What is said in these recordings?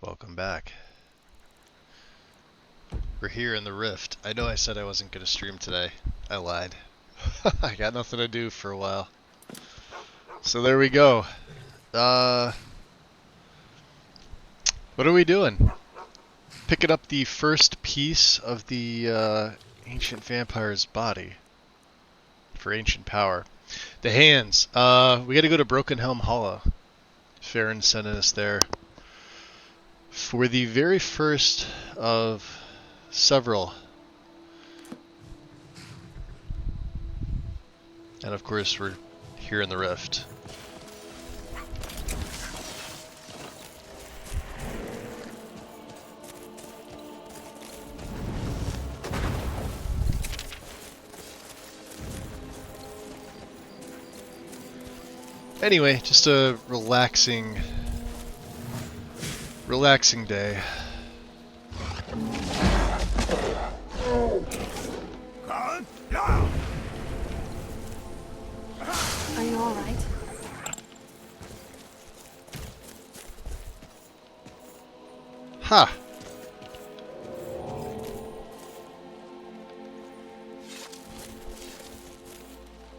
Welcome back. We're here in the Rift. I know I said I wasn't going to stream today. I lied. I got nothing to do for a while. So there we go. What are we doing? Picking up the first piece of the ancient vampire's body for ancient power. The hands. We got to go to Broken Helm Hollow. Farron sent us there for the very first of several. And of course we're here in the Rift. Anyway, just a relaxing day. Are you all right? Ha!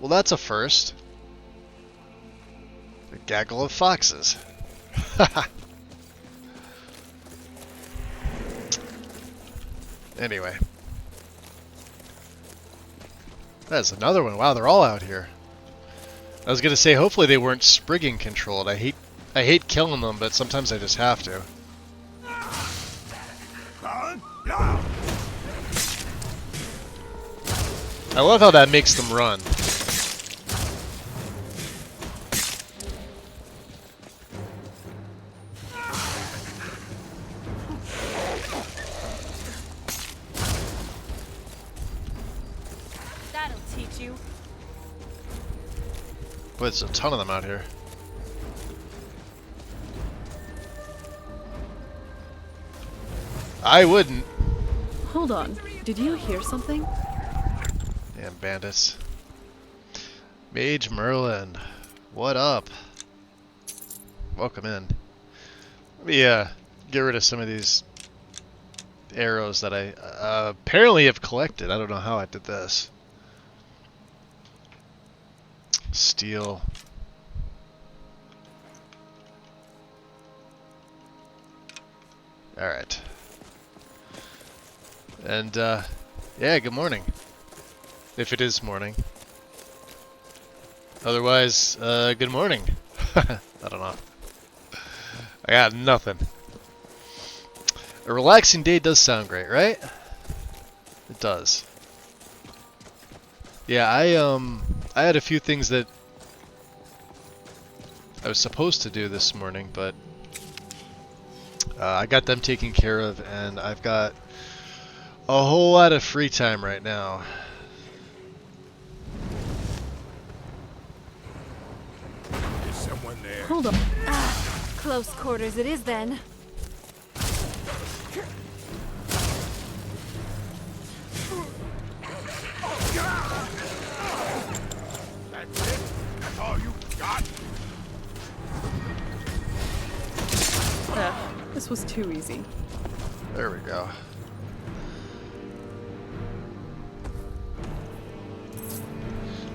Well, that's a first. A gaggle of foxes. Anyway. That's another one. Wow, they're all out here. I was gonna say, hopefully they weren't sprigging controlled. I hate killing them, but sometimes I just have to. I love how that makes them run. That'll teach you. Boy, there's a ton of them out here. I wouldn't. Hold on. Did you hear something? Damn bandits. Mage Merlin. What up? Welcome in. Let me get rid of some of these arrows that I apparently have collected. I don't know how I did this. Steel. Alright. And, yeah, good morning. If it is morning. Otherwise, good morning. I don't know. I got nothing. A relaxing day does sound great, right? It does. Yeah, I had a few things that I was supposed to do this morning, but I got them taken care of, and I've got a whole lot of free time right now. Is someone there? Hold on. Close quarters it is then. That's it? That's all you got? This was too easy. There we go.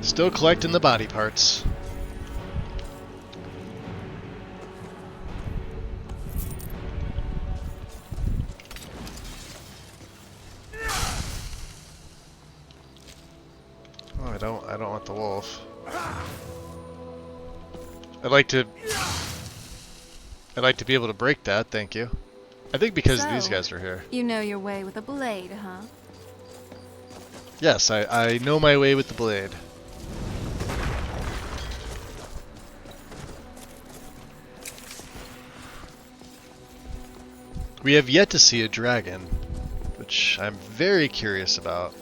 Still collecting the body parts. Oh, I don't want the wolf. I'd like to be able to break that, thank you. I think because these guys are here. You know your way with a blade, huh? Yes, I know my way with the blade. We have yet to see a dragon, which I'm very curious about.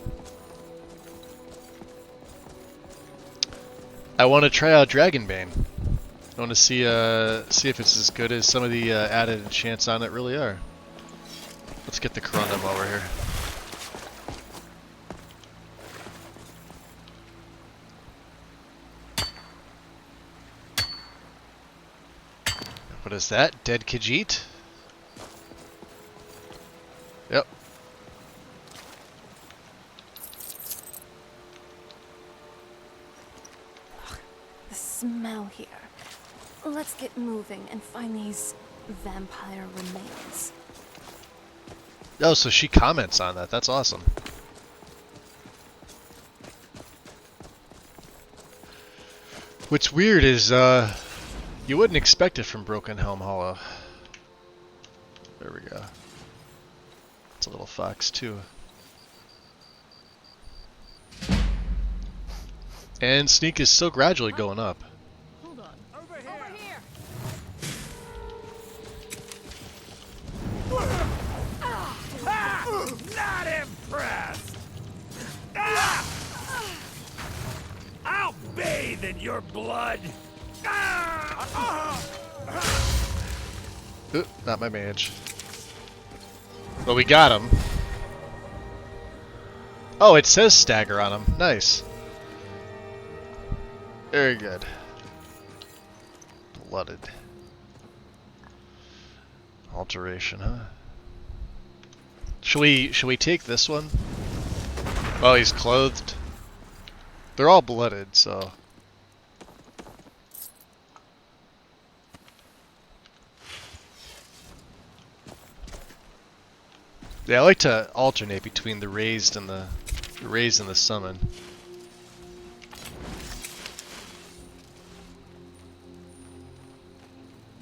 I want to try out Dragonbane. I want to see if it's as good as some of the added enchants on it really are. Let's get the Corundum over here. What is that? Dead Khajiit? smell here. Let's get moving and find these vampire remains. Oh, so she comments on that. That's awesome. What's weird is, you wouldn't expect it from Broken Helm Hollow. There we go. It's a little fox, too. And Sneak is still gradually going up. Hold on. Over here. Over here! Ah, not impressed. Ah! I'll bathe in your blood. Ah! Oop, not my mage. But we got him. Oh, it says stagger on him. Nice. Very good. Blooded. Alteration, huh? Should we take this one? Oh, he's clothed. They're all blooded, so. Yeah, I like to alternate between the raised and the summon.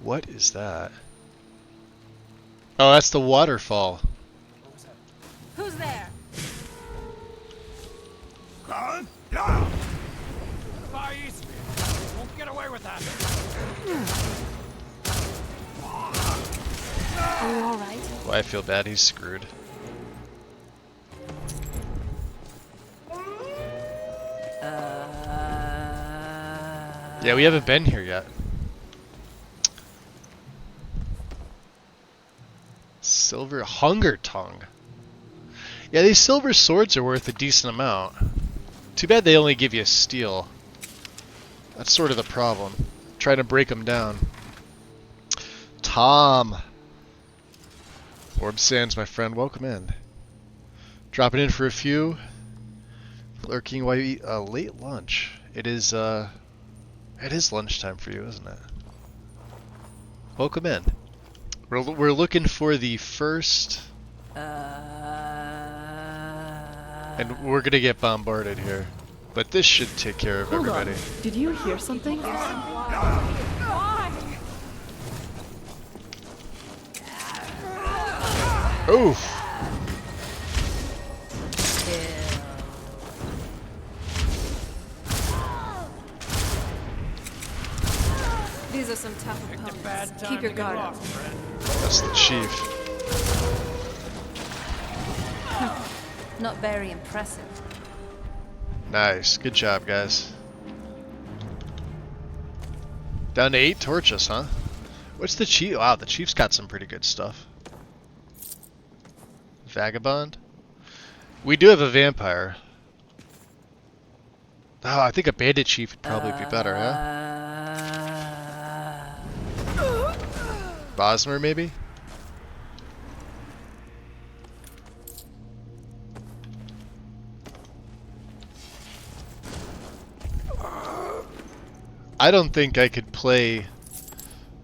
What is that? Oh, that's the waterfall. Who's there? Gone? Yeah. Far east. Won't get away with that. Are you alright? Well, I feel bad. He's screwed. Yeah, we haven't been here yet. Silver Hunger Tongue. Yeah, these silver swords are worth a decent amount. Too bad they only give you steel. That's sort of the problem. Trying to break them down. Tom. Orb Sands, my friend, welcome in. Dropping in for a few. Lurking while you eat a late lunch. It is lunchtime for you, isn't it? Welcome in. We're looking for the first... And we're gonna get bombarded here. But this should take care of Hold everybody. on. Did you hear something? Oof! These are some tough opponents. Keep your guard up. That's the chief. Not very impressive. Nice. Good job, guys. Down to 8 torches, huh? What's the chief? Wow, the chief's got some pretty good stuff. Vagabond? We do have a vampire. Oh, I think a bandit chief would probably be better, huh? Bosmer, maybe? I don't think I could play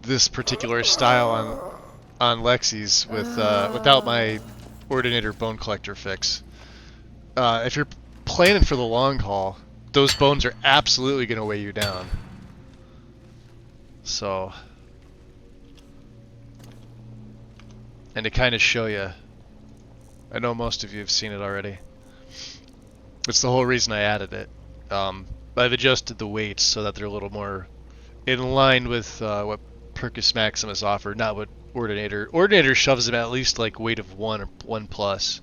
this particular style on Lexi's with without my Ordinator Bone Collector fix. If you're planning for the long haul, those bones are absolutely going to weigh you down. So, and to kind of show you, I know most of you have seen it already. It's the whole reason I added it. I've adjusted the weights so that they're a little more in line with what Percus Maximus offered, not what Ordinator. Ordinator shoves them at least like weight of 1 or 1 plus.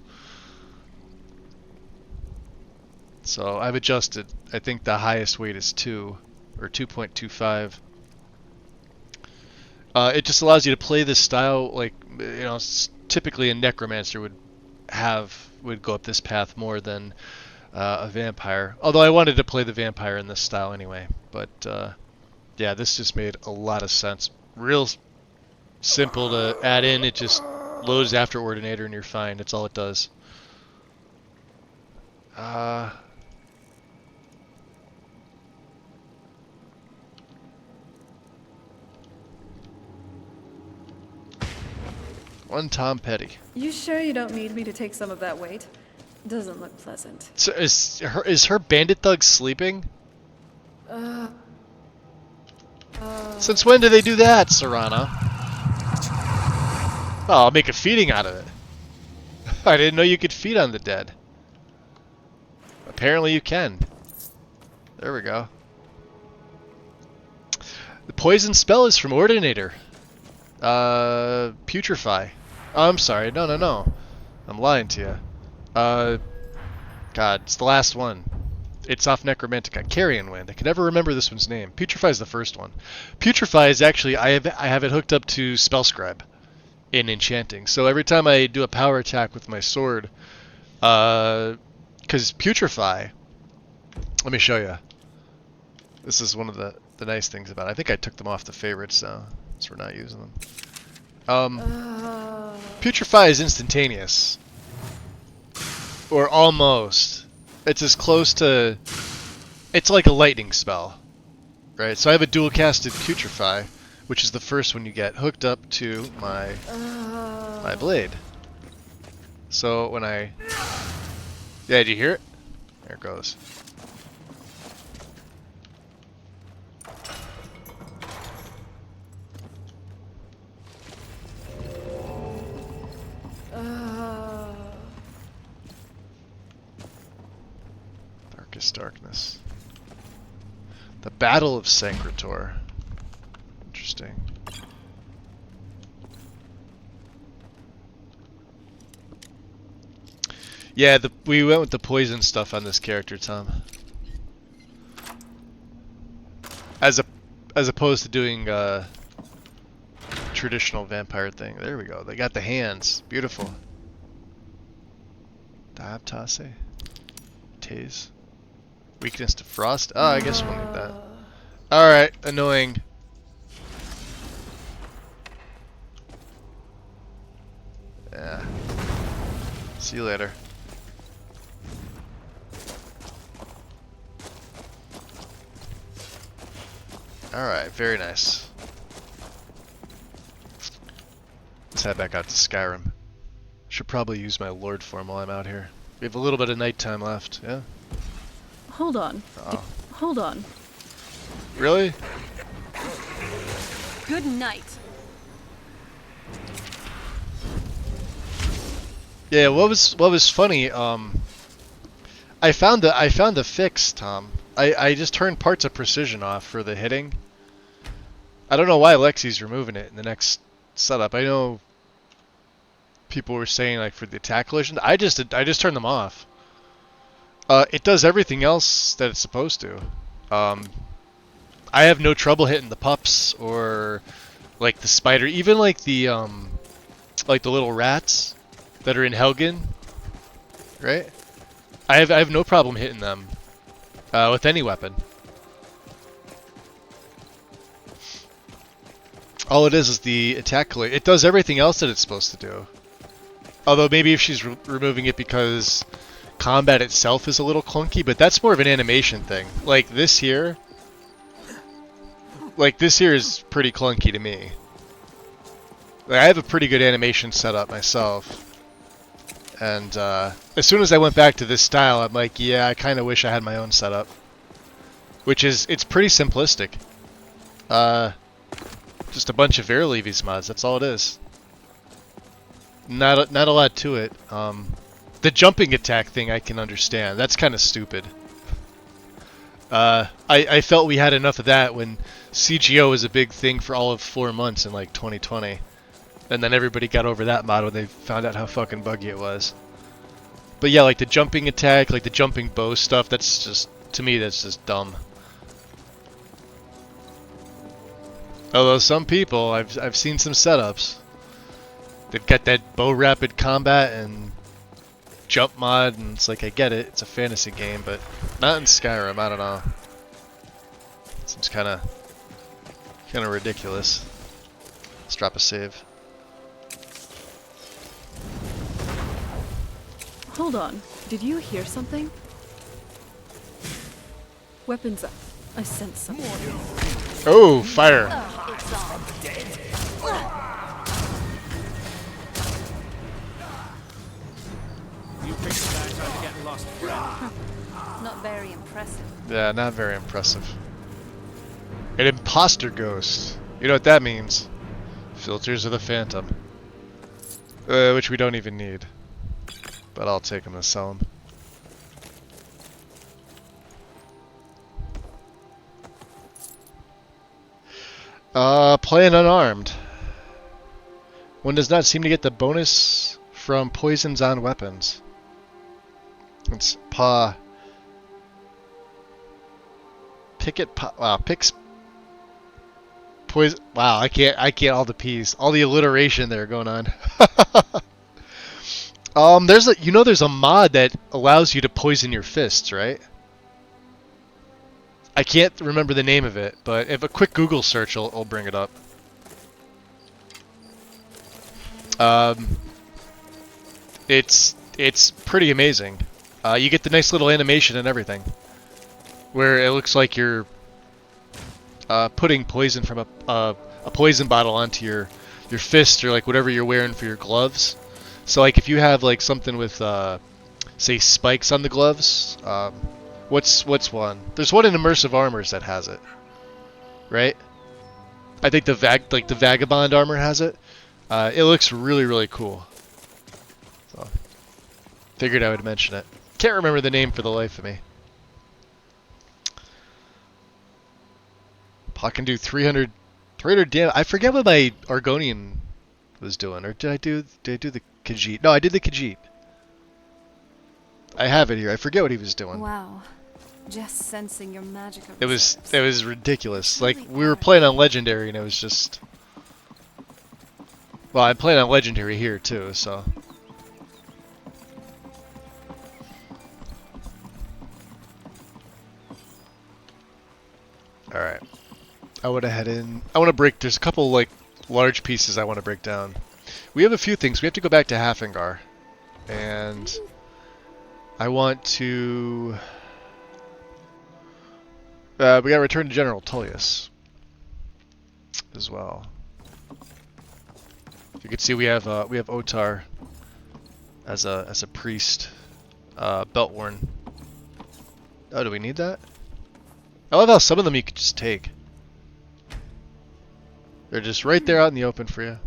So I've adjusted. I think the highest weight is 2 or 2.25. It just allows you to play this style like, you know, typically a necromancer would go up this path more than a vampire. Although I wanted to play the vampire in this style anyway. But yeah, this just made a lot of sense. Real simple to add in. It just loads after Ordinator and you're fine. That's all it does. One Tom Petty. You sure you don't need me to take some of that weight? Doesn't look pleasant. So is her bandit thug sleeping? Since when do they do that, Serana? Oh, I'll make a feeding out of it. I didn't know you could feed on the dead. Apparently you can. There we go. The poison spell is from Ordinator. Putrefy. Oh, I'm sorry. No. I'm lying to you. God, it's the last one. It's off Necromantica. Carrion Wind. I can never remember this one's name. Putrefy is the first one. Putrefy is actually, I have it hooked up to Spellscribe in enchanting. So every time I do a power attack with my sword, because Putrefy, let me show you. This is one of the nice things about it. I think I took them off the favorites now, so we're not using them. Putrefy is instantaneous. Or almost. It's as close to... It's like a lightning spell. Right? So I have a dual casted Putrefy, which is the first one you get, hooked up to my blade. So when I... Yeah, do you hear it? There it goes. Darkest Darkness. The Battle of Sancrator. Interesting. Yeah, we went with the poison stuff on this character, Tom. As opposed to doing traditional vampire thing. There we go. They got the hands. Beautiful. Diaptase. Tase. Weakness to frost. Oh, I guess we'll need that. Alright, annoying. Yeah. See you later. Alright, very nice. Let's head back out to Skyrim. Should probably use my Lord form while I'm out here. We have a little bit of nighttime left, yeah? Hold on. Oh. Hold on. Really? Good night. Yeah, what was funny, I found the fix, Tom. I just turned parts of precision off for the hitting. I don't know why Lexi's removing it in the next setup. I know people were saying like for the attack collision. I just turned them off. It does everything else that it's supposed to. I have no trouble hitting the pups or like the spider, even like the little rats that are in Helgen, right? I have no problem hitting them with any weapon. All it is the attack collision. It does everything else that it's supposed to do. Although maybe if she's removing it because combat itself is a little clunky, but that's more of an animation thing. Like this here is pretty clunky to me. Like, I have a pretty good animation set up myself. And as soon as I went back to this style, I'm like, yeah, I kind of wish I had my own setup. Which is, it's pretty simplistic. Just a bunch of Velothi mods, that's all it is. Not a lot to it. The jumping attack thing I can understand. That's kind of stupid. I felt we had enough of that when CGO was a big thing for all of 4 months in like 2020. And then everybody got over that mod when they found out how fucking buggy it was. But yeah, like the jumping attack, like the jumping bow stuff, that's just, to me, that's just dumb. Although some people, I've seen some setups. They've got that bow rapid combat and jump mod, and it's like, I get it, it's a fantasy game, but not in Skyrim, I don't know. It seems kind of ridiculous. Let's drop a save. Hold on. Did you hear something? Weapons up. I sense something. Oh, fire! lost a friend. Not very impressive. Yeah, not very impressive. An imposter ghost. You know what that means? Filters of the Phantom. Which we don't even need. But I'll take them to sell them. Playing unarmed. One does not seem to get the bonus from poisons on weapons. It's picks poison. Wow, I can't all the P's. All the alliteration there going on. There's a mod that allows you to poison your fists, right? I can't remember the name of it, but if a quick Google search will bring it up. It's pretty amazing. You get the nice little animation and everything, where it looks like you're putting poison from a poison bottle onto your fist or like whatever you're wearing for your gloves. So like if you have like something with say spikes on the gloves, what's one? There's one in Immersive Armors that has it, right? I think the Vagabond armor has it. It looks really, really cool. So, figured I would mention it. Can't remember the name for the life of me. I can do 300 damage. I forget what my Argonian was doing, or did I do the Khajiit? No, I did the Khajiit. I have it here. I forget what he was doing. Wow. Just sensing your magical It was ridiculous. Like Really we were hard. playing on Legendary, and it was just. Well, I'm playing on Legendary here too, so. All right. I want to head in. I want to break. There's a couple like large pieces I want to break down. We have a few things. We have to go back to Hafingar, and I want to. We got to return to General Tullius as well. You can see we have Otar as a priest, Beltworn. Oh, do we need that? I love how some of them you could just take. They're just right there out in the open for you.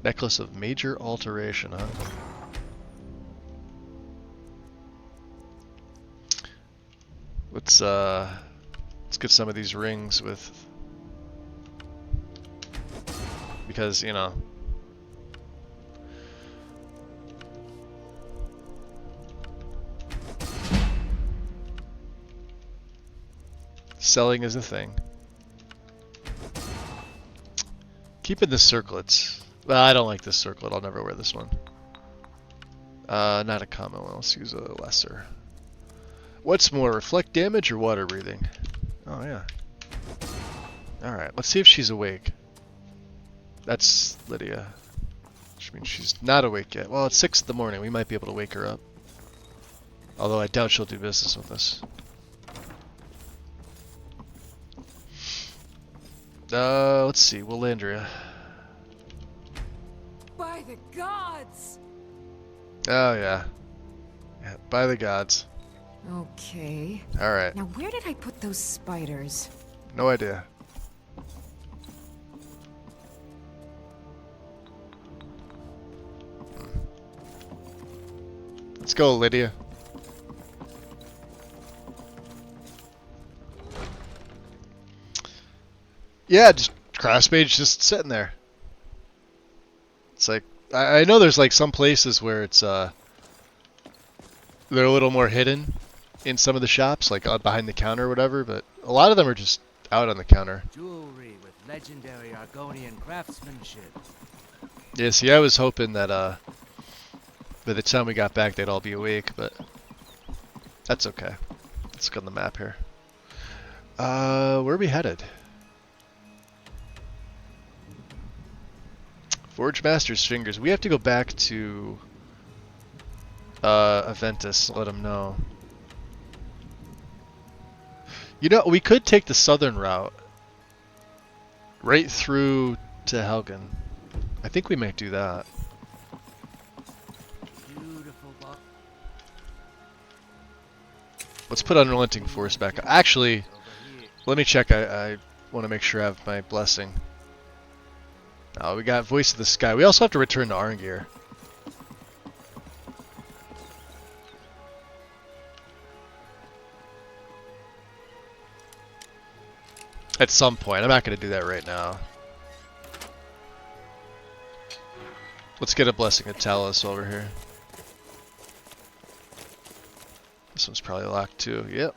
Necklace of Major Alteration, huh? Let's get some of these rings with, because you know. Selling is a thing. Keeping the circlets. Well, I don't like this circlet. I'll never wear this one. Not a common one. Let's use a lesser. What's more, reflect damage or water breathing? Oh, yeah. Alright, let's see if she's awake. That's Lydia. Which means she's not awake yet. Well, it's 6 in the morning. We might be able to wake her up. Although I doubt she'll do business with us. Let's see. Willandria. By the gods! Oh, yeah. Yeah, by the gods. Okay. Alright. Now where did I put those spiders? No idea. Let's go, Lydia. Yeah, just Crossmage just sitting there. It's like I know there's like some places where it's they're a little more hidden in some of the shops, like behind the counter or whatever, but a lot of them are just out on the counter. Jewelry with legendary Argonian craftsmanship. Yeah, see, I was hoping that by the time we got back they'd all be awake, but that's okay. Let's look on the map here. Where are we headed? Forge Master's Fingers. We have to go back to Aventus, let him know. You know, we could take the southern route right through to Helgen. I think we might do that. Let's put Unrelenting Force back. Actually, let me check. I want to make sure I have my blessing. Oh, we got Voice of the Sky. We also have to return to Arngir. At some point. I'm not going to do that right now. Let's get a Blessing of Talos over here. This one's probably locked too. Yep.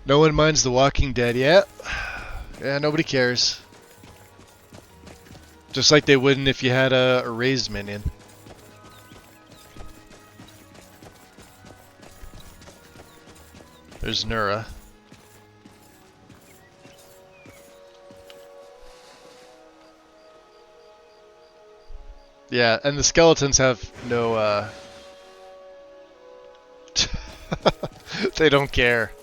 No one minds The Walking Dead yet. Yeah, nobody cares. Just like they wouldn't if you had a raised minion. There's Nura. Yeah, and the skeletons have no, they don't care.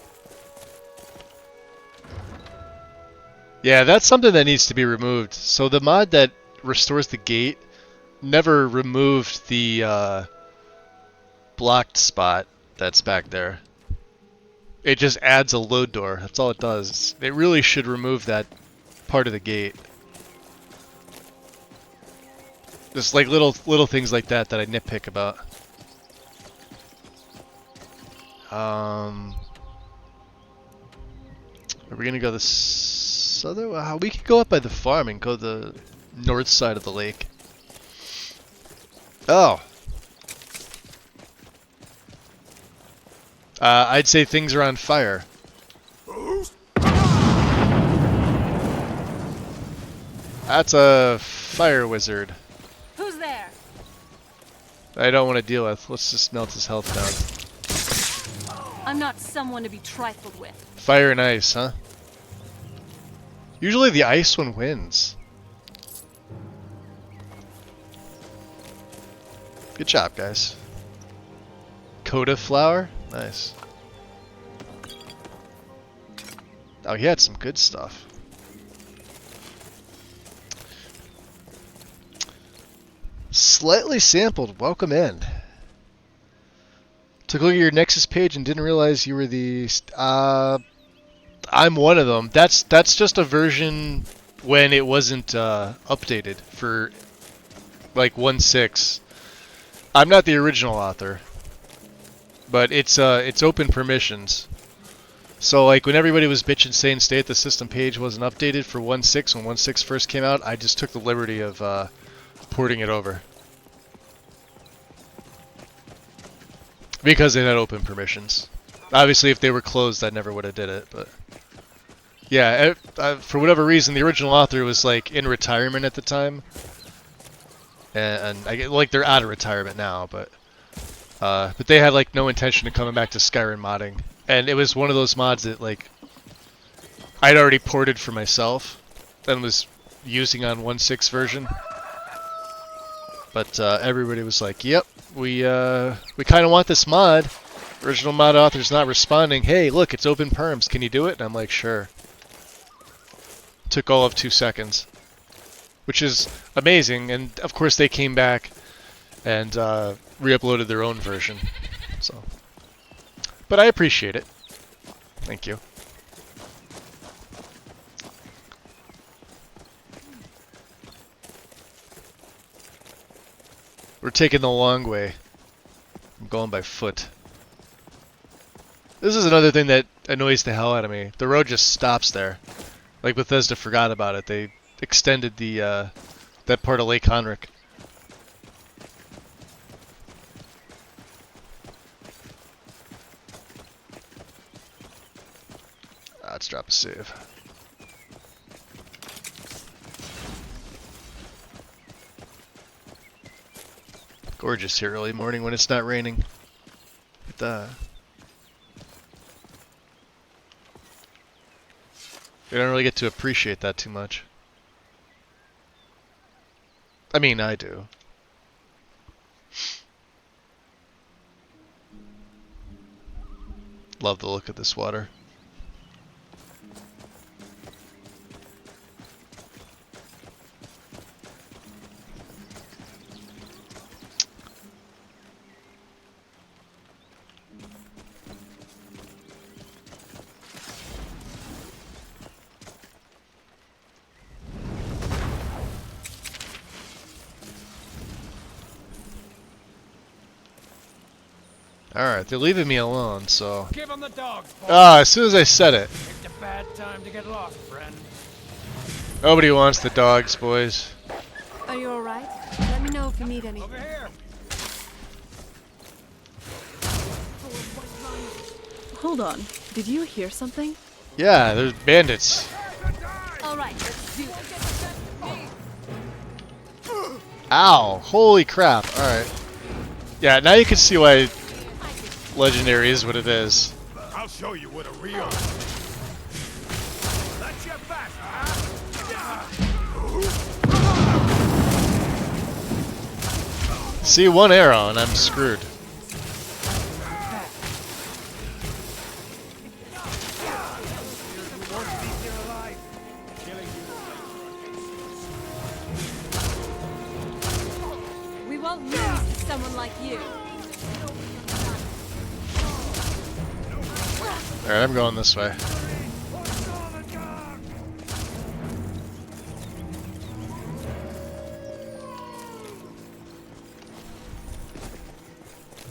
Yeah, that's something that needs to be removed. So the mod that restores the gate never removed the blocked spot that's back there. It just adds a load door. That's all it does. It really should remove that part of the gate. Just like little things like that that I nitpick about. Are we gonna go this other way? We could go up by the farm and go the north side of the lake. Oh. I'd say things are on fire. That's a fire wizard. Who's there? I don't want to deal with. Let's just melt his health down. I'm not someone to be trifled with. Fire and ice, huh? Usually the ice one wins. Good job, guys. Coda flower? Nice. Oh, he had some good stuff. Slightly sampled. Welcome in. Took a look at your Nexus page and didn't realize you were the... I'm one of them. That's just a version when it wasn't updated for like 1.6. I'm not the original author, but it's open permissions. So like when everybody was bitching saying stay at the system page wasn't updated for 1.6 when 1.6 first came out, I just took the liberty of porting it over. Because it had open permissions. Obviously if they were closed I never would have did it, but yeah, for whatever reason the original author was like in retirement at the time. And I get like they're out of retirement now, but they had like no intention of coming back to Skyrim modding. And it was one of those mods that like I'd already ported for myself and was using on 1.6 version. But everybody was like, "Yep, we kind of want this mod. Original mod author's not responding. Hey, look, it's open perms. Can you do it?" And I'm like, "Sure." Took all of 2 seconds, which is amazing. And of course, they came back and re-uploaded their own version. So, but I appreciate it. Thank you. We're taking the long way. I'm going by foot. This is another thing that annoys the hell out of me. The road just stops there. Like Bethesda forgot about it. They extended the that part of Lake Honrick. Let's drop a save. Gorgeous here early morning when it's not raining. But, you don't really get to appreciate that too much. I mean, I do. Love the look of this water. Alright, they're leaving me alone, so... Give him the dogs, boy. Ah, as soon as I said it. Picked a bad time to get lost, friend. Nobody wants the dogs, boys. Are you alright? Let me know if you need anything. Over here. Hold on. Did you hear something? Yeah, there's bandits. Alright, let's do this. Ow! Holy crap, alright. Yeah, now you can see why Legendary is what it is. I'll show you what a real. That's your best, huh? See, one arrow and I'm screwed. We won't lose someone like you. Alright, I'm going this way.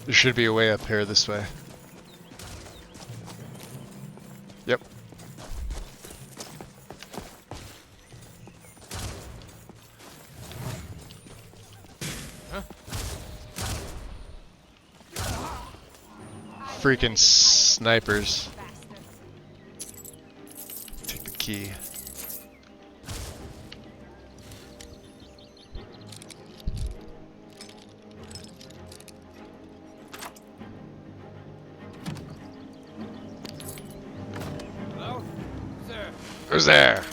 There should be a way up here this way. Yep. Freaking snipers. Take the key. Hello? Sir. Who's there?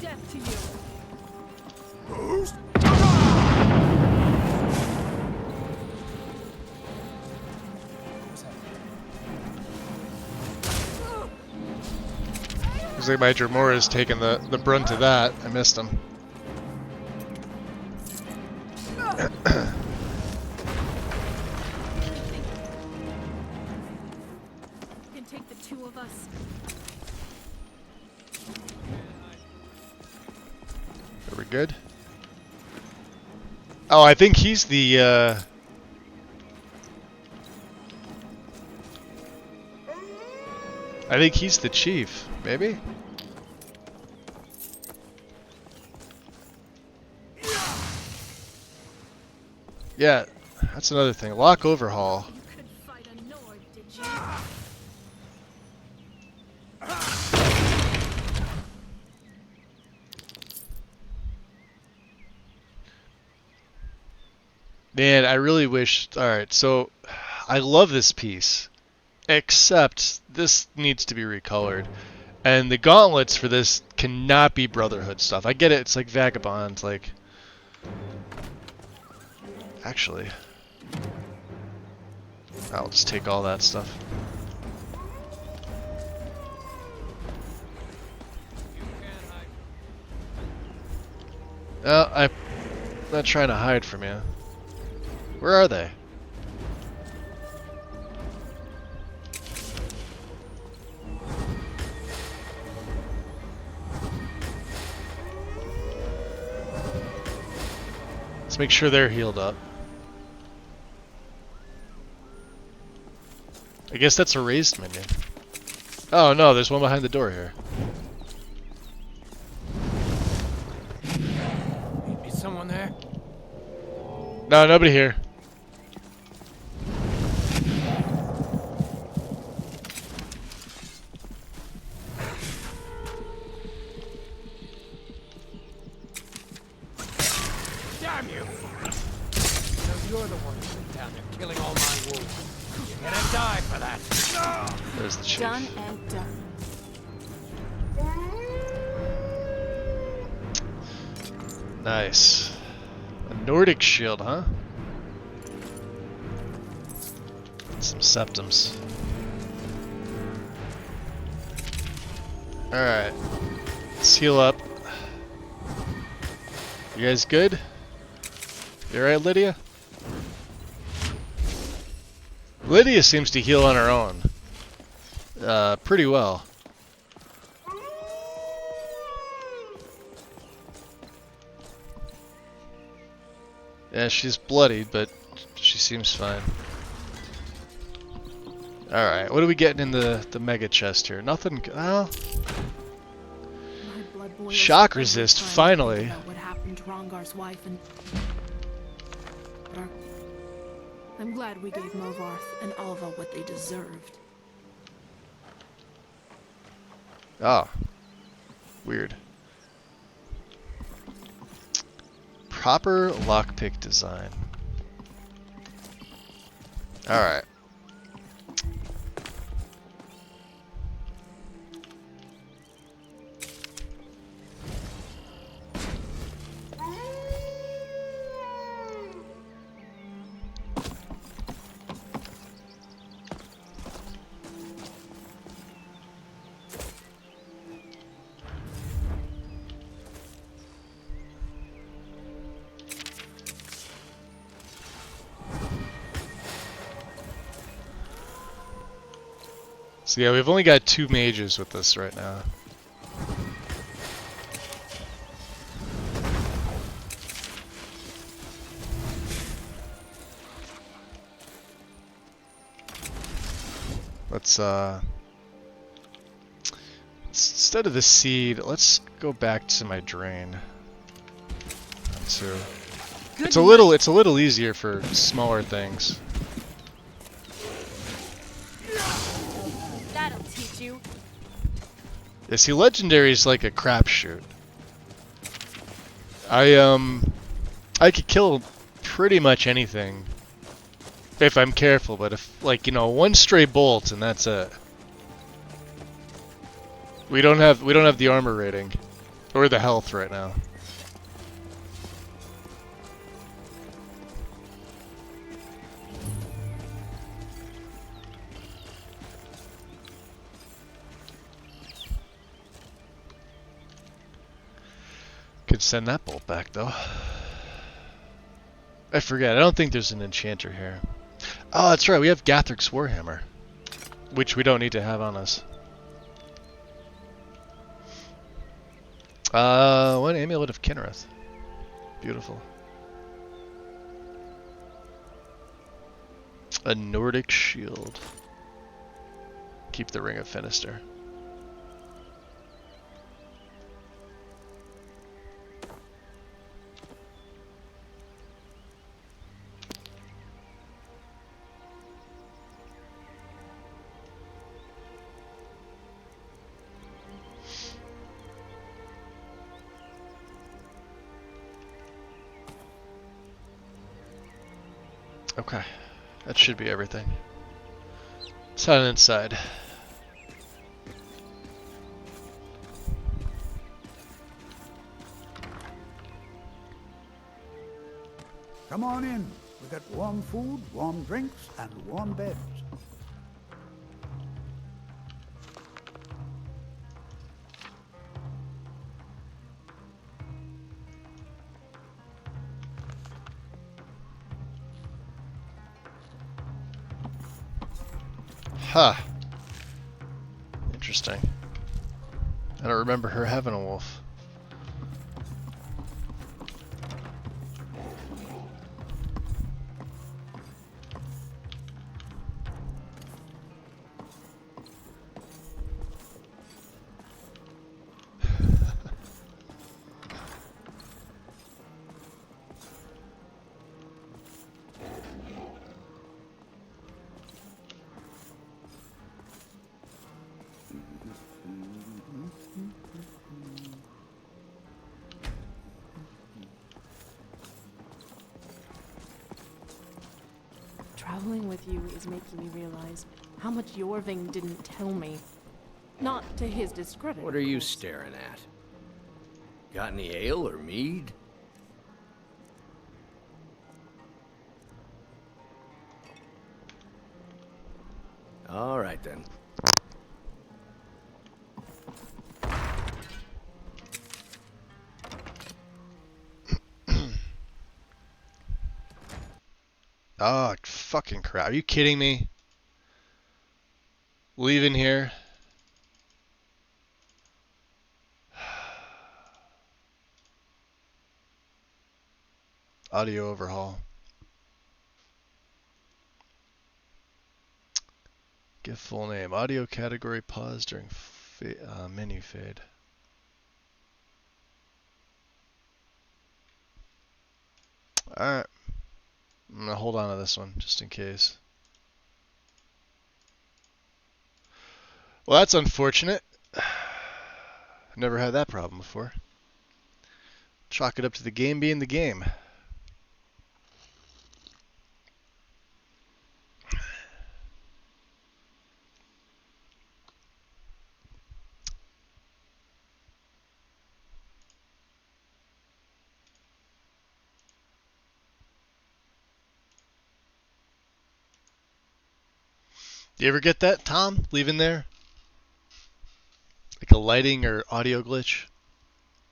Death to you. Looks like my Dremora is taking the brunt of that. I missed him. Can take the two of us. Are we good? Oh, I think he's the, I think he's the chief, maybe? Yeah, that's another thing. Lock overhaul. You could fight a Nord, did you? Man, I really wish... Alright, so I love this piece, except this needs to be recolored. And the gauntlets for this cannot be Brotherhood stuff. I get it, it's like Vagabond, like... Actually... I'll just take all that stuff. I'm not trying to hide from you. Where are they? Let's make sure they're healed up. I guess that's a raised minion. Oh no, there's one behind the door here. Is someone there? No, nobody here. Damn you! So you're the one who's down there killing all my wolves. You're gonna die for that. There's the chief. Done and done. Nice. A Nordic shield, huh? Some septums. Alright. Let's heal up. You guys good? You alright, Lydia? Lydia seems to heal on her own. pretty well. Yeah, she's bloodied, but she seems fine. Alright, what are we getting in the mega chest here? Nothing. Well, My blood boils shock every resist, time I think finally. about what happened to Rongar's wife and... I'm glad we gave Movarth and Alva what they deserved. Ah, weird. Proper lockpick design. Alright. So yeah, we've only got 2 mages with us right now. Let's instead of the seed, let's go back to my drain. So it's a little easier for smaller things. That'll teach you. Yeah, see, legendary is like a crapshoot. I could kill pretty much anything if I'm careful, but if, like, you know, one stray bolt and that's it. We don't have the armor rating or the health right now. Could send that bolt back though. I forget. I don't think there's an enchanter here. Oh, that's right. We have Gathric's Warhammer, which we don't need to have on us. One Amulet of Kinnereth. Beautiful. A Nordic shield. Keep the Ring of Finister. Okay, that should be everything. Let's head inside. Come on in. We got warm food, warm drinks, and warm beds. Huh. Interesting. I don't remember her having a wolf. Traveling with you is making me realize how much Yorving didn't tell me. Not to his discredit. What are you staring at? Got any ale or mead? All right then. Oh, fucking crap. Are you kidding me? Leaving here. Audio overhaul. Give full name. Audio category pause during menu fade. Alright. I'm going to hold on to this one just in case. Well, that's unfortunate. Never had that problem before. Chalk it up to the game being the game. You ever get that, Tom? Leaving there? Like a lighting or audio glitch?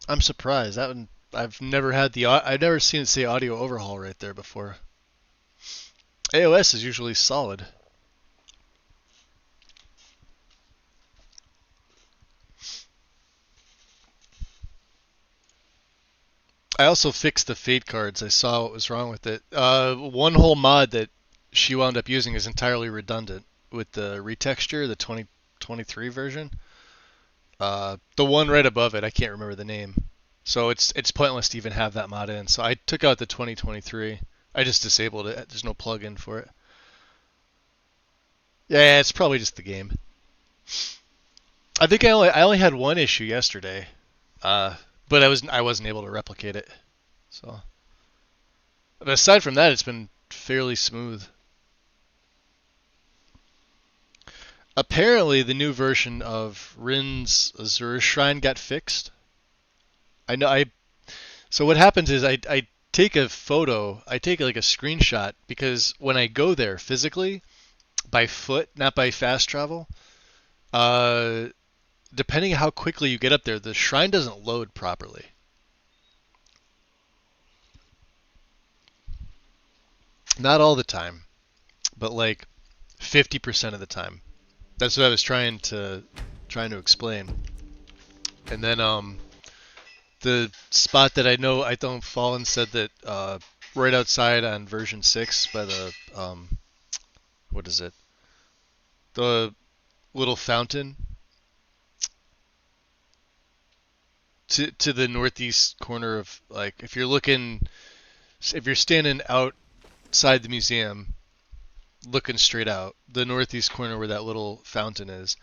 I'm surprised. That one, I've never had I've never seen it say audio overhaul right there before. AOS is usually solid. I also fixed the fade cards. I saw what was wrong with it. One whole mod that she wound up using is entirely redundant with the retexture, the 2023 version. The one right above it, I can't remember the name. So it's pointless to even have that mod in. So I took out the 2023. I just disabled it. There's no plugin for it. Yeah, it's probably just the game. I think I only had one issue yesterday, but I wasn't able to replicate it. So, but aside from that, it's been fairly smooth. Apparently, the new version of Rin's Azure Shrine got fixed. I know. So what happens is I take a photo. I take like a screenshot because when I go there physically, by foot, not by fast travel, depending how quickly you get up there, the shrine doesn't load properly. Not all the time, but like 50% of the time. That's what I was trying to explain. And then the spot that I don't fall in said that right outside on version 6 by the what is it? The little fountain to the northeast corner of, like, if you're standing outside the museum looking straight out, the northeast corner where that little fountain is,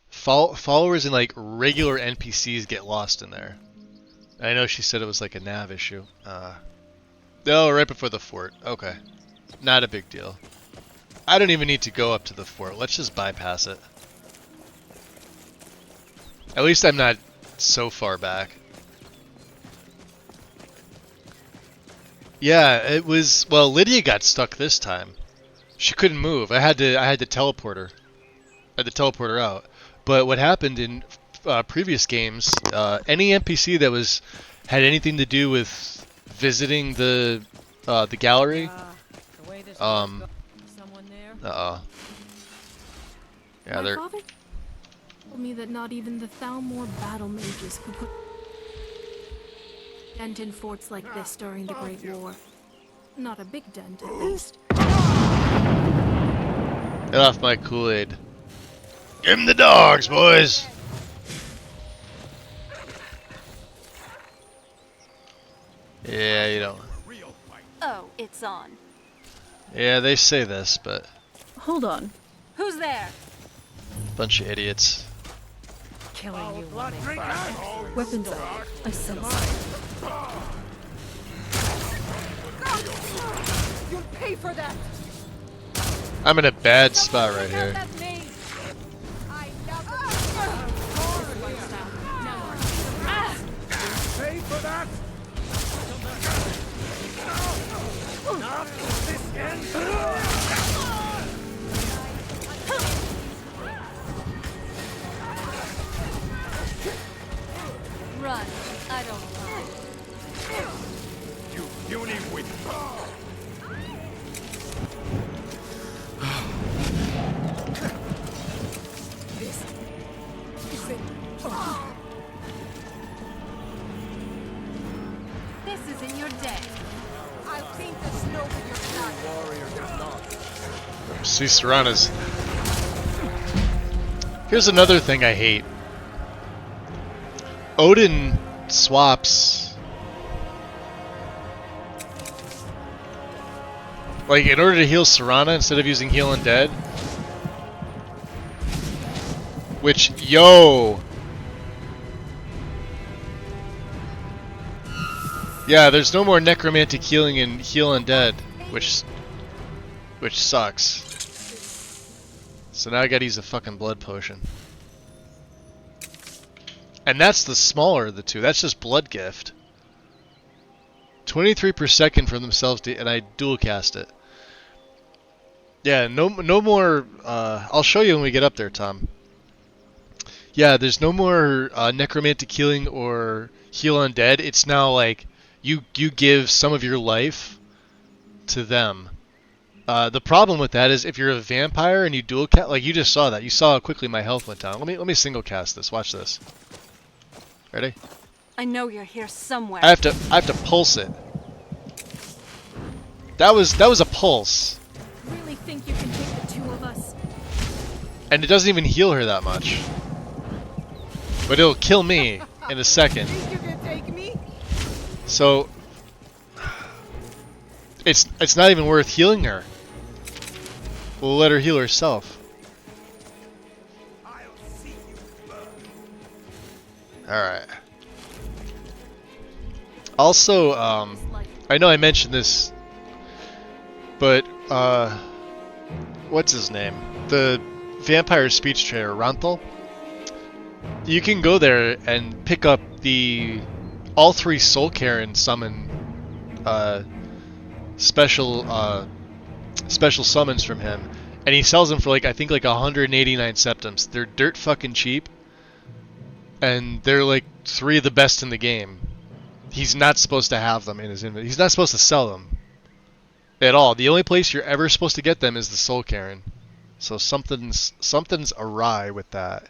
followers and like regular NPCs get lost in there. I know she said it was like a nav issue. Oh, right before the fort. Okay. Not a big deal. I don't even need to go up to the fort. Let's just bypass it. At least I'm not so far back. Yeah, it was, well, Lydia got stuck this time. She couldn't move. I had to teleport her. I had to teleport her out. But what happened in previous games, any NPC that had anything to do with visiting the gallery, Someone there? Yeah, My they're. father told me that not even the Thalmor battle mages could put dent in forts like this during the Great War. Not a big dent, at least. Get off my Kool-Aid. Give 'em the dogs, boys! Yeah, you don't. Oh, it's on. Yeah, they say this, but Hold on. Who's there? bunch of idiots. Killing you will make weapons out. I sense. You'll pay for that. I'm in a bad spot right here. That's me. Pay for that? Not this end. Run. I don't mind. You puny witch. See, Serana's. Here's another thing I hate. Odin swaps. Like, in order to heal Serana, instead of using Heal Undead. Which, yo! Yeah, there's no more necromantic healing in Heal Undead, which sucks. So now I gotta use a fucking blood potion. And that's the smaller of the two. That's just blood gift. 23 per second for themselves, and I dual cast it. Yeah, no more. I'll show you when we get up there, Tom. Yeah, there's no more necromantic healing or heal undead. It's now like you give some of your life to them. The problem with that is if you're a vampire and you dual cast, like you just saw that. You saw how quickly my health went down. Let me single cast this. Watch this. Ready? I know you're here somewhere. I have to pulse it. That was a pulse. Really think you can take the two of us? And it doesn't even heal her that much. But it'll kill me in a second. You can take me? So it's not even worth healing her. We'll let her heal herself. Alright. Also, I know I mentioned this, but, what's his name? The vampire speech trainer, Ranthal? You can go there and pick up all 3 Soul Karen summon, special summons from him. And he sells them for like, I think like 189 septims. They're dirt fucking cheap. And they're like 3 of the best in the game. He's not supposed to have them in his inventory. He's not supposed to sell them at all. The only place you're ever supposed to get them is the Soul Karen. So something's awry with that.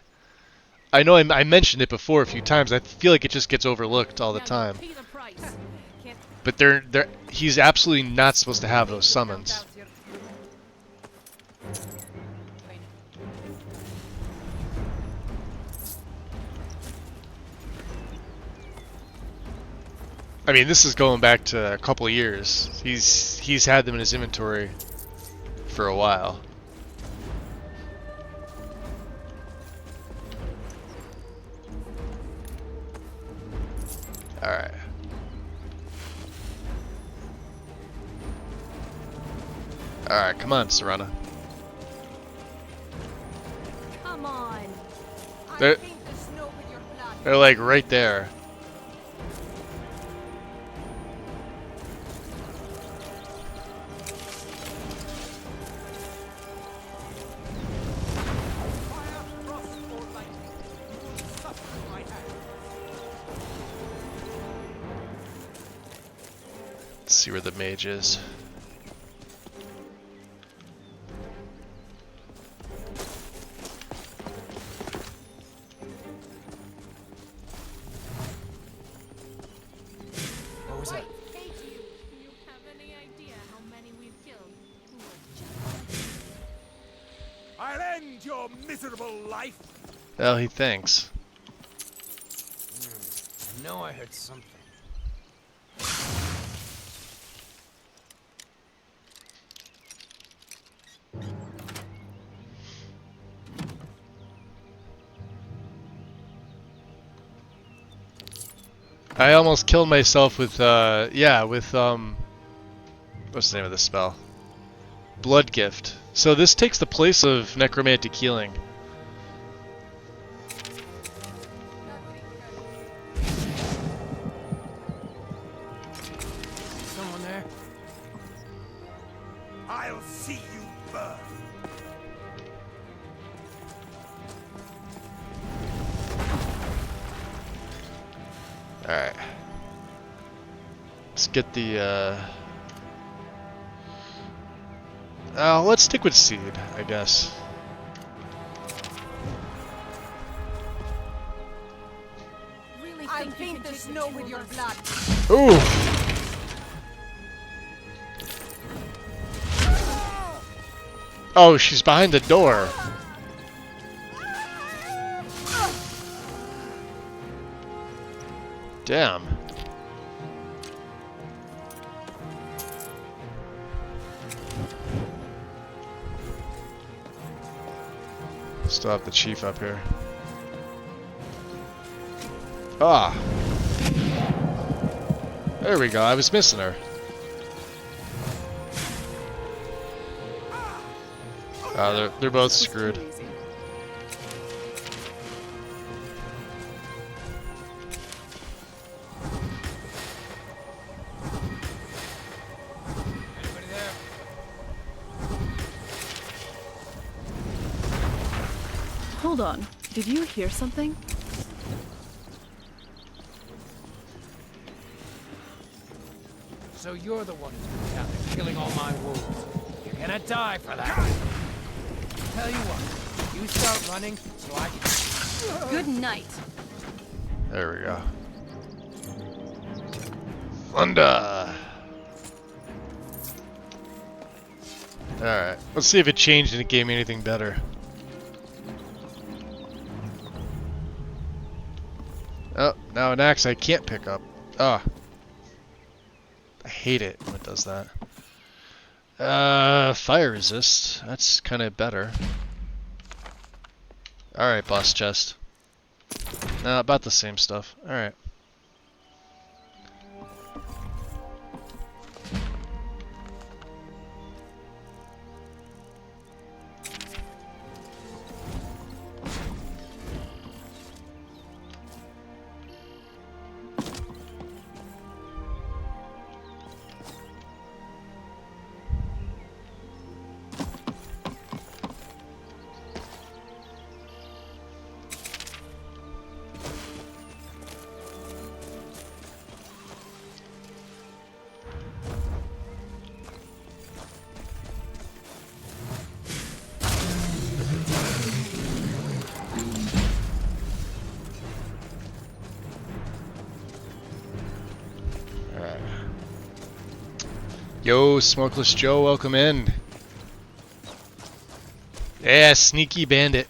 I know I mentioned it before a few times. I feel like it just gets overlooked all the time. But he's absolutely not supposed to have those summons. I mean, this is going back to a couple of years. He's had them in his inventory for a while. Alright. Alright, come on, Serana. Come on. They're like right there. Let's see where the mage is. What was that? Do you have any idea how many we've killed? Who are just I'll end your miserable life. Well, he thinks. I know I heard something. I almost killed myself with, what's the name of this spell? Blood Gift. So this takes the place of necromantic healing. Someone there? I'll see you burn. Alright. Let's get the, let's stick with Seed, I guess. really I'll think you paint can the take snow two with of your us? blood. Ooh! Oh, she's behind the door. Damn. Still have the chief up here. Ah. There we go. I was missing her. Ah, they're both screwed. Anybody there? Hold on. Did you hear something? So you're the one who's been down there killing all my wolves. You're gonna die for that. Tell you what, you start running so I can... Good night. There we go. Thunder! Alright, let's see if it changed and it gave me anything better. Oh, now an axe I can't pick up. Ah. I hate it when it does that. Fire resist. That's kind of better. Alright, boss chest. No, about the same stuff. Alright. Yo, Smokeless Joe, welcome in. Yeah, sneaky bandit.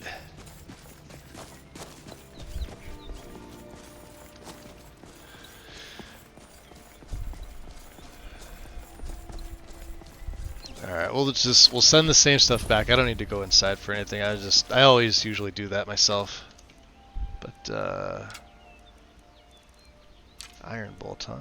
Alright, we'll send the same stuff back. I don't need to go inside for anything. I always usually do that myself. But Iron Bolt, huh?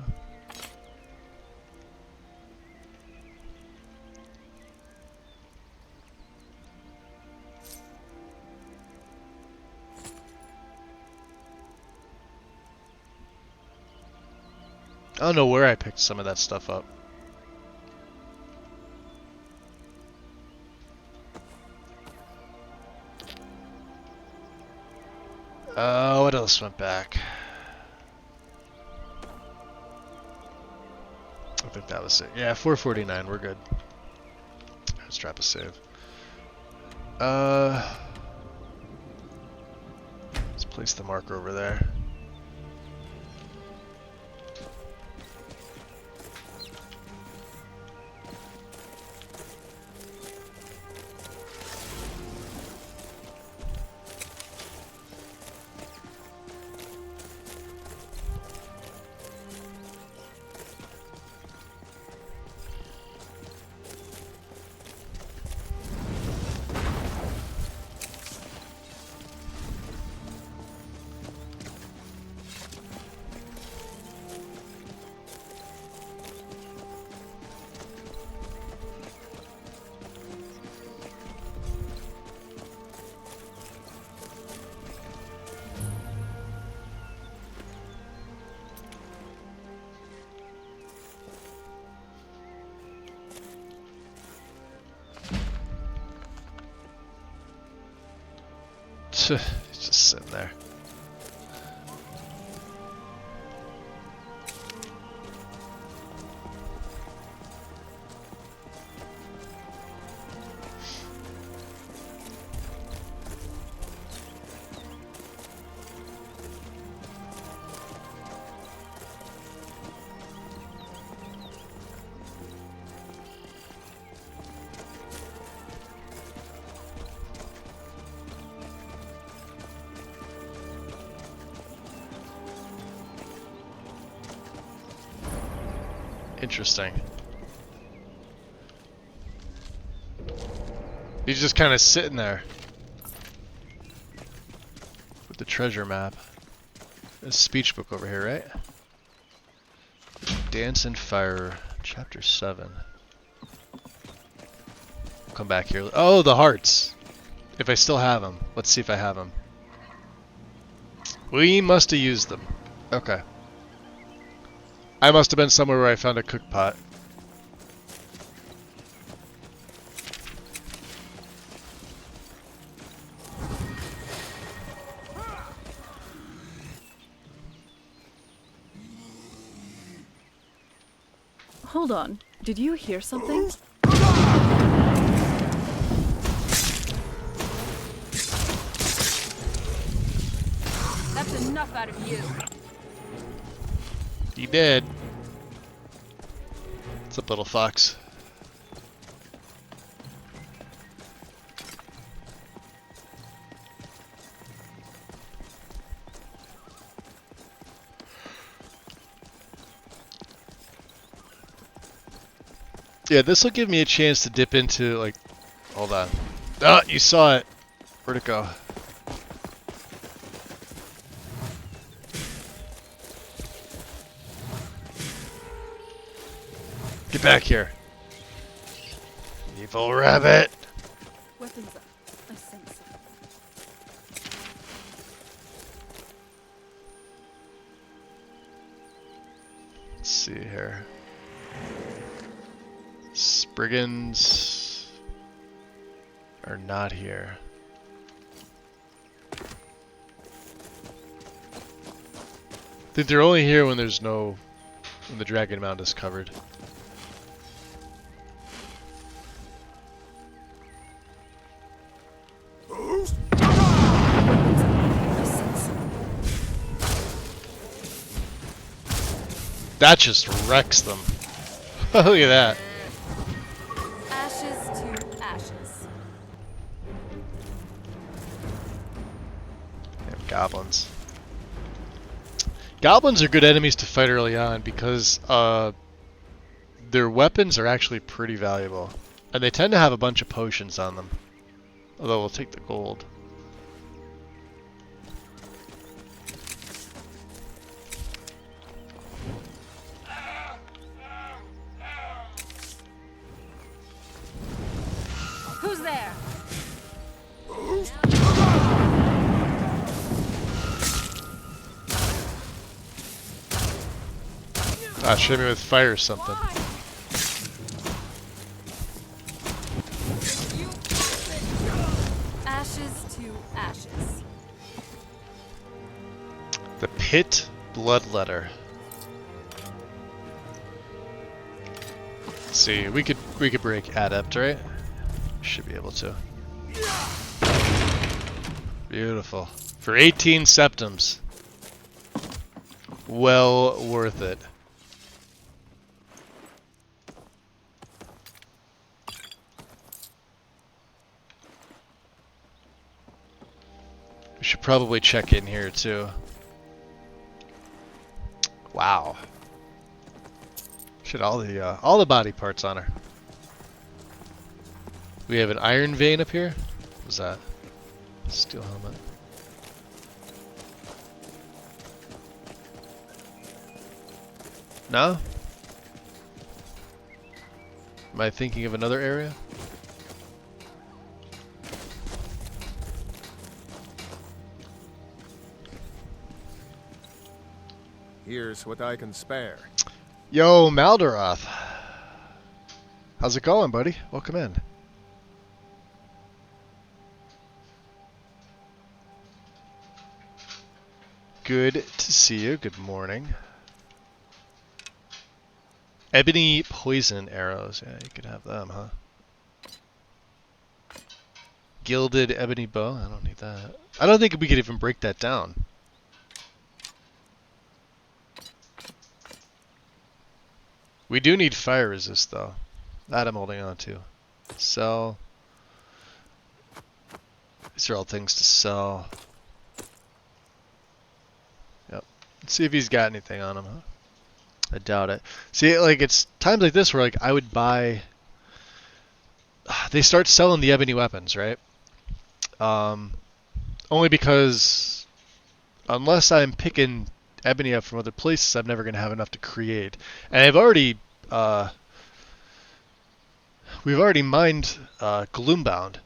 I don't know where I picked some of that stuff up. What else went back? I think that was it. Yeah, 449, we're good. Let's drop a save. Let's place the marker over there. It's just sitting there. Interesting. He's just kind of sitting there with the treasure map. A speech book over here, right? Dance and Fire, Chapter 7. Come back here. Oh, the hearts! If I still have them. Let's see if I have them. We must have used them. Okay. I must have been somewhere where I found a cook pot. Hold on. Did you hear something? That's enough out of you. He did. What's up, little fox? Yeah, this will give me a chance to dip into, like... Hold on. Ah, you saw it! Where'd it go? Get back here. Evil rabbit! Weapons up. I sense it. Let's see here. Spriggans are not here. I think they're only here when there's no... when the Dragon Mound is covered. That just wrecks them. Look at that. Ashes to ashes. Damn goblins. Goblins are good enemies to fight early on because their weapons are actually pretty valuable. And they tend to have a bunch of potions on them. Although we'll take the gold. Who's there? Ah, shoot me with fire or something. Ashes to ashes. The Pit Bloodletter. Let's see, we could break Adept, right? Should be able to. Beautiful. For 18 septums. Well worth it. We should probably check in here too. Wow. Shit, all the body parts on her. We have an iron vein up here. What's that? Steel helmet. No? Am I thinking of another area? Here's what I can spare. Yo, Maldaroth. How's it going, buddy? Welcome in. Good to see you. Good morning. Ebony poison arrows. Yeah, you could have them, huh? Gilded ebony bow. I don't need that. I don't think we could even break that down. We do need fire resist, though. That I'm holding on to. Sell. These are all things to sell. Yep. Let's see if he's got anything on him, huh? I doubt it. See, like, it's times like this where, like, I would buy... They start selling the ebony weapons, right? Only because unless I'm picking ebony up from other places, I'm never going to have enough to create. And I've already... we've already mined Gloombound,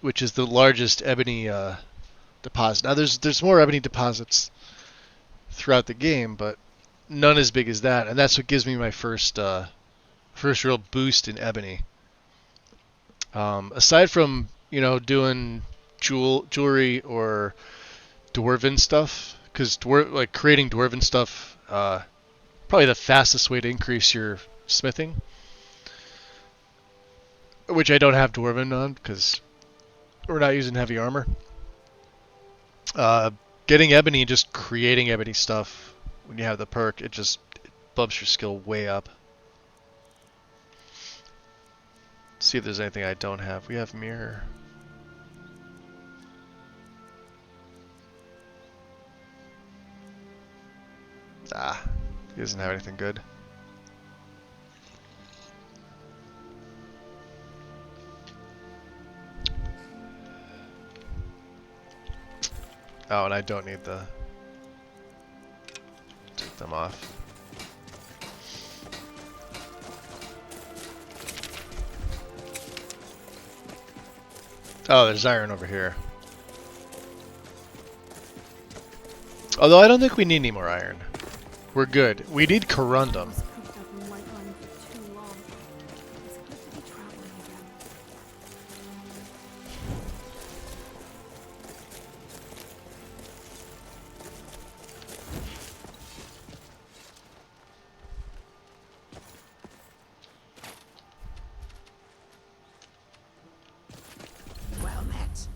which is the largest ebony deposit. Now, there's more ebony deposits throughout the game, but none as big as that. And that's what gives me my first real boost in ebony. Aside from, doing jewelry or dwarven stuff, because like creating dwarven stuff, probably the fastest way to increase your smithing, which I don't have dwarven on because we're not using heavy armor. Getting ebony, just creating ebony stuff when you have the perk, it bumps your skill way up. See if there's anything I don't have. We have mirror. He doesn't have anything good. Oh, and I don't need the... Take them off. Oh, there's iron over here. Although I don't think we need any more iron. We're good. We need corundum. I was cooped up in Whiterun for too long. It's good to be traveling again. Well met.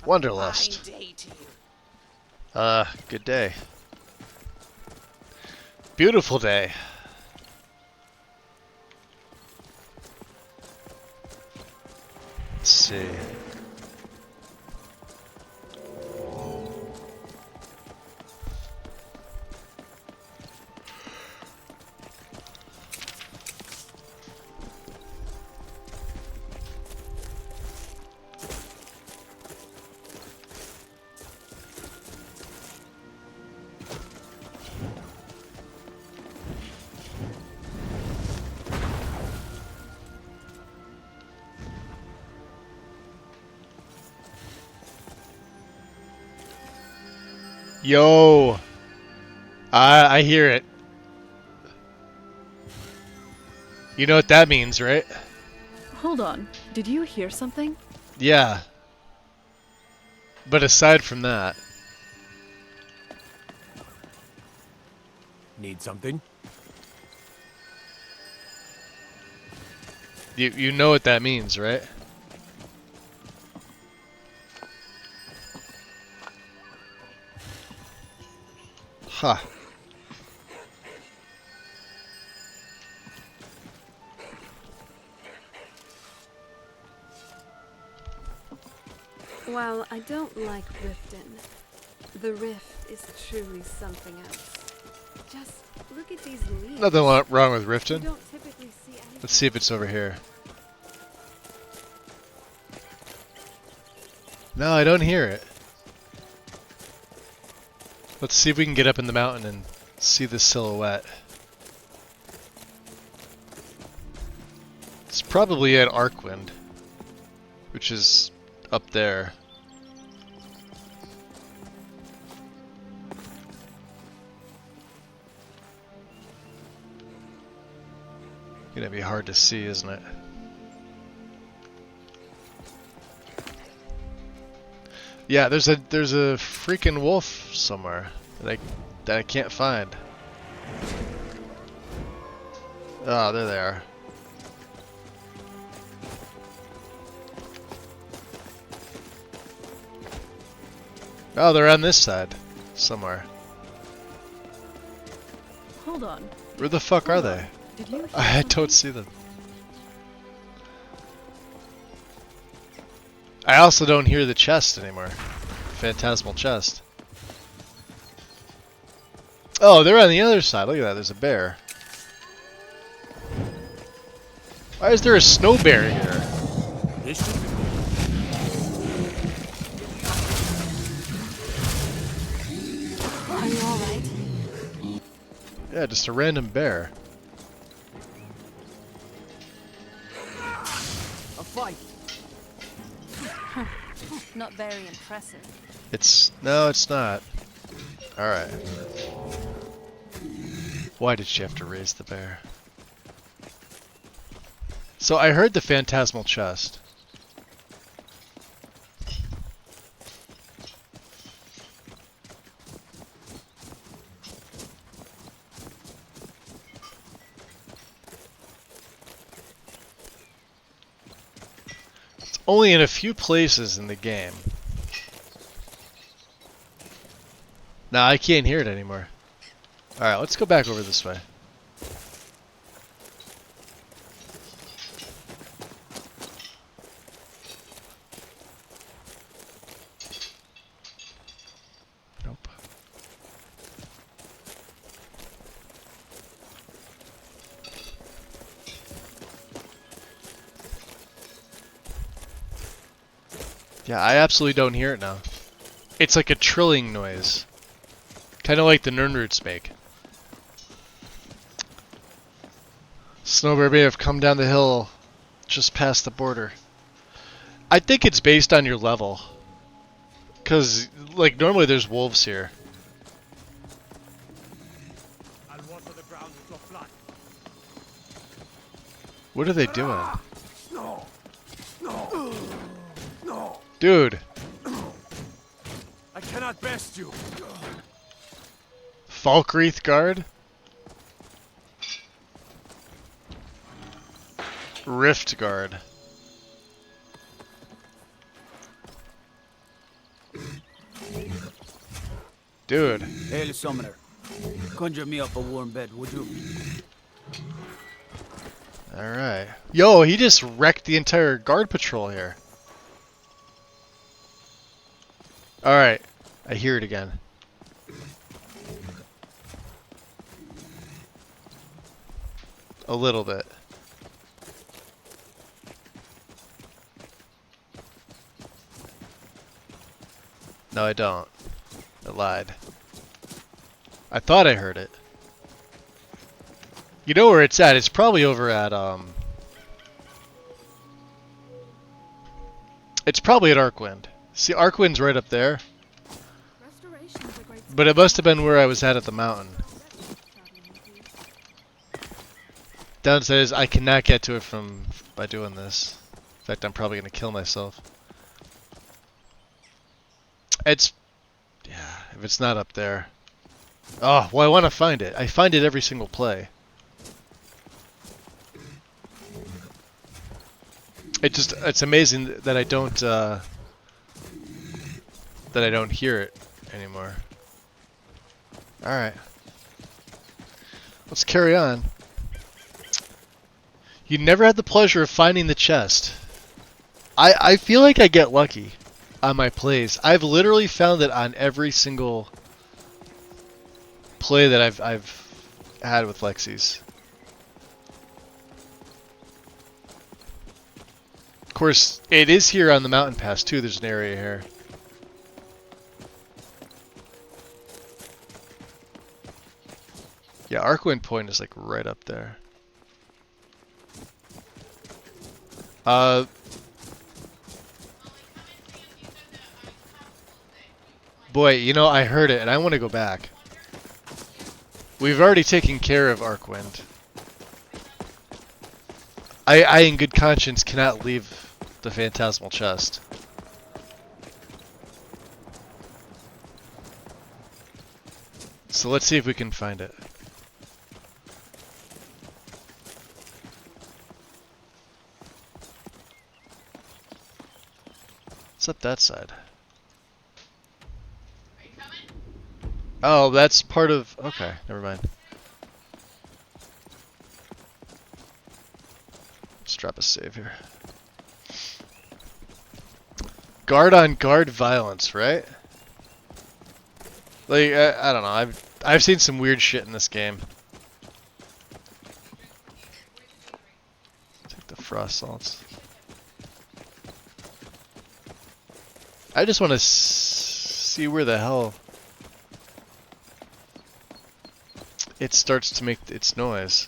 Wanderlust. Fine day to you. Good day. Beautiful day. Let's see. Yo! I hear it. You know what that means, right? Hold on. Did you hear something? Yeah. But aside from that... Need something? You know what that means, right? Huh. While I don't like Riften, the Rift is truly something else. Just look at these leaves. Nothing wrong with You Riften. don't typically see anything. Let's see if it's over here. No, I don't hear it. Let's see if we can get up in the mountain and see the silhouette. It's probably at Arkwind, which is up there. Gonna be hard to see, isn't it? Yeah, there's a freaking wolf somewhere that I can't find. Oh, there they are. Oh, they're on this side somewhere. Hold on. Where the fuck are they? Did you hear I don't something? see them. I also don't hear the chest anymore. Phantasmal chest. Oh, they're on the other side. Look at that. There's a bear. Why is there a snow bear here? This should be good. Are you alright? Yeah, just a random bear. A fight. Not very impressive. No, it's not. Alright. Why did she have to raise the bear? So I heard the phantasmal chest. It's only in a few places in the game. Nah, I can't hear it anymore. Alright, let's go back over this way. Nope. Yeah, I absolutely don't hear it now. It's like a trilling noise. Kind of like the Nernroots make. Snowbear may have come down the hill just past the border. I think it's based on your level. Because, like, normally there's wolves here. What are they doing? No. No. No. Dude. I cannot best you. Falkreath Guard? Rift Guard. Dude. Hail Summoner. Conjure me up a warm bed, would you? Alright. Yo, he just wrecked the entire guard patrol here. Alright. I hear it again. A little bit. No, I don't. I lied. I thought I heard it. You know where it's at? It's probably over at, It's probably at Arkwind. See, Arkwind's right up there. But it must have been where I was at the mountain. Down says I cannot get to it by doing this. In fact, I'm probably gonna kill myself. Yeah, if it's not up there. Oh, well, I want to find it. I find it every single play. It's amazing that I don't hear it anymore. All right. Let's carry on. You never had the pleasure of finding the chest. I feel like I get lucky on my plays. I've literally found it on every single play that I've had with Lexi's. Of course, it is here on the mountain pass too. There's an area here. Yeah, Arkwind Point is like right up there. Boy, you know, I heard it and I want to go back. We've already taken care of Arkwind. I in good conscience cannot leave the phantasmal chest. So let's see if we can find it. What's up that side? Oh, that's part of... Okay, never mind. Let's drop a save here. Guard on guard violence, right? Like, I don't know. I've seen some weird shit in this game. Take the frost salts. I just want to see where the hell it starts to make its noise.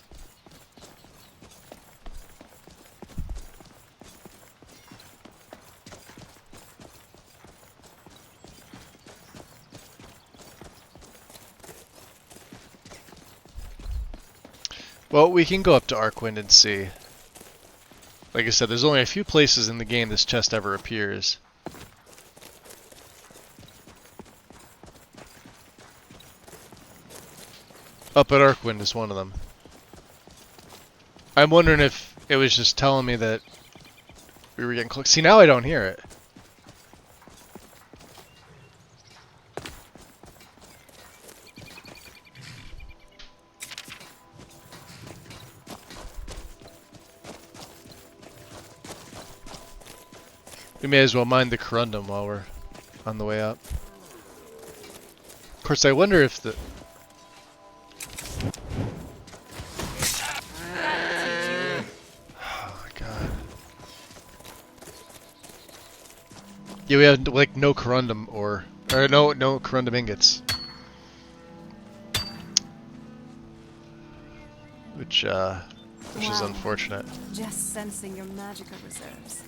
Well, we can go up to Arkwind and see. Like I said, there's only a few places in the game this chest ever appears. Up at Arkwind is one of them. I'm wondering if it was just telling me that we were getting close. See, now I don't hear it. We may as well mine the corundum while we're on the way up. Of course, I wonder if the... Oh my god. Yeah, we have like no corundum or no corundum ingots. Which is unfortunate. Just sensing your magical reserves.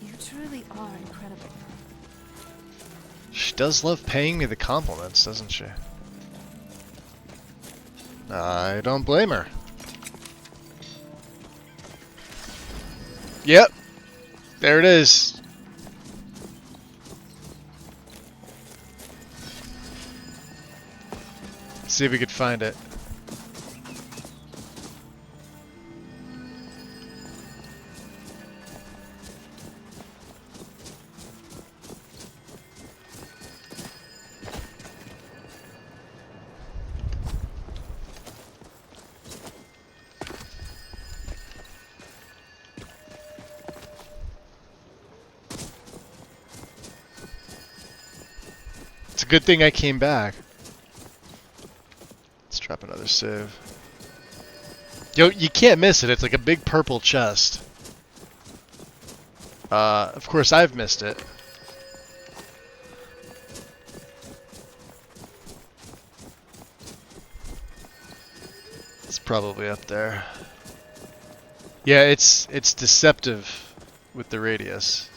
You truly are incredible. She does love paying me the compliments, doesn't she? I don't blame her. Yep. There it is. Let's see if we could find it. It's a good thing I came back. Let's drop another save. Yo, you can't miss it. It's like a big purple chest. Of course I've missed it. It's probably up there. Yeah, it's deceptive with the radius.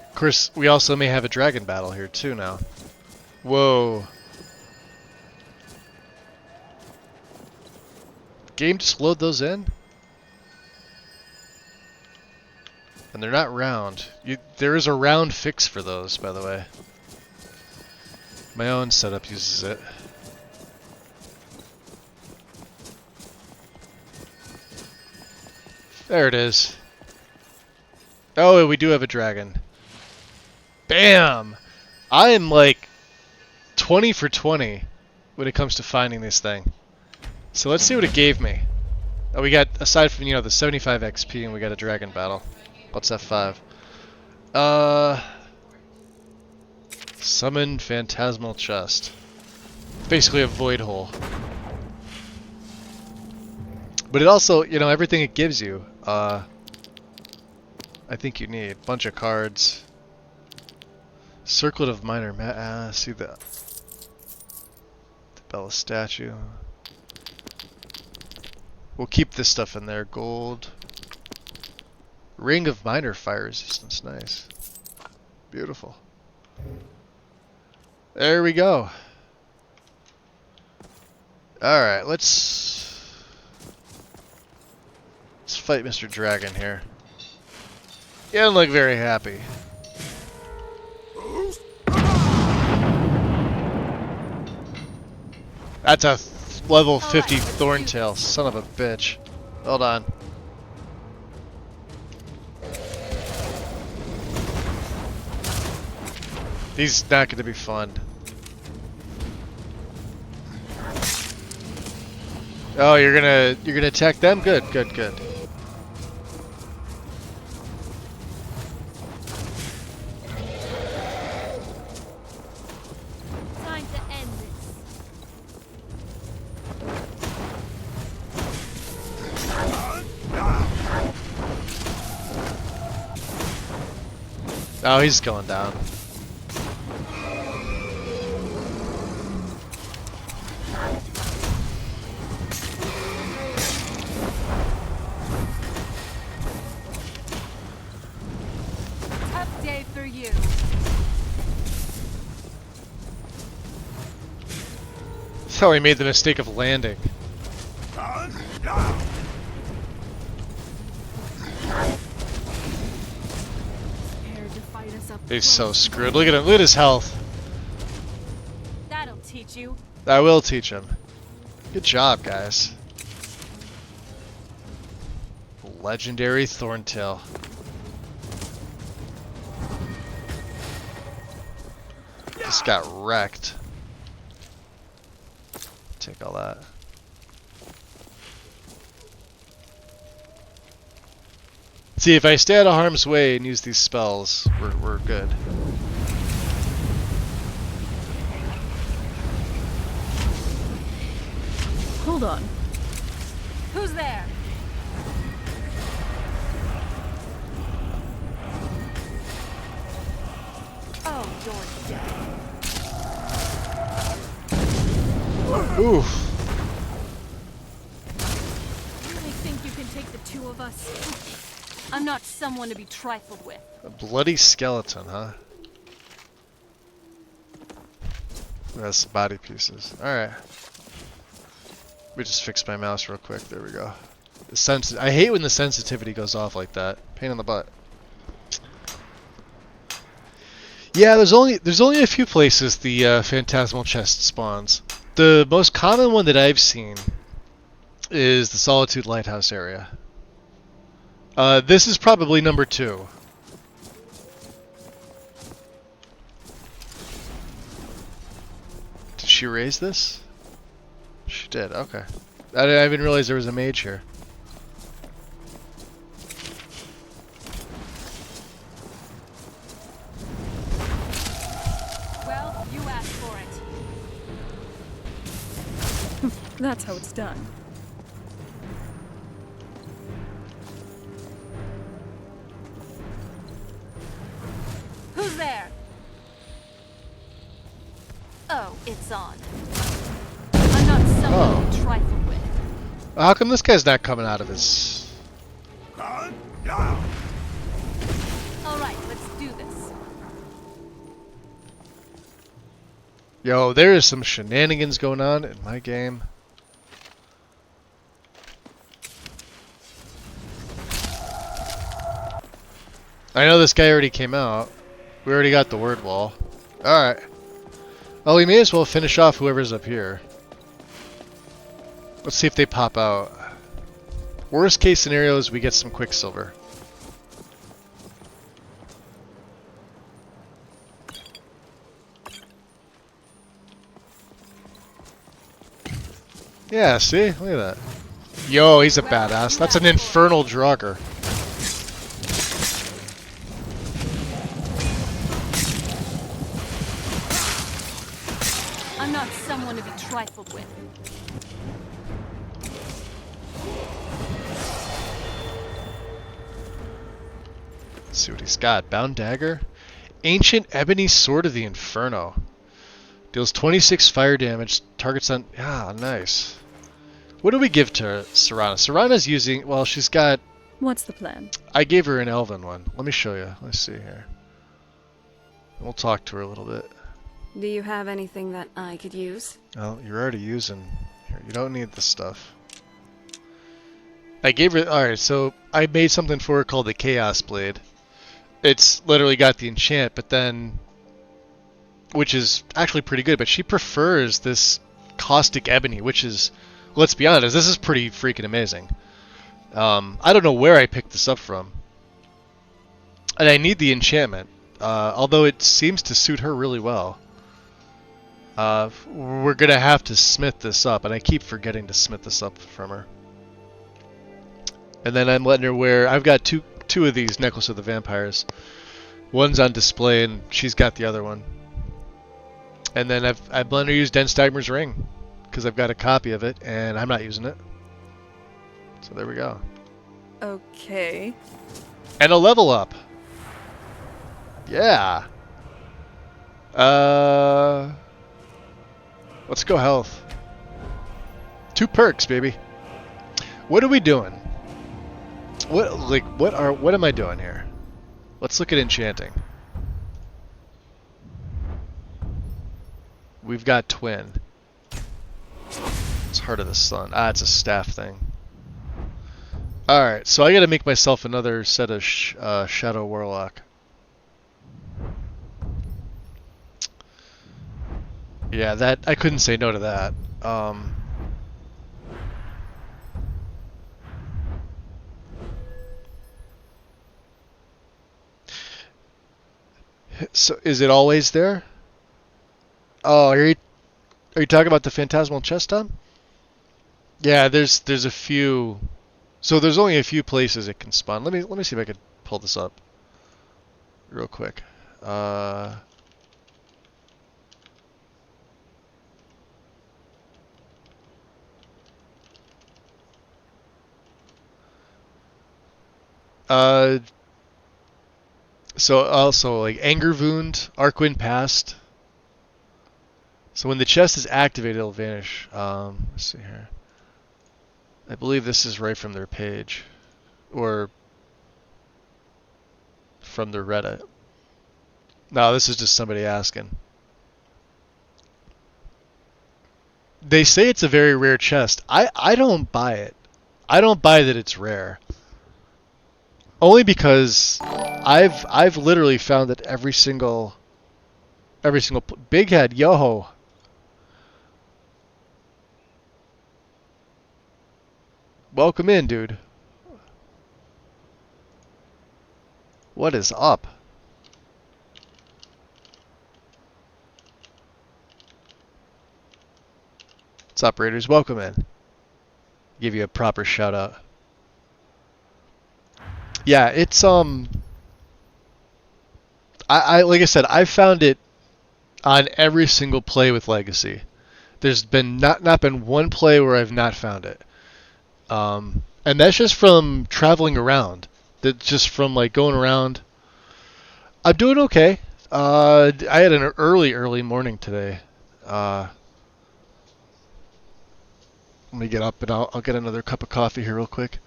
Of course, we also may have a dragon battle here too now. Whoa. Game just load those in? And they're not round. There is a round fix for those, by the way. My own setup uses it. There it is. Oh, we do have a dragon. Bam! I am like 20 for 20 when it comes to finding this thing. So let's see what it gave me. Oh, we got, aside from, the 75 XP, and we got a dragon battle. What's F5? Summon Phantasmal Chest. Basically a void hole. But it also, everything it gives you, I think you need. Bunch of cards. Circlet of Minor see the Bella statue. We'll keep this stuff in there. Gold. Ring of Minor Fire Resistance. Nice. Beautiful. There we go. Alright, let's fight Mr. Dragon here. He doesn't look very happy. That's a level 50 Thorntail, son of a bitch. Hold on. He's not going to be fun. Oh, you're gonna attack them? Good, good, good. Oh, he's going down. Tough day for you. So he made the mistake of landing. Scared to fight us up He's so close. screwed. Look at him. Look at his health. That'll teach you. I will teach him. Good job, guys. Legendary Thorntail. Just got wrecked. Take all that. See, if I stay out of harm's way and use these spells, we're good. Hold on. Who's there? Oh, you're dead. Oof. Really think you can take the two of us? I'm not someone to be trifled with. A bloody skeleton, huh? That's some body pieces. Alright. Let me just fix my mouse real quick. There we go. I hate when the sensitivity goes off like that. Pain in the butt. Yeah, there's only a few places the phantasmal chest spawns. The most common one that I've seen is the Solitude Lighthouse area. This is probably number 2. Did she raise this? She did, okay. I didn't realize there was a mage here. Well, you asked for it. That's how it's done. Who's there? Oh, it's on. I'm not someone to be trifled with. How come this guy's not coming out of his... All right, let's do this. Yo, there is some shenanigans going on in my game. I know this guy already came out. We already got the word wall. Alright. Well, we may as well finish off whoever's up here. Let's see if they pop out. Worst case scenario is we get some Quicksilver. Yeah, see? Look at that. Yo, he's a badass. That's an infernal Draugr. I'm not someone to be trifled with. Let's see what he's got. Bound Dagger. Ancient Ebony Sword of the Inferno. Deals 26 fire damage. Targets on... Ah, nice. What do we give to Serana? Serana's using... Well, she's got... What's the plan? I gave her an elven one. Let me show you. Let's see here. We'll talk to her a little bit. Do you have anything that I could use? Well, you're already using... Here, you don't need this stuff. I gave her... Alright, so I made something for her called the Chaos Blade. It's literally got the enchant, but then... Which is actually pretty good, but she prefers this Caustic Ebony, which is... Let's be honest, this is pretty freaking amazing. I don't know where I picked this up from. And I need the enchantment. Although it seems to suit her really well. We're gonna have to smith this up, and I keep forgetting to smith this up from her. And then I'm letting her wear... I've got two of these Necklace of the Vampires. One's on display, and she's got the other one. And then I've letting her use Den Stagmer's ring, because I've got a copy of it, and I'm not using it. So there we go. Okay. And a level up. Yeah. Let's go health. 2 perks, baby. What are we doing? What am I doing here? Let's look at enchanting. We've got twin. It's Heart of the Sun. Ah, it's a staff thing. Alright, so I gotta make myself another set of Shadow Warlock. Yeah, that I couldn't say no to that. So is it always there? Oh, are you talking about the Phantasmal Chest Tub? Yeah, there's a few. So there's only a few places it can spawn. Let me see if I can pull this up real quick. So also like Anger Wound, Arcwind Past. So when the chest is activated, it'll vanish. Let's see here. I believe this is right from their page, or from their Reddit. No, this is just somebody asking. They say it's a very rare chest. I don't buy it. I don't buy that it's rare. Only because I've literally found that every single Big Head, yo. Welcome in, dude. What is up? What's up, Raiders? Welcome in. Give you a proper shout out. Yeah, it's I like I said, I've found it on every single play with Legacy. There's been not been one play where I've not found it. And that's just from traveling around. That's just from like going around. I'm doing okay. I had an early morning today. Let me get up and I'll get another cup of coffee here real quick.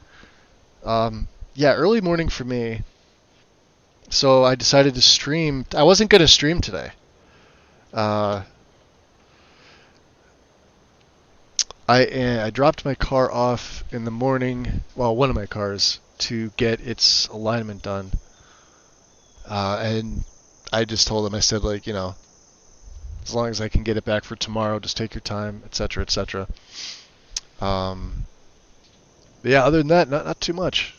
Yeah, early morning for me. So I decided to stream. I wasn't going to stream today. I dropped my car off in the morning, well, one of my cars, to get its alignment done. And I just told him, I said, like, you know, as long as I can get it back for tomorrow, just take your time, etc., etc. But yeah, other than that, not too much.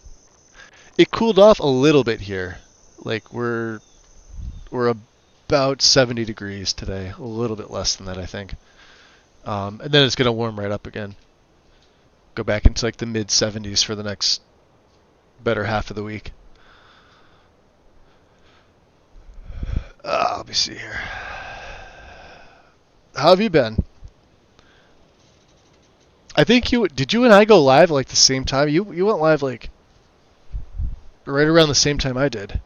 It cooled off a little bit here. Like, we're about 70 degrees today, a little bit less than that, I think. And then it's going to warm right up again. Go back into like the mid 70s for the next better half of the week. Let me see here. How have you been? I think did you and I go live like the same time? You went live like right around the same time I did.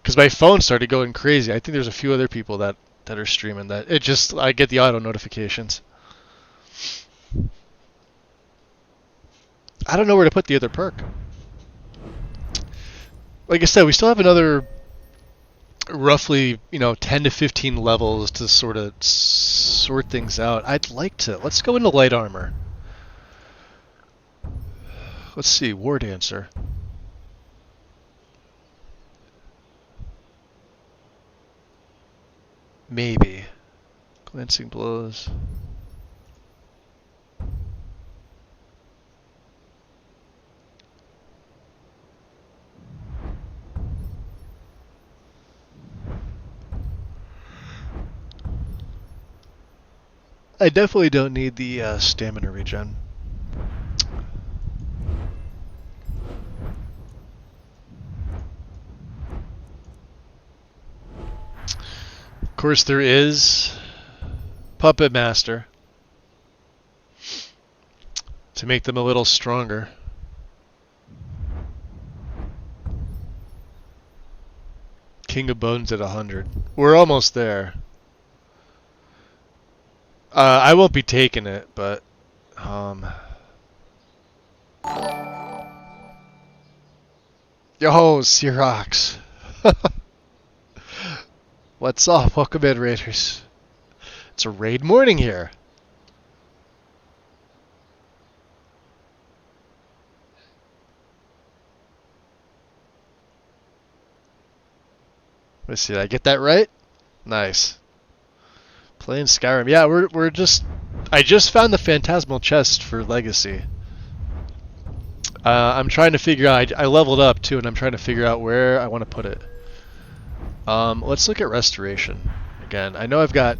Because my phone started going crazy. I think there's a few other people that are streaming that. I get the auto notifications. I don't know where to put the other perk. Like I said, we still have another roughly, 10 to 15 levels to sort of sort things out. Let's go into light armor. Let's see, War Dancer. Maybe. Glancing blows. I definitely don't need the stamina regen. Of course, there is Puppet Master to make them a little stronger. King of Bones at 100. We're almost there. I won't be taking it, but yo, Xerox. What's up? Welcome in, Raiders. It's a raid morning here. Let's see, did I get that right? Nice. Playing Skyrim. Yeah, we're just... I just found the Phantasmal Chest for Legacy. I'm trying to figure out... I leveled up, too, and I'm trying to figure out where I want to put it. Let's look at Restoration. Again, I know we've got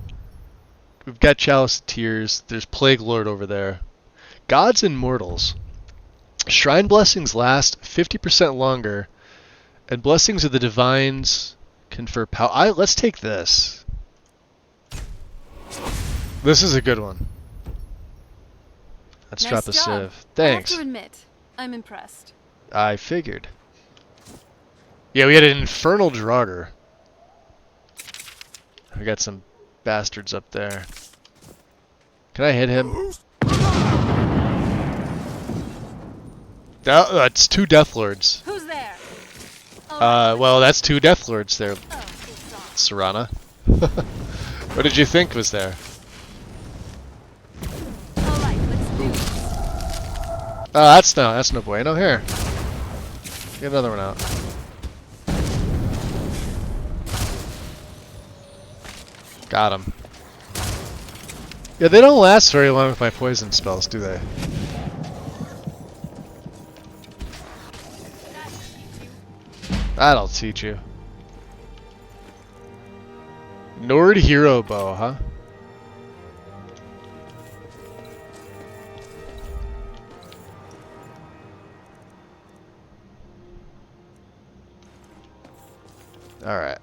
Chalice of Tears. There's Plague Lord over there. Gods and Mortals. Shrine Blessings last 50% longer. And Blessings of the Divines confer power. Let's take this. This is a good one. Let's drop a job. sieve. I have Thanks. to admit, I'm impressed. I figured. Yeah, we had an Infernal Draugr. We got some bastards up there. Can I hit him? Oh, that's 2 Deathlords. Who's there? Well, that's 2 Deathlords there, Oh, it's on. Serana. What did you think was there? All right, let's do it. Oh, that's no bueno. Here. Get another one out. Got him. Yeah, they don't last very long with my poison spells, do they? That'll teach you. Nord Hero Bow, huh? Alright.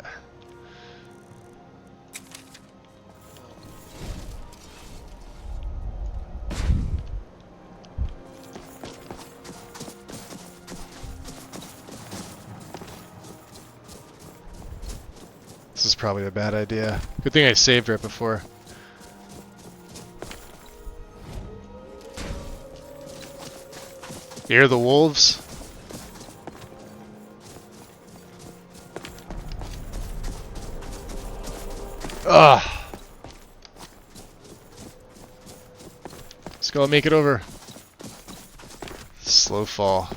This is probably a bad idea. Good thing I saved right before. You hear the wolves? Ugh. Let's go and make it over. Slow fall.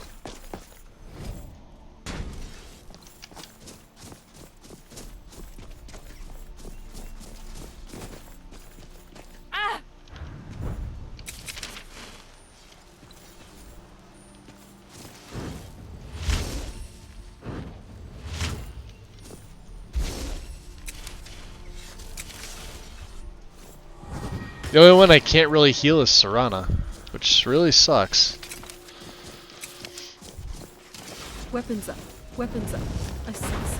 The only one I can't really heal is Serana, which really sucks. Weapons up. Weapons up. Assess.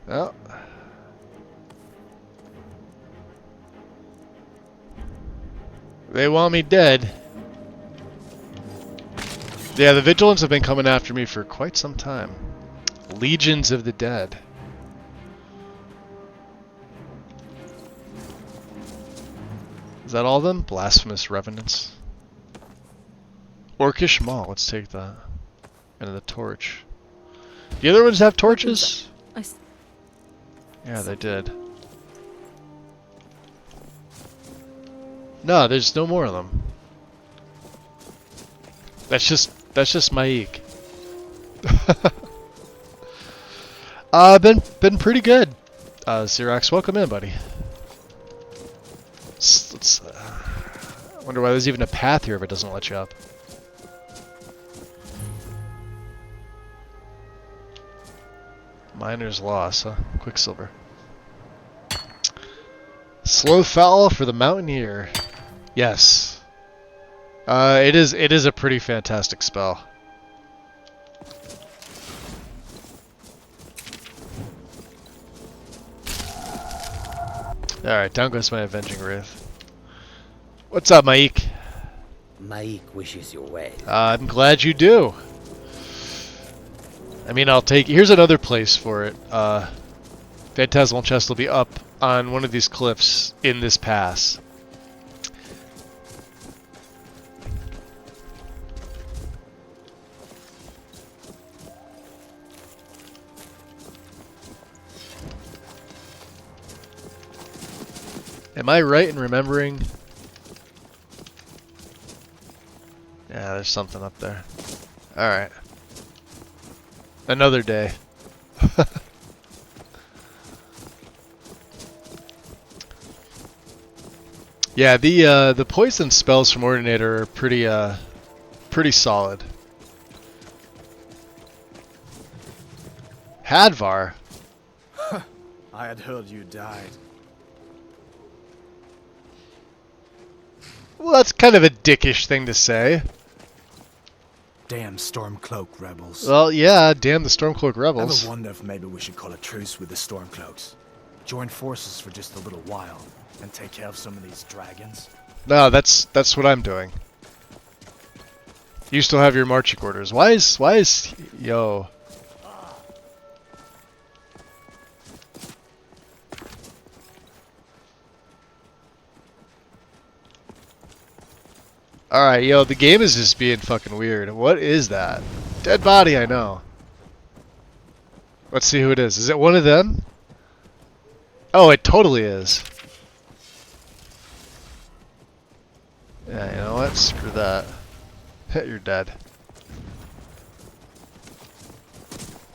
Oh. They want me dead. Yeah, the Vigilants have been coming after me for quite some time. Legions of the Dead. Is that all of them? Blasphemous Revenants. Orcish Maw, let's take that. And the torch. The other ones have torches? Yeah, they did. No, there's no more of them. That's just my eek. Been pretty good. Xerox, welcome in, buddy. Let's wonder why there's even a path here if it doesn't let you up. Miner's loss, huh? Quicksilver. Slow foul for the Mountaineer. Yes. It is a pretty fantastic spell. Alright, down goes my avenging wraith. What's up, Maik? Maik wishes you well. I'm glad you do. I mean, I'll take... Here's another place for it. Phantasmal chest will be up on one of these cliffs in this pass. Am I right in remembering? Yeah, there's something up there. Alright. Another day. Yeah, the poison spells from Ordinator are pretty solid. Hadvar. I had heard you died. Well, that's kind of a dickish thing to say. Damn Stormcloak rebels. Well, yeah, damn the Stormcloak rebels. Ever wonder if maybe we should call a truce with the Stormcloaks? Join forces for just a little while and take care of some of these dragons? No, that's what I'm doing. You still have your marching orders. Why is yo? Alright, yo, the game is just being fucking weird. What is that? Dead body, I know. Let's see who it is. Is it one of them? Oh, it totally is. Yeah, you know what? Screw that. You're dead.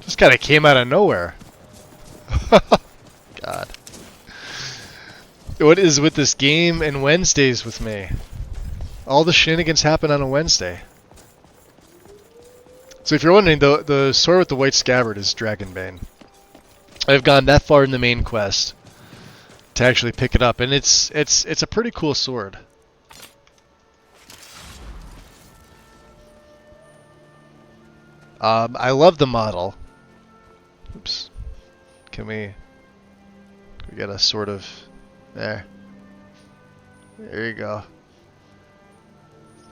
Just kinda came out of nowhere. God. What is with this game and Wednesdays with me? All the shenanigans happen on a Wednesday. So if you're wondering, the sword with the white scabbard is Dragonbane. I've gone that far in the main quest to actually pick it up, and it's a pretty cool sword. I love the model. Oops. Can we get a sort of there? There you go.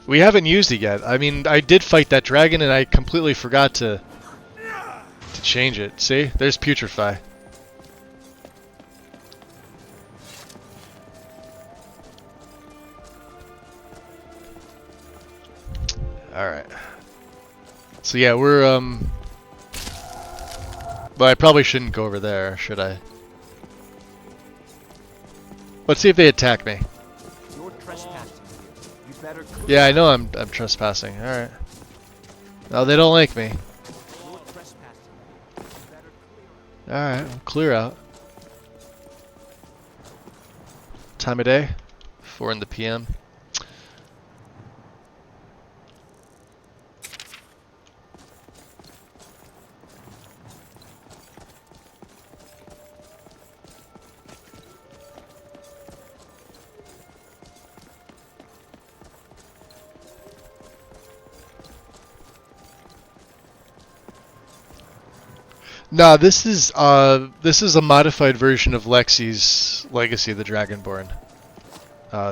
We haven't used it yet. I mean, I did fight that dragon and I completely forgot to change it. See? There's Putrefy. Alright. So yeah, we're but I probably shouldn't go over there, should I? Let's see if they attack me. Yeah, I know I'm trespassing. Alright. No, they don't like me. Alright, we'll clear out. Time of day? 4 in the PM. No, this is a modified version of Lexi's Legacy of the Dragonborn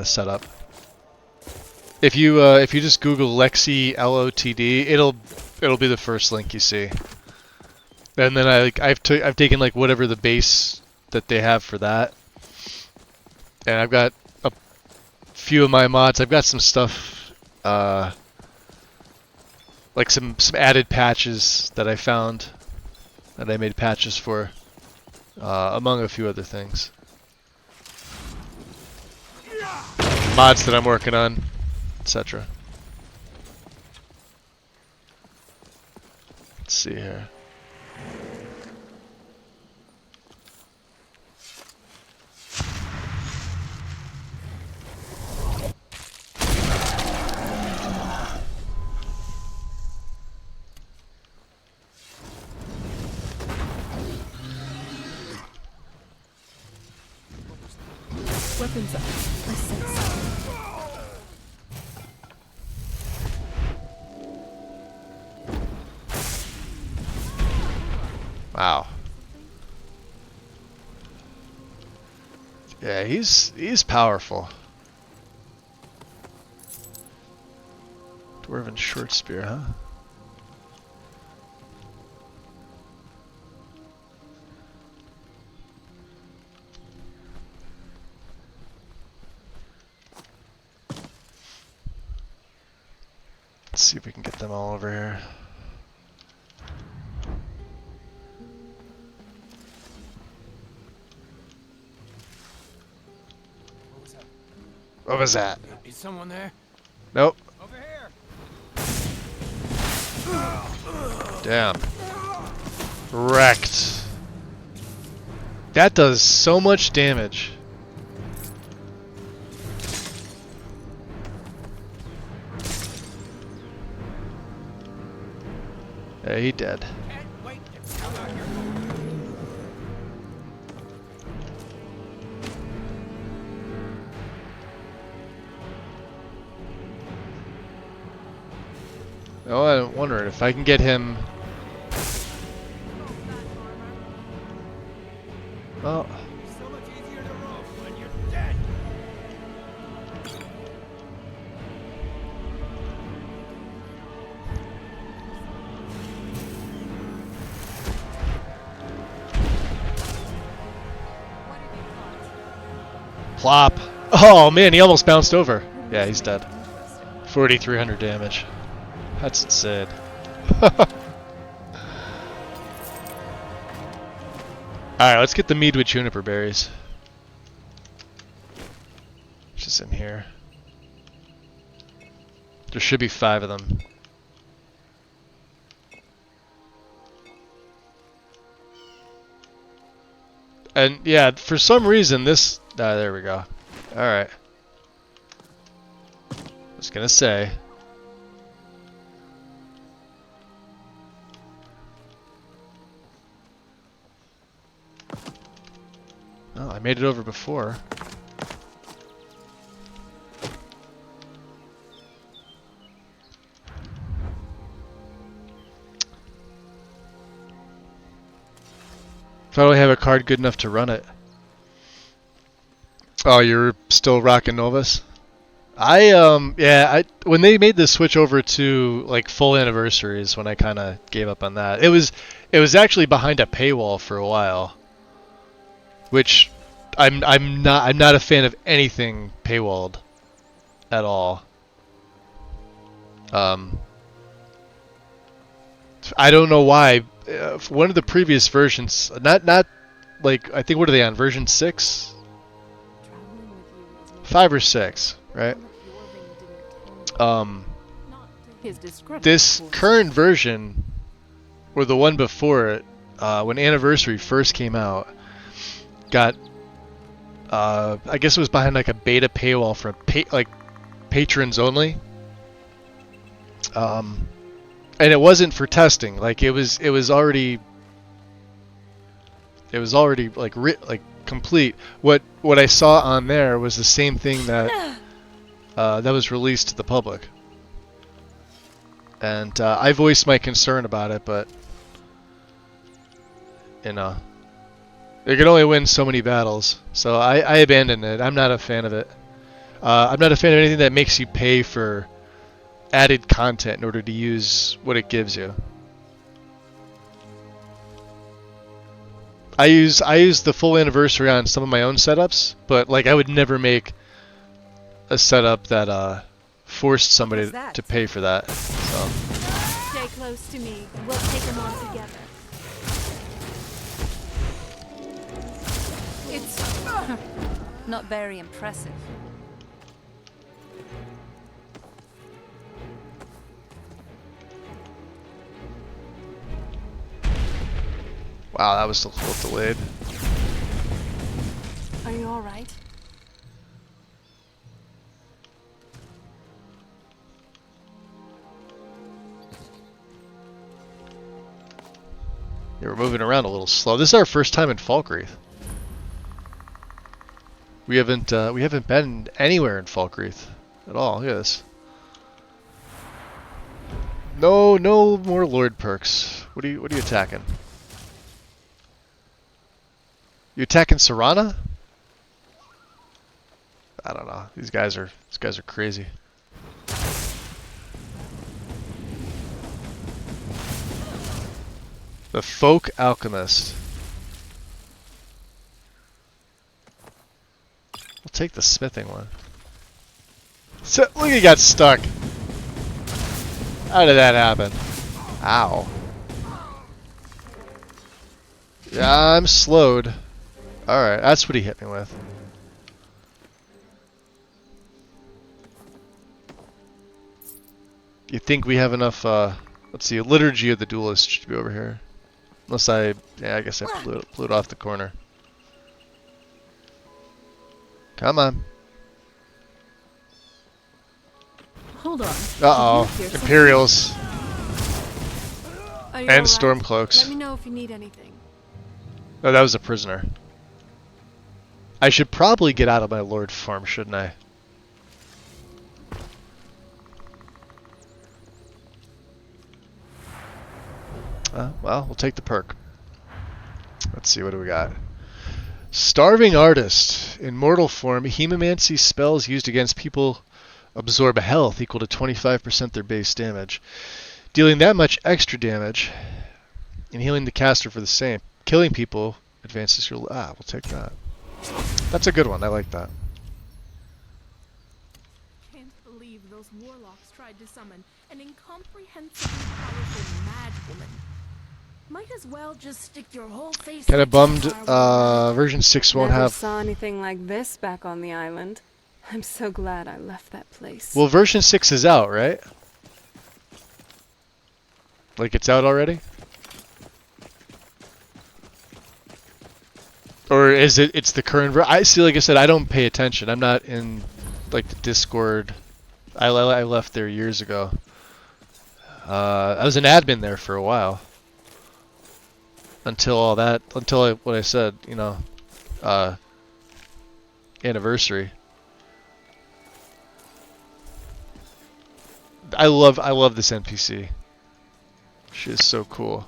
setup. If you just Google Lexi LOTD, it'll be the first link you see. And then I've taken like whatever the base that they have for that, and I've got a few of my mods. I've got some stuff like some added patches that I found. That I made patches for, among a few other things. Mods that I'm working on, etc. Let's see here. Weapons up. I sense something. Wow. Yeah, he's powerful. Dwarven short spear, huh? Let's see if we can get them all over here. What was that? Is someone there? Nope. Over here. Damn. Wrecked. That does so much damage. Yeah, he dead. Can't wait to come out here. Oh, I'm wondering if I can get him. Well, So much easier to rope when you're dead. plop. Oh man, he almost bounced over. Yeah, he's dead. 4,300 damage. That's insane. Alright, let's get the Meadwood Juniper berries. Just in here. There should be 5 of them. And yeah, for some reason this... Ah, there we go. Alright. I was gonna say... Oh, I made it over before. If I only have a card good enough to run it. Oh, you're still rocking Novus? When they made the switch over to like full anniversaries, when I kind of gave up on that. It was actually behind a paywall for a while, which I'm not a fan of anything paywalled at all. I don't know why. One of the previous versions, not like I think what are they on, version 6, 5 or 6, right? This current version, or the one before it, when Anniversary first came out, got I guess it was behind like a beta paywall for like patrons only. And it wasn't for testing. Like it was already like complete. What I saw on there was the same thing that that was released to the public. And I voiced my concern about it, but you know, you can only win so many battles. So I abandoned it. I'm not a fan of it. I'm not a fan of anything that makes you pay for added content in order to use what it gives you. I use the full anniversary on some of my own setups, but like I would never make a setup that forced somebody to pay for that. So. Stay close to me. We'll take them on together. It's not very impressive. Wow, that was a little delayed. Are you all right? Yeah, we're moving around a little slow. This is our first time in Falkreath. We haven't been anywhere in Falkreath at all. Look at this. No more Lord perks. What are you attacking? You attacking Serana? I don't know. These guys are crazy. The Folk Alchemist. We'll take the smithing one. So, look, he got stuck. How did that happen? Ow. Yeah, I'm slowed. Alright, that's what he hit me with. You think we have enough, let's see, Liturgy of the Duelist should be over here. Unless I guess I blew it off the corner. Come on. Hold on. Uh-oh. Did you hear something? Imperials. Are you And alright? Stormcloaks. Let me know if you need anything. Oh, that was a prisoner. I should probably get out of my Lord farm, shouldn't I? Well, we'll take the perk. Let's see, what do we got? Starving Artist. In mortal form, hemomancy spells used against people absorb health equal to 25% their base damage. Dealing that much extra damage and healing the caster for the same. Killing people advances your... we'll take that. That's a good one. I like that. Can't believe those warlocks tried to summon an incomprehensibly powerful mad woman. Might as well just stick your whole face. Kind of bummed version 6 won't Never have... saw anything like this back on the island. I'm so glad I left that place. Well, version 6 is out, right? Like, it's out already? Or is it's the current version? I see, like I said, I don't pay attention. I'm not in, like, the Discord. I left there years ago. I was an admin there for a while. Until what I said, you know, anniversary. I love this NPC. She is so cool.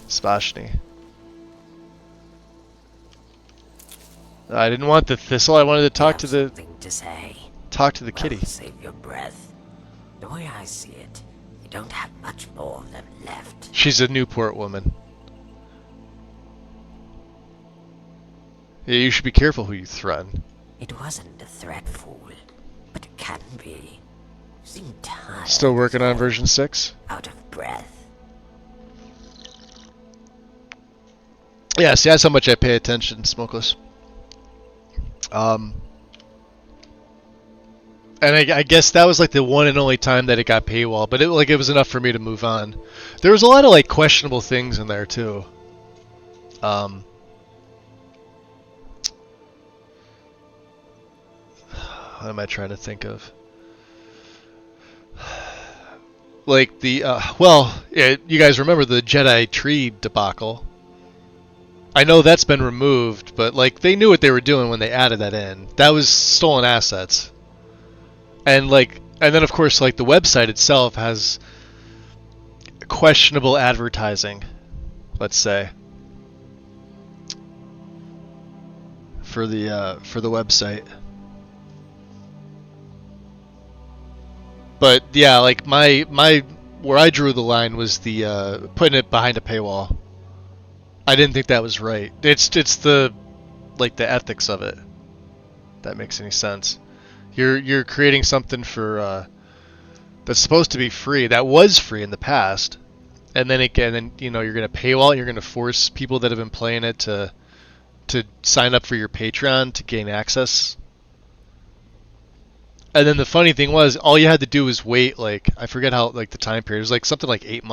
Spashni. I didn't want the thistle. I wanted to talk to the talk to the kitty. Save your breath. The way I see it, you don't have much more of them left. She's a Newport woman. Yeah, you should be careful who you threaten. It wasn't a threat, fool, but it can be. You seem tired. Still working on version 6? Out of breath. Yeah, see, that's how much I pay attention, Smokeless. And I guess that was like the one and only time that it got paywall, but it was enough for me to move on. There was a lot of like questionable things in there too. What am I trying to think of? Like the you guys remember the Jedi tree debacle? I know that's been removed, but like they knew what they were doing when they added that in. That was stolen assets. And then of course like the website itself has questionable advertising, let's say, for the website. But yeah, like my where I drew the line was the putting it behind a paywall. I didn't think that was right. It's the like the ethics of it. If that makes any sense. You're creating something for that's supposed to be free. That was free in the past, and then you know you're gonna paywall. You're gonna force people that have been playing it to sign up for your Patreon to gain access. And then the funny thing was, all you had to do was wait. Like I forget how like the time period. It was like something like 8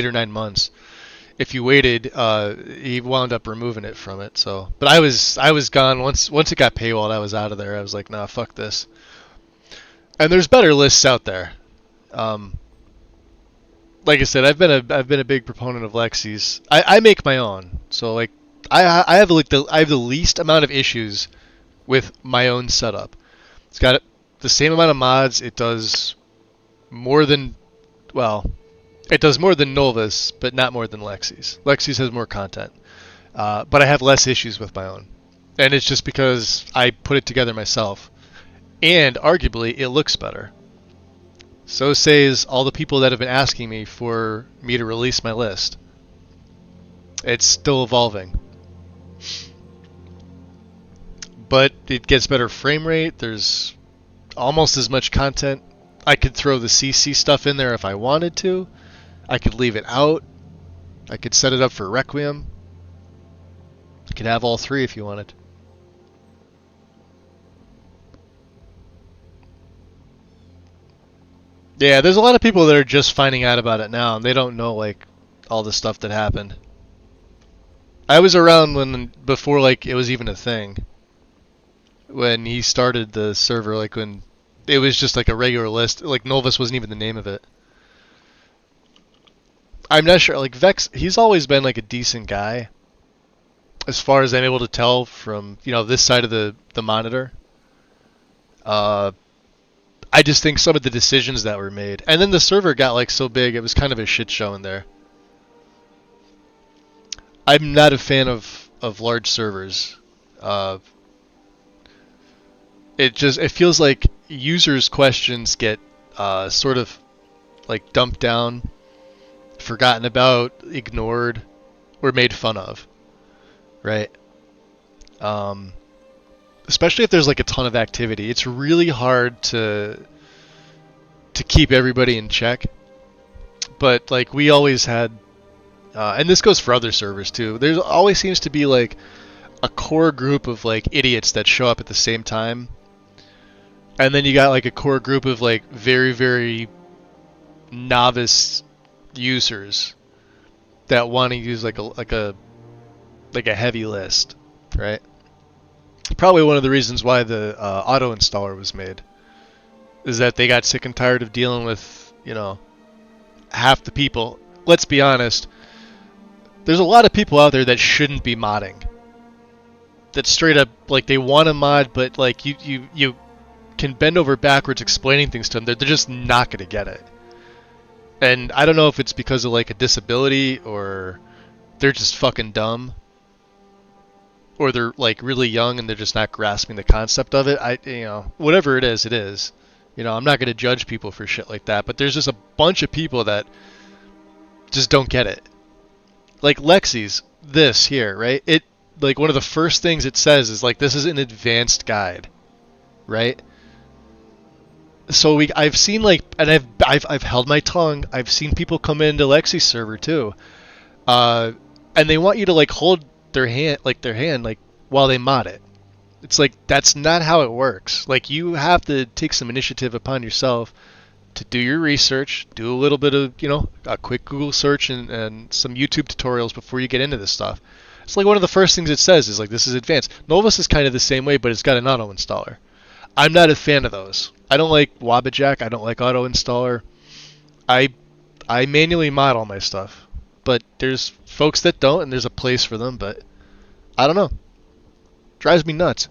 or 9 months. If you waited, he wound up removing it from it. So, but I was gone once it got paywalled. I was out of there. I was like, nah, fuck this. And there's better lists out there. Like I said, I've been a big proponent of Lexi's. I make my own. So like, I have the least amount of issues with my own setup. It's got the same amount of mods. It does more than Novus, but not more than Lexi's. Lexi's has more content. but I have less issues with my own. And it's just because I put it together myself. And arguably, it looks better. So says all the people that have been asking me for me to release my list. It's still evolving. But it gets better frame rate. There's almost as much content. I could throw the CC stuff in there if I wanted to. I could leave it out. I could set it up for Requiem. You could have all three if you wanted. Yeah, there's a lot of people that are just finding out about it now, and they don't know like all the stuff that happened. I was around when before like it was even a thing. When he started the server, like when it was just like a regular list, like Novus wasn't even the name of it. I'm not sure, like Vex, he's always been like a decent guy. As far as I'm able to tell from, you know, this side of the monitor. I just think some of the decisions that were made. And then the server got like so big, it was kind of a shit show in there. I'm not a fan of large servers. It feels like users' questions get sort of like dumped down, forgotten about, ignored, or made fun of, right? Especially if there's like a ton of activity, it's really hard to keep everybody in check. But like we always had, and this goes for other servers too. There always seems to be like a core group of like idiots that show up at the same time, and then you got like a core group of like very, very novice users that want to use like a heavy list, right? Probably one of the reasons why the auto installer was made is that they got sick and tired of dealing with, you know, half the people. Let's be honest, there's a lot of people out there that shouldn't be modding. That straight up, like, they want to mod, but like you can bend over backwards explaining things to them. They're just not going to get it. And I don't know if it's because of like a disability or they're just fucking dumb. Or they're like really young and they're just not grasping the concept of it. You know, whatever it is, it is. You know, I'm not going to judge people for shit like that, but there's just a bunch of people that just don't get it. Like Lexi's, this here, right? It, like, one of the first things it says is like, this is an advanced guide, right? So I've seen like, and I've held my tongue. I've seen people come into Lexi's server too, and they want you to like hold their hand like while they mod it. It's like, that's not how it works. Like, you have to take some initiative upon yourself to do your research, do a little bit of, you know, a quick Google search and some YouTube tutorials before you get into this stuff. It's like one of the first things it says is like, this is advanced. Novus is kind of the same way, but it's got an auto installer. I'm not a fan of those. I don't like Wabbajack. I don't like auto installer. I manually mod all my stuff. But there's folks that don't, and there's a place for them, but I don't know. Drives me nuts.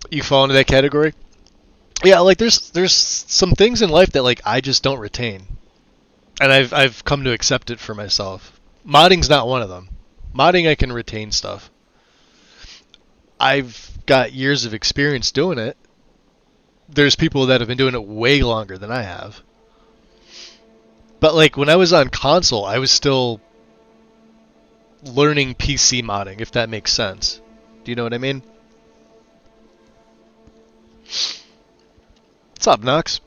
You fall into that category? Yeah, like there's some things in life that like I just don't retain. And I've come to accept it for myself. Modding's not one of them. Modding, I can retain stuff. I've got years of experience doing it. There's people that have been doing it way longer than I have. But like when I was on console, I was still learning PC modding, if that makes sense. Do you know what I mean? What's up, Nox?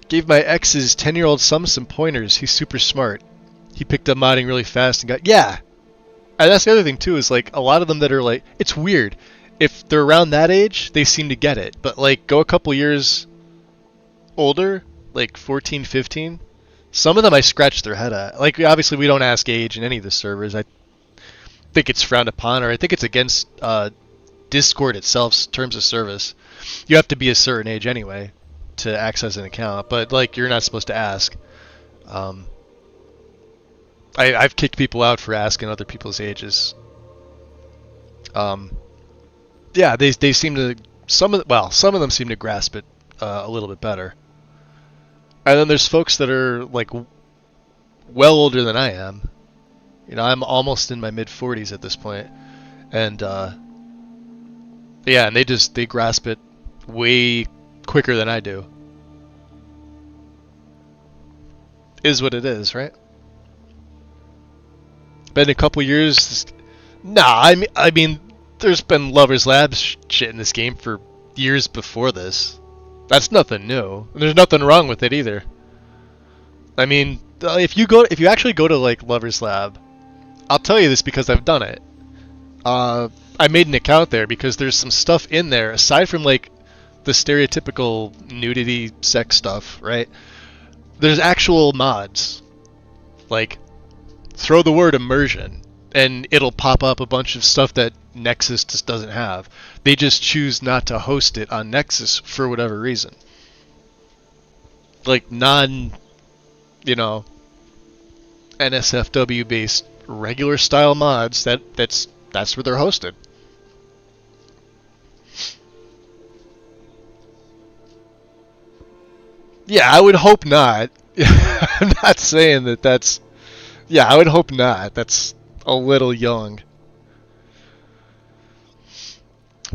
Gave my ex's 10-year-old son some pointers. He's super smart. He picked up modding really fast and got... Yeah! And that's the other thing, too, is like a lot of them that are like... It's weird. If they're around that age, they seem to get it. But like, go a couple years older, like 14, 15, some of them I scratch their head at. Like, obviously we don't ask age in any of the servers. I think it's frowned upon, or I think it's against Discord itself's terms of service. You have to be a certain age anyway to access an account, but like, you're not supposed to ask. I've kicked people out for asking other people's ages. Yeah, they seem to, some of them seem to grasp it a little bit better. And then there's folks that are like well older than I am. You know, I'm almost in my mid-40s at this point, and yeah, and they grasp it way quicker than I do. Is what it is, right? Been a couple years. Nah, I mean, there's been Lovers Labs shit in this game for years before this. That's nothing new. And there's nothing wrong with it either. I mean, if you actually go to like Lovers Lab, I'll tell you this because I've done it. I made an account there because there's some stuff in there aside from like the stereotypical nudity, sex stuff, right? There's actual mods. Like, throw the word immersion, and it'll pop up a bunch of stuff that Nexus just doesn't have. They just choose not to host it on Nexus for whatever reason. Like NSFW based regular style mods, that's where they're hosted. Yeah, I would hope not. I'm not saying that's... Yeah, I would hope not. That's a little young.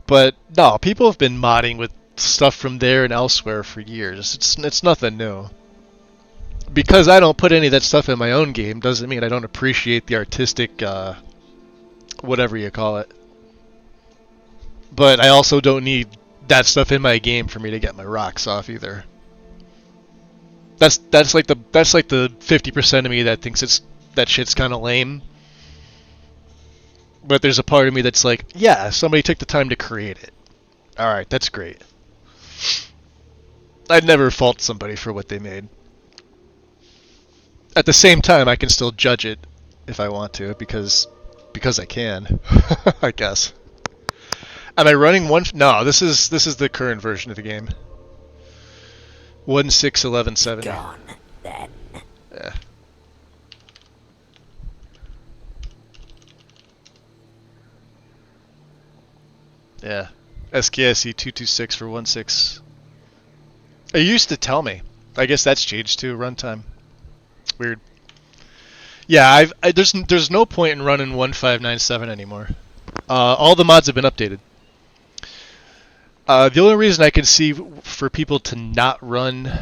But no, people have been modding with stuff from there and elsewhere for years. It's nothing new. Because I don't put any of that stuff in my own game doesn't mean I don't appreciate the artistic, whatever you call it. But I also don't need that stuff in my game for me to get my rocks off either. That's like the 50% of me that thinks that shit's kind of lame. But there's a part of me that's like, yeah, somebody took the time to create it. All right, that's great. I'd never fault somebody for what they made. At the same time, I can still judge it if I want to because I can, I guess. Am I running one? No, this is the current version of the game. 1.6.11.70. Gone then. Yeah. Yeah. SKSE 226 for 1.6. It used to tell me. I guess that's changed too. Runtime. Weird. Yeah, there's no point in running 1.5.9.7 anymore. All the mods have been updated. The only reason I can see for people to not run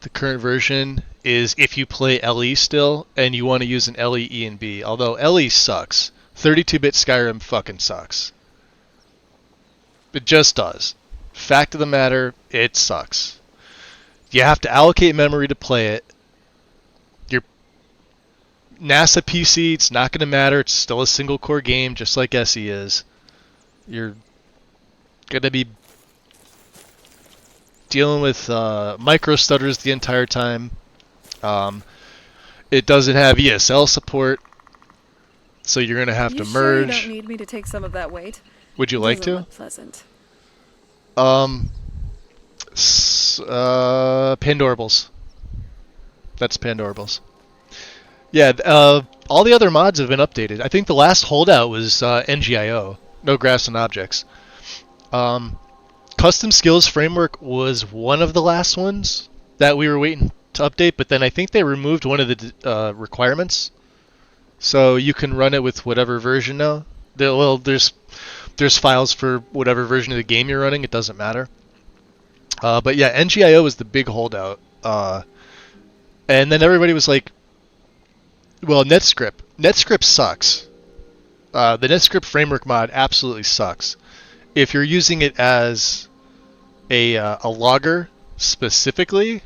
the current version is if you play LE still and you want to use an LE E and B. Although LE sucks. 32-bit Skyrim fucking sucks. It just does. Fact of the matter, it sucks. You have to allocate memory to play it. Your NASA PC, it's not going to matter. It's still a single core game, just like SE is. You're going to be dealing with micro stutters the entire time. It doesn't have ESL support, so you're going to have to merge. Sure you don't need me to take some of that weight? Would you like to? Look pleasant. Pandorables. That's Pandorables. Yeah, all the other mods have been updated. I think the last holdout was NGIO, No Graphs and Objects. Custom Skills Framework was one of the last ones that we were waiting to update, but then I think they removed one of the requirements. So you can run it with whatever version now. Well, there's files for whatever version of the game you're running. It doesn't matter. But yeah, NGIO was the big holdout. And then everybody was like, well, NetScript. NetScript sucks. The NetScript framework mod absolutely sucks. If you're using it as a logger specifically,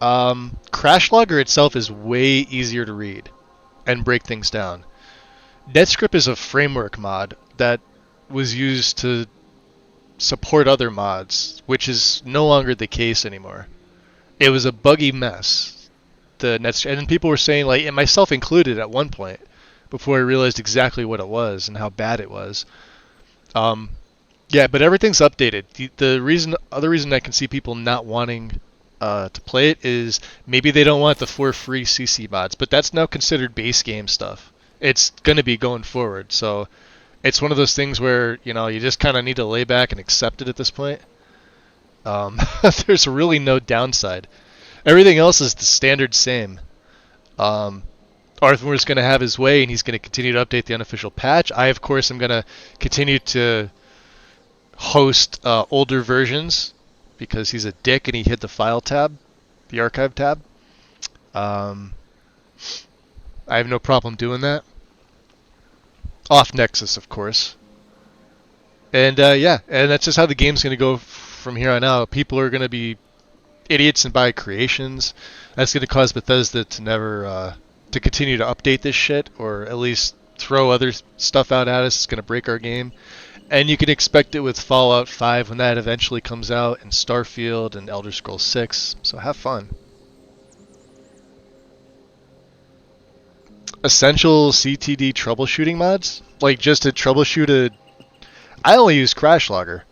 Crash Logger itself is way easier to read and break things down. NetScript is a framework mod that was used to support other mods, which is no longer the case anymore. It was a buggy mess. And people were saying, like, and myself included at one point, before I realized exactly what it was and how bad it was. Yeah, but everything's updated. The other reason I can see people not wanting to play it is maybe they don't want the 4 free CC mods, but that's now considered base game stuff. It's going to be going forward, so it's one of those things where, you know, you just kind of need to lay back and accept it at this point. There's really no downside. Everything else is the standard same. Arthur's going to have his way, and he's going to continue to update the unofficial patch. I, of course, am going to continue to host older versions because he's a dick and he hit the file tab, the archive tab. I have no problem doing that. Off Nexus, of course. And yeah, and that's just how the game's going to go from here on out. People are going to be idiots and buy creations. That's going to cause Bethesda to never to continue to update this shit, or at least throw other stuff out at us. It's going to break our game. And you can expect it with Fallout 5 when that eventually comes out, and Starfield and Elder Scrolls 6. So have fun. Essential CTD troubleshooting mods? Like just to troubleshoot a... I only use Crash Logger.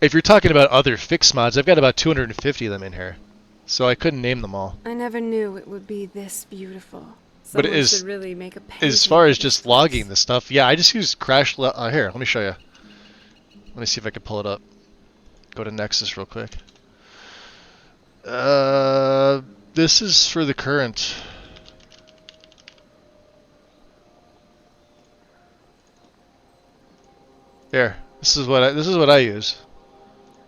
If you're talking about other fix mods, I've got about 250 of them in here. So I couldn't name them all. I never knew it would be this beautiful. But Someone it is, should really make a painting as far as for just this logging place. the stuff, yeah, I just use Crash here, let me show you. Let me see if I can pull it up. Go to Nexus real quick. This is for the current. Here, this is what I use.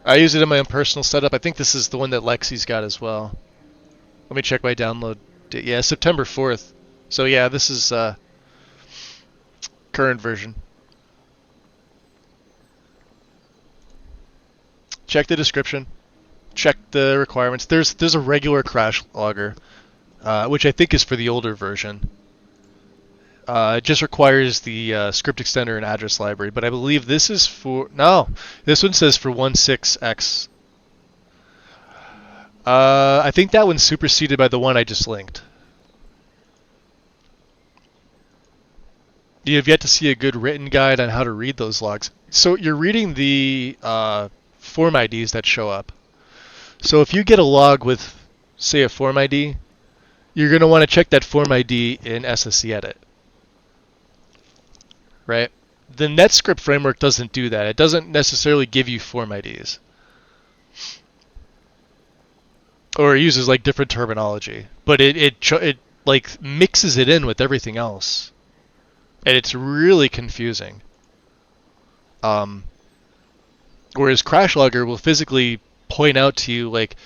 I use it in my own personal setup. I think this is the one that Lexi's got as well. Let me check my download date. Yeah, September 4th. So yeah, this is current version. Check the description. Check the requirements. There's a regular Crash Logger, which I think is for the older version. It just requires the script extender and address library, but I believe this is for... No! This one says for 1.6x. I think that one's superseded by the one I just linked. You have yet to see a good written guide on how to read those logs. So you're reading the form IDs that show up. So if you get a log with, say, a form ID, you're going to want to check that form ID in SSE Edit. Right? The NetScript framework doesn't do that. It doesn't necessarily give you form IDs. Or it uses like different terminology, but it like mixes it in with everything else. And it's really confusing. Whereas Crash Logger will physically point out to you like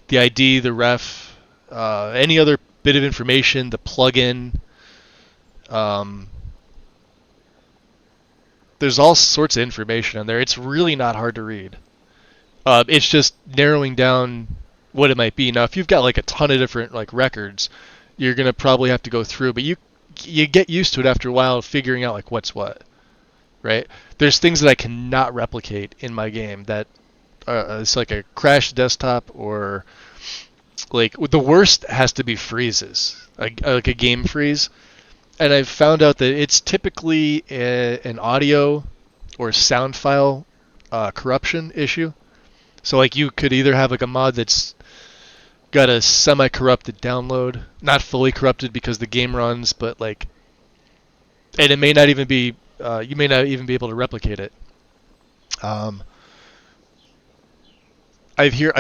the ID, the ref, any other bit of information, the plugin. There's all sorts of information on there. It's really not hard to read. It's just narrowing down what it might be. Now, if you've got like a ton of different like records, you're gonna probably have to go through, but you get used to it after a while, figuring out like what's what. Right? There's things that I cannot replicate in my game that it's like a crashed desktop, or like the worst has to be freezes, like a game freeze. And I've found out that it's typically an audio or sound file corruption issue. So like you could either have like a mod that's got a semi-corrupted download, not fully corrupted because the game runs, but like, and it may not even be, you may not even be able to replicate it. I've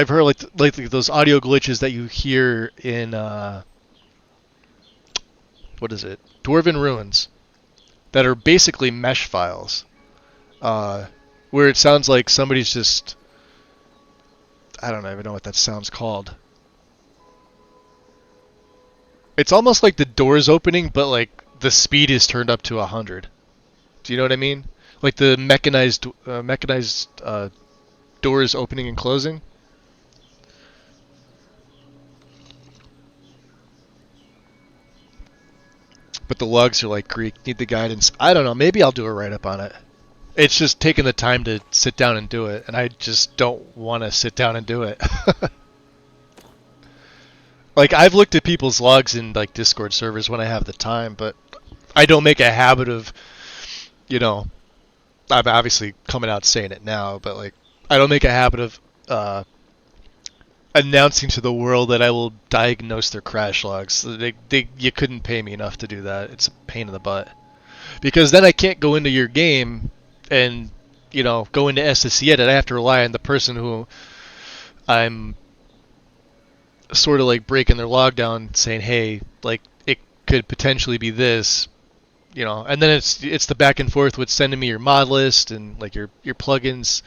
heard like those audio glitches that you hear in what is it? Dwarven Ruins, that are basically mesh files, where it sounds like somebody's just, I don't even know what that sound's called. It's almost like the door's opening, but like the speed is turned up to 100. Do you know what I mean? Like the mechanized doors opening and closing. But the logs are like Greek, need the guidance. I don't know, maybe I'll do a write-up on it. It's just taking the time to sit down and do it, and I just don't want to sit down and do it. Like, I've looked at people's logs in like Discord servers when I have the time, but I don't make a habit of, you know, I'm obviously coming out saying it now, but like, I don't make a habit of announcing to the world that I will diagnose their crash logs. You couldn't pay me enough to do that. It's a pain in the butt. Because then I can't go into your game and, you know, go into SSE Edit. I have to rely on the person who I'm sort of like breaking their log down, saying, hey, like, could potentially be this, you know, and then it's the back and forth with sending me your mod list and like your plugins,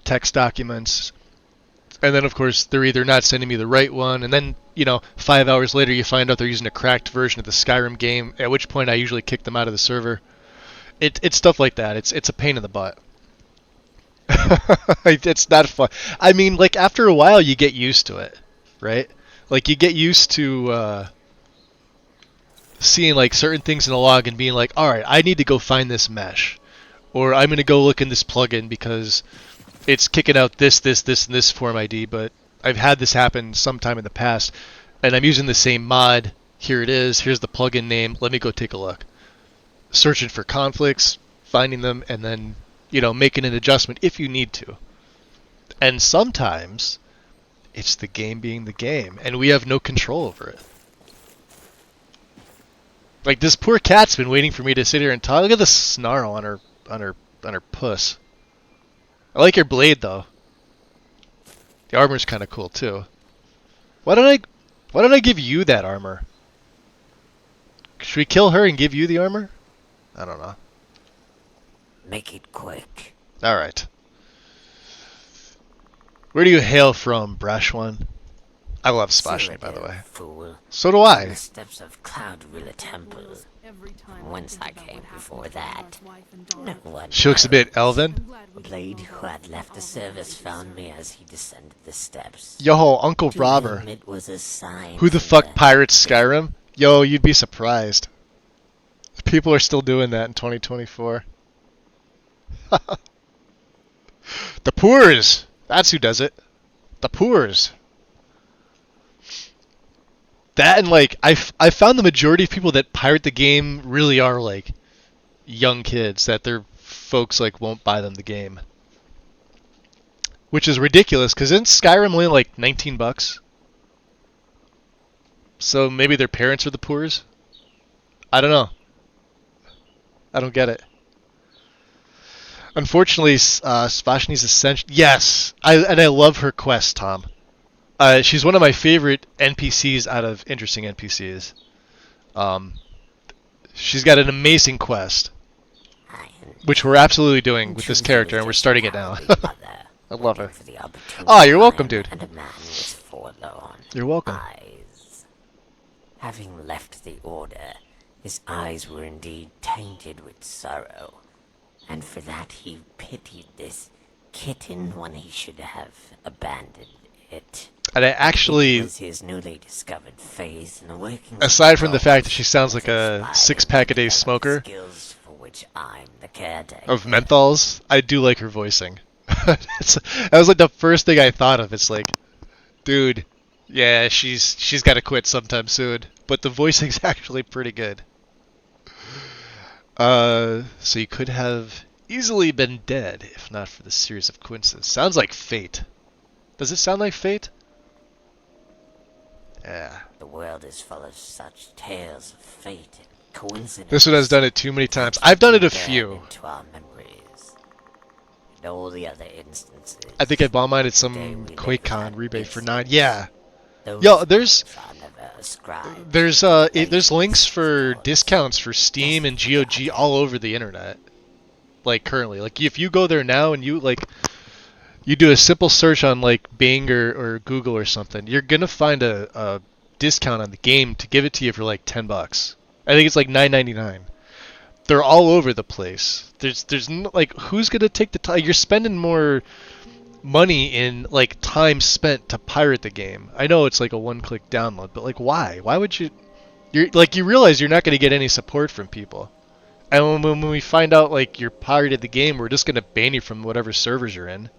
text documents, and then of course they're either not sending me the right one, and then 5 hours later you find out they're using a cracked version of the Skyrim game, at which point I usually kick them out of the server. It's stuff like that. It's a pain in the butt. It's not fun. I mean, like after a while you get used to it, right? Like you get used to seeing like certain things in the log and being like, all right, I need to go find this mesh, or I'm gonna go look in this plugin because it's kicking out this, and this form ID. But I've had this happen sometime in the past, and I'm using the same mod. Here it is. Here's the plugin name. Let me go take a look. Searching for conflicts, finding them, and then making an adjustment if you need to. And sometimes it's the game being the game, and we have no control over it. Like this poor cat's been waiting for me to sit here and talk. Look at the snarl on her puss. I like your blade though. The armor's kind of cool too. Why don't I give you that armor? Should we kill her and give you the armor? I don't know. Make it quick. All right. Where do you hail from, brash one? I love splashing, by the way. Fool. So do I. The steps of Cloudrilla Temple. Whence I came before that. No one. She looks a bit elven. Blade who had left the service found me as he descended the steps. Yo, Uncle Robber. It was a sign. Who the fuck pirates Skyrim? Yo, you'd be surprised. People are still doing that in 2024. The Poors! That's who does it. The Poors. That and like, I found the majority of people that pirate the game really are like young kids, that their folks like won't buy them the game. Which is ridiculous, because isn't Skyrim only like $19? So maybe their parents are the Poors? I don't know. I don't get it. Unfortunately, Svashni's Ascension... Yes! I love her quest, Tom. She's one of my favorite NPCs out of interesting NPCs. She's got an amazing quest, which we're absolutely doing with this character, and we're starting it now. I love her. Ah, you're welcome, dude. You're welcome. Having left the Order, his eyes were indeed tainted with sorrow, and for that he pitied this kitten when he should have abandoned it. And I actually, his newly discovered faith in the workings aside from the fact that she sounds like a 6-pack a day smoker for which I'm the caretaker. Of menthols, I do like her voicing. That was like the first thing I thought of. It's like, dude, yeah, she's got to quit sometime soon. But the voicing's actually pretty good. So you could have easily been dead if not for the series of coincidences. Sounds like fate. Does it sound like fate? Yeah. The world is full of such tales of fate and coincidence. This one has done it too many times. I've done it a few. Into our memories. And all the other instances. I think I bought mine at some QuakeCon rebate for 9. Yeah. Yo, there's links for discounts for Steam and GOG all over the internet. Like currently, like if you go there now and you do a simple search on like Bing or Google or something, you're gonna find a discount on the game to give it to you for like $10. I think it's like $9.99. They're all over the place. There's no, like, who's gonna take the time? You're spending more money in like time spent to pirate the game. I know it's like a one-click download, but like why? Why would you? You realize you're not gonna get any support from people. And when we find out like you're pirated the game, we're just gonna ban you from whatever servers you're in.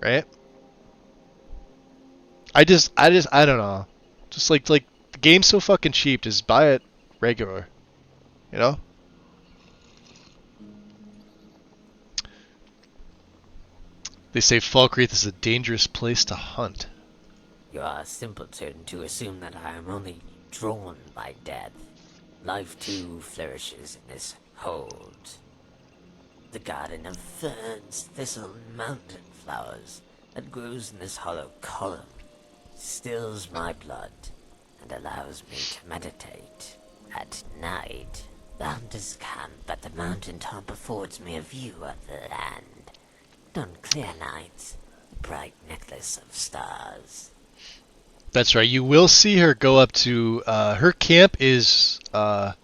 Right? I don't know. Just like the game's so fucking cheap, just buy it regular. You know? They say Falkreath is a dangerous place to hunt. You are a simpleton to assume that I am only drawn by death. Life too flourishes in this hold. The garden of ferns, thistle, and mountain flowers that grows in this hollow column stills my blood and allows me to meditate. At night, the hunters camp at the mountaintop affords me a view of the land. On clear nights, a bright necklace of stars. That's right. You will see her go up to her camp is what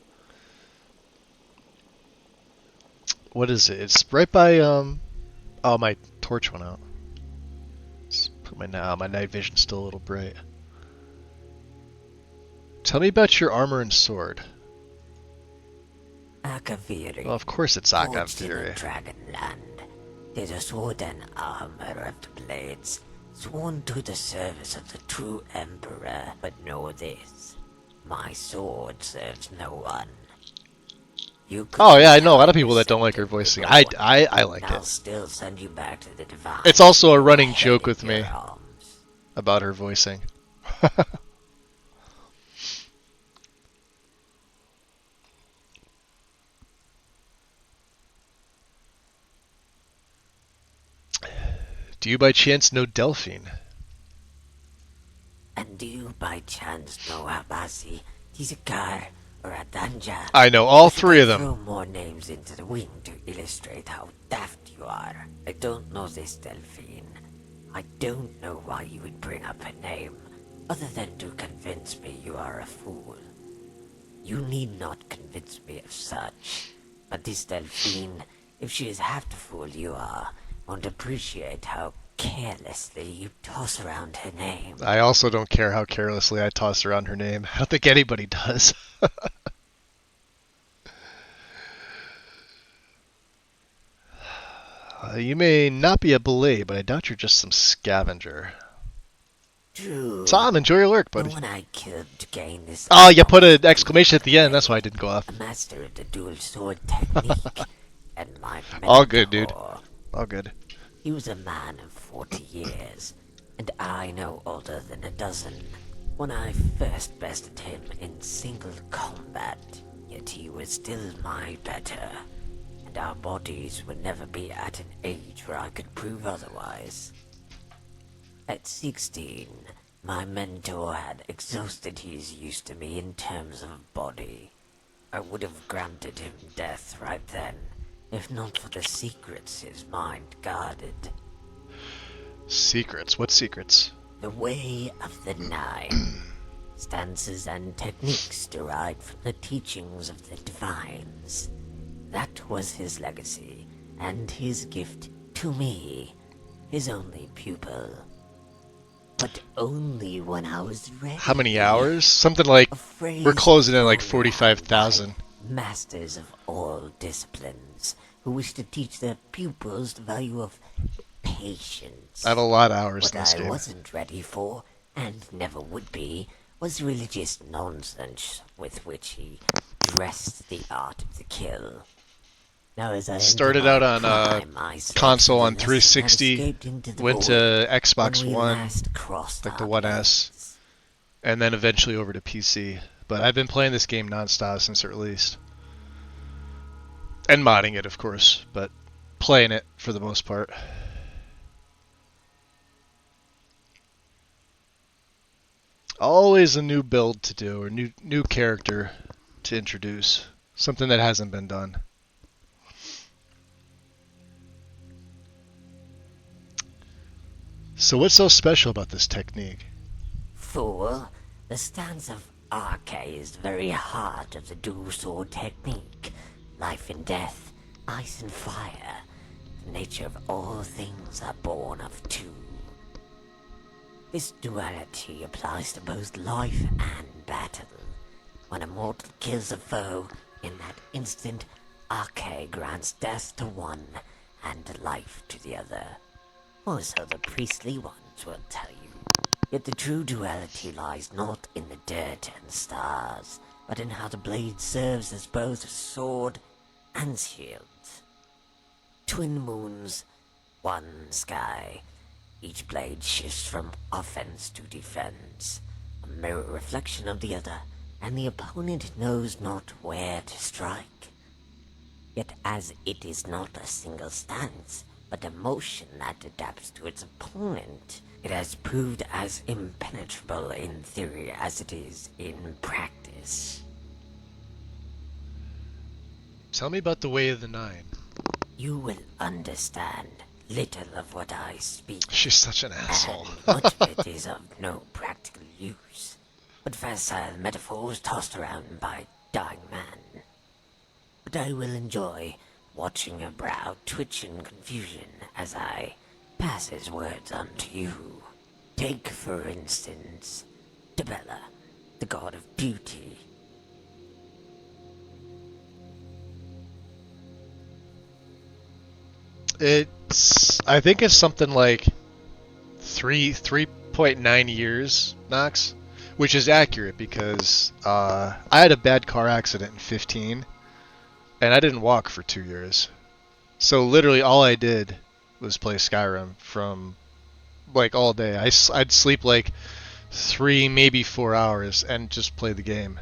is it? It's right by oh, my torch went out. Let's put my night vision's still a little bright. Tell me about your armor and sword. Akaviri. Well, of course it's Akaviri. Dragonland. There's a sword and armor of the blades, sworn to the service of the true emperor. But know this, my sword serves no one. Oh yeah, I know a lot of people that don't like her voicing. I like I'll it. still send you back to the divine. It's also a running joke with me about her voicing. Do you by chance know Delphine? And do you by chance know Abasi, Tizakar, or Adanja? I know all three of them. Throw more names into the wind to illustrate how daft you are. I don't know this Delphine. I don't know why you would bring up her name, other than to convince me you are a fool. You need not convince me of such. But this Delphine, if she is half the fool you are, won't appreciate how carelessly you toss around her name. I also don't care how carelessly I toss around her name. I don't think anybody does. You may not be a belay, but I doubt you're just some scavenger. True. Tom, enjoy your lurk, buddy. The one I killed to gain this. Oh, you put an exclamation at the end. That's why I didn't go off. A master of the dual sword technique, and my all good, dude. All good. He was a man of 40 years, and I no older than a dozen. When I first bested him in single combat, yet he was still my better, and our bodies would never be at an age where I could prove otherwise. At 16, my mentor had exhausted his use to me in terms of body. I would have granted him death right then, if not for the secrets his mind guarded. Secrets? What secrets? The Way of the Nine. Stances and techniques derived from the teachings of the divines. That was his legacy, and his gift to me, his only pupil. But only when I was ready. How many hours? Something like, we're closing in like 45,000. Masters of all disciplines, who wish to teach their pupils the value of patience. I have a lot of hours in this game. game. What I wasn't ready for, and never would be, was religious nonsense with which he dressed the art of the kill. Now, as I started out on console on 360, went to Xbox One, like the One S, and then eventually over to PC. But I've been playing this game non-stop since it released. And modding it, of course, but playing it for the most part. Always a new build to do, or new character to introduce. Something that hasn't been done. So what's so special about this technique? Fool, the stance of Arche is the very heart of the dual sword technique. Life and death, ice and fire. The nature of all things are born of two. This duality applies to both life and battle. When a mortal kills a foe, in that instant, Arche grants death to one and life to the other. Or so the priestly ones will tell you. Yet the true duality lies not in the dirt and stars, but in how the blade serves as both sword and shield. Twin moons, one sky. Each blade shifts from offense to defense, a mirror reflection of the other, and the opponent knows not where to strike. Yet as it is not a single stance, but a motion that adapts to its opponent, It has proved as impenetrable in theory as it is in practice. Tell me about the Way of the Nine. You will understand little of what I speak. She's such an asshole. And much of it is of no practical use, but facile metaphors tossed around by a dying man. But I will enjoy watching your brow twitch in confusion as I pass his words on to you. Take, for instance, Debella, the god of beauty. I think it's something like 3.9 years, Knox, which is accurate because I had a bad car accident in 15, and I didn't walk for 2 years. So literally all I did was play Skyrim from like all day. I'd sleep like 3, maybe 4 hours and just play the game.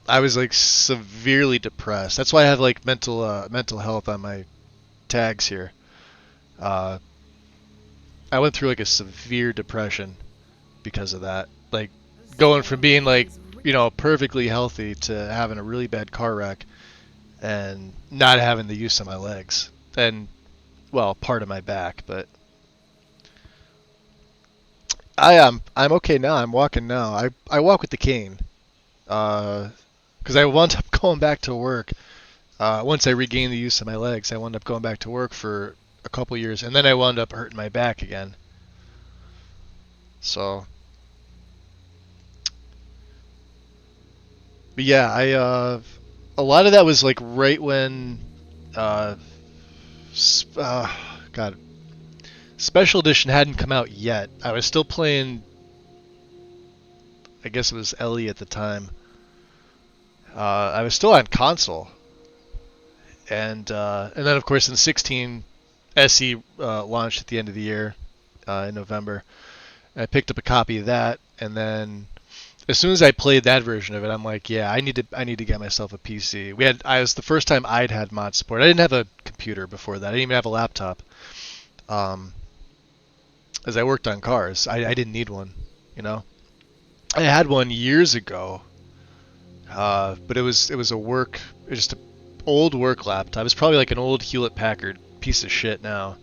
I was like severely depressed. That's why I have like mental health on my tags here. I went through like a severe depression because of that. Like going from being like, you know, perfectly healthy to having a really bad car wreck and not having the use of my legs and, well, part of my back. But I'm okay now. I'm walking now. I walk with the cane. Because I wound up going back to work. Once I regained the use of my legs, I wound up going back to work for a couple years, and then I wound up hurting my back again. So, but yeah, a lot of that was like right when, God, Special Edition hadn't come out yet. I was still playing, I guess it was Ellie at the time. I was still on console, and then of course in 16, SE launched at the end of the year in November. And I picked up a copy of that, and then as soon as I played that version of it, I'm like, yeah, I need to get myself a PC. I was the first time I'd had mod support. I didn't have a computer before that. I didn't even have a laptop. As I worked on cars, I didn't need one. You know, I had one years ago. But it was just an old work laptop. It was probably like an old Hewlett Packard piece of shit now.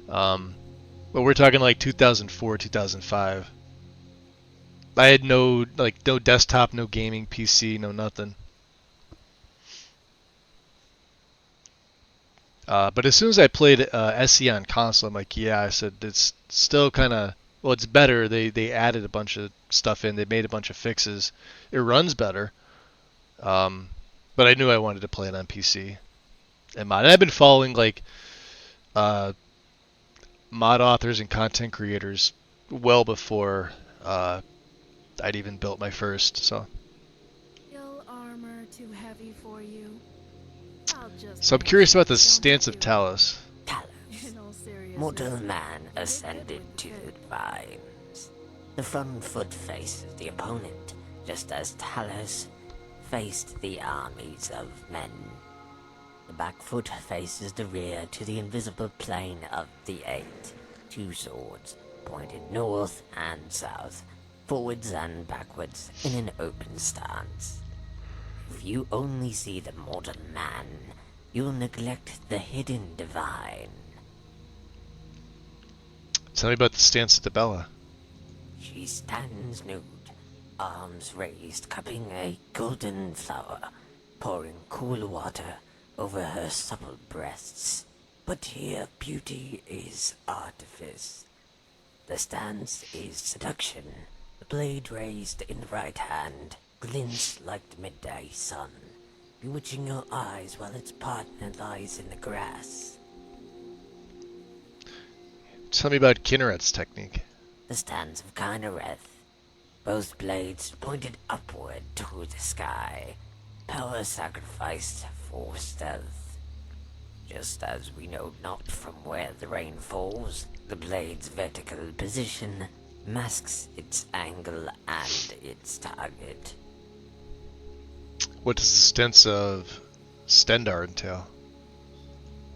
But we're talking like 2004, 2005. I had no desktop, no gaming PC, no nothing. But as soon as I played SE on console, I'm like, yeah, I said it's still kind of, well, it's better. They added a bunch of stuff in. They made a bunch of fixes. It runs better. But I knew I wanted to play it on PC and mod. And I've been following like mod authors and content creators well before I'd even built my first. So Armor too heavy for you. I'm curious about the stance of Talos. Mortal man ascended to the divines. The front foot faces the opponent, just as Talos faced the armies of men. The back foot faces the rear to the invisible plane of the eight. Two swords pointed north and south, forwards and backwards in an open stance. If you only see the mortal man, you'll neglect the hidden divine. Tell me about the stance of Debella. She stands nude, arms raised, cupping a golden flower, pouring cool water over her supple breasts. But here beauty is artifice. The stance is seduction. The blade raised in the right hand glints like the midday sun, bewitching your eyes while its partner lies in the grass. Tell me about Kinneret's technique. The stance of Kinnereth. Both blades pointed upward to the sky. Power sacrificed for stealth. Just as we know not from where the rain falls, the blade's vertical position masks its angle and its target. What does the stance of Stendar entail?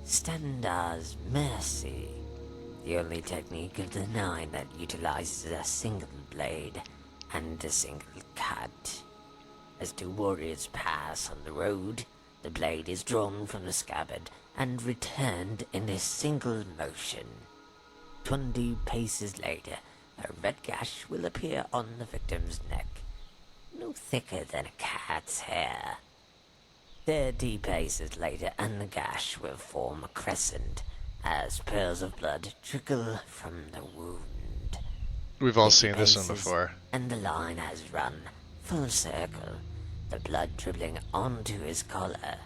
Stendar's mercy. the only technique of the 9 that utilizes a single blade and a single cut. As 2 warriors pass on the road, the blade is drawn from the scabbard and returned in a single motion. 20 paces later, a red gash will appear on the victim's neck, no thicker than a cat's hair. 30 paces later, and the gash will form a crescent as pearls of blood trickle from the wound. We've all 50 seen this one paces, before. And the line has run full circle, the blood dribbling onto his collar.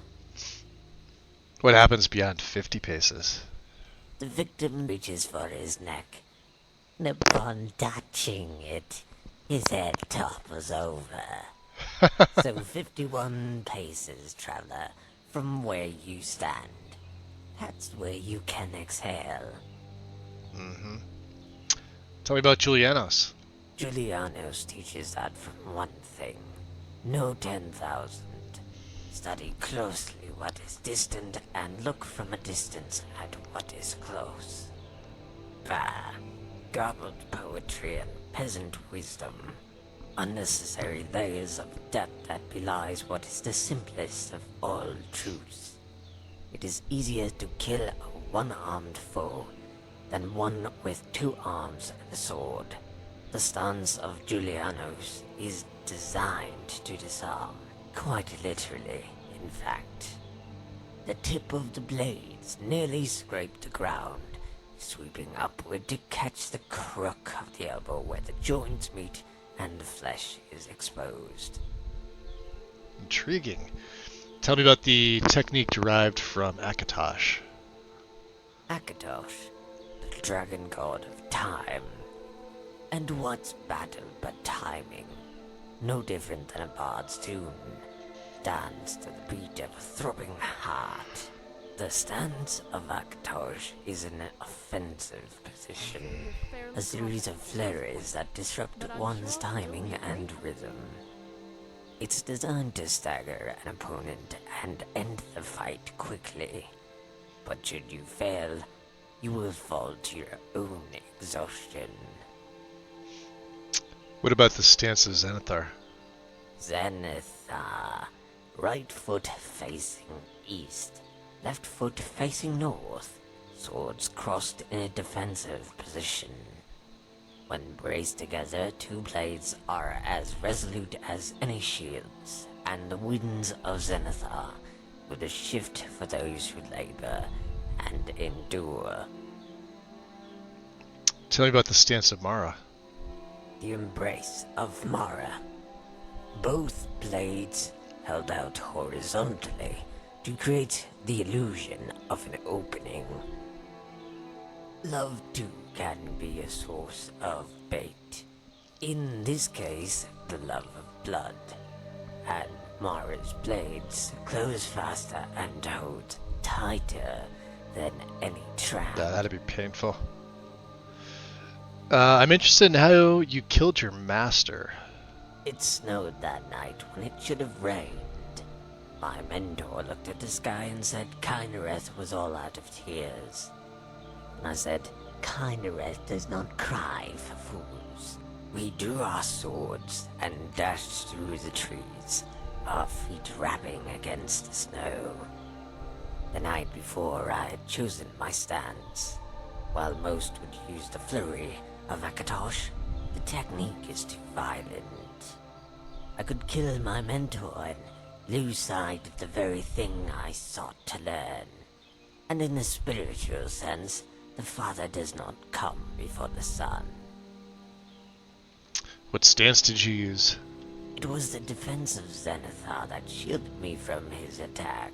What happens beyond 50 paces? The victim reaches for his neck, and upon touching it, his head topples over. So 51 paces, traveler, from where you stand. That's where you can exhale. Mm-hmm. Tell me about Julianos. Julianos teaches that from one thing. Know 10,000. Study closely what is distant and look from a distance at what is close. Bah, garbled poetry and peasant wisdom. Unnecessary layers of depth that belies what is the simplest of all truths. It is easier to kill a one-armed foe than one with 2 arms and a sword. The stance of Julianos is designed to disarm, quite literally, in fact. The tip of the blades nearly scraped the ground, sweeping upward to catch the crook of the elbow where the joints meet and the flesh is exposed. Intriguing. Tell me about the technique derived from Akatosh. Akatosh, the dragon god of time. And what's battle but timing? No different than a bard's tune. Dance to the beat of a throbbing heart. The stance of Akatosh is an offensive position. A series of flurries that disrupt one's timing and rhythm. It's designed to stagger an opponent and end the fight quickly. But should you fail, you will fall to your own exhaustion. What about the stance of Zenithar? Zenithar. Right foot facing east. Left foot facing north. Swords crossed in a defensive position. When braced together, 2 blades are as resolute as any shields, and the winds of Zenithar with a shift for those who labor and endure. Tell me about the stance of Mara. The embrace of Mara. Both blades held out horizontally to create the illusion of an opening. Love too can be a source of bait. In this case, the love of blood. And Mara's blades close faster and hold tighter than any trap. Yeah, that'd be painful. I'm interested in how you killed your master. It snowed that night when it should have rained. My mentor looked at the sky and said Kynareth was all out of tears. And I said, Kynareth does not cry for fools. We drew our swords and dashed through the trees, our feet rapping against the snow. The night before I had chosen my stance. While most would use the flurry of Akatosh, the technique is too violent. I could kill my mentor and lose sight of the very thing I sought to learn. And in a spiritual sense, the father does not come before the son. What stance did you use? It was the defense of Zenithar that shielded me from his attack.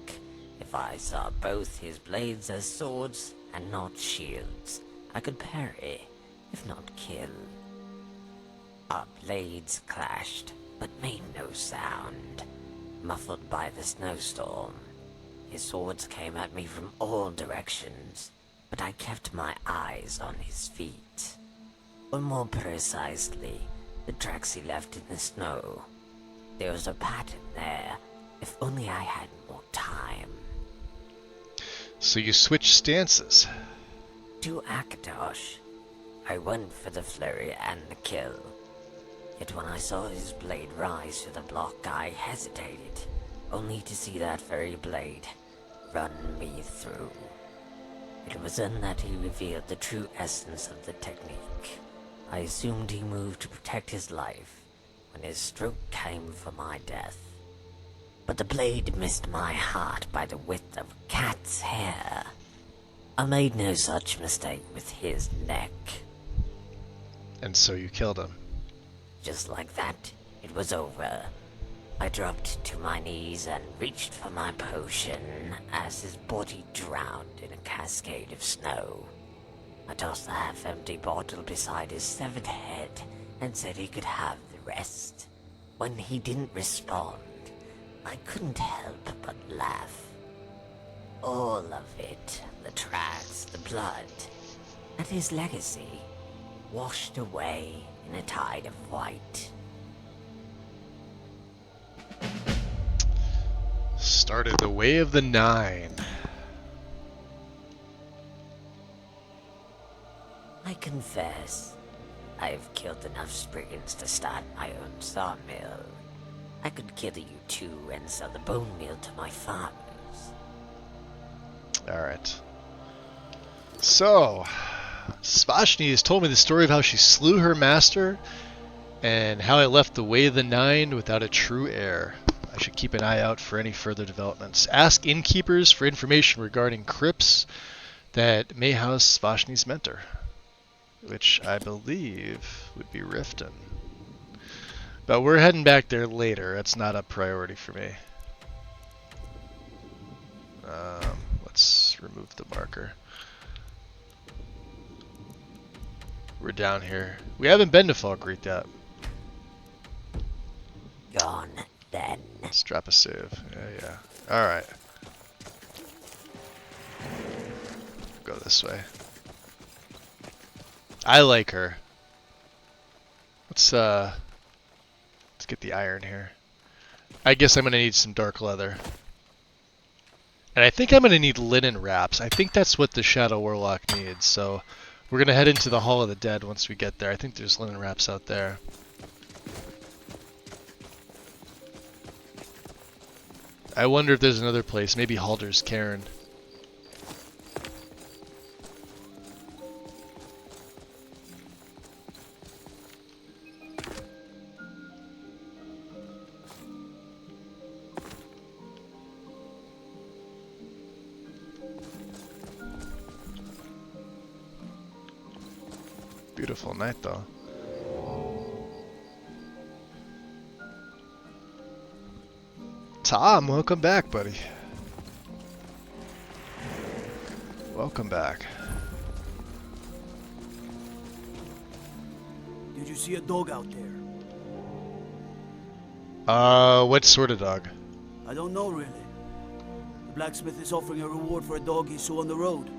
If I saw both his blades as swords and not shields, I could parry, if not kill. Our blades clashed, but made no sound, muffled by the snowstorm. His swords came at me from all directions, but I kept my eyes on his feet. Or more precisely, the tracks he left in the snow. There was a pattern there, if only I had more time. So you switched stances. to Akatosh. I went for the flurry and the kill. Yet when I saw his blade rise to the block, I hesitated, only to see that very blade run me through. It was then that he revealed the true essence of the technique. I assumed he moved to protect his life when his stroke came for my death. But the blade missed my heart by the width of a cat's hair. I made no such mistake with his neck. And so you killed him. Just like that, it was over. I dropped to my knees and reached for my potion as his body drowned in a cascade of snow. I tossed the half-empty bottle beside his severed head and said he could have the rest. When he didn't respond, I couldn't help but laugh. All of it, the tracks, the blood, and his legacy, washed away in a tide of white. Started the Way of the Nine. I confess, I've killed enough Spriggans to start my own sawmill. I could kill you too and sell the bone meal to my farmers. Alright. So, Svashni has told me the story of how she slew her master and how I left the Way of the Nine without a true heir. I should keep an eye out for any further developments. Ask innkeepers for information regarding crypts that may house Svashni's mentor, which I believe would be Riften. But we're heading back there later. That's not a priority for me. Let's remove the marker. We're down here. We haven't been to Falkreath yet. Gone, then. Let's drop a save. Yeah. Alright. Go this way. I like her. Let's get the iron here. I guess I'm gonna need some dark leather. And I think I'm gonna need linen wraps. I think that's what the Shadow Warlock needs, so we're gonna head into the Hall of the Dead once we get there. I think there's linen wraps out there. I wonder if there's another place, maybe Halder's Cairn. Beautiful night though. Tom, welcome back, buddy. Welcome back. Did you see a dog out there? What sort of dog? I don't know really. The blacksmith is offering a reward for a dog he saw on the road.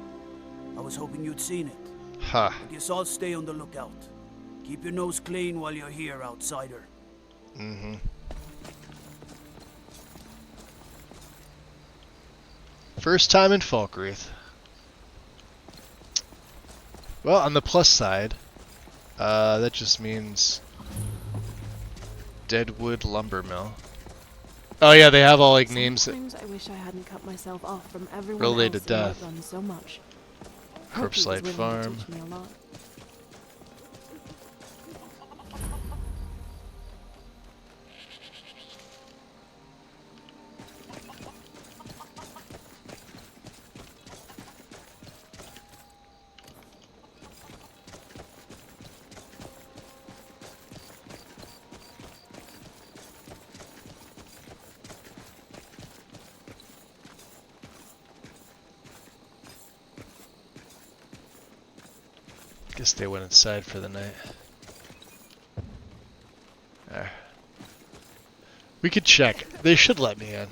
I was hoping you'd seen it. Ha. I guess I'll stay on the lookout. Keep your nose clean while you're here, outsider. Mm-hmm. First time in Falkreath. Well, on the plus side, that just means Deadwood Lumber Mill. Oh yeah, they have all like names that Sometimes I wish I hadn't cut myself off from everyone relate to else and death. done so much. Corpse Light Hope he was willing to Farm. teach me a lot. Guess they went inside for the night. There. We could check. They should let me in.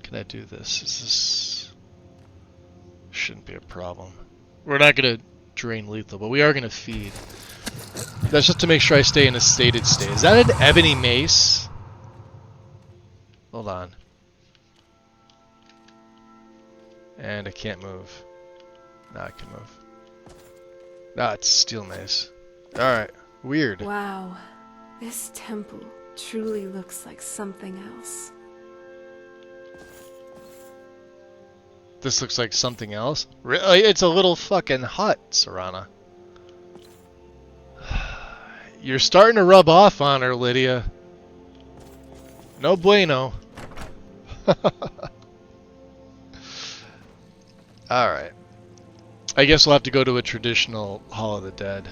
Can Can I do this? Is this... Shouldn't be a problem. We're not going to drain lethal, but we are going to feed. That's just to make sure I stay in a stated state. Is that an ebony mace? Hold on. And I can't move. Now I can move. Ah, it's steel mace. Alright, weird. Wow, this temple truly looks like something else. This looks like something else? Really? It's a little fucking hut, Serana. You're starting to rub off on her, Lydia. No bueno. Alright. I guess we'll have to go to a traditional Hall of the Dead.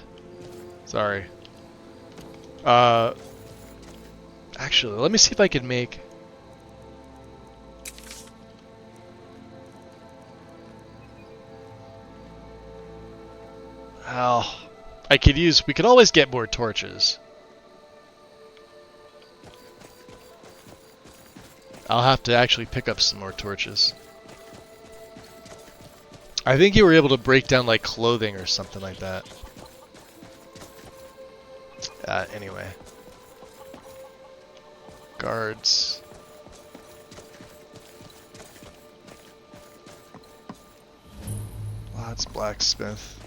Sorry. Actually, let me see if I can make... Oh, I could use... We could always get more torches. I'll have to actually pick up some more torches. I think you were able to break down like clothing or something like that. Anyway. Guards. Lots blacksmith.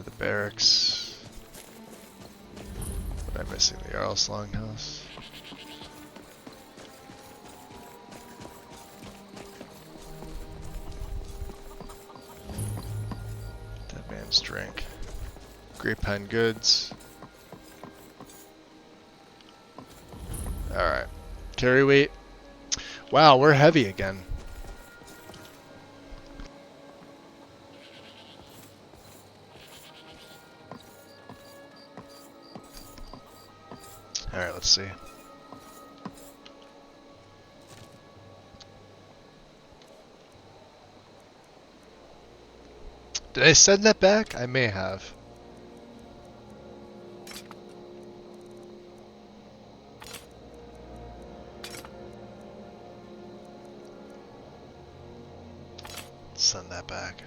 The barracks. What am I missing? The Jarl's Longhouse. Dead Man's Drink. Grapevine Goods. Alright. Carry weight. Wow, we're heavy again. Alright, let's see. Did I send that back? I may have. Send that back.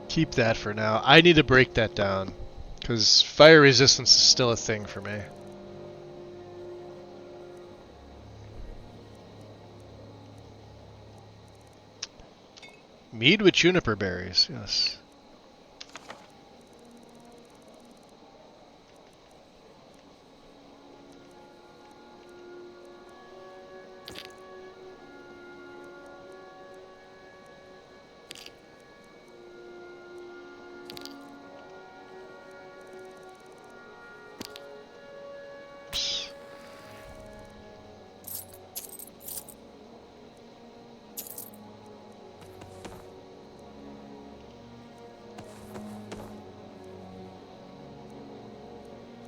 Keep that for now. I need to break that down, because fire resistance is still a thing for me. Mead with juniper berries, yes.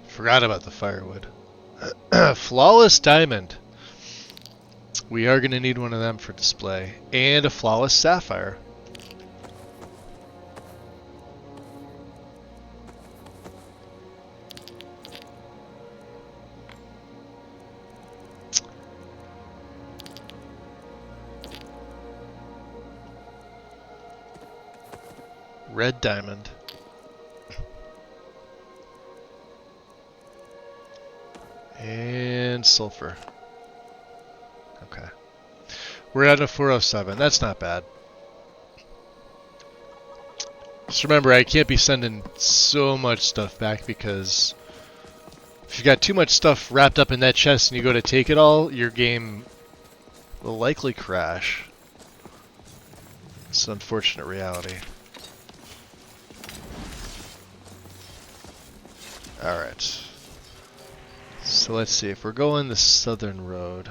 Forgot about the firewood. Flawless diamond. We are going to need one of them for display. And a flawless sapphire. Red diamond. And sulfur. Okay. We're at a 407. That's not bad. Just remember, I can't be sending so much stuff back because if you got too much stuff wrapped up in that chest and you go to take it all, your game will likely crash. It's an unfortunate reality. Alright. So let's see, if we're going the southern road.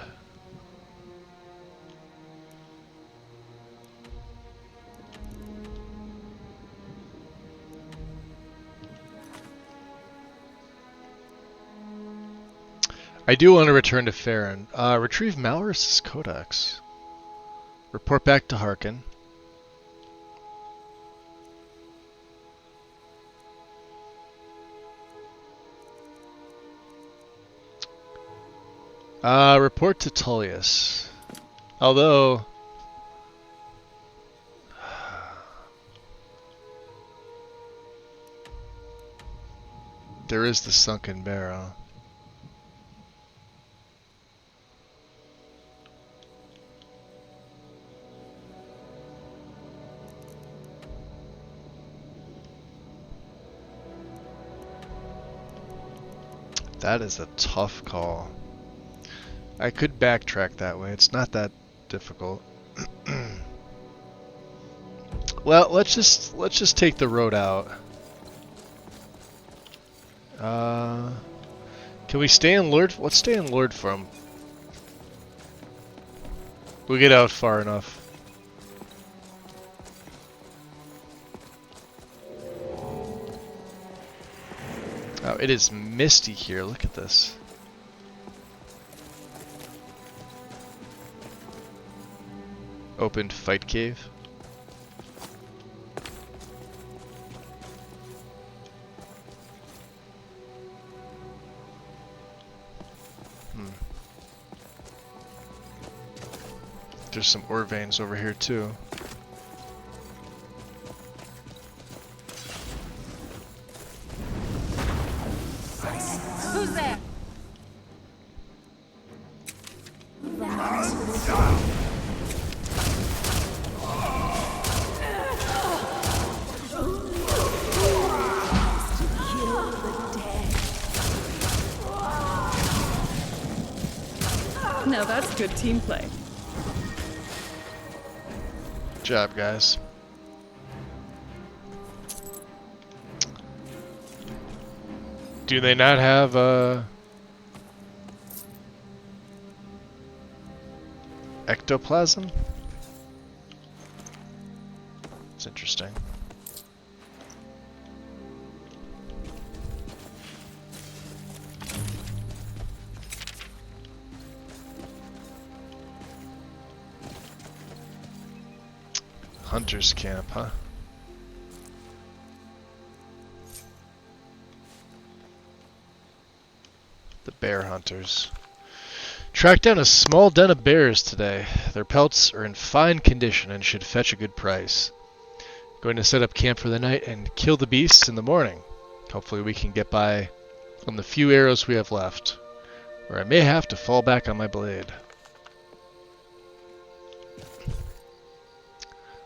I do want to return to Farron. Retrieve Malorus's Codex. Report back to Harkin. Report to Tullius. Although... there is the sunken barrow. That is a tough call. I could backtrack that way. It's not that difficult. Well, let's just take the road out. Can we stay in Lord? Let's stay in Lord from. We'll get out far enough. Oh, it is misty here. Look at this. Opened fight cave. There's some ore veins over here too. Who's there? Now that's good team play. Good job, guys. Do they not have ectoplasm? It's interesting. Hunter's camp, huh? The bear hunters. Tracked down a small den of bears today. Their pelts are in fine condition and should fetch a good price. Going to set up camp for the night and kill the beasts in the morning. Hopefully we can get by on the few arrows we have left, or I may have to fall back on my blade.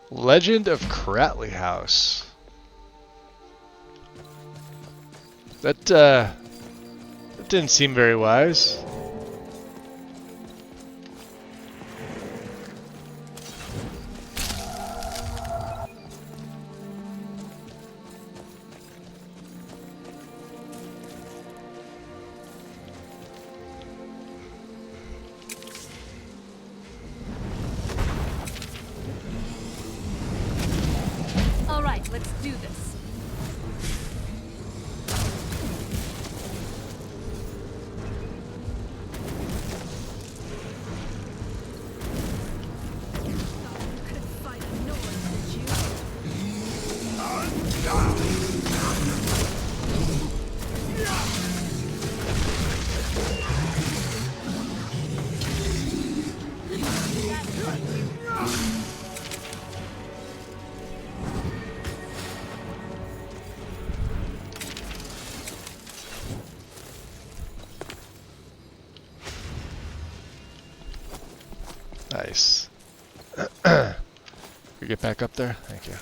Legend of Cratley House. That didn't seem very wise. All right, let's do this. Nice. Can you get back up there? Thank you.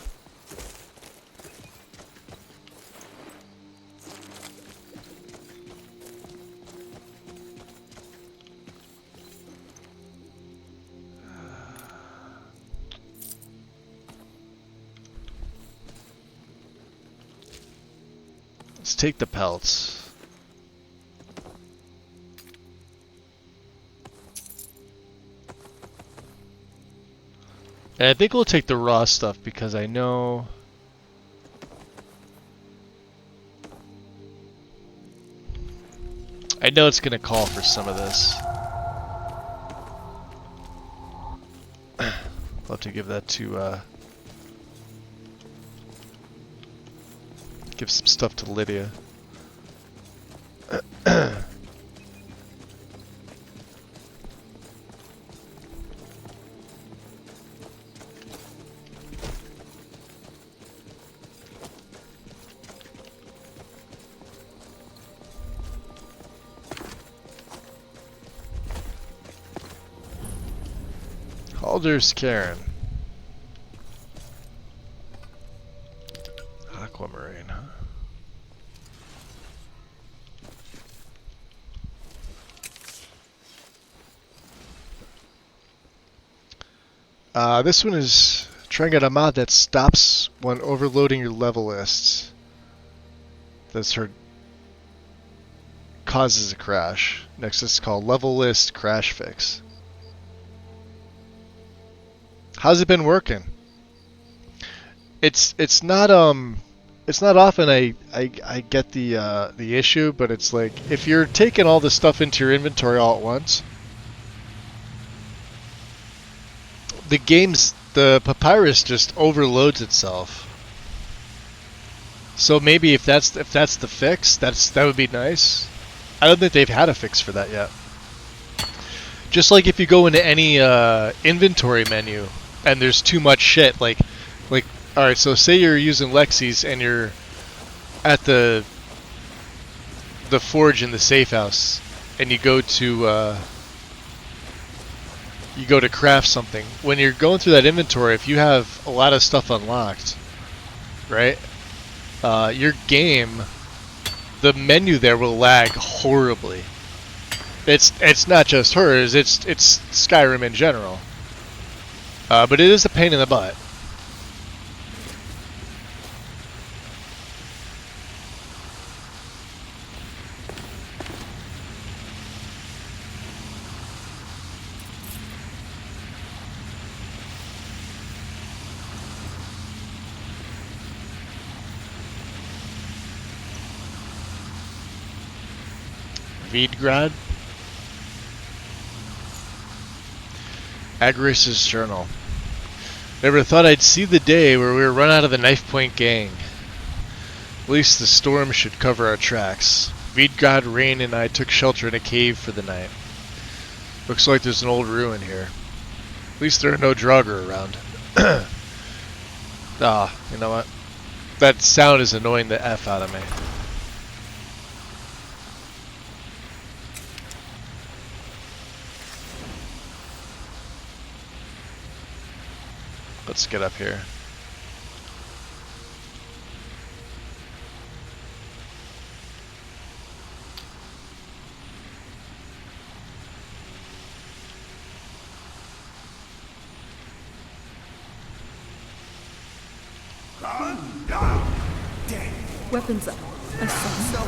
Let's take the pelts. And I think we'll take the raw stuff because I know know it's gonna call for some of this. I'll have to give that to, give some stuff to Lydia. Alder's Cairn. Aquamarine, huh? This one is trying out a mod that stops when overloading your level lists. That's her causes a crash. Next is called Level List Crash Fix. How's it been working? It's not often I get the issue, but it's like if you're taking all the stuff into your inventory all at once, the papyrus just overloads itself. So maybe if that's the fix, that would be nice. I don't think they've had a fix for that yet. Just like if you go into any inventory menu and there's too much shit, like all right, so say you're using Lexi's and you're at the forge in the safe house, and you go to craft something. When you're going through that inventory, if you have a lot of stuff unlocked, right? Your game, the menu there will lag horribly. It's not just hers, it's Skyrim in general. But it is a pain in the butt. Vidgrad? Agris's journal. Never thought I'd see the day where we were run out of the Knife Point gang. At least the storm should cover our tracks. Vidgrad, Rain, and I took shelter in a cave for the night. Looks like there's an old ruin here. At least there are no Draugr around. You know what? That sound is annoying the F out of me. Let's get up here. Weapons up. I saw.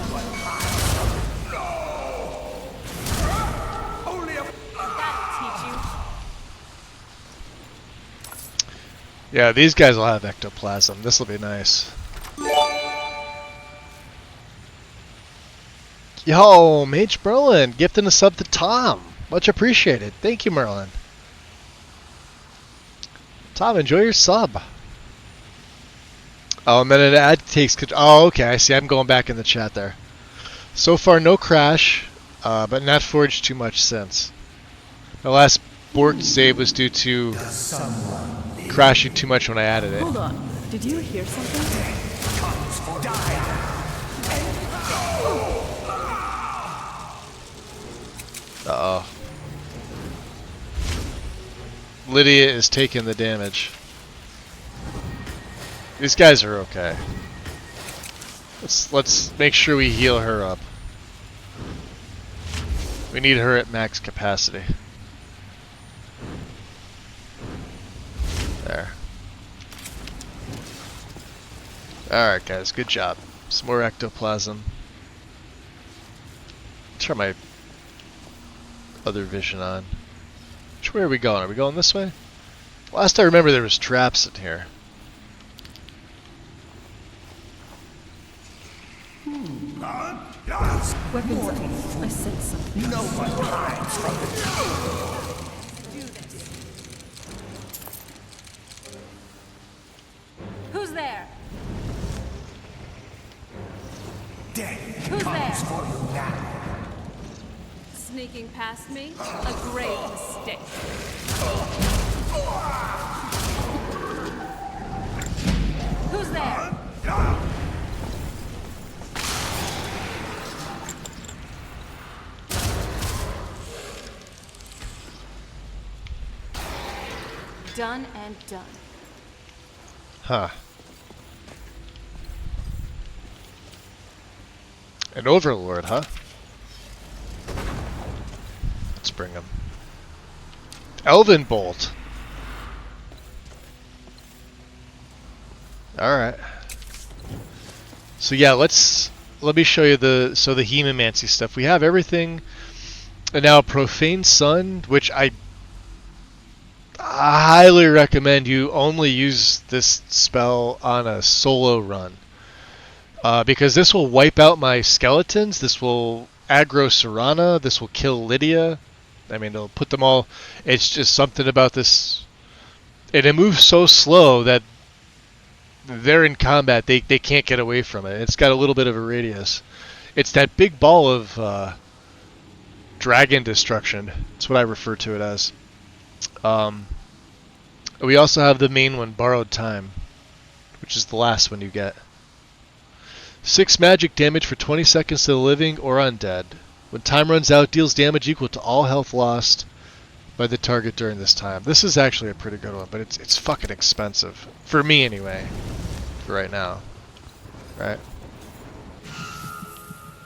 Yeah, these guys will have ectoplasm. This will be nice. Yo, Mage Merlin, gifting a sub to Tom. Much appreciated. Thank you, Merlin. Tom, enjoy your sub. Oh, and then an ad takes control. Oh, okay, I see. I'm going back in the chat there. So far, no crash, but not forged too much since. My last borked save was due to crashing too much when I added it. Hold on. Did you hear something? Uh-oh. Lydia is taking the damage. These guys are okay. Let's make sure we heal her up. We need her at max capacity. There. Alright guys, good job. Some more ectoplasm. Turn my other vision on. Which way are we going? Are we going this way? Last I remember there was traps in here. Weapons out. I sense something. No one hides from Who's there? death. Who's there? For you now. Sneaking past me? A grave mistake. Who's there? Done and done. Huh. An overlord, huh? Let's bring him. Elven Bolt. Alright. So yeah, let me show you the hemomancy stuff. We have everything. And now Profane Sun, which I highly recommend you only use this spell on a solo run. Because this will wipe out my skeletons, this will aggro Serana, this will kill Lydia. I mean, it'll put them all... It's just something about this... And it moves so slow that they're in combat, they can't get away from it. It's got a little bit of a radius. It's that big ball of dragon destruction. That's what I refer to it as. We also have the main one, Borrowed Time, which is the last one you get. 6 magic damage for 20 seconds to the living or undead. When time runs out, deals damage equal to all health lost by the target during this time. This is actually a pretty good one, but it's fucking expensive. For me, anyway. For right now. Right?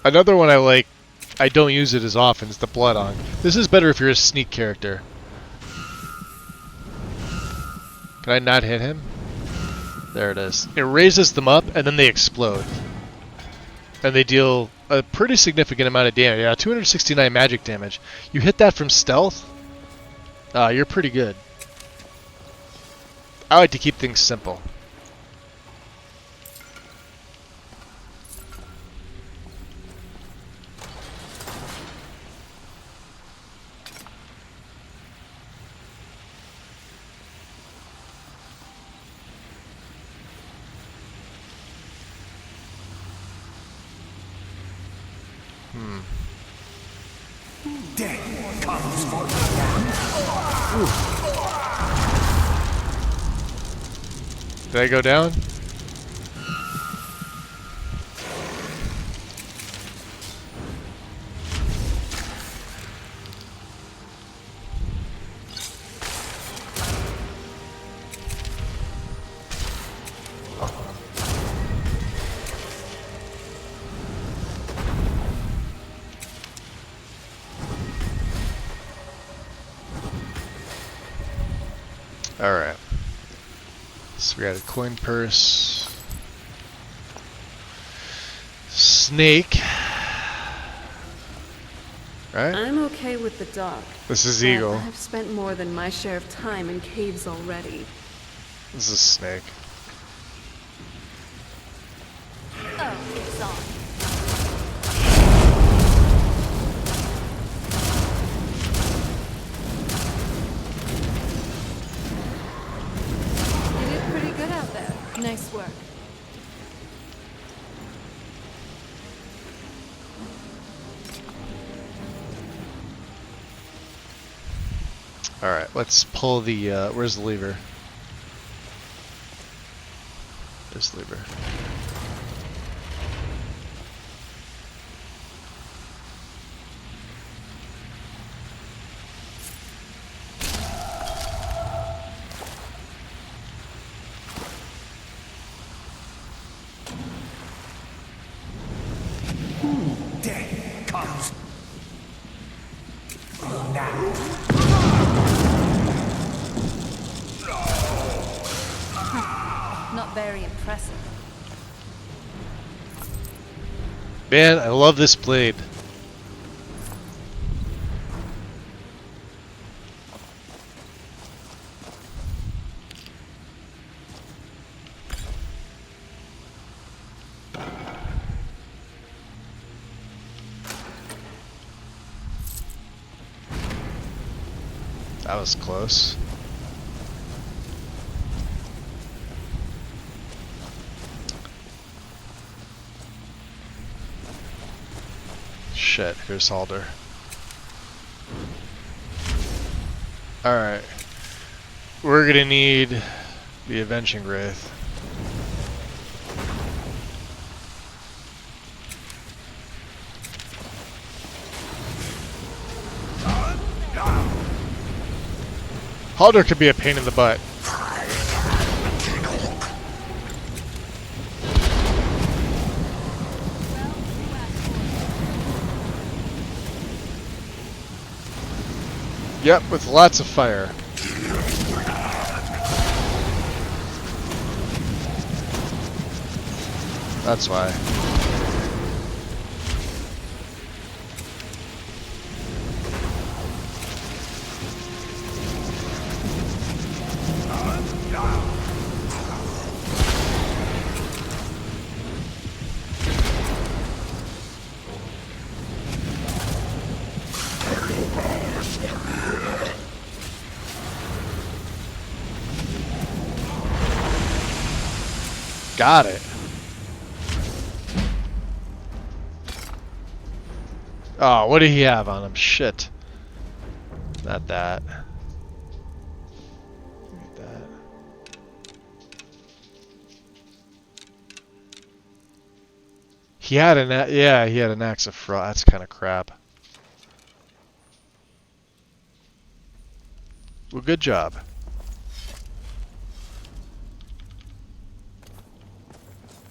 Another one I like, I don't use it as often, is the Blood On. This is better if you're a sneak character. Can I not hit him? There it is. It raises them up, and then they explode. And they deal a pretty significant amount of damage. Yeah, 269 magic damage. You hit that from stealth? You're pretty good. I like to keep things simple. Death comes for you now. Did I go down? Alright. So we got a coin purse. Snake. Right? I'm okay with the dark. This is but Eagle. I've spent more than my share of time in caves already. This is Snake. Oh, it's on. You did pretty good out there. Nice work. Alright, let's pull the, where's the lever? There's the lever. Death comes now. Not very impressive. Man, I love this blade. That was close. Shit, here's Halder. Alright. We're gonna need the Avenging Wraith. Halder could be a pain in the butt. Yep, with lots of fire. That's why. Got it. Oh, what did he have on him? Shit. Not that. Not that. He had an yeah, he had an axe of frost. That's kind of crap. Well, good job.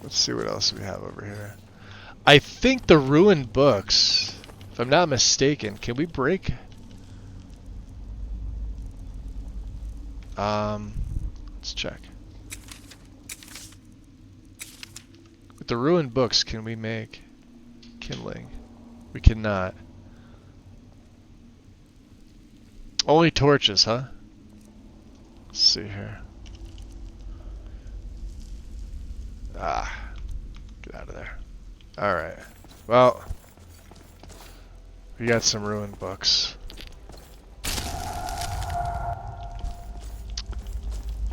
Let's see what else we have over here. I think the ruined books, if I'm not mistaken, can we break? Let's check. With the ruined books, can we make kindling? We cannot. Only torches, huh? Let's see here. Ah, get out of there. Alright. Well, we got some ruined books.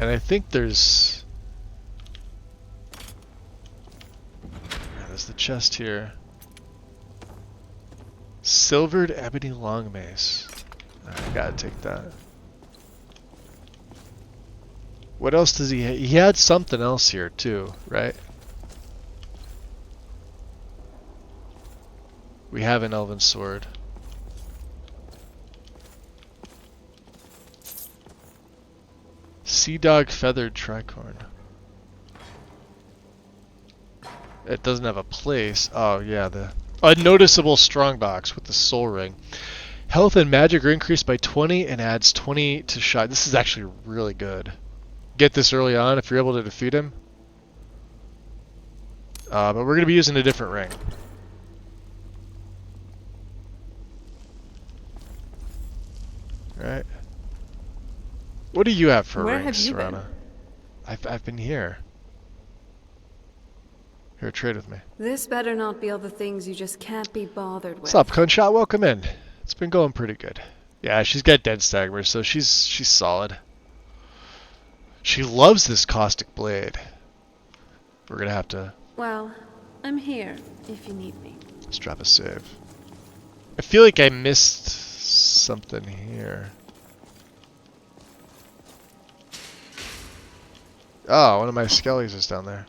And I think there's... yeah, there's the chest here. Silvered ebony long mace. I gotta take that. What else does he have? He had something else here too, right? We have an elven sword. Sea dog feathered tricorn. It doesn't have a place. Oh yeah, the unnoticeable strongbox with the soul ring. Health and magic are increased by 20 and adds 20 to shot. This is actually really good. Get this early on if you're able to defeat him. But we're going to be using a different ring. Right. What do you have for Where rings, have you been? Serana? I've been here. Here, trade with me. This better not be all the things you just can't be bothered with. What's up, Kunshot? Welcome in. It's been going pretty good. Yeah, she's got dead stagger, so she's solid. She loves this caustic blade. We're gonna have to... Well, I'm here if you need me. let's drop a save. I feel like I missed something here. Oh, one of my skellies is down there.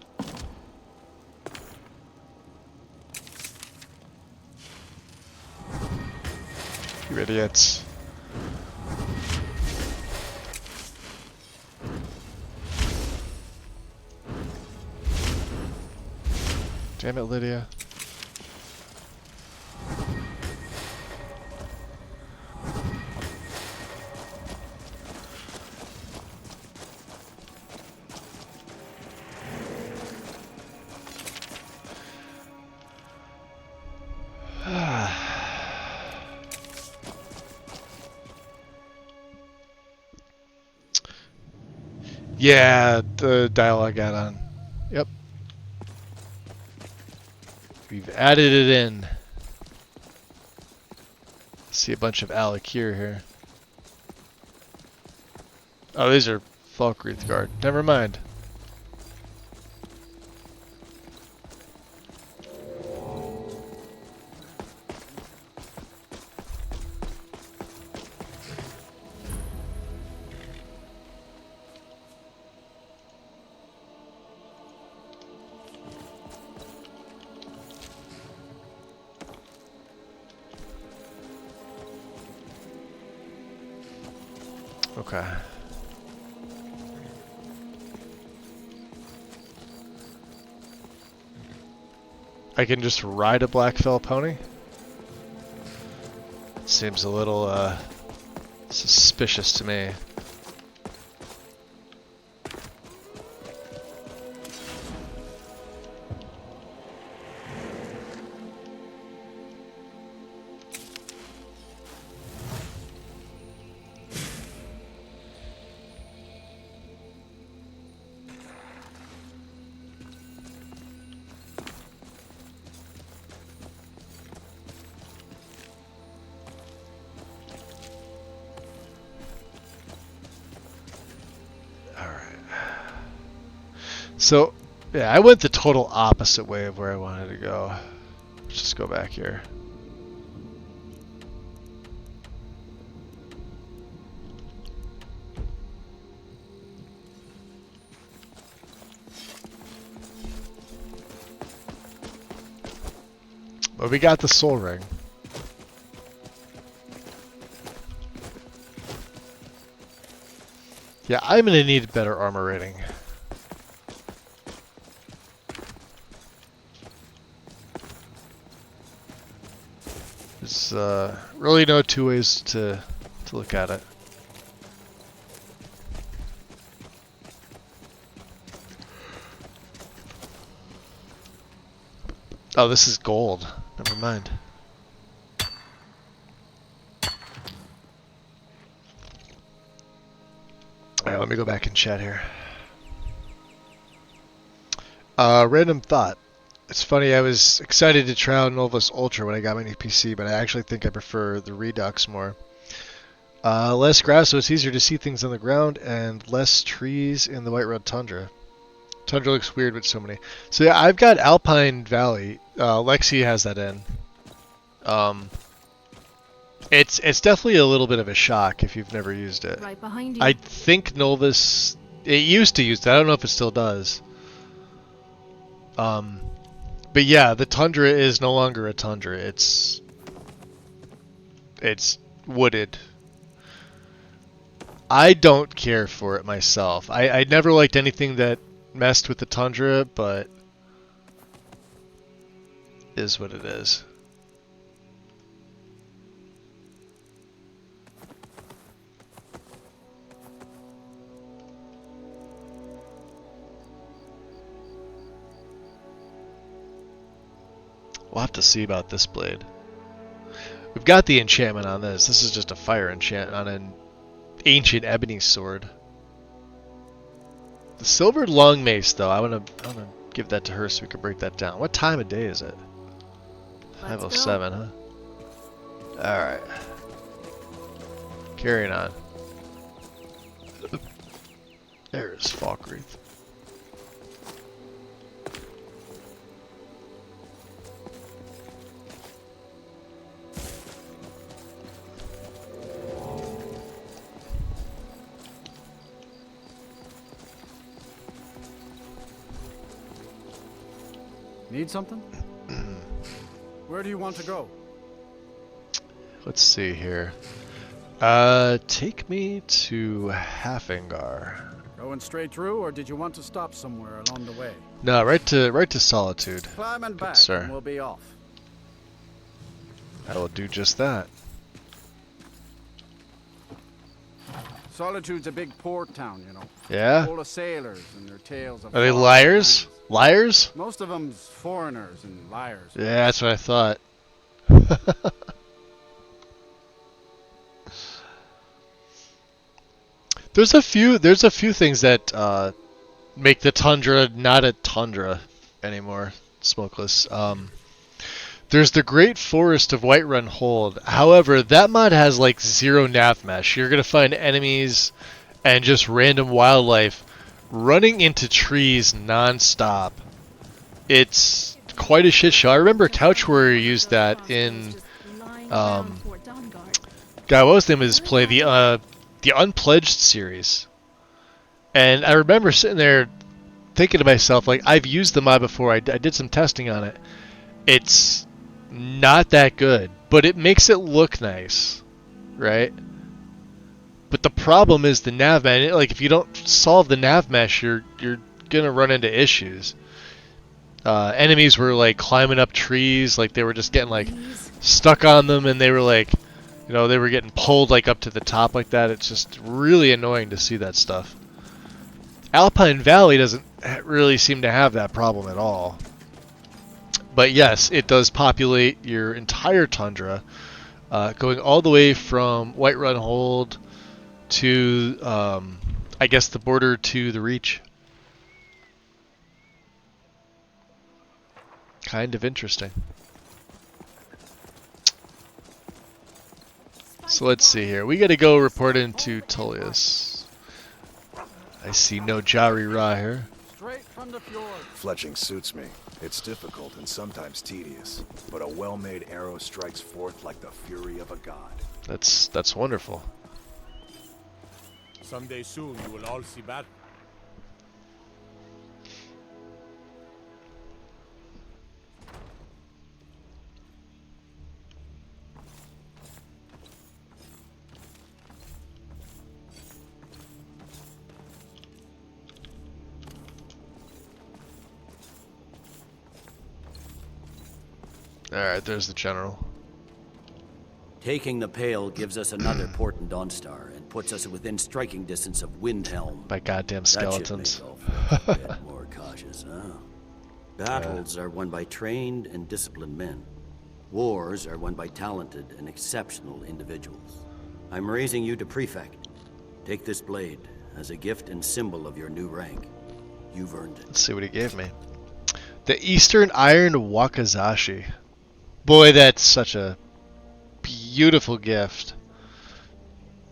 You idiots. Damn it, Lydia. Yeah, the dialogue add-on. Yep. We've added it in. See a bunch of Alakir here. Oh, these are Falkreath Guard. Never mind. Okay. I can just ride a Blackfell pony? Seems a little, suspicious to me. So, yeah, I went the total opposite way of where I wanted to go. Let's just go back here. But we got the soul ring. Yeah, I'm gonna need better armor rating. There's really no two ways to look at it. Oh, this is gold. Never mind. Alright, let me go back and chat here. Random thought. It's funny, I was excited to try out Novus Ultra when I got my new PC, but I actually think I prefer the Redux more. Less grass, so it's easier to see things on the ground, and less trees in the Whiterun Tundra. Tundra looks weird with so many. So yeah, I've got Alpine Valley. Lexi has that in. It's definitely a little bit of a shock if you've never used it. Right behind you. I think Novus, it used to use that. I don't know if it still does. But yeah, the Tundra is no longer a Tundra. It's wooded. I don't care for it myself. I never liked anything that messed with the Tundra, but is what it is. We'll have to see about this blade. We've got the enchantment on this. This is just a fire enchant on an ancient ebony sword. The silvered long mace, though, I wanna give that to her so we can break that down. What time of day is it? 5:07, huh? All right. Carrying on. There's Falkreath. Need something? Where do you want to go? Let's see here. Take me to Hafengar. Going straight through, or did you want to stop somewhere along the way? No, right to Solitude. Climb and back, sir. and we'll be off. I will do just that. Solitude's a big port town, you know. Yeah? Full of sailors and their tales of... Are they foreign liars? lands. Liars? Most of them's foreigners and liars. Yeah, that's what I thought. There's a few things that make the Tundra not a Tundra anymore, Smokeless. There's the Great Forest of Whiterun Hold. However, that mod has like 0 nav mesh. You're gonna find enemies and just random wildlife running into trees non-stop. It's quite a shit show. I remember Couch Warrior used that in God, what was the name of this play? The Unpledged series. And I remember sitting there thinking to myself, like, I've used the mod before. I did some testing on it. It's not that good, but it makes it look nice, right? But the problem is the nav mesh. Like, if you don't solve the nav mesh, you're gonna run into issues. Enemies were like climbing up trees, like they were just getting like stuck on them, and they were like, you know, they were getting pulled like up to the top like that. It's just really annoying to see that stuff. Alpine Valley doesn't really seem to have that problem at all. But yes, it does populate your entire tundra, going all the way from Whiterun Hold to, I guess, the border to the Reach. Kind of interesting. So let's see here. We gotta go report into Tullius. I see no Jari Ra here. Fletching suits me. It's difficult and sometimes tedious, but a well-made arrow strikes forth like the fury of a god. That's wonderful. Someday soon you will all see battle. Alright, there's the general. Taking the Pale gives us another port in Dawnstar and puts us within striking distance of Windhelm. By goddamn skeletons. That should make a bit more cautious, huh? Battles are won by trained and disciplined men. Wars are won by talented and exceptional individuals. I'm raising you to prefect. Take this blade as a gift and symbol of your new rank. You've earned it. Let's see what he gave me. The Eastern Iron Wakizashi. Boy, that's such a beautiful gift.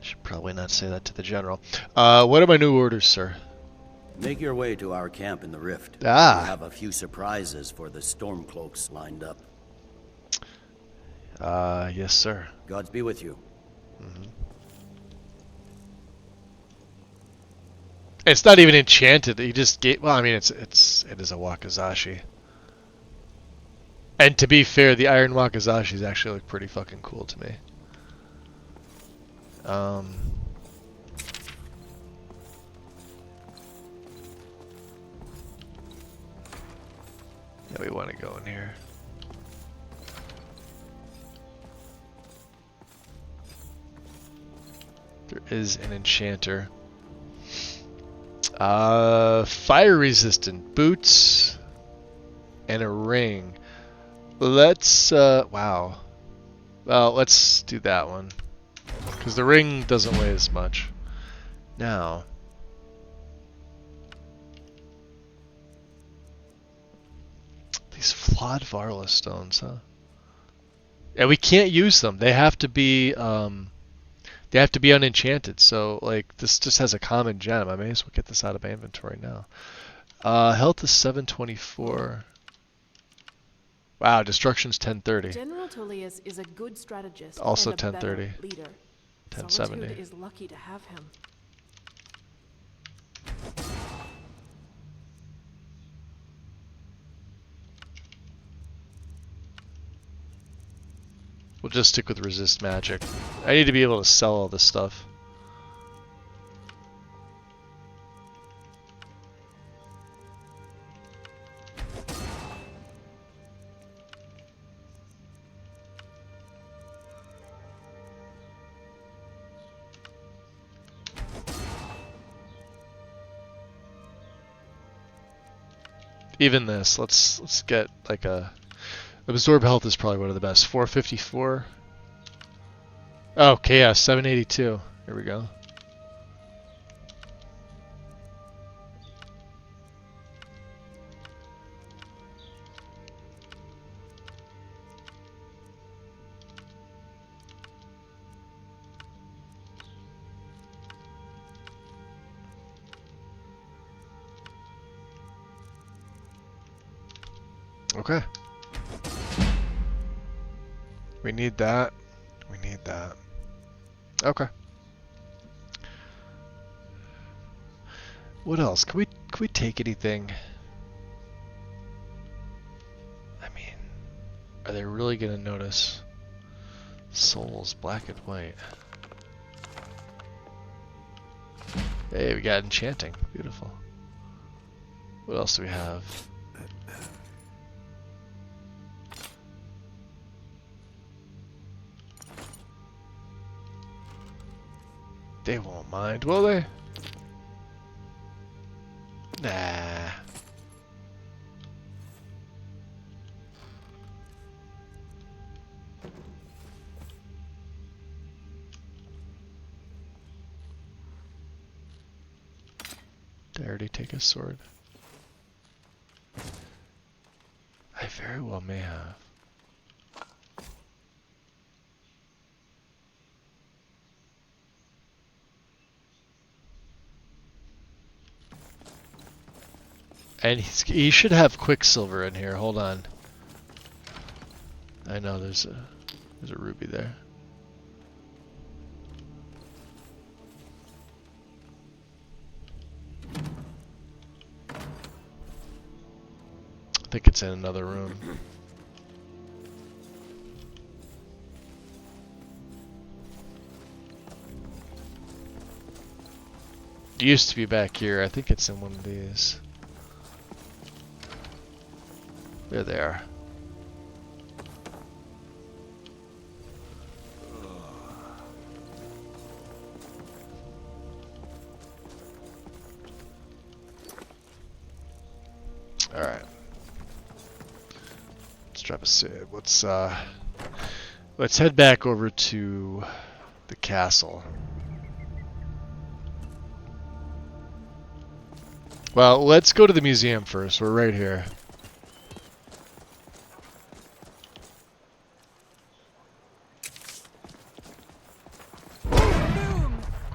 Should probably not say that to the general. What are my new orders, sir? Make your way to our camp in the Rift. Ah. We have a few surprises for the Stormcloaks lined up. Yes, sir. Gods be with you. Mm-hmm. It's not even enchanted. He just gave. Well, I mean, it is a Wakizashi. And to be fair, the Iron Wakizashis actually look pretty fucking cool to me. Yeah, we want to go in here. There is an enchanter. Fire resistant boots and a ring. Let's wow. Well, let's do that one because the ring doesn't weigh as much. Now, these flawed Varla stones, huh? Yeah, we can't use them. They have to be unenchanted. So like this just has a common gem. I may as well get this out of my inventory now. Health is 724. Wow, destruction's 1030. General Tullius is a good strategist. Also and a better 1030. leader. 1070. Solitude is lucky to have him. We'll just stick with resist magic. I need to be able to sell all this stuff. Even this, let's get like a absorb health is probably one of the best. 454. Oh, chaos 782. Here we go. Okay. We need that. We need that. Okay. What else? Can we take anything? I mean, are they really gonna notice? Souls, black and white. Hey, we got enchanting. Beautiful. What else do we have? They won't mind, will they? Nah. Did I already take a sword? I very well may have. And he should have Quicksilver in here. Hold on. I know there's a ruby there. I think it's in another room. It used to be back here. I think it's in one of these. There they are. All right. Let's drop a save. Let's head back over to the castle. Well, let's go to the museum first. We're right here.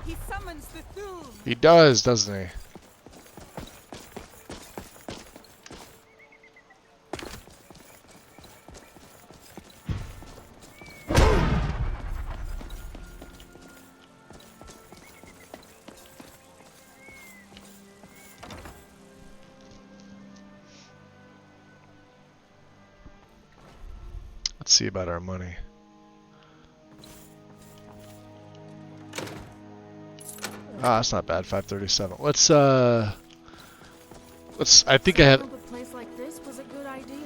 He summons the Thum. He does, doesn't he? Let's see about our money. Ah, that's not bad. 537. I think I have. A place like this was a good idea,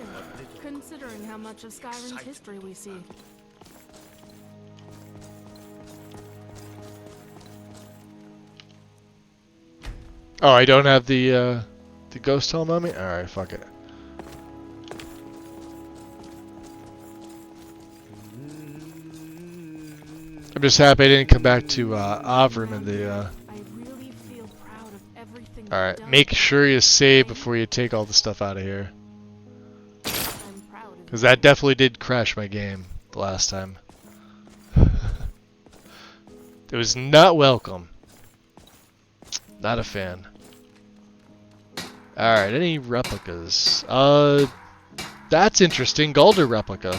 considering how much of Skyrim's history we see. Oh, I don't have the ghost helm on me? Alright, fuck it. I'm just happy I didn't come back to Avram in the Alright, make sure you save before you take all the stuff out of here. Because that definitely did crash my game the last time. It was not welcome. Not a fan. Alright, any replicas? That's interesting. Galder replica.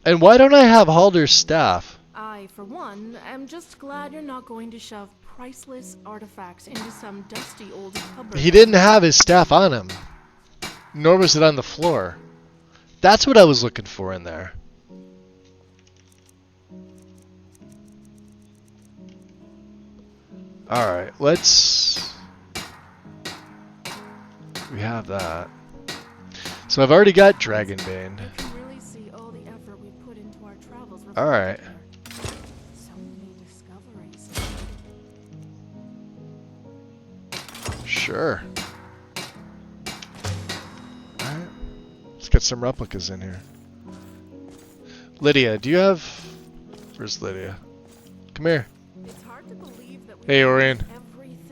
And why don't I have Halder's staff? I, for one, am just glad you're not going to shove priceless artifacts into some dusty old cupboard. He didn't have his staff on him. Nor was it on the floor. That's what I was looking for in there. Alright, let's... We have that. So I've already got Dragonbane. Alright. So many discoveries. Sure. Alright. Let's get some replicas in here. Lydia, do you have... Where's Lydia? Come here. It's hard to believe that Hey, Orion.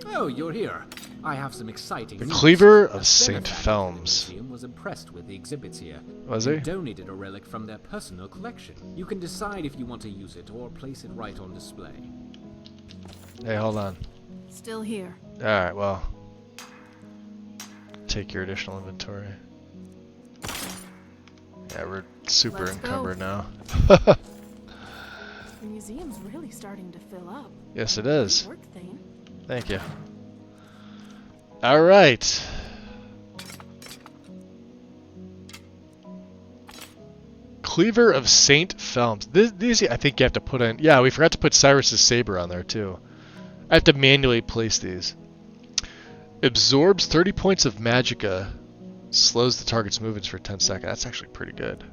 Oh, you're here. I have some exciting The news. Cleaver of A St. benefactor Felms. of the museum was impressed with the exhibits here. Was He he? donated a relic from their personal collection. You can decide if you want to use it or place it right on display. Hey, hold on. Still here. Alright, well. Take your additional inventory. Yeah, we're super Let's encumbered now. The museum's really starting to fill up. Yes, it is. Great work, Thane. Thank you. All right. Cleaver of Saint Felms. These I think you have to put in. Yeah, we forgot to put Cyrus's saber on there too. I have to manually place these. Absorbs 30 points of magicka. Slows the target's movements for 10 seconds. That's actually pretty good.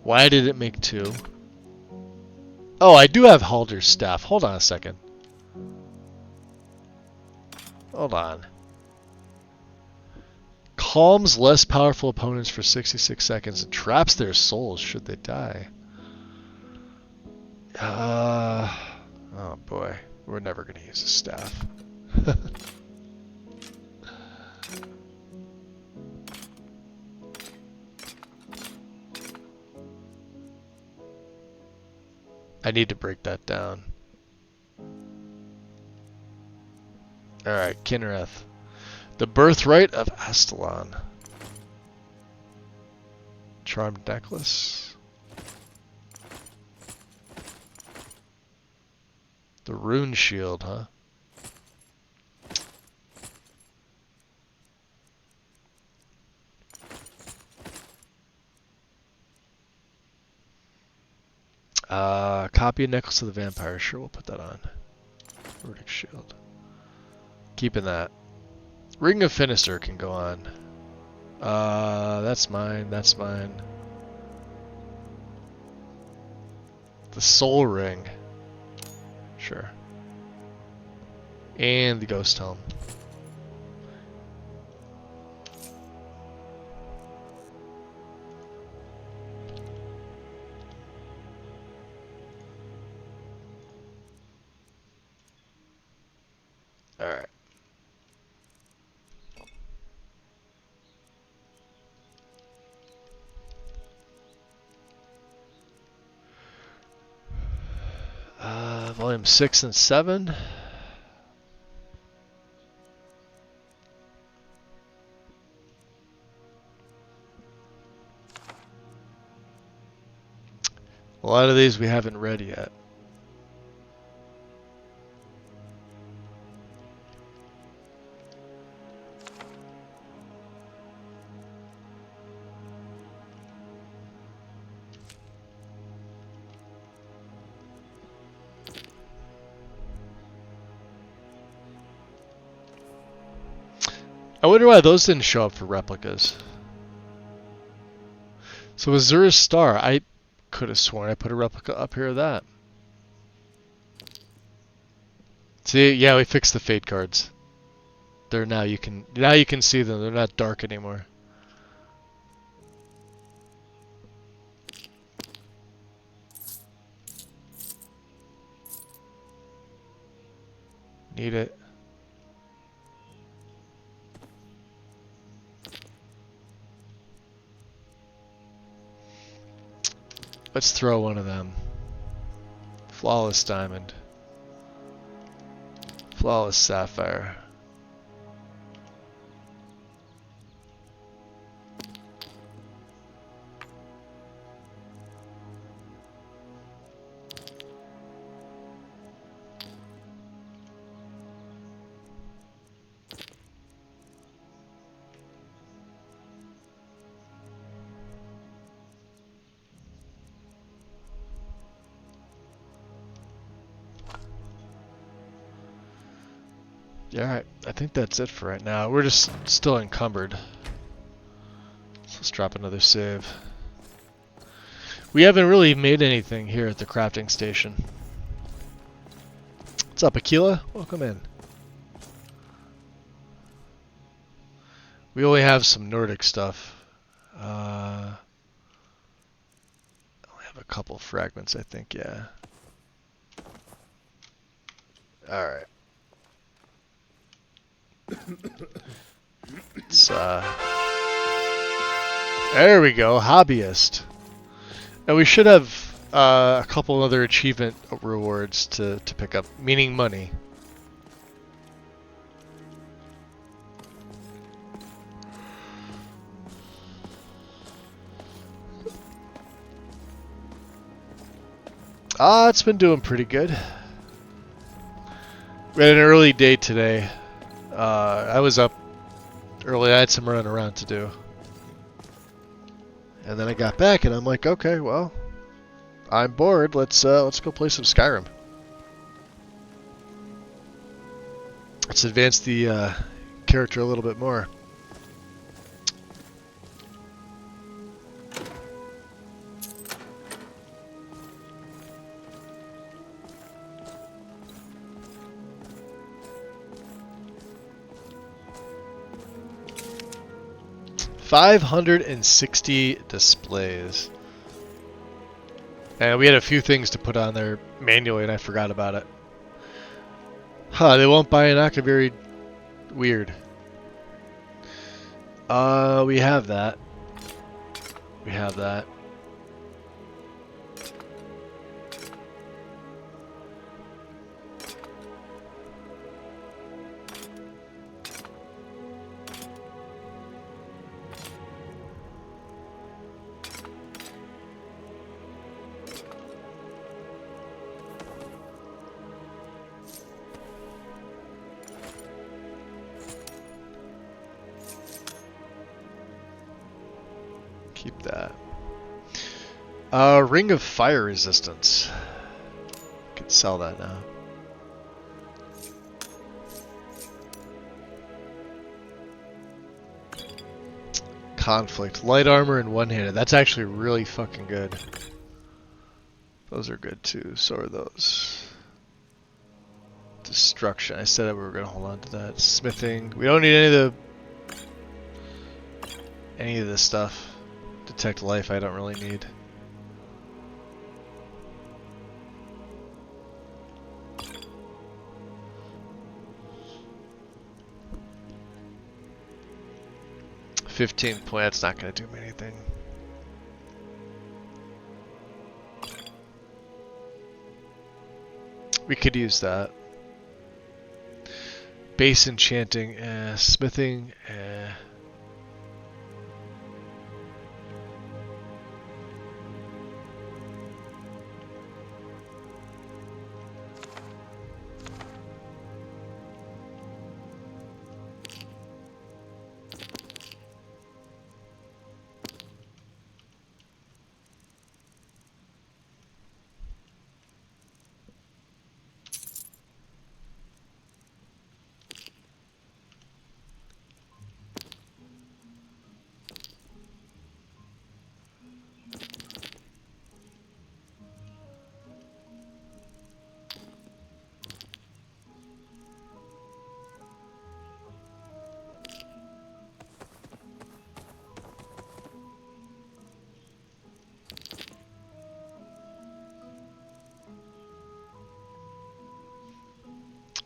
Why did it make 2? Oh, I do have Halder's staff. Hold on a second. Hold on. Calms less powerful opponents for 66 seconds and traps their souls should they die. Oh boy. We're never going to use a staff. I need to break that down. Alright, Kinnereth. The Birthright of Astalon. Charmed Necklace. The Rune Shield, huh? Copy a Necklace of the Vampire. Sure, we'll put that on. Verdict Shield. Keeping that. Ring of Finister can go on. That's mine. That's mine. The Soul Ring. Sure. And the Ghost Helm. Alright. Volume 6 and 7. A lot of these we haven't read yet. I wonder why those didn't show up for replicas. So Azura's Star, I could have sworn I put a replica up here of that. See, yeah, we fixed the fate cards. They're now you can see them. They're not dark anymore. Need it. Let's throw one of them. Flawless Diamond. Flawless Sapphire. Yeah, alright. I think that's it for right now. We're just still encumbered. So let's drop another save. We haven't really made anything here at the crafting station. What's up, Aquila? Welcome in. We only have some Nordic stuff. I only have a couple fragments, I think, yeah. Alright. Let's There we go, hobbyist. And we should have a couple other achievement rewards to pick up, meaning money. It's been doing pretty good. We had an early day today. I was up early. I had some running around to do. And then I got back and I'm like, okay, well, I'm bored. Let's go play some Skyrim. Let's advance the character a little bit more. $560 displays. And we had a few things to put on there manually and I forgot about it. Huh, they won't buy an Akaviri. Weird. We have that. We have that. Keep that. Ring of Fire Resistance. Can sell that now. Conflict. Light armor and one-handed. That's actually really fucking good. Those are good too. So are those. Destruction. I said that we were going to hold on to that. Smithing. We don't need any of this stuff. Detect life I don't really need. $15 point, that's not going to do me anything. We could use that. Base enchanting, smithing,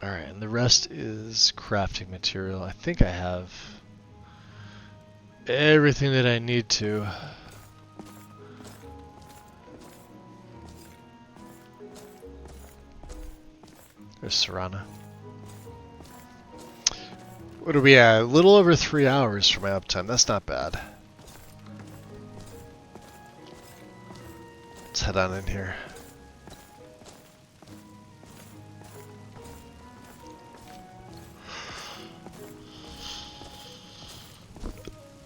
alright, and the rest is crafting material. I think I have everything that I need to. There's Serana. What are we at? A little over 3 hours for my uptime. That's not bad. Let's head on in here.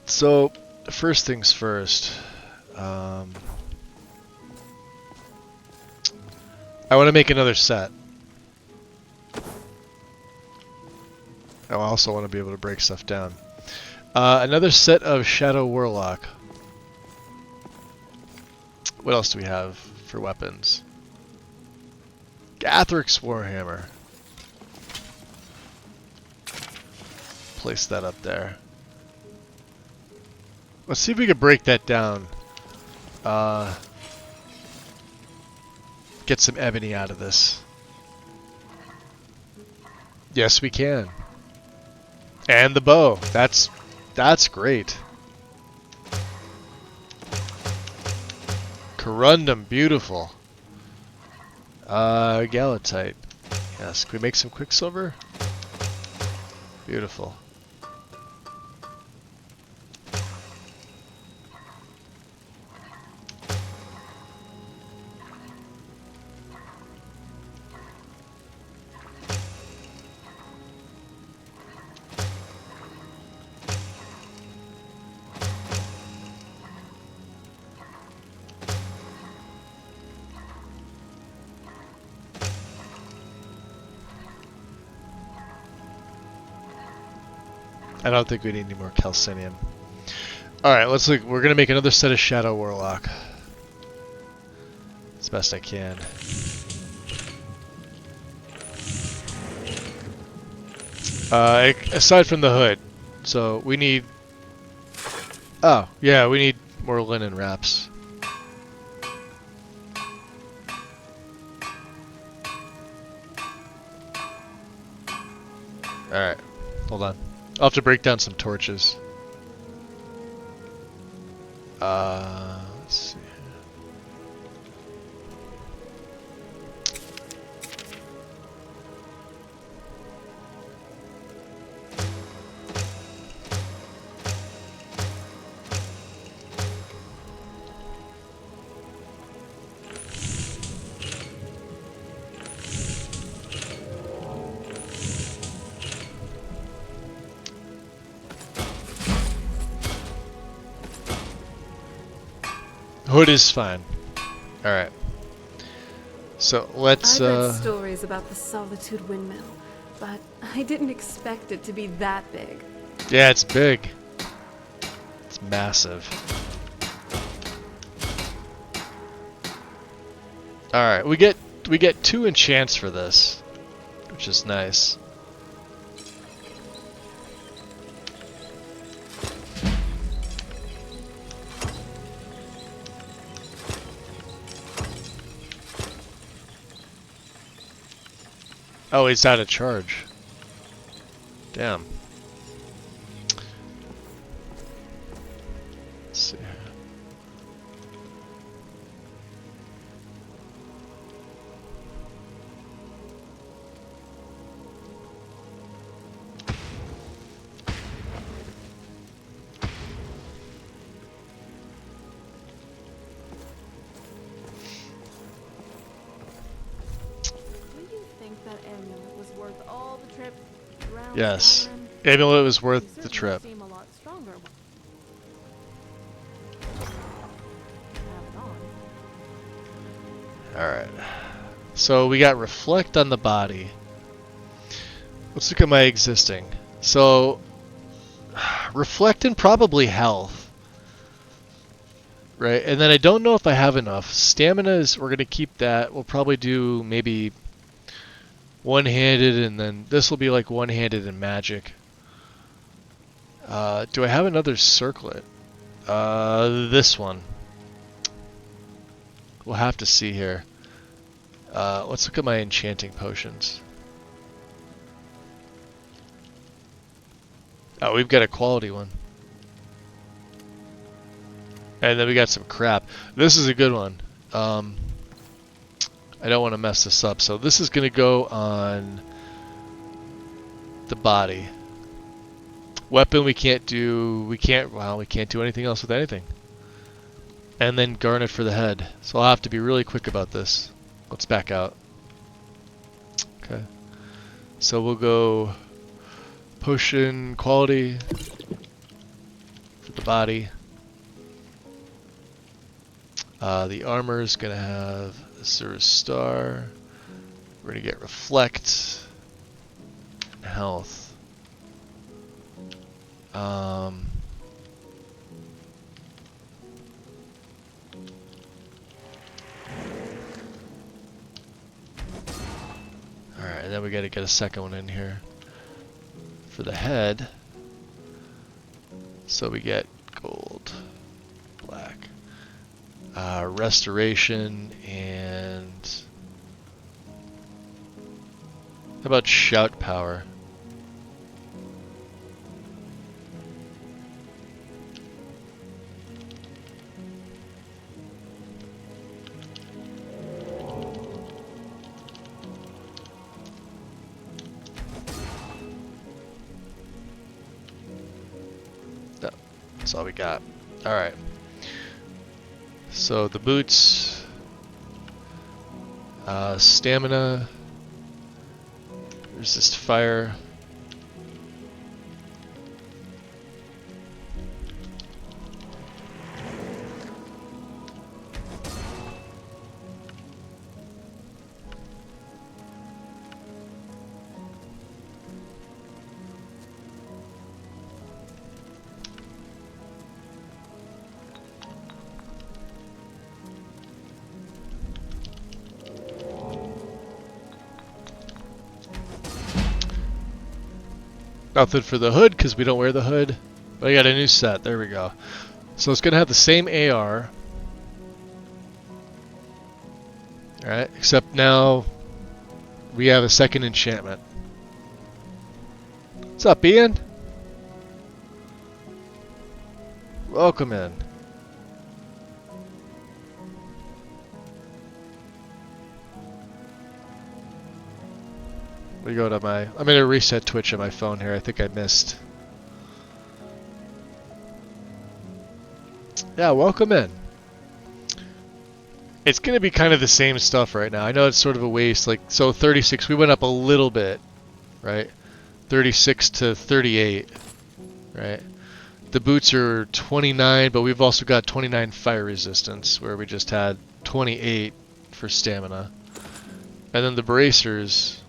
So, first things first. I want to make another set. I also want to be able to break stuff down. Another set of Shadow Warlock. What else do we have for weapons? Gathric's Warhammer. Place that up there. Let's see if we can break that down. Get some ebony out of this. Yes, we can. And the bow. That's great. Corundum, beautiful. Galatite. Yes, can we make some quicksilver? Beautiful. I don't think we need any more calcinium. Alright, let's look. We're gonna make another set of Shadow Warlock. As best I can. Aside from the hood. So we need... Oh, yeah, we need more linen wraps. Alright, hold on. I'll have to break down some torches. Let's see. Hood is fine. Alright. So let's I read stories about the Solitude Windmill, but I didn't expect it to be that big. Yeah, it's big. It's massive. Alright, we get 2 enchants for this, which is nice. Oh, he's out of charge. Damn. Let's see. That amulet was worth all the trip around Yes. Skyrim. Amulet was worth You the certainly trip. seem a lot stronger. Have it on. Alright. So we got reflect on the body. Let's look at my existing. So reflect and probably health. Right? And then I don't know if I have enough. Stamina is, we're gonna keep that. We'll probably do maybe one-handed, and then this will be like one-handed and magic. Do I have another circlet? This one. We'll have to see here. Let's look at my enchanting potions. Oh, we've got a quality one. And then we got some crap. This is a good one. I don't want to mess this up. So this is going to go on the body. Weapon we can't do anything else with anything. And then garnet for the head. So I'll have to be really quick about this. Let's back out. Okay. So we'll go potion quality for the body. The armor is going to have Azure Star. We're going to get Reflect and Health. Alright, and then we got to get a second one in here for the head. So we get gold, black. Restoration, and how about shout power? That's all we got. Alright. So the boots, stamina, resist fire. Nothing for the hood because we don't wear the hood. But I got a new set. There we go. So it's going to have the same AR. Alright, except now we have a second enchantment. What's up, Ian? Welcome in. We go to my. I'm gonna reset Twitch on my phone here. I think I missed. Yeah, welcome in. It's gonna be kind of the same stuff right now. I know it's sort of a waste. Like, so 36, we went up a little bit, right? 36 to 38, right? The boots are 29, but we've also got 29 fire resistance, where we just had 28 for stamina. And then the bracers,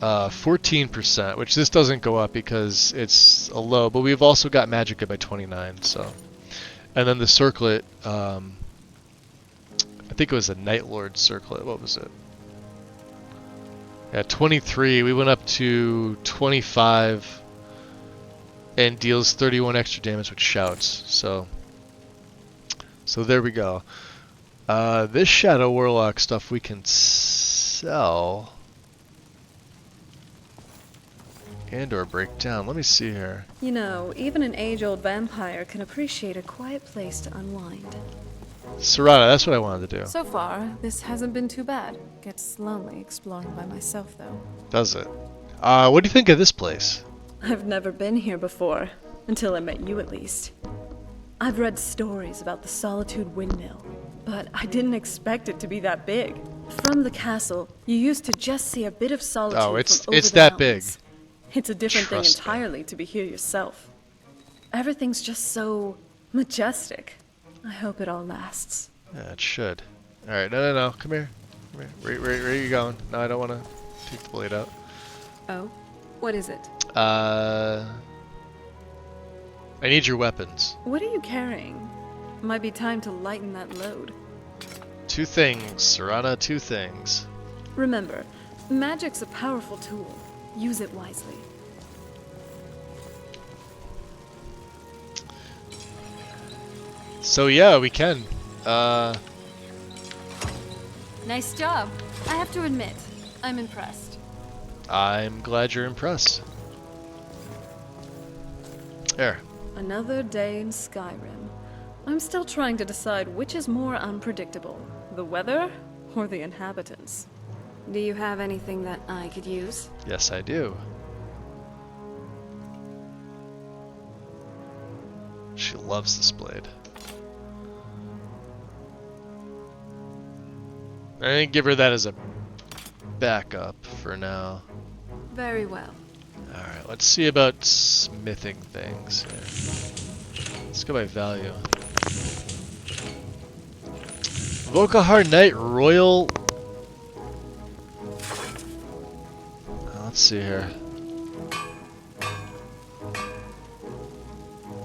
14%, which this doesn't go up because it's a low, but we've also got magicka by 29, so. And then the circlet, I think it was a Night Lord circlet, what was it? Yeah, 23, we went up to 25, and deals 31 extra damage with shouts, so there we go. This Shadow Warlock stuff we can sell. And or break down. Let me see here. You know, even an age-old vampire can appreciate a quiet place to unwind. Serrata, that's what I wanted to do. So far, this hasn't been too bad. Gets lonely exploring by myself, though. Does it? What do you think of this place? I've never been here before. Until I met you, at least. I've read stories about the Solitude Windmill, but I didn't expect it to be that big. From the castle, you used to just see a bit of solitude from over the that big. mountains. It's a different thing Trust me. entirely to be here yourself. Everything's just so majestic. I hope it all lasts. Yeah, it should. Alright, no, come here. Come here. Where are you going? No, I don't want to take the blade out. Oh? What is it? I need your weapons. What are you carrying? Might be time to lighten that load. 2 things, Serrata, 2 things. Remember, magic's a powerful tool. Use it wisely. So yeah, we can. Nice job. I have to admit, I'm impressed. I'm glad you're impressed. There. Another day in Skyrim. I'm still trying to decide which is more unpredictable, the weather or the inhabitants. Do you have anything that I could use? Yes, I do. She loves this blade. I didn't give her that as a backup for now. Very well. Alright, let's see about smithing things here. Let's go by value. Vokahar Knight Royal. Let's see here.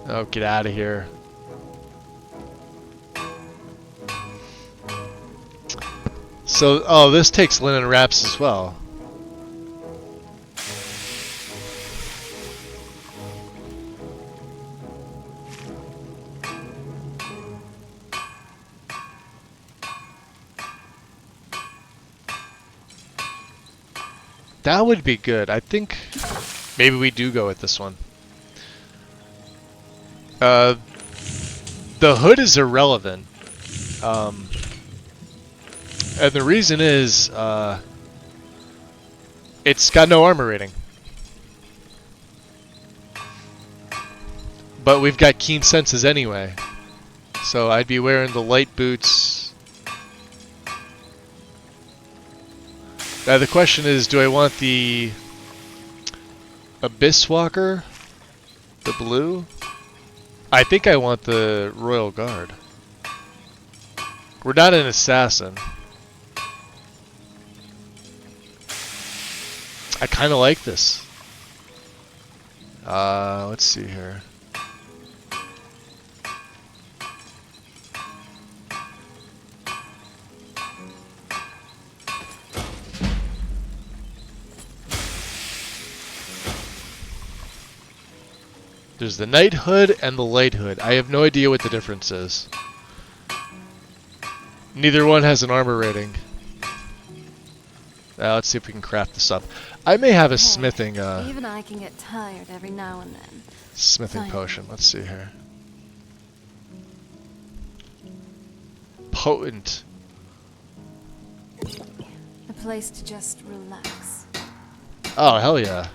Oh, get out of here. So, oh, this takes linen wraps as well. That would be good. I think maybe we do go with this one. The hood is irrelevant. And the reason is, it's got no armor rating. but we've got keen senses anyway. So I'd be wearing the light boots. Now the question is, do I want the Abyss Walker? The blue? I think I want the Royal Guard. We're not an assassin. I kind of like this. Let's see here. There's the knighthood and the lighthood. I have no idea what the difference is. Neither one has an armor rating. Now let's see if we can craft this up. I may have a smithing Even I can get tired every now and then. smithing potion. Let's see here. Potent. A place to just relax. Oh, hell yeah.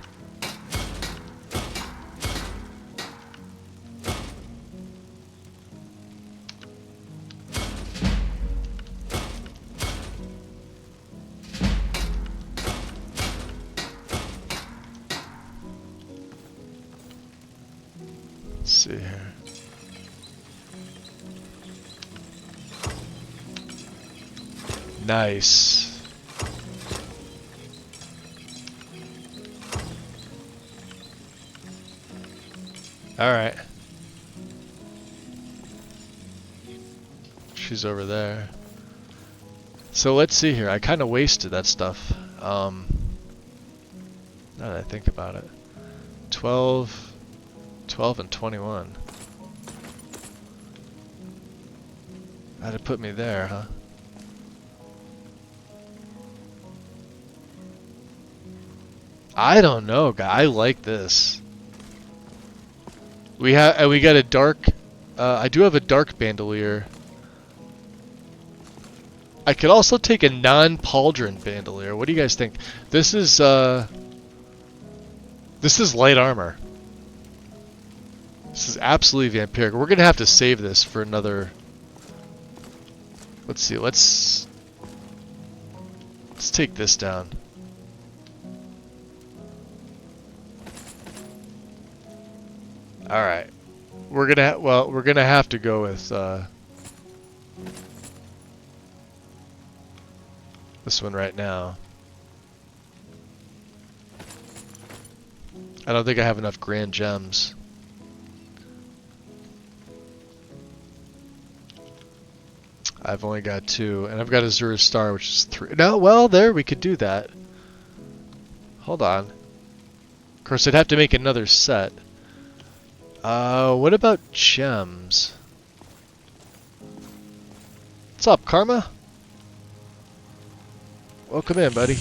Let's see here. Nice. All right. She's over there. So let's see here. I kind of wasted that stuff. Now that I think about it. 12 and 21. That'd put me there, huh? I don't know, guy. I like this. We got a dark. I do have a dark bandolier. I could also take a non-pauldron bandolier. What do you guys think? This is light armor. This is absolutely vampiric. We're gonna have to save this for another. Let's see. Let's take this down. All right. We're gonna have to go with this one right now. I don't think I have enough grand gems. I've only got 2, and I've got Azura's Star, which is 3. No, well, there, we could do that. Hold on. Of course, I'd have to make another set. What about gems? What's up, Karma? Welcome in, buddy.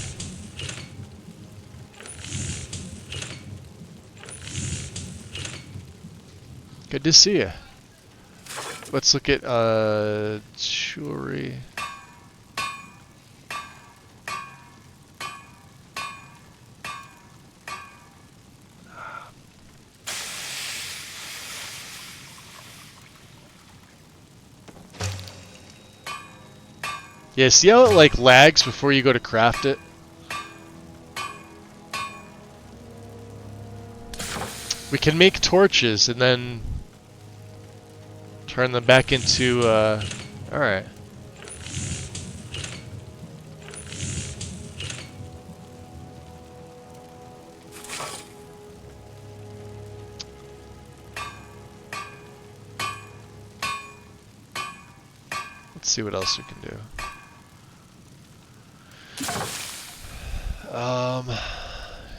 Good to see you. Let's look at jewelry. Yeah, see how it like lags before you go to craft it? We can make torches and then turn them back into, alright. Let's see what else we can do.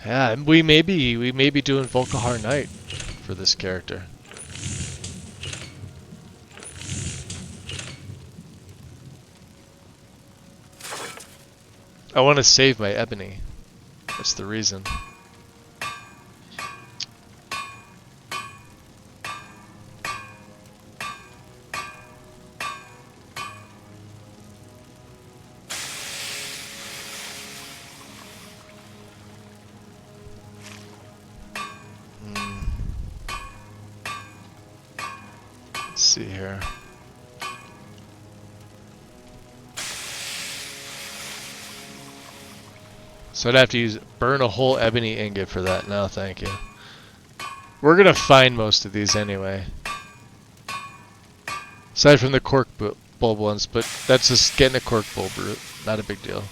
Yeah, and we may be doing Volkihar Knight for this character. I want to save my ebony. That's the reason. see here. So I'd have to burn a whole ebony ingot for that. No, thank you. We're gonna find most of these anyway. Aside from the cork bulb ones, but that's just getting a cork bulb root. Not a big deal.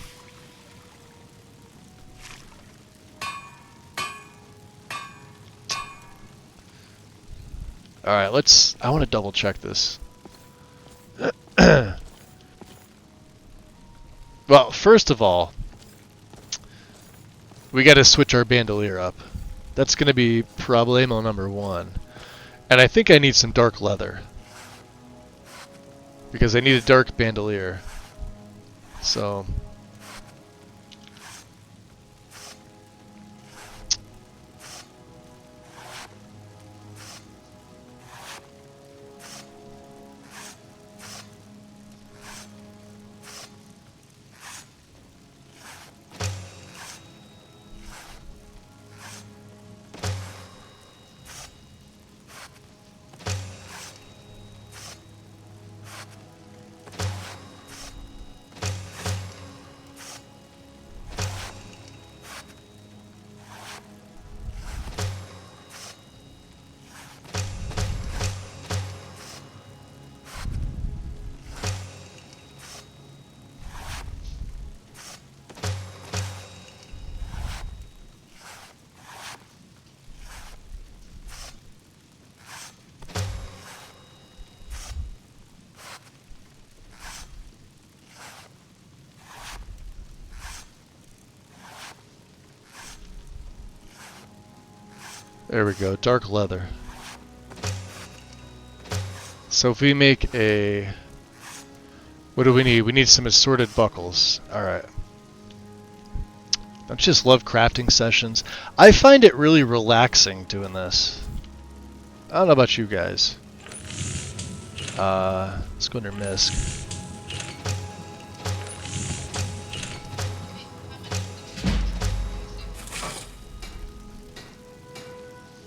Alright, I want to double check this. Well, first of all, we gotta switch our bandolier up. That's gonna be problemo number 1. And I think I need some dark leather. Because I need a dark bandolier. So... There we go, dark leather. So if we make a... What do we need? We need some assorted buckles. Alright. Don't you just love crafting sessions? I find it really relaxing doing this. I don't know about you guys. Let's go under Misk.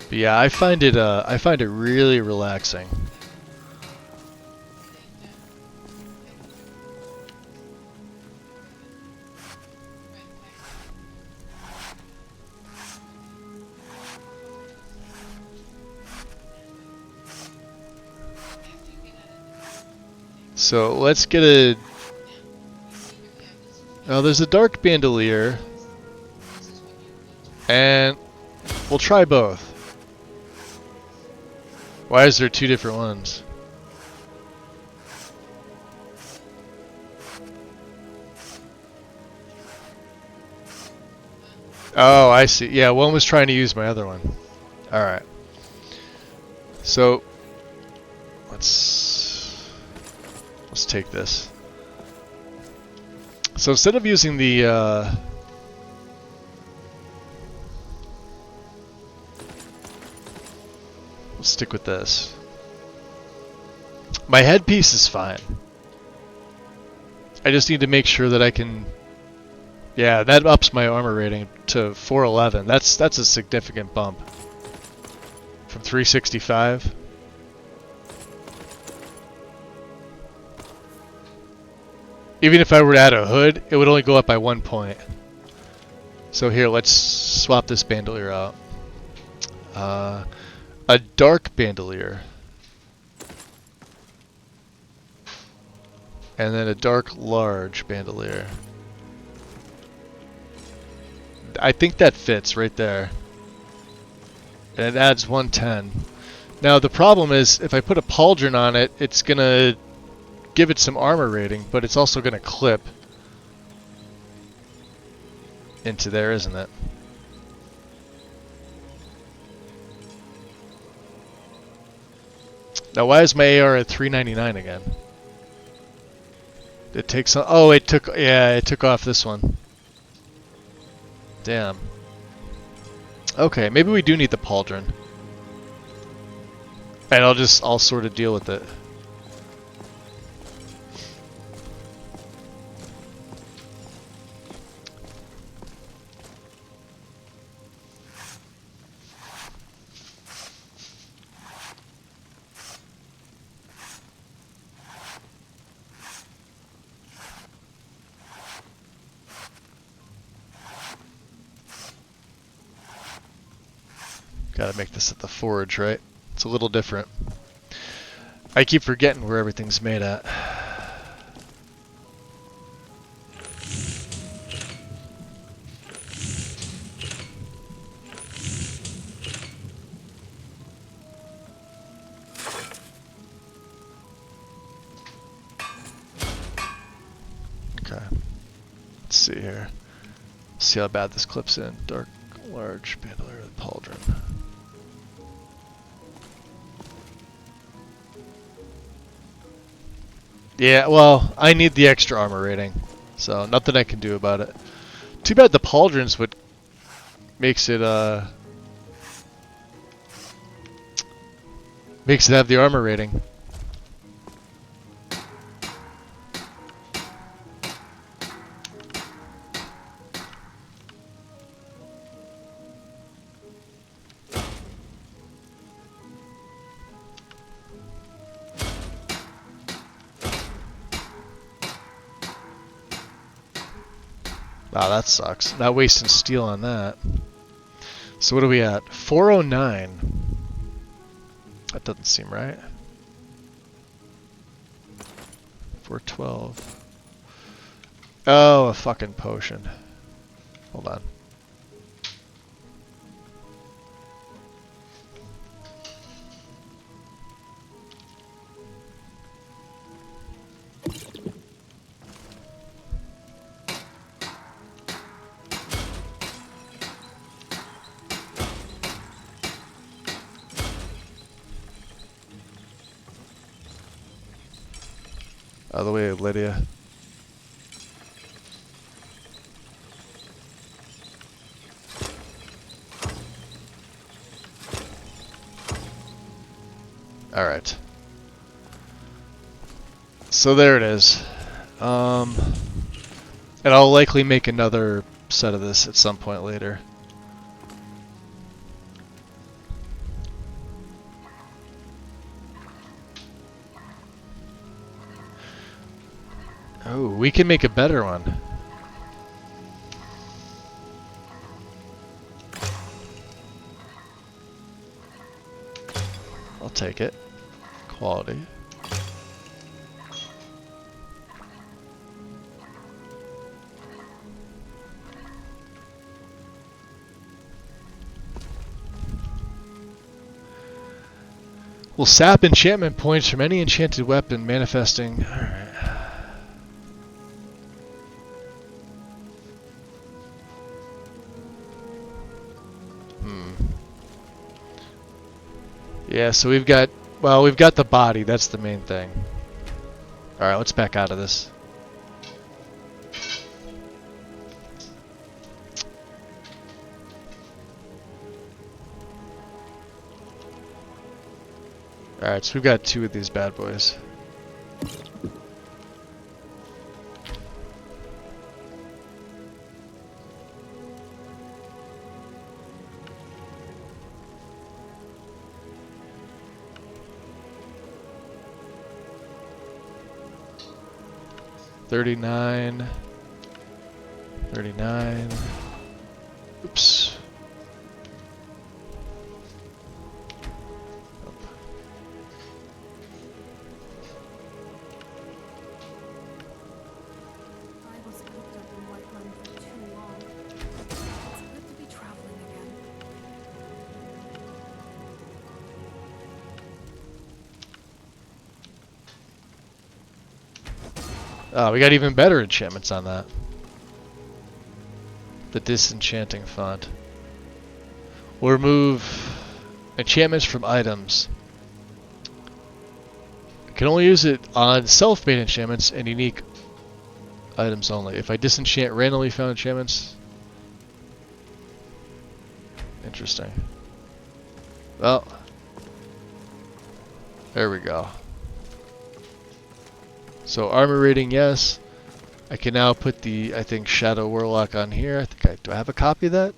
But yeah, I find it really relaxing. So let's get a... Oh, there's a dark bandolier. And we'll try both. Why is there 2 different ones? Oh, I see. Yeah, one was trying to use my other one. Alright. So, let's take this. So instead of using the... we'll stick with this. My headpiece is fine. I just need to make sure that I can... Yeah, that ups my armor rating to 411. That's a significant bump. From 365. Even if I were to add a hood, it would only go up by 1 point. So here, let's swap this bandolier out. A dark bandolier. And then a dark large bandolier. I think that fits right there. And it adds 110. Now the problem is, if I put a pauldron on it, it's gonna give it some armor rating, but it's also gonna clip into there, isn't it? Now why is my AR at 399 again? It takes... Oh, it took... Yeah, it took off this one. Damn. Okay, maybe we do need the pauldron. And I'll sort of deal with it. Gotta make this at the forge, right? It's a little different. I keep forgetting where everything's made at. Okay. Let's see here. See how bad this clips in. Dark, large, bandolier, pauldron. Yeah, well, I need the extra armor rating, so nothing I can do about it. Too bad the pauldron's what makes it have the armor rating. Wow, that sucks. Not wasting steel on that. So what are we at? 409. That doesn't seem right. 412. Oh, a fucking potion. Hold on. Out of the way, Lydia. Alright. So there it is. And I'll likely make another set of this at some point later. Oh, we can make a better one. I'll take it. Quality. Will sap enchantment points from any enchanted weapon manifesting. Alright. Yeah, so we've got the body, that's the main thing. Alright, let's back out of this. Alright, so we've got 2 of these bad boys. $39. Oops. I was cooped up in Whiteland for too long. It's good to be traveling again. Oh, we got even better enchantments on that. The disenchanting font. We'll remove enchantments from items. You can only use it on self-made enchantments and unique items only. If I disenchant randomly found enchantments... Interesting. Well, there we go. So armor rating, yes. I can now put the, I think, Shadow Warlock on here. I think do I have a copy of that?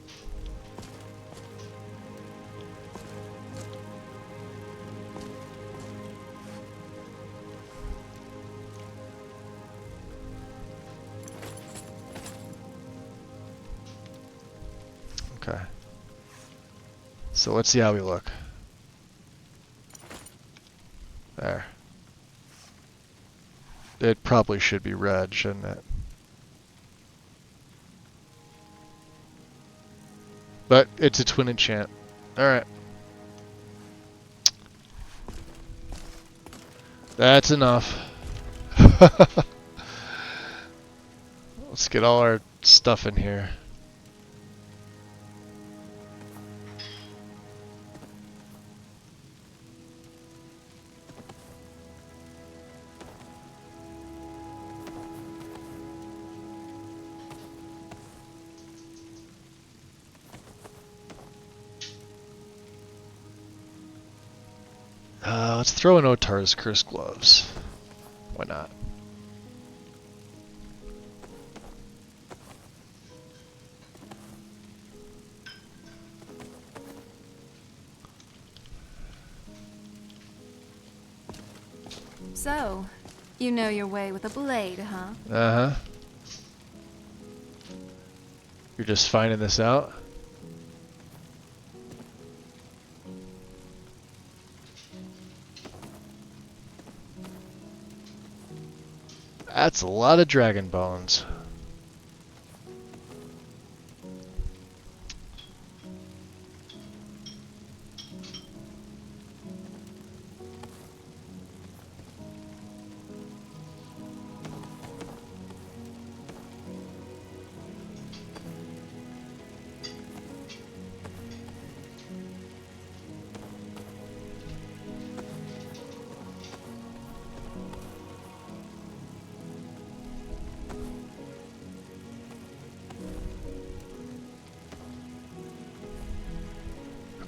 Okay. So let's see how we look. There. It probably should be red, shouldn't it? But it's a twin enchant. Alright. That's enough. Let's get all our stuff in here. Let's throw in Otar's Curse Gloves. Why not? So, you know your way with a blade, huh? Uh-huh. You're just finding this out? That's a lot of dragon bones.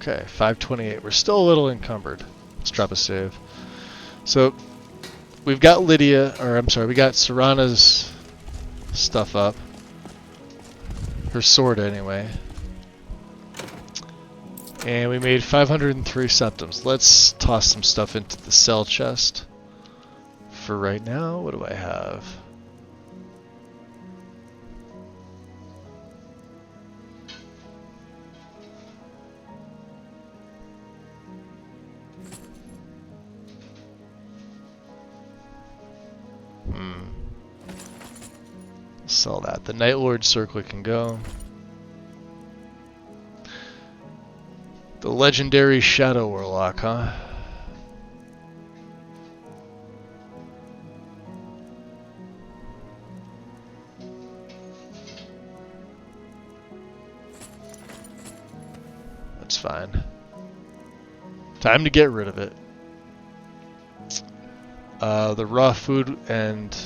Okay, 528. We're still a little encumbered. Let's drop a save. So, we've got Lydia, or I'm sorry, we got Serana's stuff up. Her sword, anyway. And we made 503 septims. Let's toss some stuff into the cell chest. For right now, what do I have? Sell that. The Night Lord Circlet can go. The legendary Shadow Warlock, huh? That's fine. Time to get rid of it. The raw food and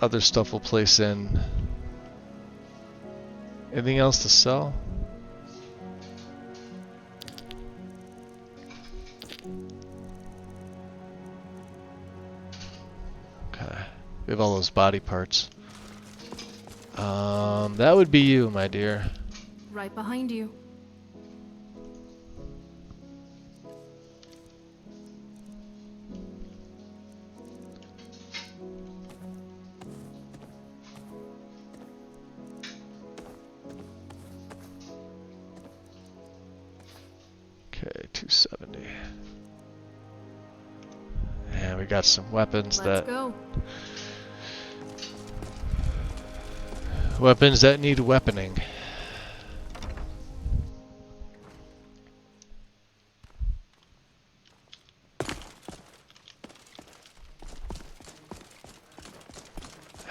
other stuff we'll place in. Anything else to sell? Okay. We have all those body parts. That would be you, my dear. Right behind you. Okay, 270. And we got some weapons Let's go. Weapons that need weaponing.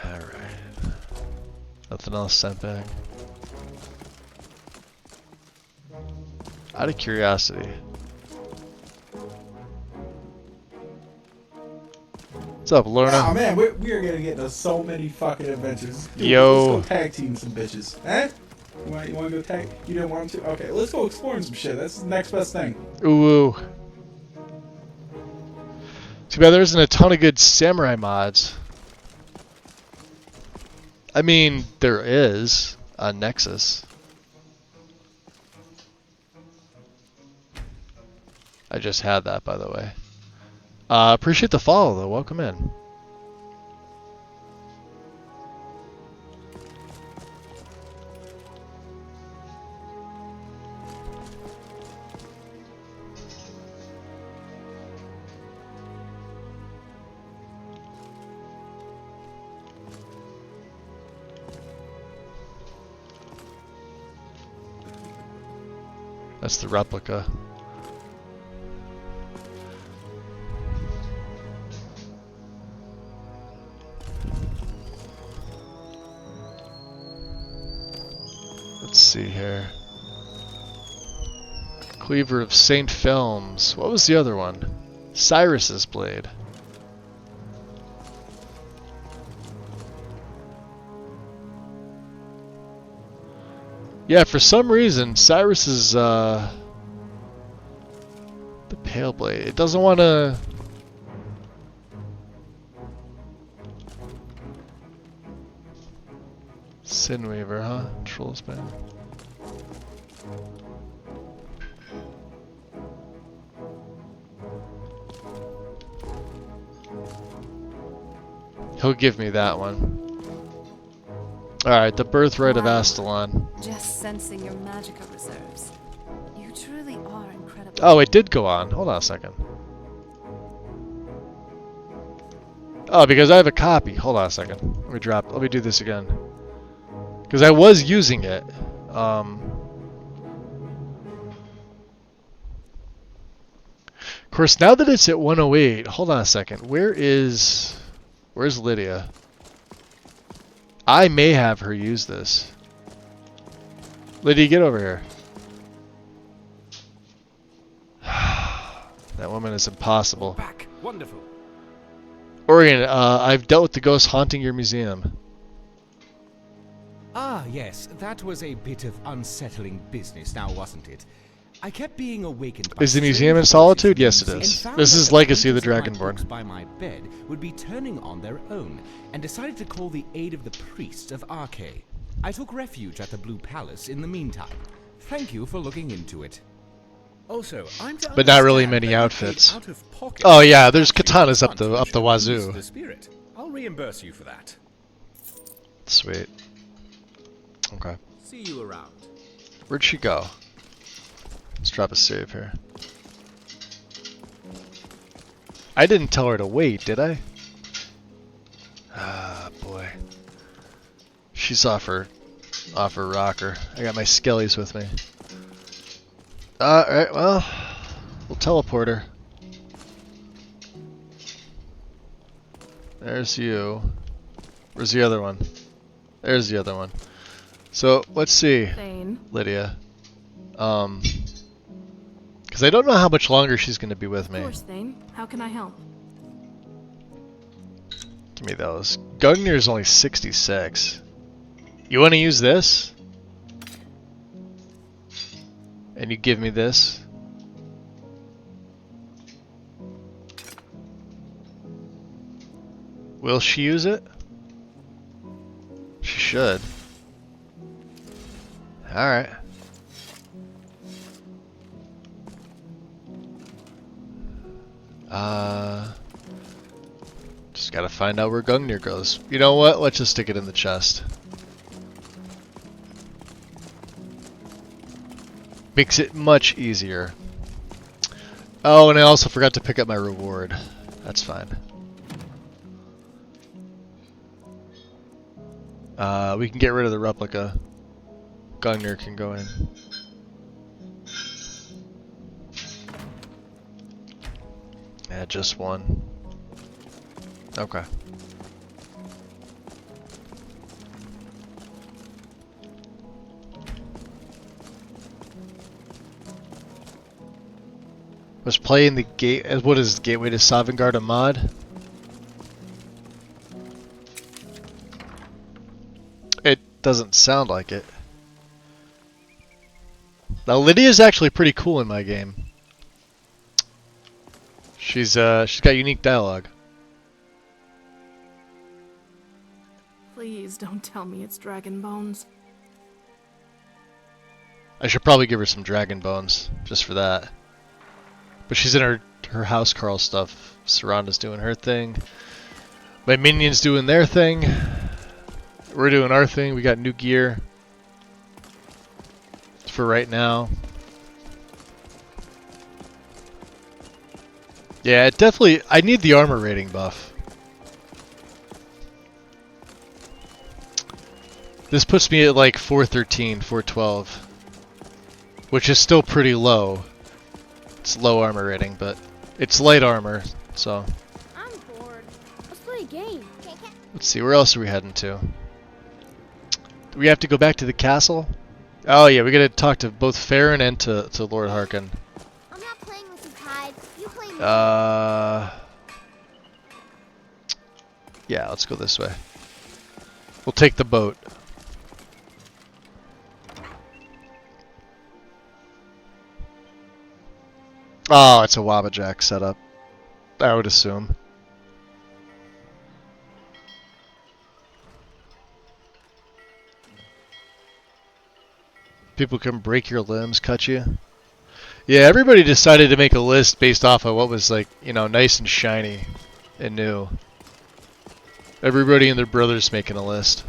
Alright. Nothing else sent back. Out of curiosity. What's up, Lorna? Oh man, we are gonna get into so many fucking adventures. Dude, Yo. let's go tag team some bitches. Eh? You wanna go tag? You didn't want to? Okay, let's go exploring some shit. That's the next best thing. Ooh. Too bad there isn't a ton of good samurai mods. I mean, there is on Nexus. I just had that, by the way. Appreciate the follow, though. Welcome in. That's the replica. Let's see here. Cleaver of Saint Films. What was the other one? Cyrus's blade. Yeah, for some reason, Cyrus's the Pale Blade. It doesn't want to. Sinweaver, huh? Troll's band. He'll give me that one. Alright, the Birthright of Astalon. Just sensing your magica reserves. You truly are incredible. Oh, it did go on. Hold on a second. Oh, because I have a copy. Hold on a second. Let me do this again. Because I was using it. Of course, now that it's at 108, hold on a second. Where's Lydia? I may have her use this. Lydia, get over here. That woman is impossible. Back. Wonderful. Orion, I've dealt with the ghosts haunting your museum. Ah, yes, that was a bit of unsettling business now, wasn't it? I kept being awakened by Is the museum in Solitude? Yes, it is. This is Legacy of the Dragonborn. By my bed would be turning on their own, and decided to call the aid of the priests of Arche. I took refuge at the Blue Palace in the meantime. Thank you for looking into it. Also, I'm to But not really many outfits. Oh yeah, there's katanas up the wazoo. The spirit. I'll reimburse you for that. Sweet. Okay. See you around. Where'd she go? Let's drop a save here. I didn't tell her to wait, did I? Ah, boy. She's off her rocker. I got my skellies with me. Alright, well, we'll teleport her. There's you. Where's the other one? There's the other one. So, let's see, Thane. Lydia. Because I don't know how much longer she's going to be with me. Of course, Thane. How can I help? Give me those. Gugnir's only 66. You want to use this? And you give me this? Will she use it? She should. Alright. Just gotta find out where Gungnir goes. You know what? Let's just stick it in the chest. Makes it much easier. Oh, and I also forgot to pick up my reward. That's fine. We can get rid of the replica. Gungnir can go in. Yeah, just one. Okay. Was playing the gate. What is Gateway to Sovngarde a mod? It doesn't sound like it. Now Lydia's actually pretty cool in my game. She's got unique dialogue. Please don't tell me it's dragon bones. I should probably give her some dragon bones just for that. But she's in her housecarl stuff. Saranda's doing her thing. My minions doing their thing. We're doing our thing. We got new gear for right now. Yeah, it definitely... I need the armor rating buff. This puts me at like 413, 412. Which is still pretty low. It's low armor rating, but it's light armor, so... I'm bored. Let's play a game. Let's see, where else are we heading to? Do we have to go back to the castle? Oh yeah, we gotta talk to both Farron and to Lord Harkin. I'm not playing with you, Hyde. You play me. Yeah, let's go this way. We'll take the boat. Oh, it's a Wabbajack setup. I would assume. People can break your limbs, cut you. Yeah, everybody decided to make a list based off of what was like, you know, nice and shiny and new. Everybody and their brothers making a list.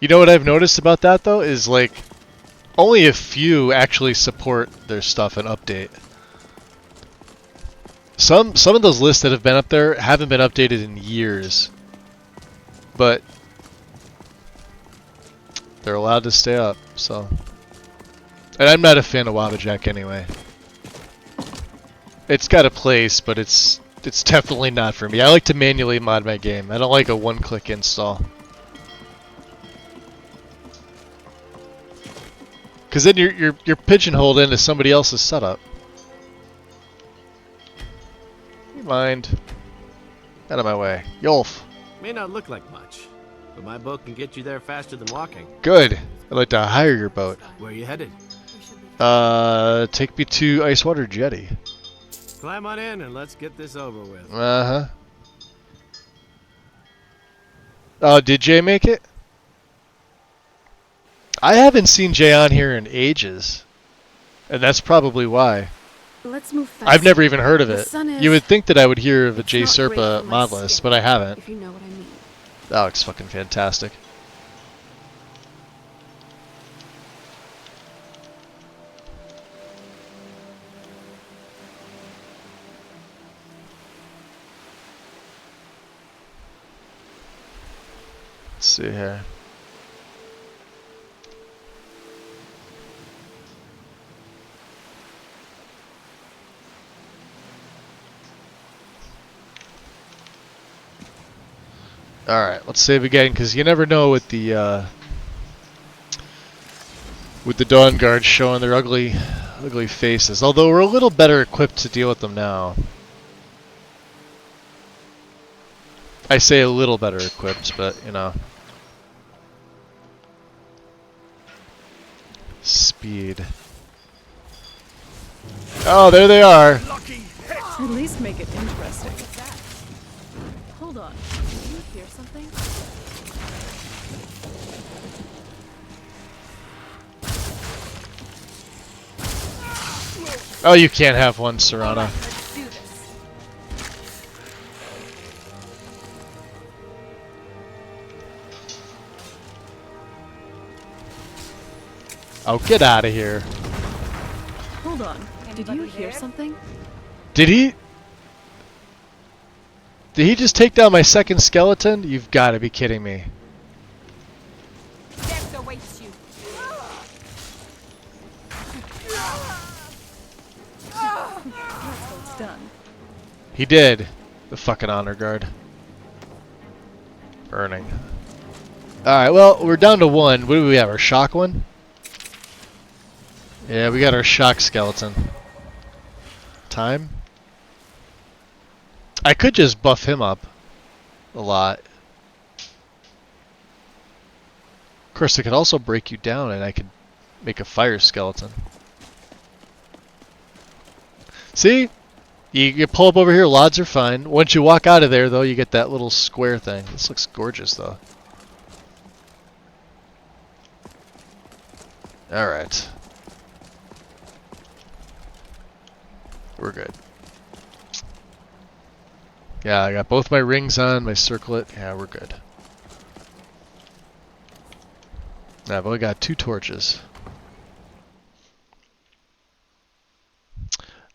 You know what I've noticed about that though is like only a few actually support their stuff and update. Some of those lists that have been up there haven't been updated in years. But they're allowed to stay up, so. And I'm not a fan of Wabbajack anyway. It's got a place, but it's definitely not for me. I like to manually mod my game. I don't like a one-click install. Because then you're pigeonholed into somebody else's setup. You mind? Out of my way. Yolf. May not look like much, but my boat can get you there faster than walking. Good. I'd like to hire your boat. Where are you headed? Take me to Icewater Jetty. Climb on in and let's get this over with. Uh-huh. Oh, did Jay make it? I haven't seen Jay on here in ages. And that's probably why. Let's move fast. I've never even heard of The it. sun is- You would think that I would hear of a It's Jay not great Serpa for my mod list, skin, but I haven't. if you know what I mean. That looks fucking fantastic. Let's see here. Alright, let's save again, because you never know with the Dawn Guards showing their ugly faces. Although we're a little better equipped to deal with them now. I say a little better equipped, but, you know. Speed. Oh, there they are! At least make it interesting. Hold on. Did you hear something? Oh, you can't have one, Serana. Oh, get out of here. Hold on. Did you hear something? Did he just take down my second skeleton? You've got to be kidding me. Death awaits you. That's how it's done. He did. The fucking honor guard. Burning. Alright, well, we're down to one. What do we have? Our shock one? Yeah, we got our shock skeleton. Time? I could just buff him up a lot. Of course, I could also break you down and I could make a fire skeleton. See? You pull up over here, lods are fine. Once you walk out of there, though, you get that little square thing. This looks gorgeous, though. Alright. We're good. Yeah, I got both my rings on, my circlet. Yeah, we're good. I've only got 2 torches.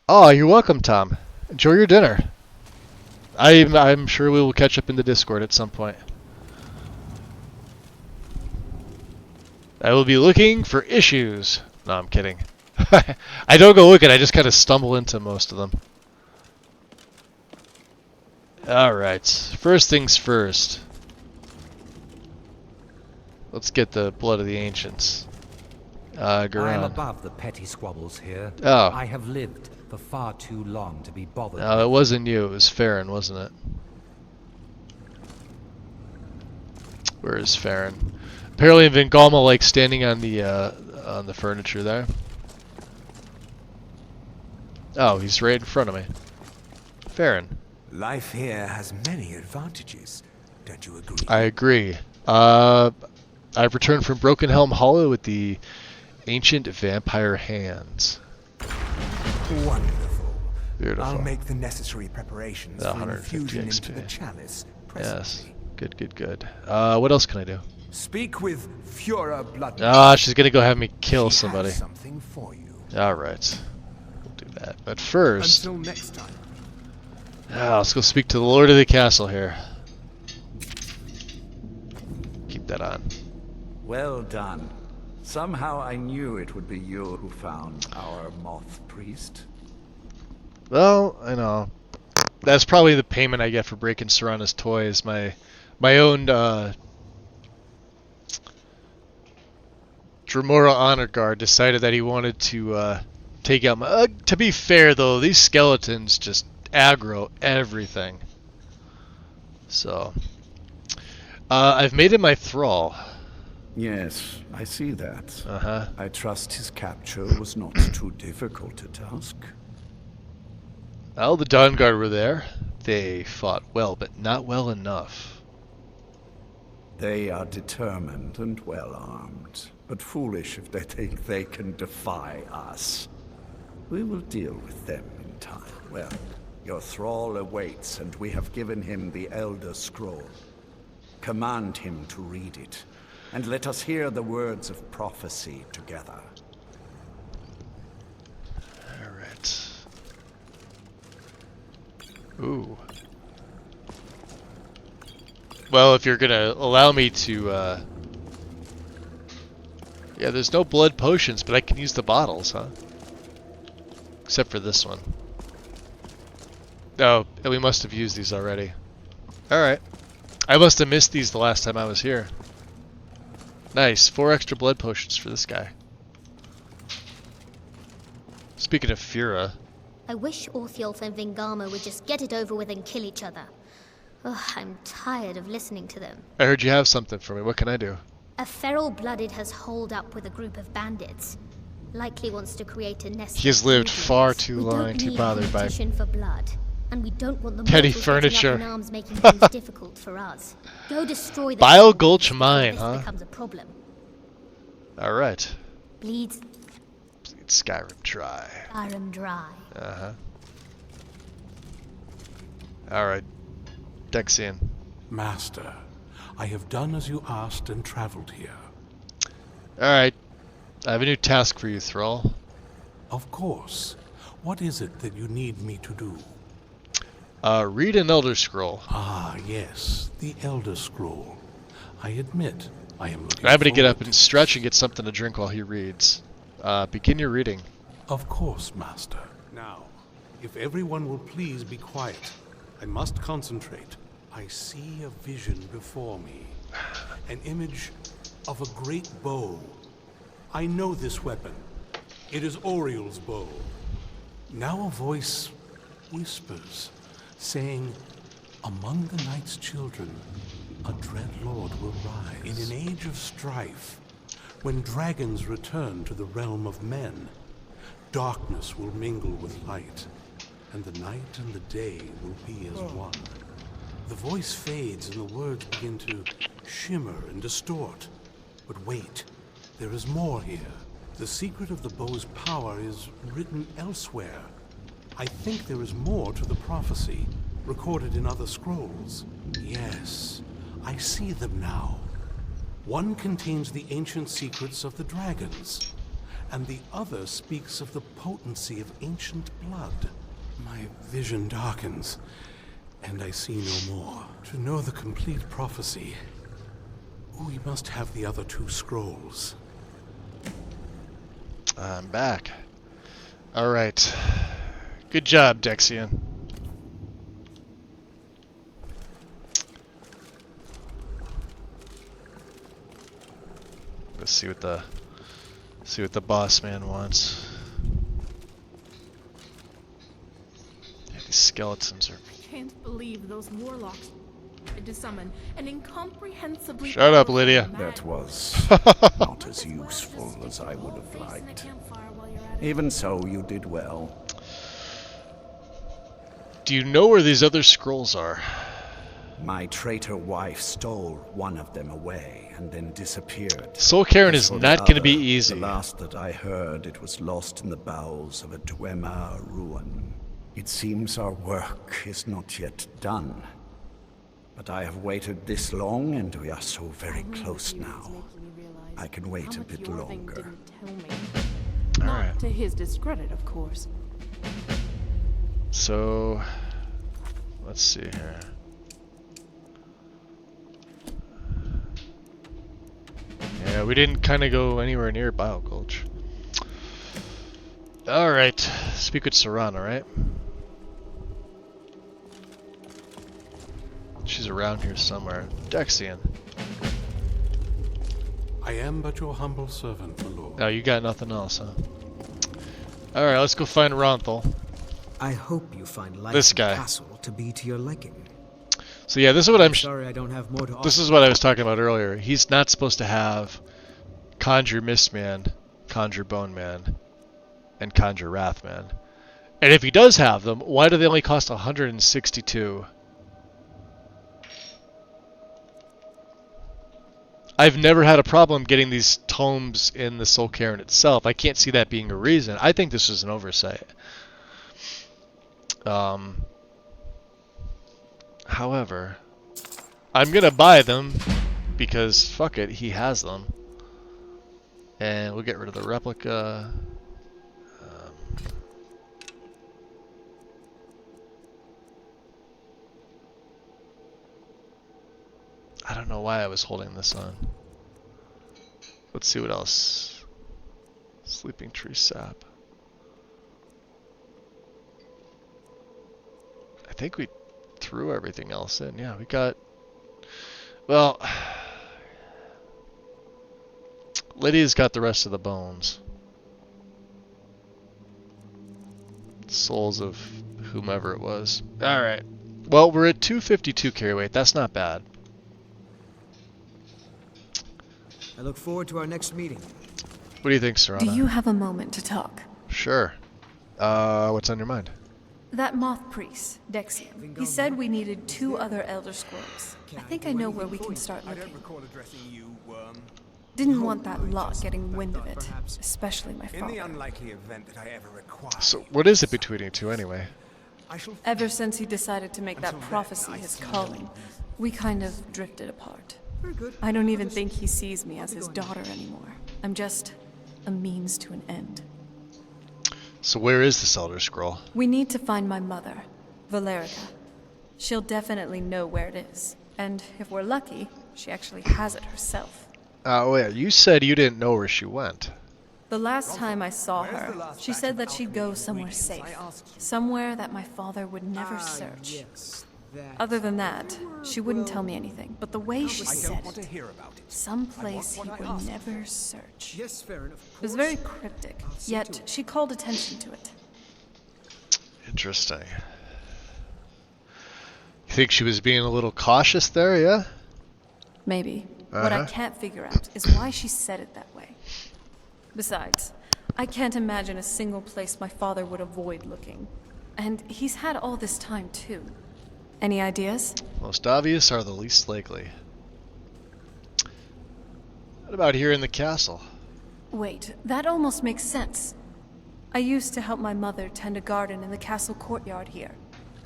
Oh, you're welcome, Tom. Enjoy your dinner. I'm sure we will catch up in the Discord at some point. I will be looking for issues. No, I'm kidding. I don't go looking, I just kind of stumble into most of them. Alright, first things first. Let's get the blood of the ancients. Garan. I'm above the petty squabbles here. Oh. I have lived for far too long to be bothered. No, it wasn't you, it was Farron, wasn't it? Where is Farron? Apparently Vingama likes standing on the furniture there. Oh, he's right in front of me. Farron. Life here has many advantages. Don't you agree? I agree. I've returned from Broken Helm Hollow with the ancient vampire hands. Wonderful. Beautiful. I'll make the necessary preparations for 150 infusion XP. into the chalice presently. Yes. Good, good, good. What else can I do? Speak with Fura Blood. Ah, she's gonna go have me kill She somebody. has something for you. Alright. We'll do that. But first... Until next time. let's go speak to the Lord of the Castle here. Keep that on. Well done. Somehow I knew it would be you who found our moth priest. Well, I know. That's probably the payment I get for breaking Serana's toys. My own Dremora Honor Guard decided that he wanted to take out my... to be fair, though, these skeletons just aggro everything. So... I've made him my thrall. Yes, I see that. Uh-huh. I trust his capture was not too difficult a task. Well, the Dawn Guard were there. They fought well, but not well enough. They are determined and well armed, but foolish if they think they can defy us. We will deal with them in time. Well, your thrall awaits, and we have given him the Elder Scroll. Command him to read it, and let us hear the words of prophecy together. Alright. Ooh. Well, if you're gonna allow me to, yeah, there's no blood potions, but I can use the bottles, huh? Except for this one. Oh, we must have used these already. Alright. I must have missed these the last time I was here. Nice, 4 extra blood potions for this guy. Speaking of Fura... I wish Orthiolf and Vingama would just get it over with and kill each other. Ugh, I'm tired of listening to them. I heard you have something for me. What can I do? A feral-blooded has holed up with a group of bandits. Likely wants to create a nest. He has lived far too long to be bothered by for blood, and we don't want the petty mortals furniture. getting up in arms making things difficult for us. Go destroy the Bile Gulch Mine, this huh? becomes a problem. Alright. Bleeds Skyrim dry. Skyrim dry. Uh-huh. Alright. Dexian. Master, I have done as you asked and traveled here. Alright. I have a new task for you, Thrall. Of course. What is it that you need me to do? Read an Elder Scroll. Ah, yes. The Elder Scroll. I admit, I am looking I'm gonna get up forward and stretch and get something to drink while he reads. Begin your reading. Of course, Master. Now, if everyone will please be quiet, I must concentrate. I see a vision before me. An image of a great bow. I know this weapon. It is Oriel's bow. Now a voice whispers, saying, among the night's children, a dread lord will rise. In an age of strife, when dragons return to the realm of men, darkness will mingle with light, and the night and the day will be as one. The voice fades and the words begin to shimmer and distort. But wait, there is more here. The secret of the bow's power is written elsewhere. I think there is more to the prophecy, recorded in other scrolls. Yes, I see them now. One contains the ancient secrets of the dragons, and the other speaks of the potency of ancient blood. My vision darkens, and I see no more. To know the complete prophecy, we must have the other two scrolls. I'm back. Alright. Good job, Dexian. Let's see what the boss man wants. Yeah, these skeletons are. I can't believe those warlocks tried to summon an incomprehensibly. Shut up, Lydia. That was not as useful as I would have liked. Even so, you did well. Do you know where these other scrolls are? My traitor wife stole one of them away and then disappeared. Soul Cairn As is for not the going to be other, easy. The last that I heard, it was lost in the bowels of a Dwemer ruin. It seems our work is not yet done. But I have waited this long, and we are so very close now. I can wait a bit longer. Not to his discredit, of course. So, let's see here. Yeah, we didn't kind of go anywhere near Bio Gulch. Alright, speak with Serana, right? She's around here somewhere. Dexian. I am but your humble servant, my lord. Oh, you got nothing else, huh? Alright, let's go find Ronthal. I hope you find life This in guy. the castle to be to your liking. So yeah, this is what I'm sorry I don't have more to offer. This is what I was talking about earlier. He's not supposed to have Conjure Mistman, Conjure Bone Man, and Conjure Wrathman. And if he does have them, why do they only cost 162? I've never had a problem getting these tomes in the Soul Cairn itself. I can't see that being a reason. I think this is an oversight. However, I'm gonna buy them because fuck it, he has them, and we'll get rid of the replica. I don't know why I was holding this on. Let's see what else. Sleeping Tree Sap. I think we threw everything else in. Yeah, we got... Well... Lydia's got the rest of the bones. Souls of whomever it was. Alright. Well, we're at 252 carry weight. That's not bad. I look forward to our next meeting. What do you think, Serana? Do you have a moment to talk? Sure. What's on your mind? That moth priest, Dexian, he said we needed 2 other Elder Scrolls. I think I know where we can start looking. Didn't want that lot getting wind of it, especially my father. In the unlikely event that I ever require. So, what is it between you two anyway? Ever since he decided to make that prophecy his calling, we kind of drifted apart. I don't even think he sees me as his daughter anymore. I'm just a means to an end. So where is this Elder Scroll? We need to find my mother, Valerica. She'll definitely know where it is. And if we're lucky, she actually has it herself. Oh yeah, you said you didn't know where she went. The last time I saw her, she said that she'd go somewhere safe. Somewhere that my father would never search. Other than that, she wouldn't tell me anything. But the way she said it, someplace he would never search. It was very cryptic, yet she called attention to it. Interesting. You think she was being a little cautious there, yeah? Maybe. What I can't figure out is why she said it that way. Besides, I can't imagine a single place my father would avoid looking. And he's had all this time, too. Any ideas? Most obvious are the least likely. What about here in the castle? Wait, that almost makes sense. I used to help my mother tend a garden in the castle courtyard here.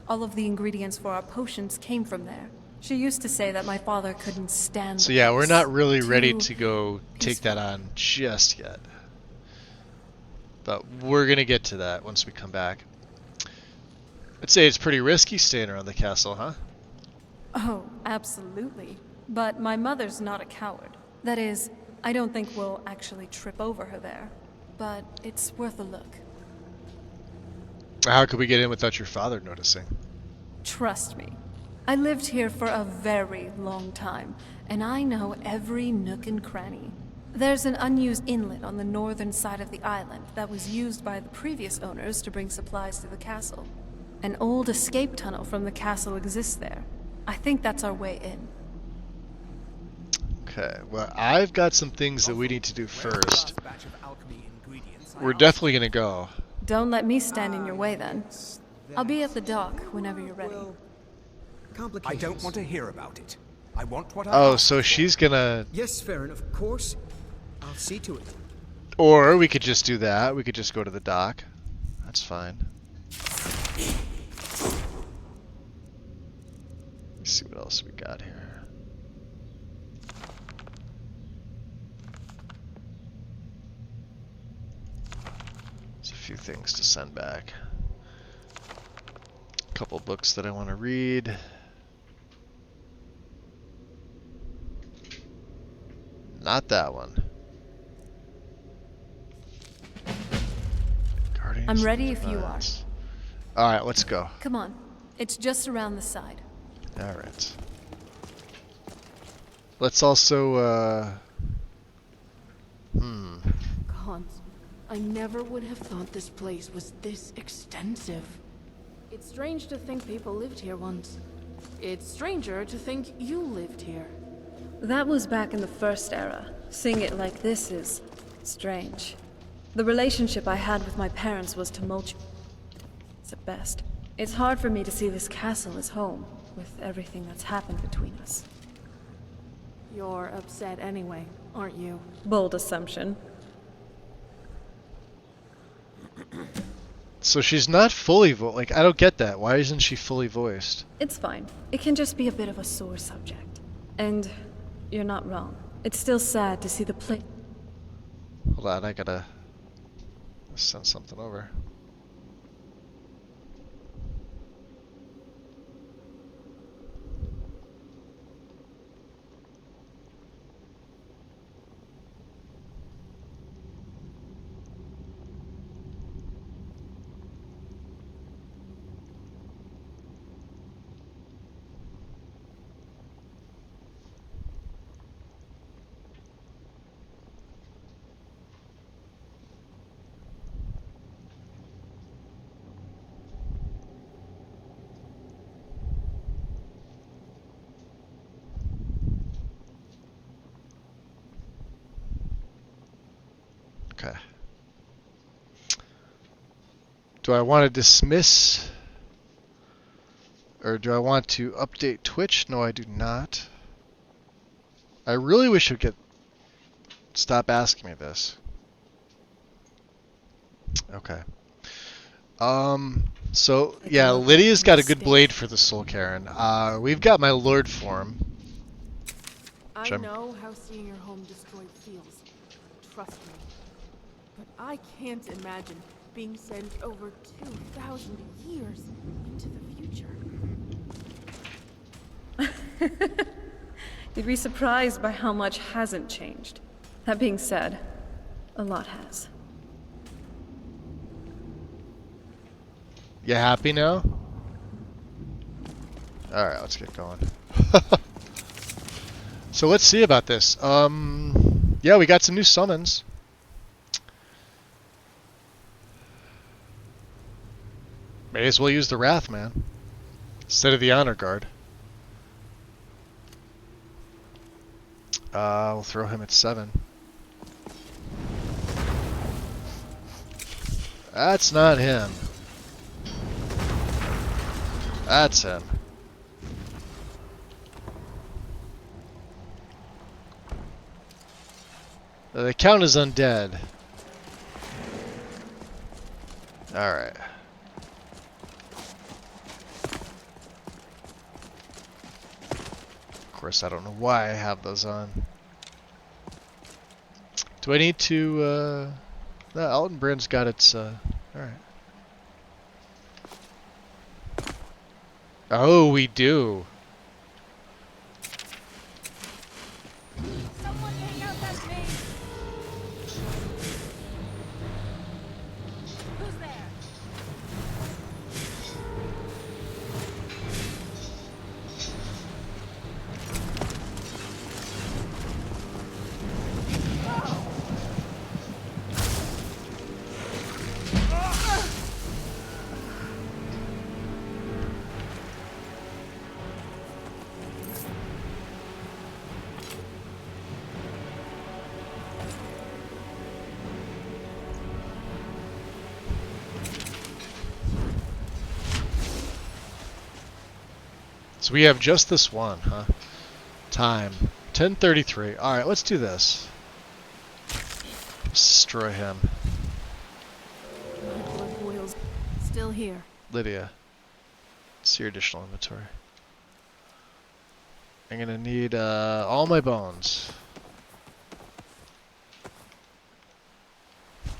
All of the ingredients for our potions came from there. She used to say that my father couldn't stand So the yeah, we're place. not really ready Too to go take that on just yet. But we're gonna get to that once we come back. I'd say it's pretty risky staying around the castle, huh? Oh, absolutely. But my mother's not a coward. That is, I don't think we'll actually trip over her there. But it's worth a look. How could we get in without your father noticing? Trust me. I lived here for a very long time, and I know every nook and cranny. There's an unused inlet on the northern side of the island that was used by the previous owners to bring supplies to the castle. An old escape tunnel from the castle exists there. I think that's our way in. Okay, well, I've got some things that we need to do first. We're definitely gonna go. Don't let me stand in your way then. I'll be at the dock whenever you're ready. I don't want to hear about it. I want what I Oh, asked so for. she's gonna... Yes, Farron, of course. I'll see to it. Or we could just do that. We could just go to the dock. That's fine. Let's see what else we got here. There's a few things to send back. A couple books that I want to read. Not that one. Guardians I'm ready of if the you are. Gods. Alright, let's go. Come on. It's just around the side. Alright. Let's also, God, I never would have thought this place was this extensive. It's strange to think people lived here once. It's stranger to think you lived here. That was back in the first era. Seeing it like this is strange. The relationship I had with my parents was tumultuous at best. It's hard for me to see this castle as home, with everything that's happened between us. You're upset anyway, aren't you? Bold assumption. so she's not fully like, I don't get that. Why isn't she fully voiced? It's fine. It can just be a bit of a sore subject. And you're not wrong. It's still sad to see the place. Hold on, I gotta send something over. Okay. Do I want to dismiss? Or do I want to update Twitch? No, I do not. I really wish it would stop asking me this. Okay. So, yeah, Lydia's got a good blade for the Soul Karen. We've got my Lord form. I know how seeing your home destroyed feels. Trust me. But I can't imagine being sent over 2,000 years into the future. You'd be surprised by how much hasn't changed. That being said, a lot has. You happy now? Alright, let's get going. So let's see about this. Yeah, we got some new summons. May as well use the Wrath Man instead of the Honor Guard. We'll throw him at 7. That's not him. That's him. The count is undead. Alright. course, I don't know why I have those on. Do I need to, no, Alton Brand's got its, alright. Oh, we do. Someone hang out that maze. Who's there? So we have just this one, huh? Time. 10:33. Alright, let's do this. Let's destroy him. My blood boils. Still here. Lydia. See your additional inventory. I'm gonna need all my bones.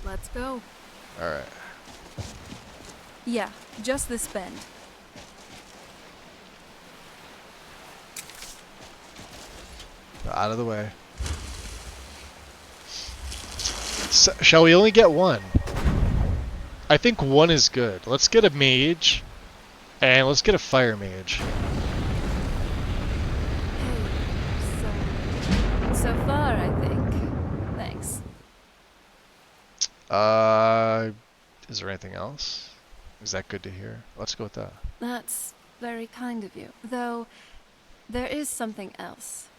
Let's go. Alright. Yeah, just this bend. Out of the way. So, shall we only get one? I think one is good. Let's get a mage. And let's get a fire mage. So far, I think. Thanks. Is there anything else? Is that good to hear? Let's go with that. That's very kind of you. Though, there is something else.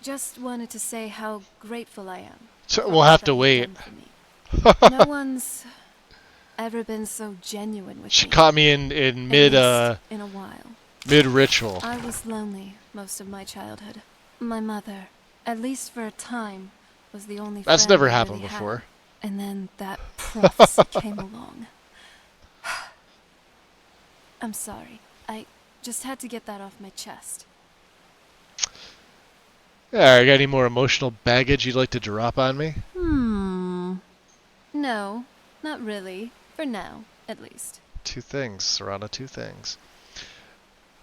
Just wanted to say how grateful I am. So we'll have to wait. No one's ever been so genuine with She me. caught me in mid in a while. mid ritual. I was lonely most of my childhood. My mother, at least for a time, was the only That's friend never I happened really had. before. And then that prophecy came along. I'm sorry. I just had to get that off my chest. Yeah, you got any more emotional baggage you'd like to drop on me? No, not really. For now, at least. Two things. Serrano, two things.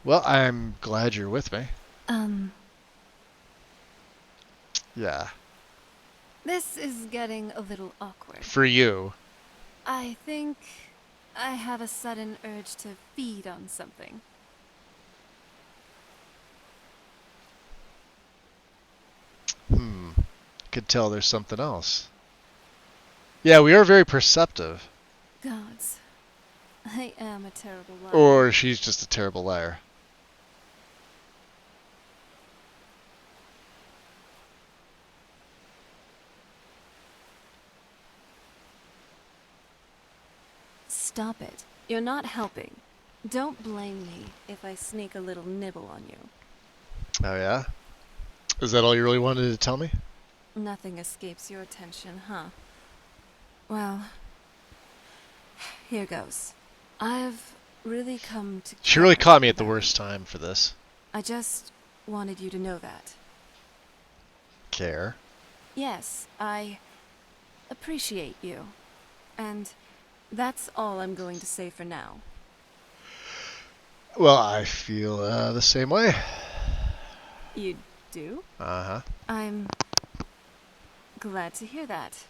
Well, I'm glad you're with me. Yeah. This is getting a little awkward. For you. I think I have a sudden urge to feed on something. Could tell there's something else. Yeah, we are very perceptive. Gods, I am a terrible liar. Or she's just a terrible liar. Stop it. You're not helping. Don't blame me if I sneak a little nibble on you. Oh yeah? Is that all you really wanted to tell me? Nothing escapes your attention, huh? Well, here goes. I've really come to... She really caught me at the worst time for this. I just wanted you to know that. Care? Yes, I appreciate you. And that's all I'm going to say for now. Well, I feel the same way. You do? Uh-huh. I'm glad to hear that.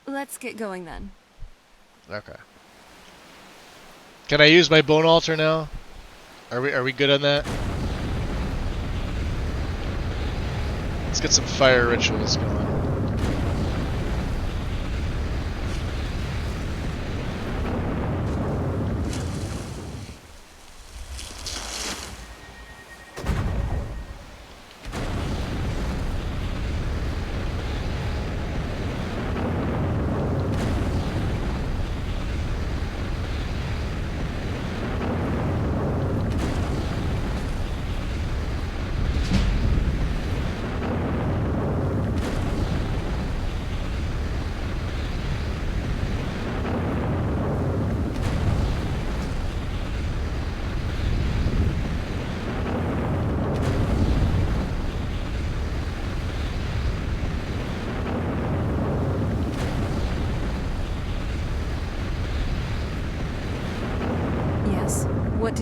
Let's get going then. Okay. Can I use my bone altar now? Are we good on that? Let's get some fire rituals going.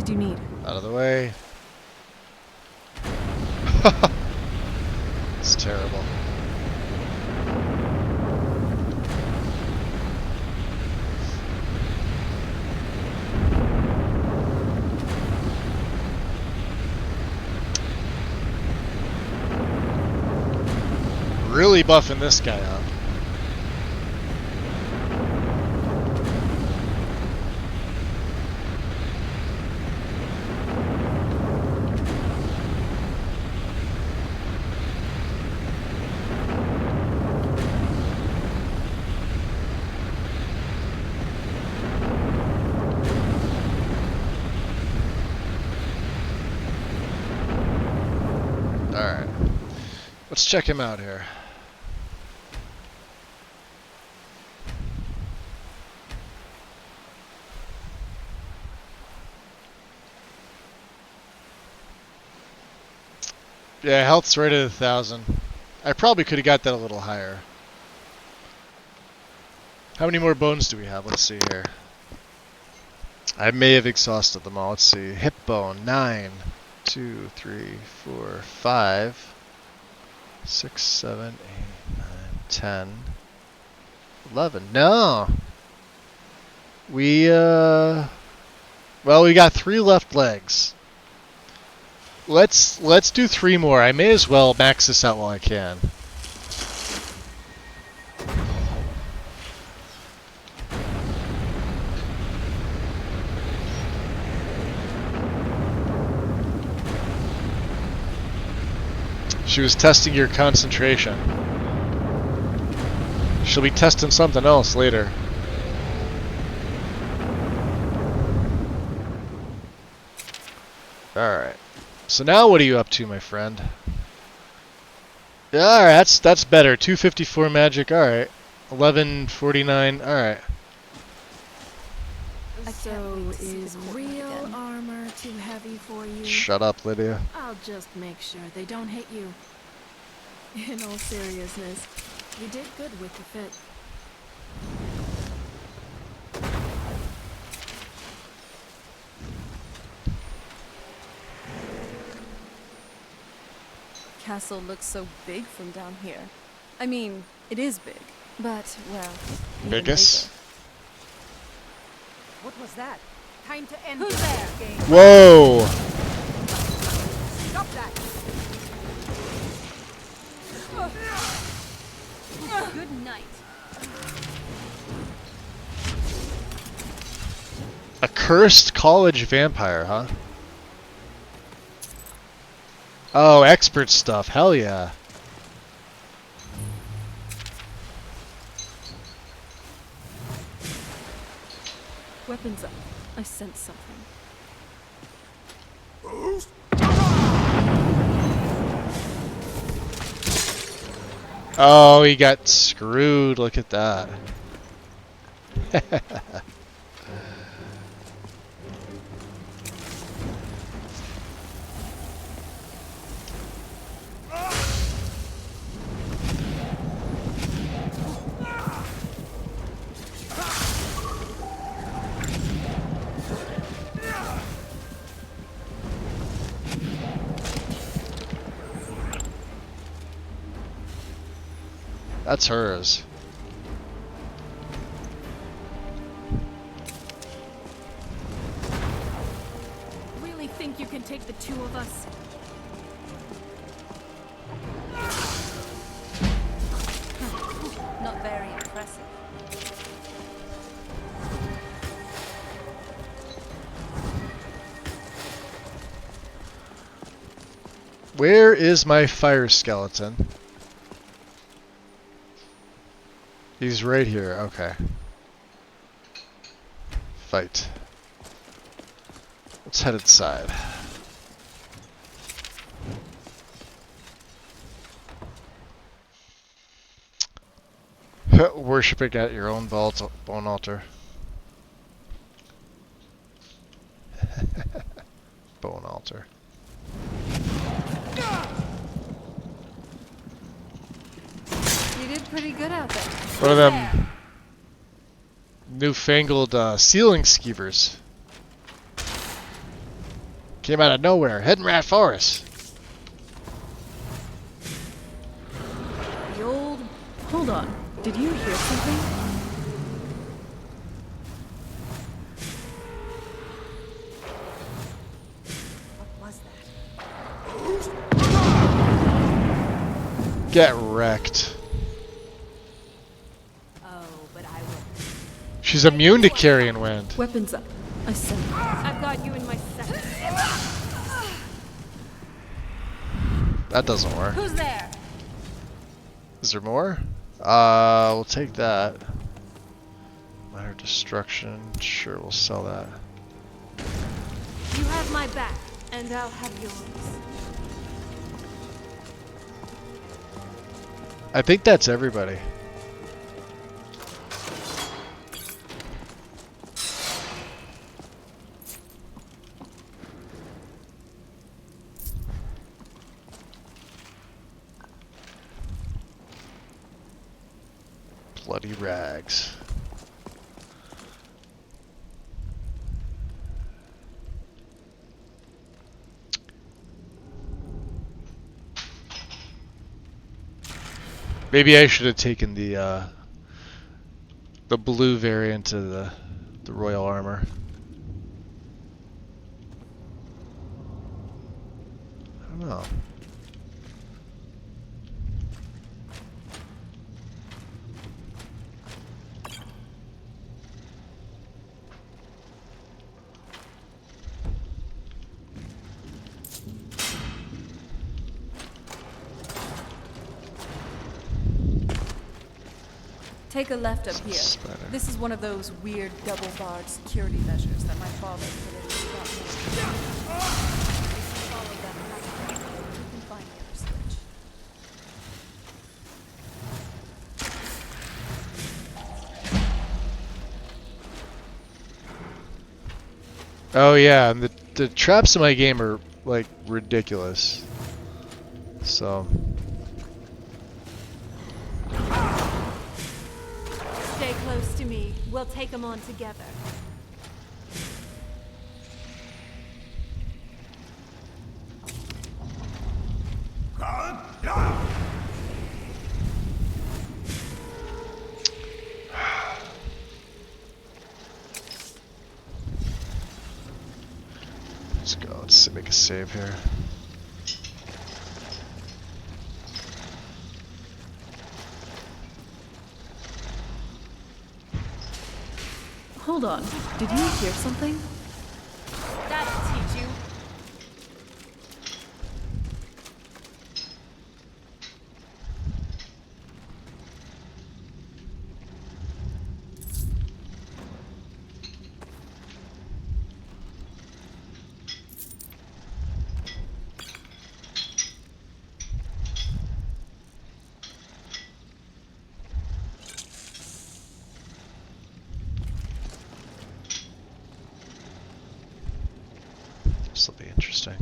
did you need? Out of the way. It's terrible. Really buffing this guy up. Alright. Let's check him out here. Yeah, health's right at 1,000. I probably could have got that a little higher. How many more bones do we have? Let's see here. I may have exhausted them all. Let's see. Hip bone, 9. 2, 3, 4, 5. 6, 7, 8, 9, 10. 11. No! Well, we got 3 left legs. Let's do 3 more. I may as well max this out while I can. She was testing your concentration. She'll be testing something else later. Alright. So now what are you up to, my friend? Yeah, alright, that's better. 254 magic, alright. 1149, alright. So is real armor too heavy for you? Shut up, Lydia. I'll just make sure they don't hit you. In all seriousness, you did good with the fit. Castle looks so big from down here. I mean, it is big, but, well, even Biggest? bigger. What was that? Time to end Who's this there? game. Whoa! Stop that! Good night. A cursed college vampire, huh? Oh, expert stuff. Hell yeah. Weapons up. I sense something. Oh, he got screwed. Look at that. That's hers. Really think you can take the 2 of us? Not very impressive. Where is my fire skeleton? He's right here. Okay. Fight. Let's head inside. Worshipping at your own bone altar. Bone altar. You did pretty good out there. What are them newfangled ceiling skeevers? Came out of nowhere. Hidden Rat Forest. The old... Hold on. Did you hear something? What was that? Get wrecked. Oh, but I will. She's immune to carrion wind. Weapons up. I said. I've got you in my sights. That doesn't work. Who's there? Is there more? We'll take that. Minor destruction. Sure, we'll sell that. You have my back, and I'll have yours. I think that's everybody. Bloody rags. Maybe I should have taken the blue variant of the royal armor. I don't know. Take a left up here. Spider. This is one of those weird double-barred security measures that my father put in. Follow that path. You can find the other switch. Oh yeah, and the traps in my game are like ridiculous. So Stay close to me. We'll take them on together. let's go. Let's make a save here. Hold on. Did you hear something? That'll teach you. This will be interesting.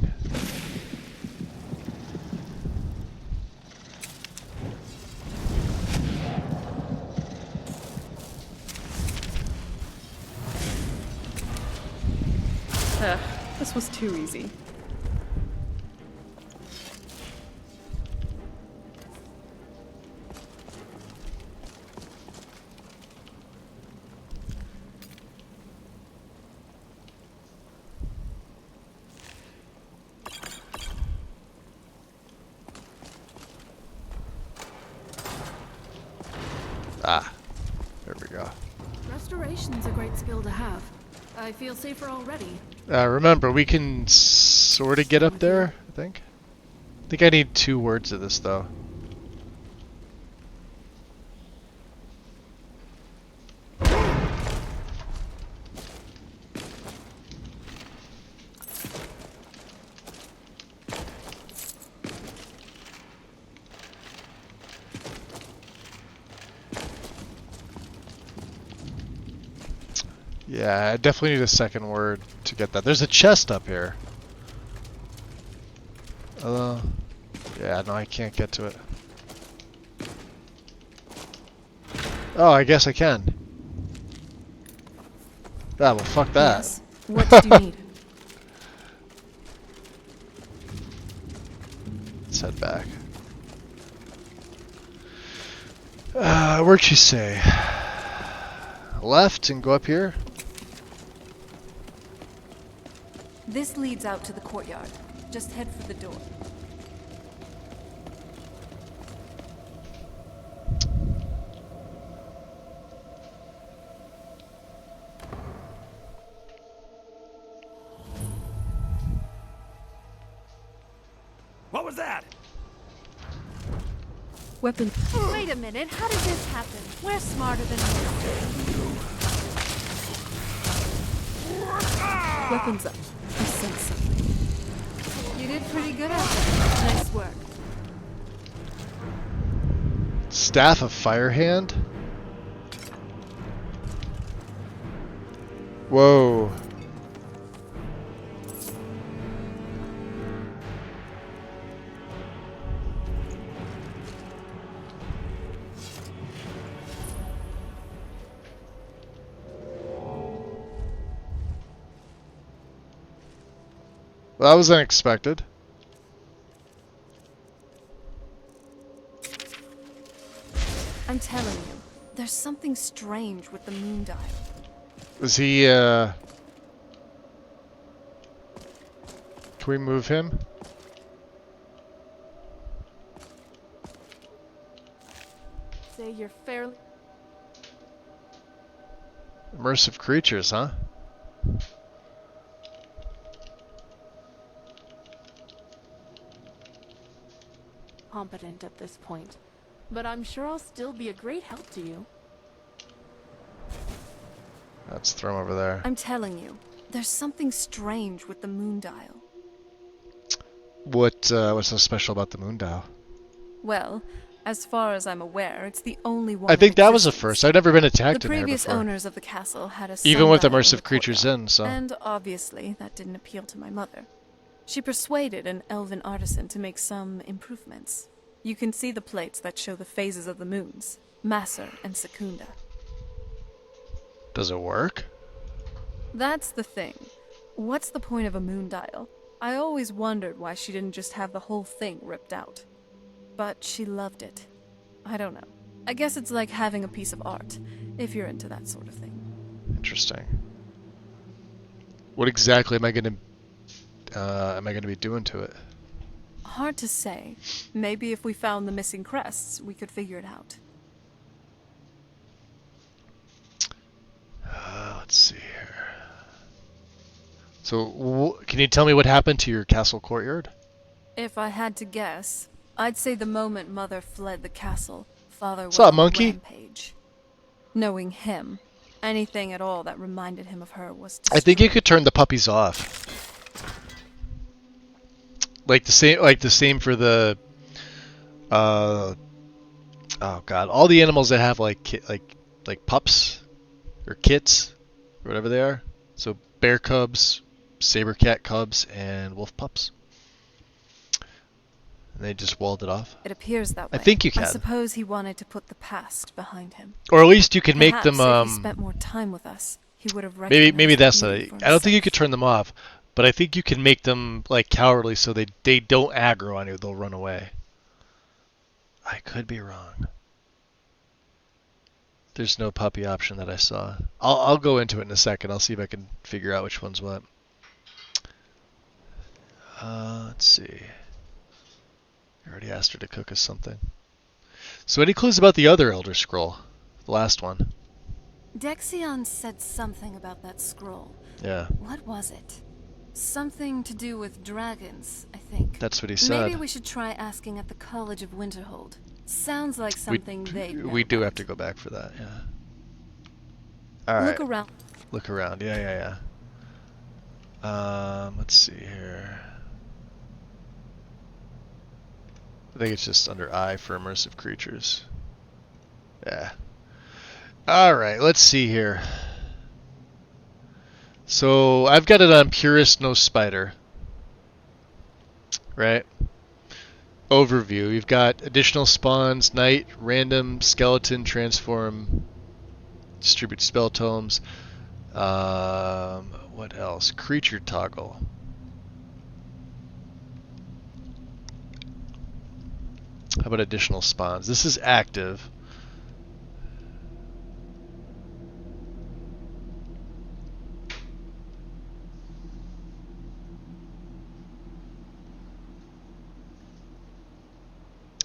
This was too easy. Ah, there we go. Restoration's a great skill to have. I feel safer already. Remember, we can sort of get up there, I think. I think I need 2 words of this, though. Yeah, I definitely need a second word to get that. There's a chest up here. Yeah, no, I can't get to it. Oh, I guess I can. Ah, well, fuck that. Yes. What did you need? Let's head back. Where'd she say? Left and go up here? This leads out to the courtyard. Just head for the door. What was that? Weapon. Wait a minute, how did this happen? We're smarter than you. Weapons up. I sense something. You did pretty good at that. Nice work. Staff of Firehand? Whoa. Well, that was unexpected. I'm telling you, there's something strange with the moon dial. Was he, Can we move him? Say you're fairly... Immersive creatures, huh? competent at this point, but I'm sure I'll still be a great help to you. Let's throw him over there. I'm telling you, there's something strange with the moon dial. What's so special about the moon dial? Well, as far as I'm aware, it's the only one. I think in that was a existence. first. I've never been attacked The in here previous before. owners of the castle had a even with sundial in immersive the creatures courtyard, in, so. And obviously, that didn't appeal to my mother. She persuaded an elven artisan to make some improvements. You can see the plates that show the phases of the moons, Masser and Secunda. Does it work? That's the thing. What's the point of a moon dial? I always wondered why she didn't just have the whole thing ripped out. But she loved it. I don't know. I guess it's like having a piece of art, if you're into that sort of thing. Interesting. What exactly am I gonna be doing to it? Hard to say. Maybe if we found the missing crests, we could figure it out. Let's see here. So, can you tell me what happened to your castle courtyard? If I had to guess, I'd say the moment Mother fled the castle, Father What's went up, on a monkey? rampage. Knowing him, anything at all that reminded him of her was I think you could turn the puppies off. Like the same for the oh god, all the animals that have like pups or kits or whatever they are. So bear cubs, saber cat cubs, and wolf pups. And they just walled it off. It appears that way. I think you I can. suppose he wanted to put the past behind him. Or at least you can make Perhaps them if he spent more time with us, he would have maybe recognized that's the not beauty it. for I don't think himself. you could turn them off, but I think you can make them like cowardly so they don't aggro on you, they'll run away. I could be wrong. There's no puppy option that I saw. I'll go into it in a second. I'll see if I can figure out which one's what. Let's see. I already asked her to cook us something. So any clues about the other Elder Scroll? The last one. Dexion said something about that scroll. Yeah. What was it? Something to do with dragons, I think. That's what he said. Maybe we should try asking at the College of Winterhold. Sounds like something they know. We do have to go back for that, yeah. Alright. Look around. Look around, yeah. Let's see here. I think it's just under I for immersive creatures. Yeah. Alright, let's see here. So, I've got it on Purist No Spider. Right? Overview. You've got additional spawns, night, random, skeleton, transform, distribute spell tomes. What else? Creature toggle. How about additional spawns? This is active.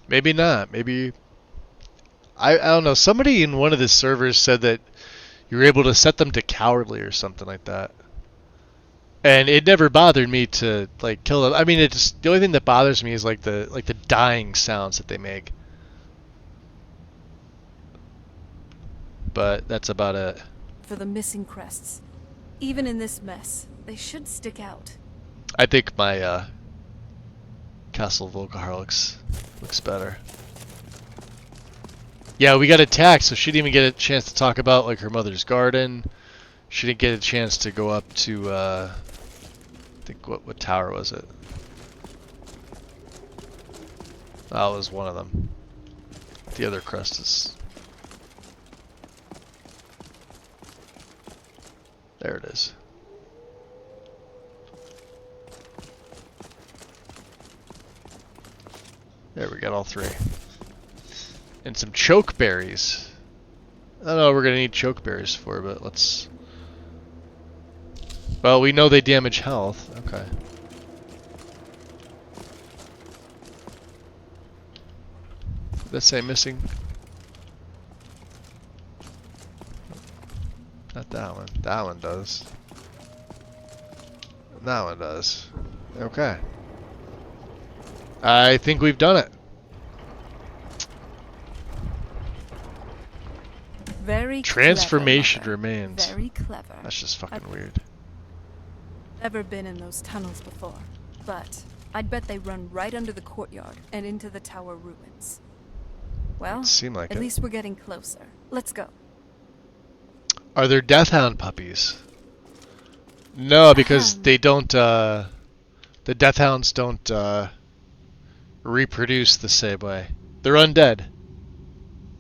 Maybe not. Maybe... I don't know. Somebody in one of the servers said that you were able to set them to cowardly or something like that. And it never bothered me to like kill them. I mean, it's the only thing that bothers me is like the dying sounds that they make. But that's about it. For the missing crests. Even in this mess, they should stick out. I think my Castle Volkihar looks better. Yeah, we got attacked, so she didn't even get a chance to talk about like her mother's garden. She didn't get a chance to go up to I think what tower was it? That was one of them. The other crest is... There it is. There, we got all three. And some choke berries. I don't know what we're gonna need choke berries for, but let's... Well, we know they damage health. Okay. Did that say missing? Not that one. That one does. That one does. Okay. I think we've done it. Very Transformation clever, remains. Very clever. That's just fucking weird. Never been in those tunnels before, but I'd bet they run right under the courtyard and into the tower ruins. Well, Seemed like at it. least we're getting closer. Let's go. Are there Deathhound puppies? No, because they don't, the Deathhounds don't, reproduce the same way. They're undead.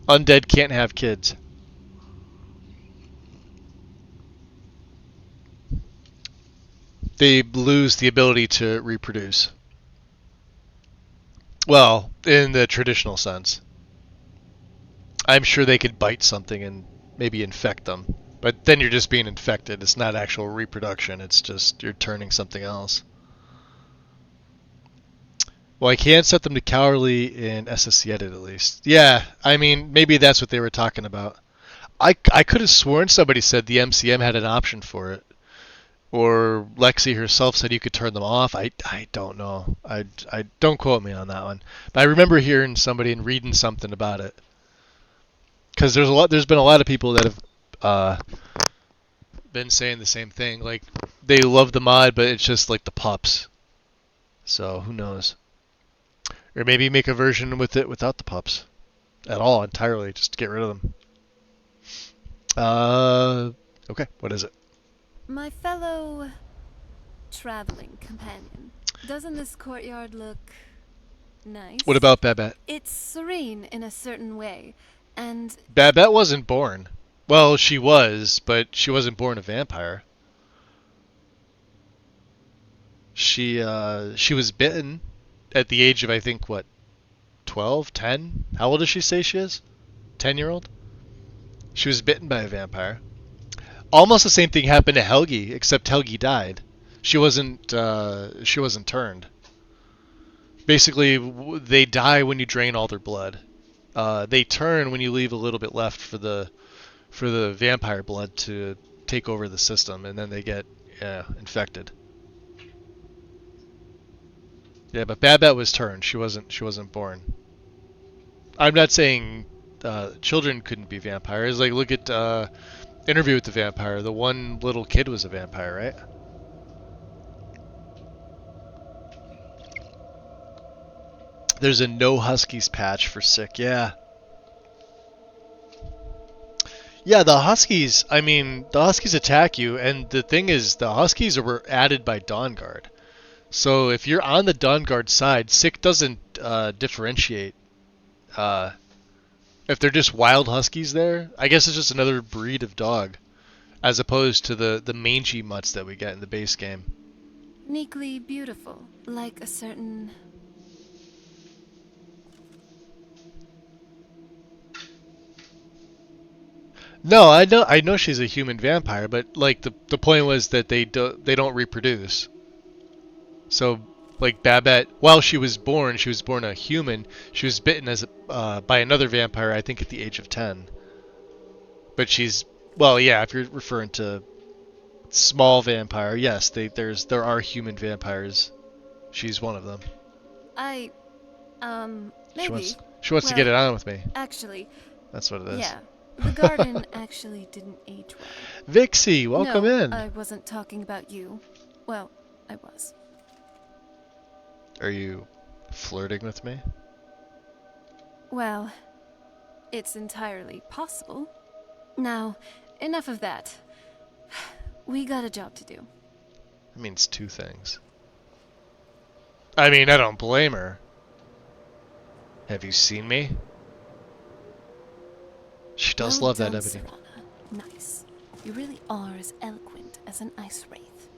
Undead can't have kids. They lose the ability to reproduce. Well, in the traditional sense. I'm sure they could bite something and maybe infect them. But then you're just being infected. It's not actual reproduction. It's just you're turning something else. Well, I can set them to cowardly in SSC Edit at least. Yeah, I mean, maybe that's what they were talking about. I could have sworn somebody said the MCM had an option for it. Or Lexi herself said you could turn them off. I don't know. I don't quote me on that one. But I remember hearing somebody and reading something about it. Because there's been a lot of people that have been saying the same thing. Like they love the mod, but it's just like the pups. So who knows? Or maybe make a version with it without the pups at all entirely, just to get rid of them. Okay, what is it? My fellow traveling companion, doesn't this courtyard look nice? What about Babette? It's serene in a certain way, and Babette wasn't born. Well, she was, but she wasn't born a vampire. She was bitten at the age of, I think, what, 12, 10? How old does she say she is? 10-year-old? She was bitten by a vampire. Almost the same thing happened to Helgi, except Helgi died. She wasn't turned. Basically, they die when you drain all their blood. They turn when you leave a little bit left for the vampire blood to take over the system, and then they get infected. Yeah, but Babette was turned. She wasn't born. I'm not saying children couldn't be vampires. Like, look at Interview with the Vampire. The one little kid was a vampire, right? There's a no Huskies patch for sick. Yeah. Yeah, the Huskies, I mean, the Huskies attack you, and the thing is, the Huskies were added by Dawnguard. So if you're on the Dawnguard side, sick doesn't differentiate. If they're just wild Huskies there, I guess it's just another breed of dog, as opposed to the mangy mutts that we get in the base game. uniquely beautiful, like a certain No, I know she's a human vampire, but like the point was that they don't reproduce. So like Babette, while she was born a human. She was bitten by another vampire, I think at the age of 10. But well, yeah, if you're referring to small vampire, yes, there are human vampires. She's one of them. Maybe. She wants to get it on with me. Actually, That's what it is. yeah. The garden actually didn't age well. Vixie, welcome no, in. I wasn't talking about you. Well, I was. Are you flirting with me? Well, it's entirely possible. Now, enough of that. We got a job to do. That means two things. I mean, I don't blame her. Have you seen me? She does Well love that done, ebony. Serana. Nice. You really are as eloquent as an ice wraith.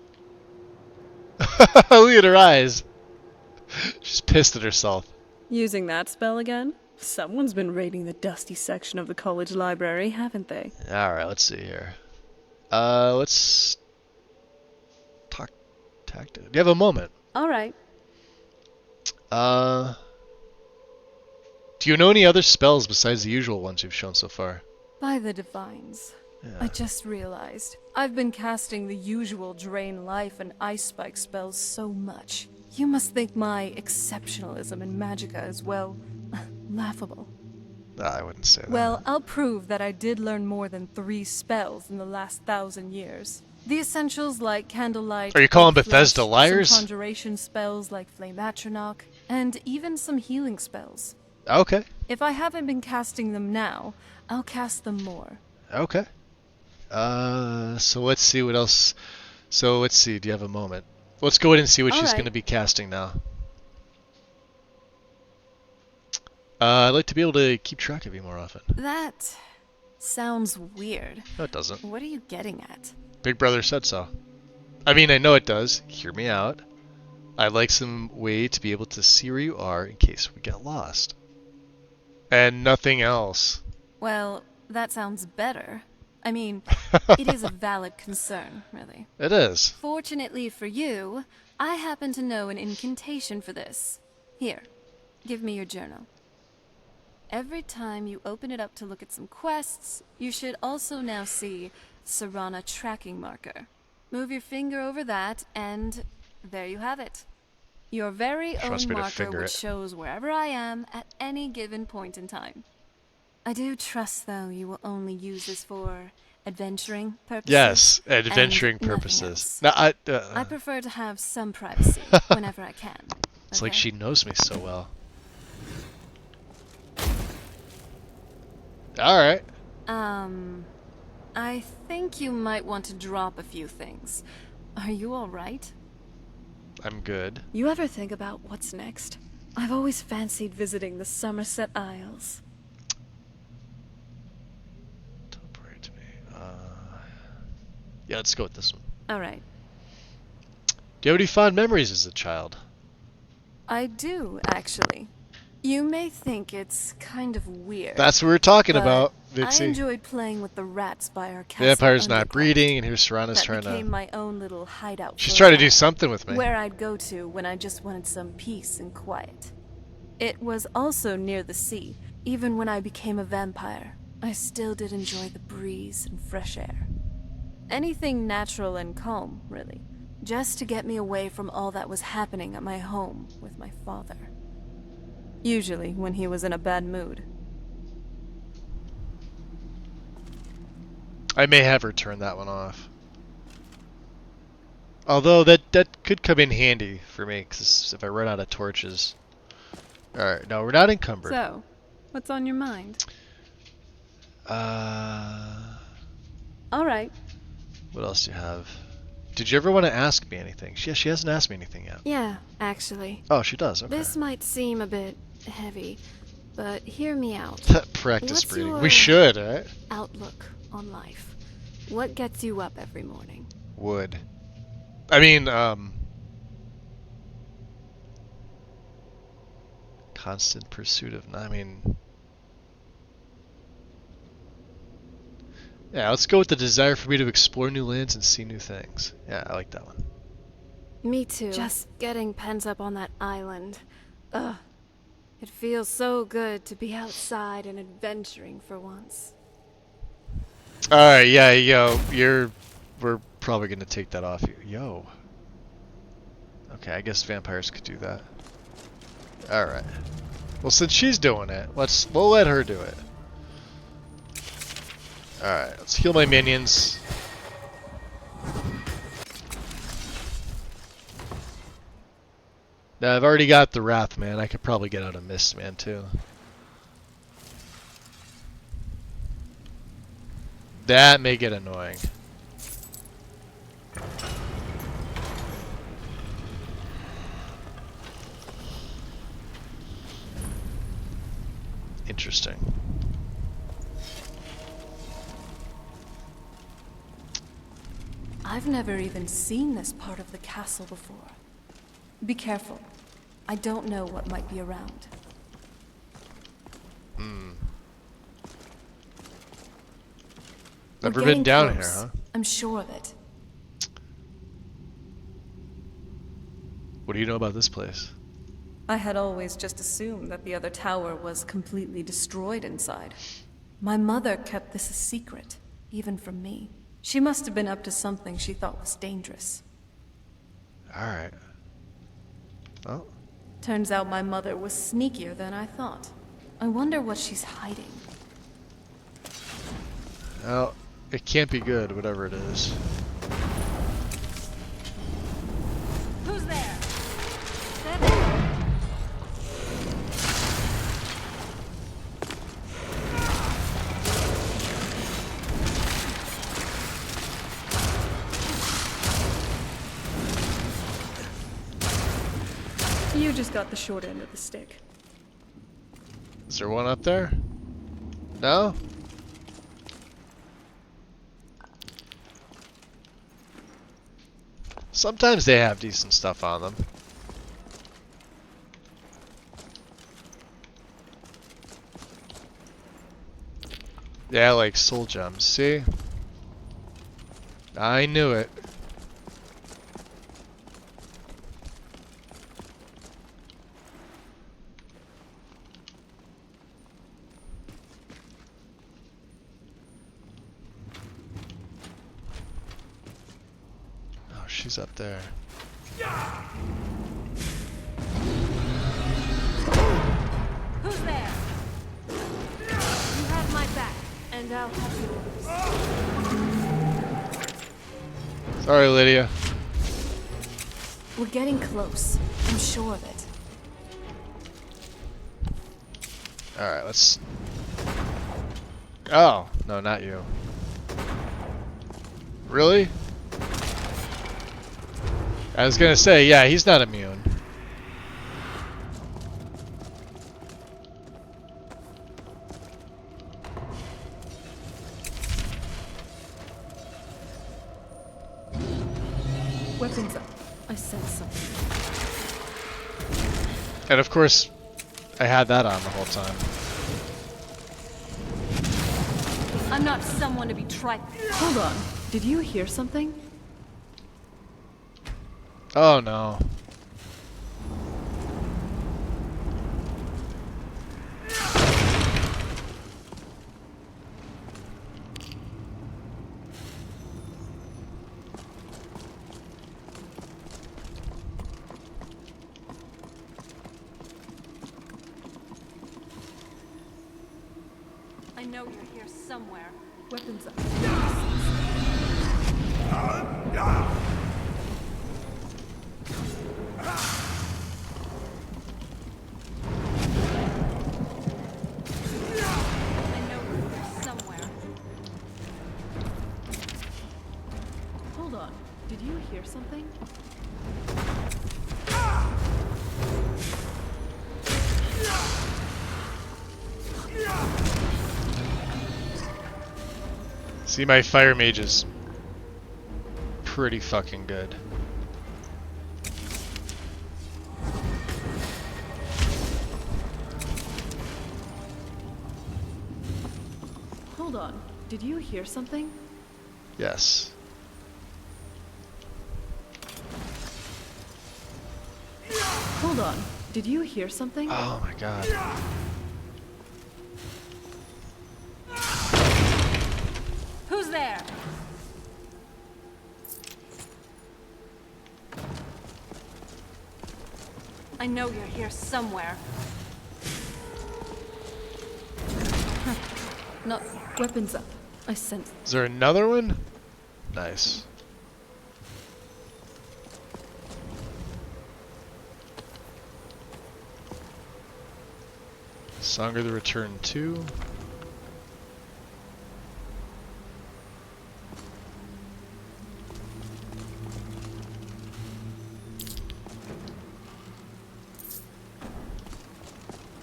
Look at her eyes. She's pissed at herself. Using that spell again? Someone's been raiding the dusty section of the college library, haven't they? Alright, let's see here. Let's talk tactic. Do you have a moment? Alright. Do you know any other spells besides the usual ones you've shown so far? By the divines. Yeah. I just realized. I've been casting the usual drain life and ice spike spells so much. You must think my exceptionalism in magicka is, well, laughable. I wouldn't say that. Well, I'll prove that I did learn more than 3 spells in the last 1,000 years. The essentials like candlelight. Are you calling oak Bethesda flesh, liars? Some conjuration spells like flame atronach, and even some healing spells. Okay. If I haven't been casting them now, I'll cast them more. Okay. So let's see what else. So let's see. Do you have a moment? Let's go ahead and see what she's going to be casting now. I'd like to be able to keep track of you more often. That sounds weird. No, it doesn't. What are you getting at? Big Brother said so. I mean, I know it does. Hear me out. I'd like some way to be able to see where you are in case we get lost. And nothing else. Well, that sounds better. I mean, it is a valid concern, really. It is. Fortunately for you, I happen to know an incantation for this. Here, give me your journal. Every time you open it up to look at some quests, you should also now see Serana tracking marker. Move your finger over that, and there you have it. Your very own marker which shows wherever I am at any given point in time. I do trust, though, you will only use this for adventuring purposes. Yes, adventuring purposes. Now, I prefer to have some privacy whenever I can. It's like she knows me so well. Alright. I think you might want to drop a few things. Are you alright? I'm good. You ever think about what's next? I've always fancied visiting the Somerset Isles. Teleport to me. Yeah, let's go with this one. Alright. Do you have any fond memories as a child? I do, actually. You may think it's kind of weird. That's what we're talking about, Vixie. I enjoyed playing with the rats by our castle. Vampire's not breeding, and here's Serana's trying That became to... my own little hideout. She's trying to do something with me. Where I'd go to when I just wanted some peace and quiet. It was also near the sea. Even when I became a vampire, I still did enjoy the breeze and fresh air. Anything natural and calm, really. Just to get me away from all that was happening at my home with my father. Usually when he was in a bad mood. I may have her turn that one off. Although that could come in handy for me, because if I run out of torches... Alright, no, we're not encumbered. So, what's on your mind? Alright. What else do you have? Did you ever want to ask me anything? She hasn't asked me anything yet. Yeah, actually. Oh, she does, okay. This might seem a bit heavy, but hear me out. Practice breeding. We should, right? Outlook on life. What gets you up every morning? Wood. I mean, constant pursuit of... I mean... Yeah, let's go with the desire for me to explore new lands and see new things. Yeah, I like that one. Me too. Just getting pens up on that island. Ugh. It feels so good to be outside and adventuring for once. Alright, yeah, yo, we're probably gonna take that off you. Yo. Okay, I guess vampires could do that. Alright. Well, since she's doing it, we'll let her do it. Alright, let's heal my minions. Now, I've already got the Wrath Man. I could probably get out a Mist Man, too. That may get annoying. Interesting. I've never even seen this part of the castle before. Be careful. I don't know what might be around. Never We're been getting down close. here, huh? I'm sure of it. What do you know about this place? I had always just assumed that the other tower was completely destroyed inside. My mother kept this a secret, even from me. She must have been up to something she thought was dangerous. Alright. Well. Turns out my mother was sneakier than I thought. I wonder what she's hiding. Well, it can't be good, whatever it is. Who's there? Seven. You just got the short end of the stick. Is there one up there? No? Sometimes they have decent stuff on them. Yeah, like soul gems. See? I knew it. Oh, she's up there. Who's there? You have my back, and I'll have yours. Sorry, Lydia. We're getting close. I'm sure of it. Alright, let's... Oh, no, not you. Really? I was gonna say, yeah, he's not immune. Weapons up. I sense something. And of course, I had that on the whole time. I'm not someone to be trifled. Hold on. Did you hear something? Oh no. I know you're here somewhere. Weapons up. I know you're here somewhere. Hold on. Did you hear something? See, my fire mage is pretty fucking good. Hold on. did you hear something? Yes. Hold on. Did you hear something? Oh my god. Who's there? I know you're here somewhere. No, weapons up. I sense. Is there another one? Nice. Song of the Return 2.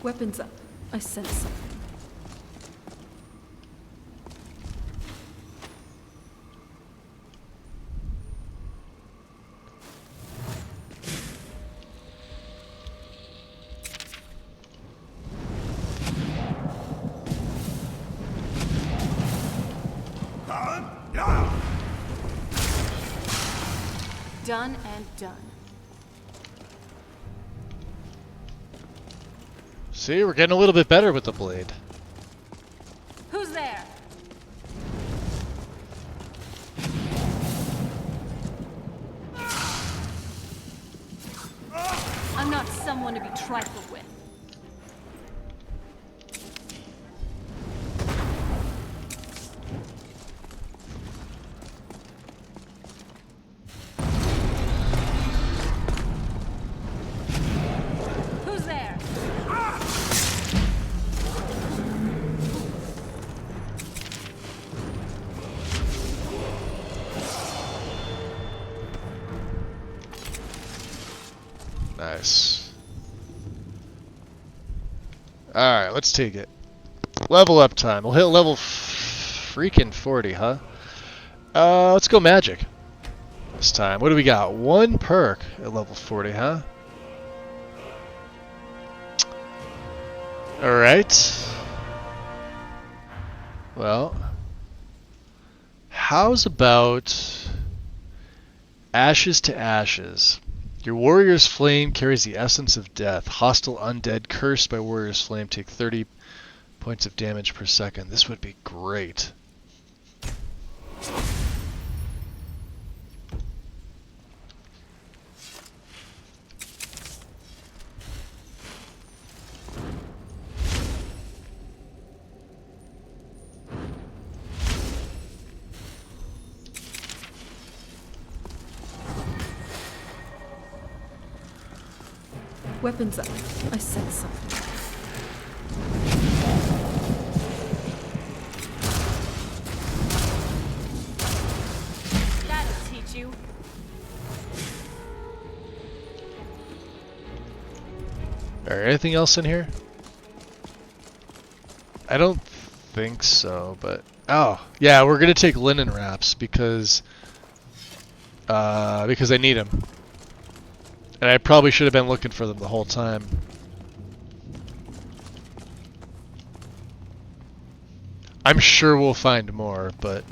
Weapons up. I sense something. Done and done. See, we're getting a little bit better with the blade. Who's there? I'm not someone to be trifled with. Who's there? Nice. Alright, let's take it. Level up time. We'll hit level freaking 40, huh? Let's go magic. This time. What do we got? One perk at level 40, huh? Alright. Well. How's about Ashes to Ashes? Your warrior's flame carries the essence of death. Hostile undead cursed by warrior's flame take 30 points of damage per second. This would be great. Weapons up. I sense something. That'll teach you. Alright, anything else in here? I don't think so, but... Oh, yeah, we're gonna take linen wraps because I need them. And I probably should have been looking for them the whole time. I'm sure we'll find more, but...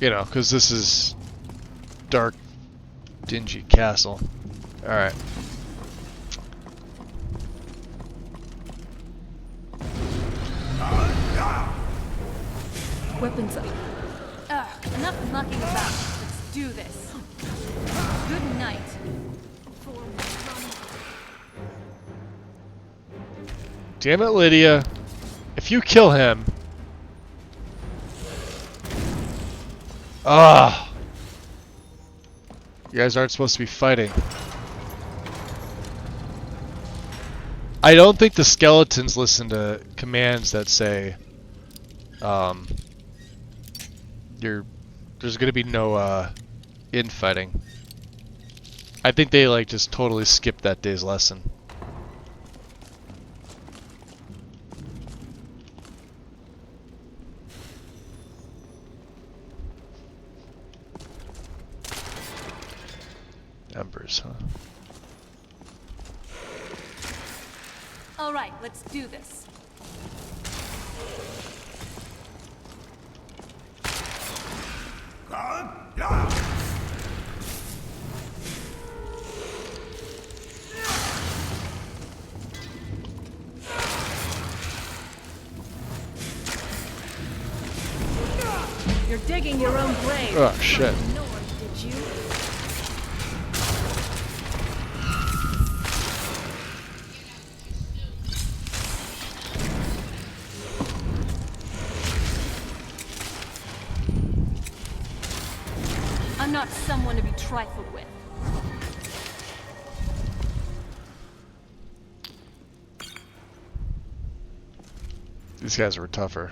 You know, because this is... dark, dingy castle. Alright. Weapons up. Ugh, enough mucking about. Let's do this. Good night. Damn it, Lydia. If you kill him... Ah! You guys aren't supposed to be fighting. I don't think the skeletons listen to commands that say... there's gonna be no, infighting. I think they, like, just totally skipped that day's lesson. Embers, huh? All right, let's do this. You're digging your own grave. Oh, shit. North, did you? I'm not someone to be trifled with. These guys were tougher.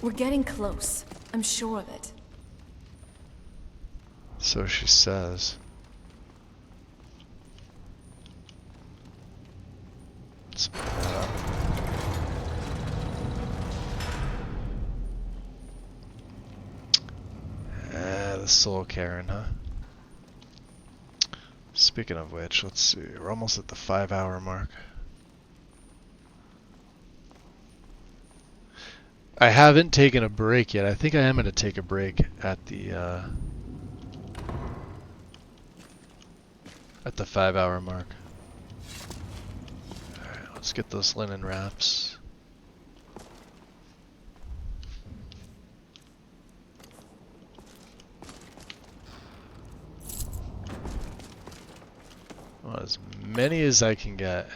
We're getting close. I'm sure of it. So she says. Let's open that up. The Soul Karen, huh? Speaking of which, let's see. We're almost at the 5-hour mark. I haven't taken a break yet. I think I am going to take a break at the 5-hour mark. Alright, let's get those linen wraps. Well, as many as I can get.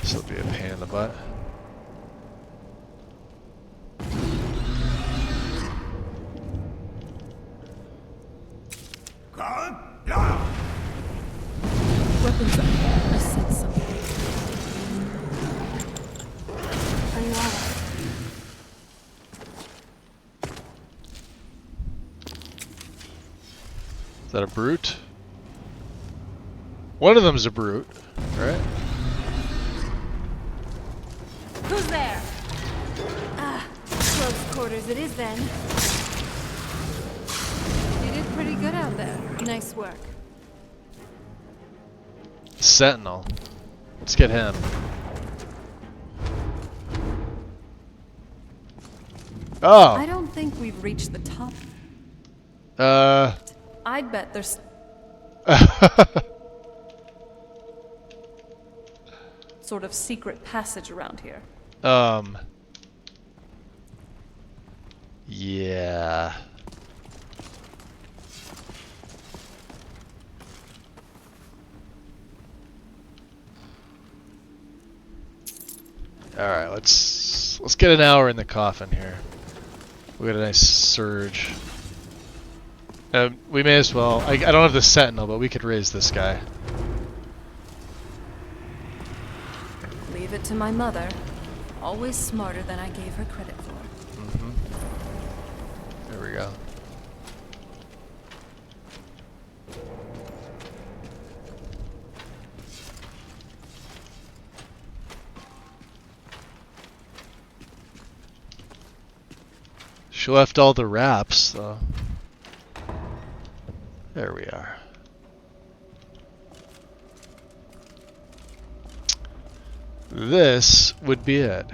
This will be a pain in the butt. Weapons up. I said something. Are you alright? Is that a brute? One of them's a brute, right? Who's there? Ah, close quarters it is then. You did pretty good out there. Nice work. Sentinel. Let's get him. Oh! I don't think we've reached the top. I'd bet there's... sort of secret passage around here. Yeah. All right, let's get an hour in the coffin here. We got a nice surge. We may as well. I don't have the sentinel, but we could raise this guy. Leave it to my mother. Always smarter than I gave her credit for. There we go. She left all the wraps, though. There we are. This would be it.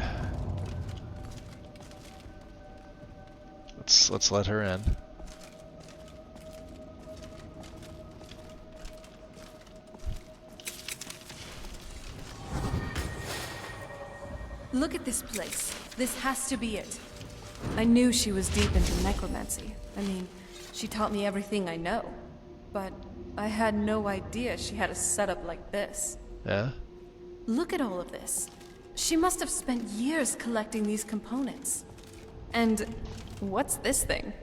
Let's let her in. Look at this place. This has to be it. I knew she was deep into necromancy. I mean, she taught me everything I know. But I had no idea she had a setup like this. Yeah? Look at all of this. She must have spent years collecting these components. And what's this thing?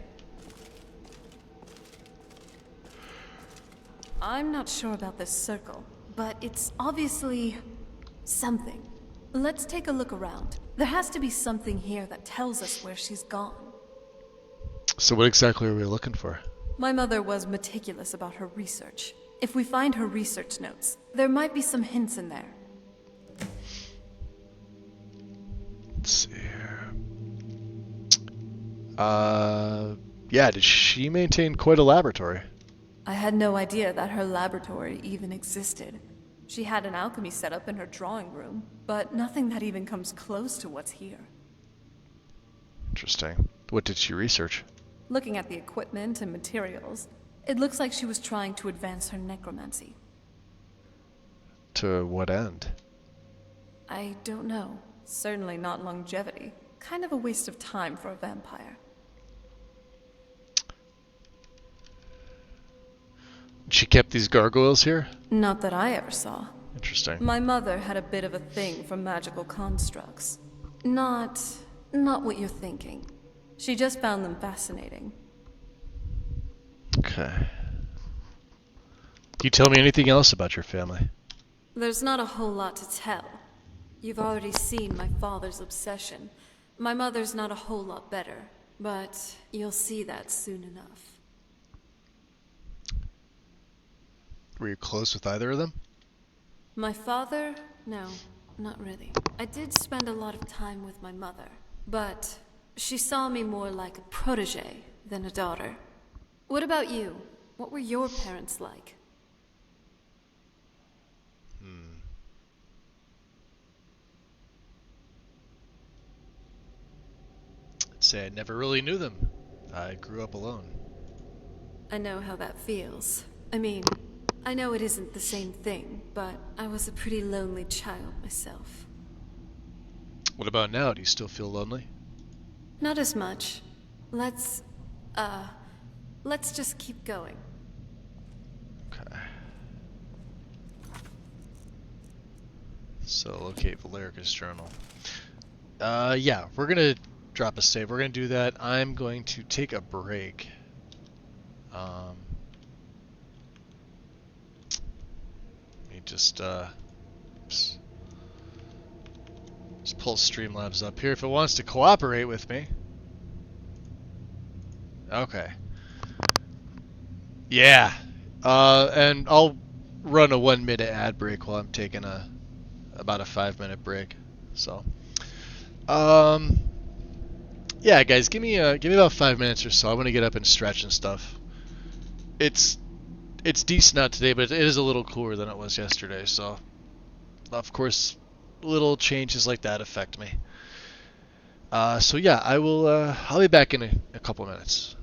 I'm not sure about this circle, but it's obviously something. Let's take a look around. There has to be something here that tells us where she's gone. So what exactly are we looking for? My mother was meticulous about her research. If we find her research notes, there might be some hints in there. Let's see here. Yeah, did she maintain quite a laboratory? I had no idea that her laboratory even existed. She had an alchemy setup in her drawing room, but nothing that even comes close to what's here. Interesting. What did she research? Looking at the equipment and materials, it looks like she was trying to advance her necromancy. To what end? I don't know. Certainly not longevity. Kind of a waste of time for a vampire. She kept these gargoyles here? Not that I ever saw. Interesting. My mother had a bit of a thing for magical constructs. Not what you're thinking. She just found them fascinating. Okay. Can you tell me anything else about your family? There's not a whole lot to tell. You've already seen my father's obsession. My mother's not a whole lot better, but you'll see that soon enough. Were you close with either of them? My father? No, not really. I did spend a lot of time with my mother, but she saw me more like a protege than a daughter. What about you? What were your parents like? I'd say I never really knew them. I grew up alone. I know how that feels. I mean, I know it isn't the same thing, but I was a pretty lonely child myself. What about now? Do you still feel lonely? Not as much. Let's just keep going. Okay. So locate Valerica's journal. Yeah, we're gonna drop a save. We're gonna do that. I'm going to take a break. Let me just pull Streamlabs up here if it wants to cooperate with me. Okay. Yeah. And I'll run a 1-minute ad break while I'm taking about a 5-minute break. So, yeah, guys, give me about 5 minutes or so. I want to get up and stretch and stuff. It's decent out today, but it is a little cooler than it was yesterday. So, of course, little changes like that affect me. So yeah, I'll be back in a couple minutes.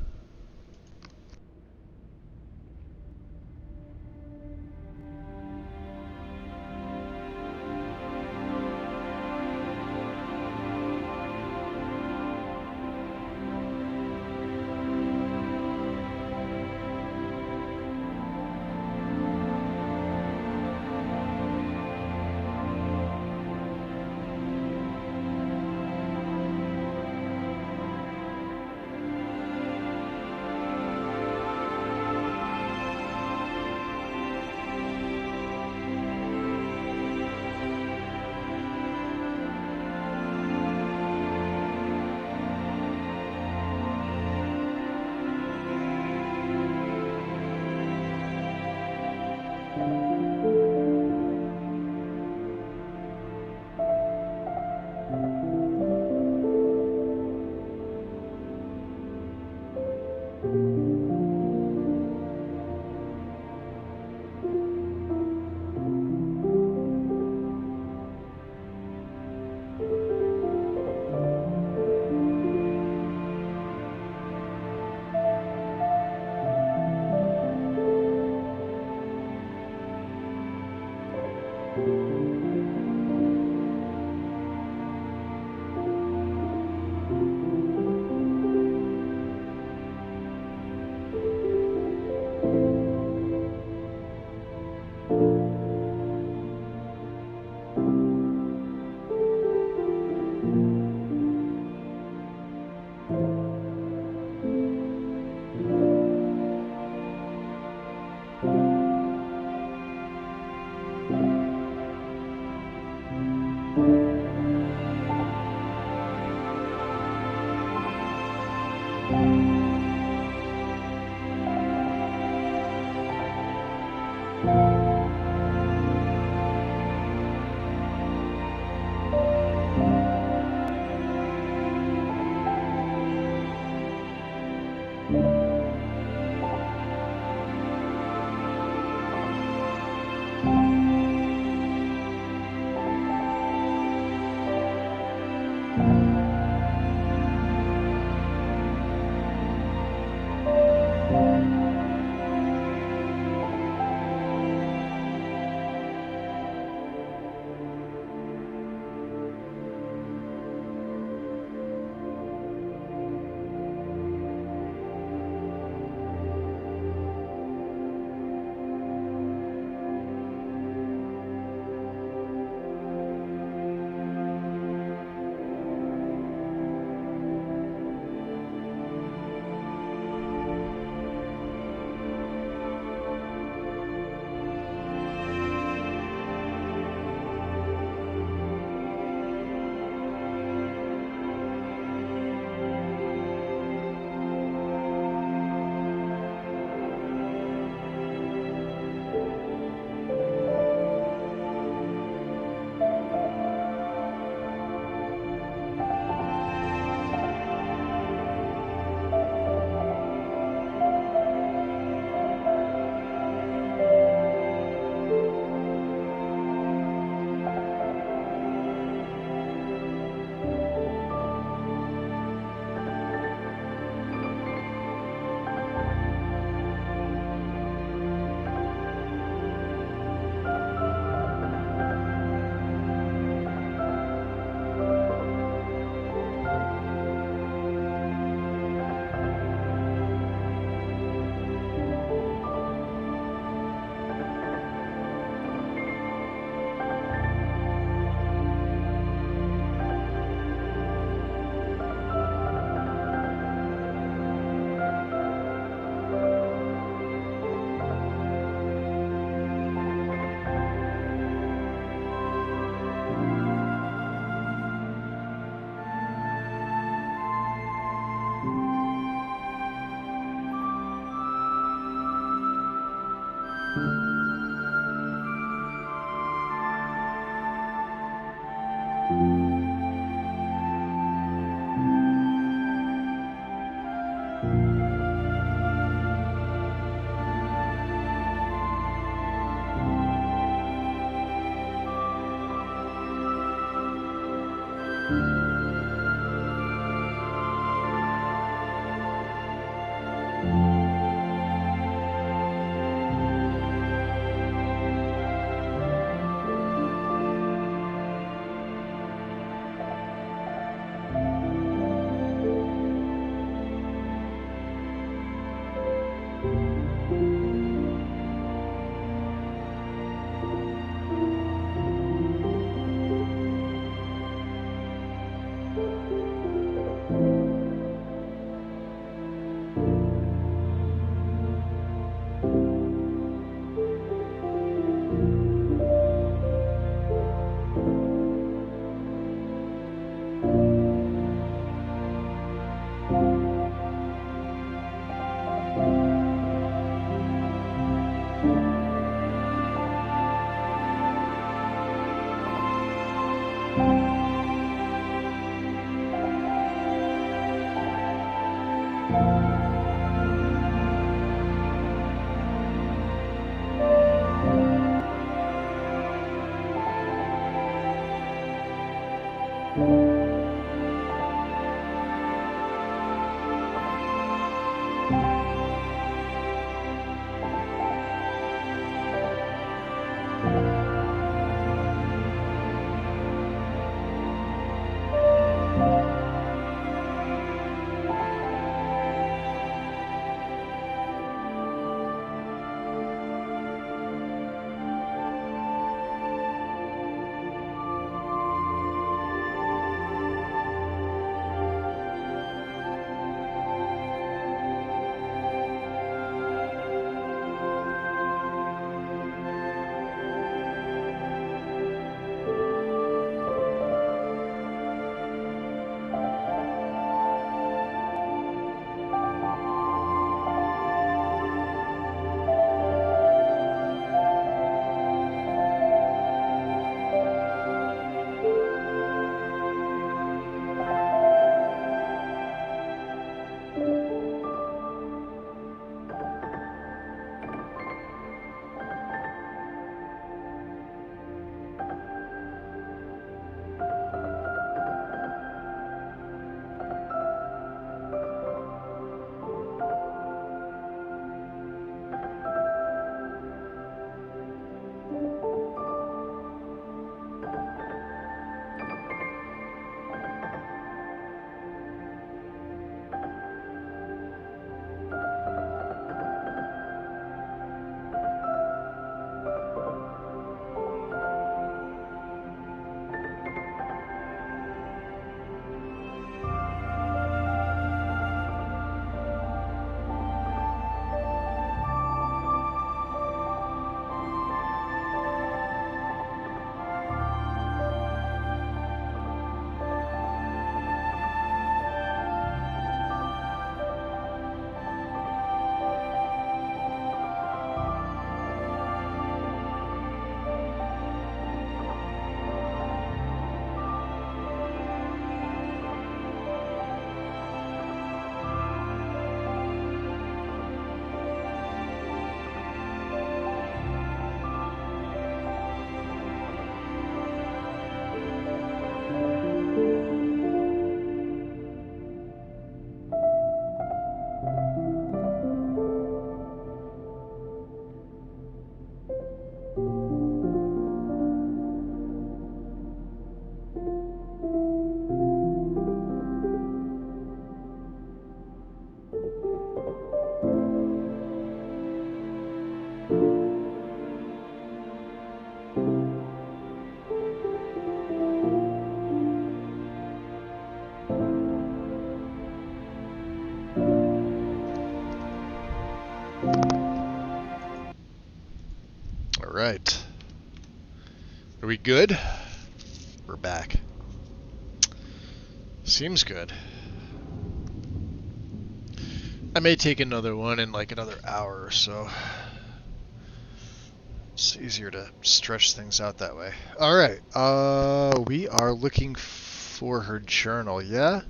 Alright. Are we good? We're back. Seems good. I may take another one in like another hour or so. It's easier to stretch things out that way. Alright, we are looking for her journal, yeah?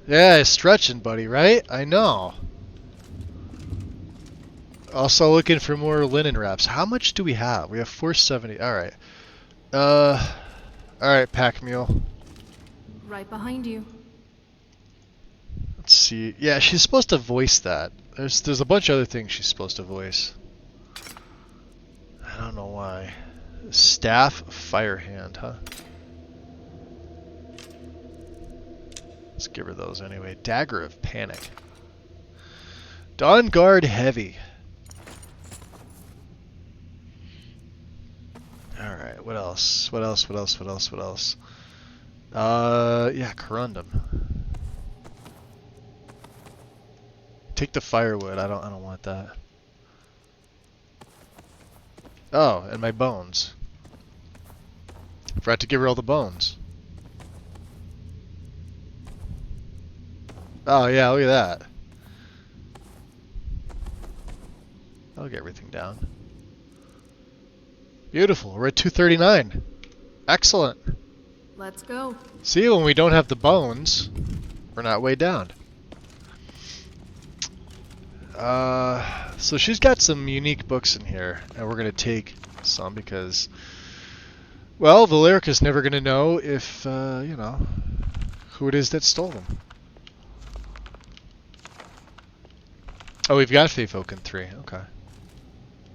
Yeah, it's stretching, buddy, right? I know. Also looking for more linen wraps. How much do we have? We have 470. Alright. Alright, pack mule. Right behind you. Let's see. Yeah, she's supposed to voice that. There's a bunch of other things she's supposed to voice. I don't know why. Staff Fire Hand, huh? Let's give her those anyway. Dagger of Panic. Dawn Guard Heavy. Alright, what else? What else? Yeah, Corundum. Take the firewood. I don't want that. Oh, and my bones. Forgot to give her all the bones. Oh yeah, look at that. I'll get everything down. Beautiful. We're at 239. Excellent. Let's go. See, when we don't have the bones, we're not way down. So she's got some unique books in here, and we're going to take some because, well, Valerica's never going to know if, you know, who it is that stole them. Oh, we've got Faith Oaken 3. Okay.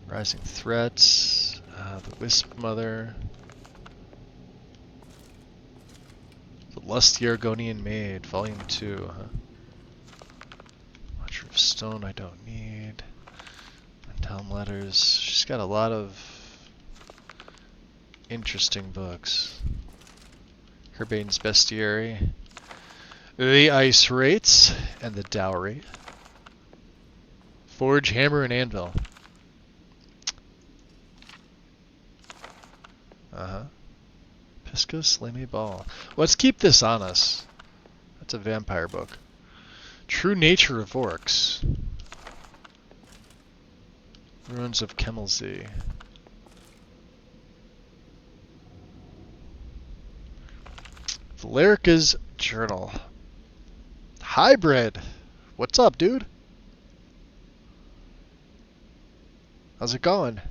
Rising Threats, the Wisp Mother, the Lusty Argonian Maid, Volume 2, huh? Watcher of Stone I don't need. Town Letters. She's got a lot of interesting books. Herbane's Bestiary, the Ice Rates, and the Dowry. Forge, Hammer, and Anvil. Pisca, Slimy Ball. Let's keep this on us. That's a vampire book. True Nature of Orcs. Ruins of Kemelzy. Valerica's Journal. Hybrid! What's up, dude? How's it going?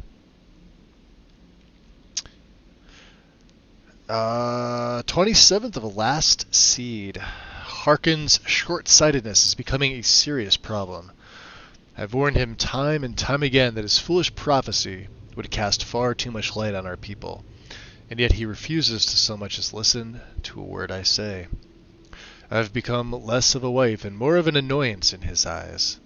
27th of a last seed. Harkin's short-sightedness is becoming a serious problem. I've warned him time and time again that his foolish prophecy would cast far too much light on our people, and yet he refuses to so much as listen to a word I say. I've become less of a wife and more of an annoyance in his eyes.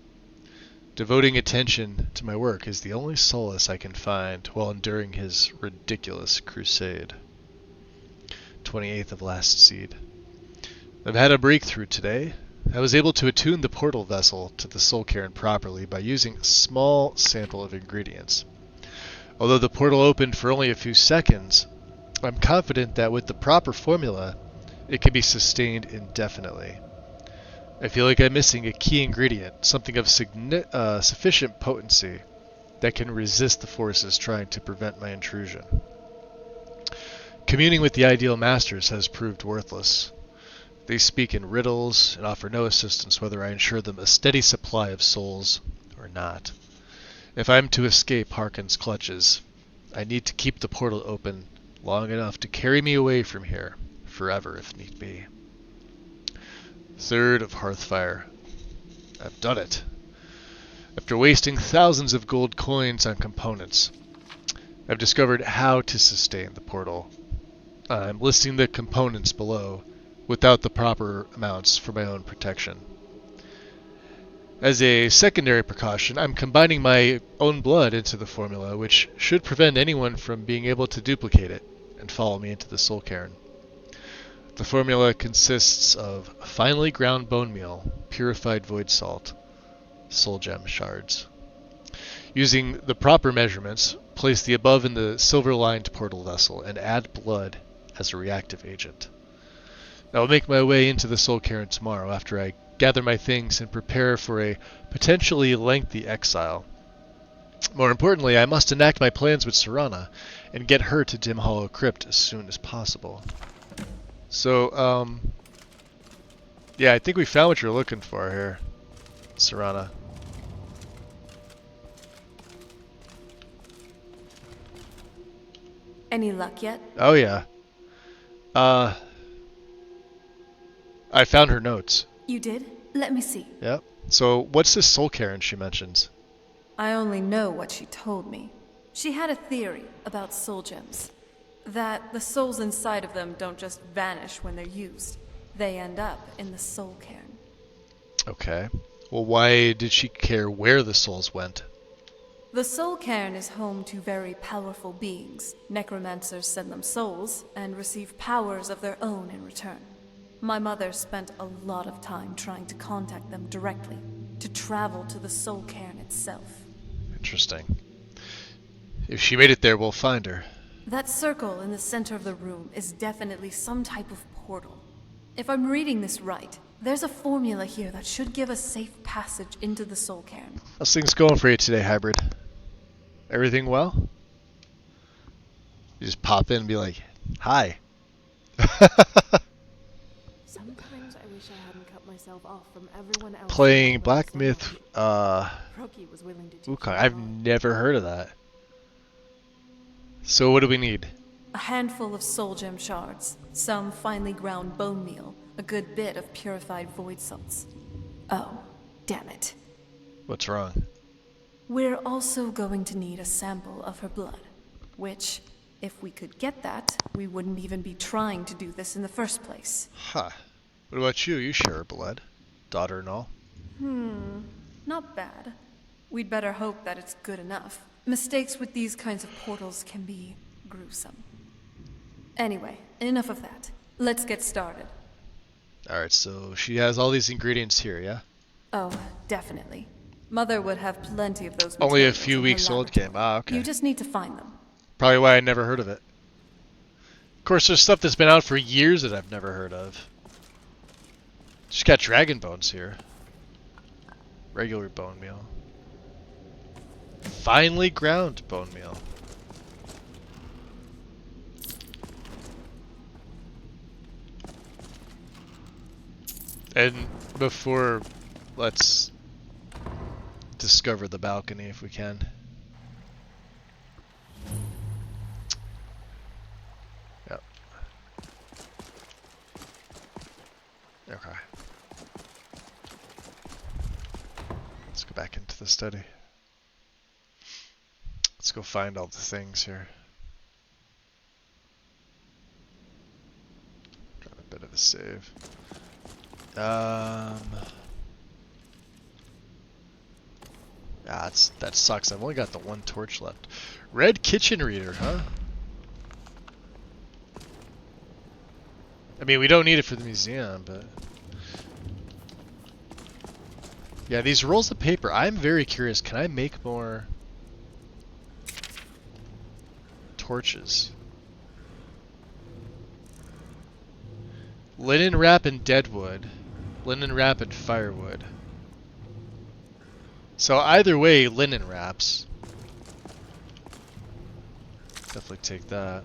Devoting attention to my work is the only solace I can find while enduring his ridiculous crusade. 28th of last seed. I've had a breakthrough today. I was able to attune the portal vessel to the soul cairn properly by using a small sample of ingredients. Although the portal opened for only a few seconds, I'm confident that with the proper formula, it can be sustained indefinitely. I feel like I'm missing a key ingredient, something of sufficient potency that can resist the forces trying to prevent my intrusion. Communing with the ideal masters has proved worthless. They speak in riddles and offer no assistance whether I ensure them a steady supply of souls or not. If I am to escape Harkin's clutches, I need to keep the portal open long enough to carry me away from here, forever if need be. 3rd of Hearthfire. I've done it. After wasting thousands of gold coins on components, I've discovered how to sustain the portal. I'm listing the components below, without the proper amounts for my own protection. As a secondary precaution, I'm combining my own blood into the formula, which should prevent anyone from being able to duplicate it and follow me into the soul cairn. The formula consists of finely ground bone meal, purified void salt, soul gem shards. Using the proper measurements, place the above in the silver-lined portal vessel and add blood as a reactive agent. I will make my way into the Soul Cairn tomorrow after I gather my things and prepare for a potentially lengthy exile. More importantly, I must enact my plans with Serana and get her to Dim Hollow Crypt as soon as possible. So, yeah, I think we found what you're looking for here, Serana. Any luck yet? Oh, yeah. I found her notes. You did? Let me see. Yep. So, what's this Soul Cairn she mentions? I only know what she told me. She had a theory about soul gems. That the souls inside of them don't just vanish when they're used. They end up in the Soul Cairn. Okay. Well, why did she care where the souls went? The Soul Cairn is home to very powerful beings. Necromancers send them souls and receive powers of their own in return. My mother spent a lot of time trying to contact them directly, to travel to the Soul Cairn itself. Interesting. If she made it there, we'll find her. That circle in the center of the room is definitely some type of portal. If I'm reading this right, there's a formula here that should give us safe passage into the Soul Cairn. How's things going for you today, Hybrid? Everything well? You just pop in and be like, hi. Sometimes I wish I hadn't cut myself off from everyone else. Playing Black Myth, Roki was willing to teach Wukong. I've never heard of that. So what do we need? A handful of soul gem shards, some finely ground bone meal, a good bit of purified void salts. Oh, damn it. What's wrong? We're also going to need a sample of her blood, which, if we could get that, we wouldn't even be trying to do this in the first place. Huh. What about you? You share her blood. Daughter and all. Not bad. We'd better hope that it's good enough. Mistakes with these kinds of portals can be gruesome. Anyway, enough of that. Let's get started. Alright, so she has all these ingredients here, yeah? Oh, definitely. Mother would have plenty of those Only a materials few in her weeks old laboratory. game. Ah, okay. You just need to find them. Probably why I never heard of it. Of course, there's stuff that's been out for years that I've never heard of. Just got dragon bones here. Regular bone meal. Finely ground bone meal. And before, let's discover the balcony if we can. Yep. Okay. Let's go back into the study. Let's go find all the things here. Got a bit of a save. That sucks. I've only got the one torch left. Red kitchen reader, huh? I mean, we don't need it for the museum, but... Yeah, these rolls of paper, I'm very curious. Can I make more torches? Linen wrap and deadwood. Linen wrap and firewood. So either way, linen wraps. Definitely take that.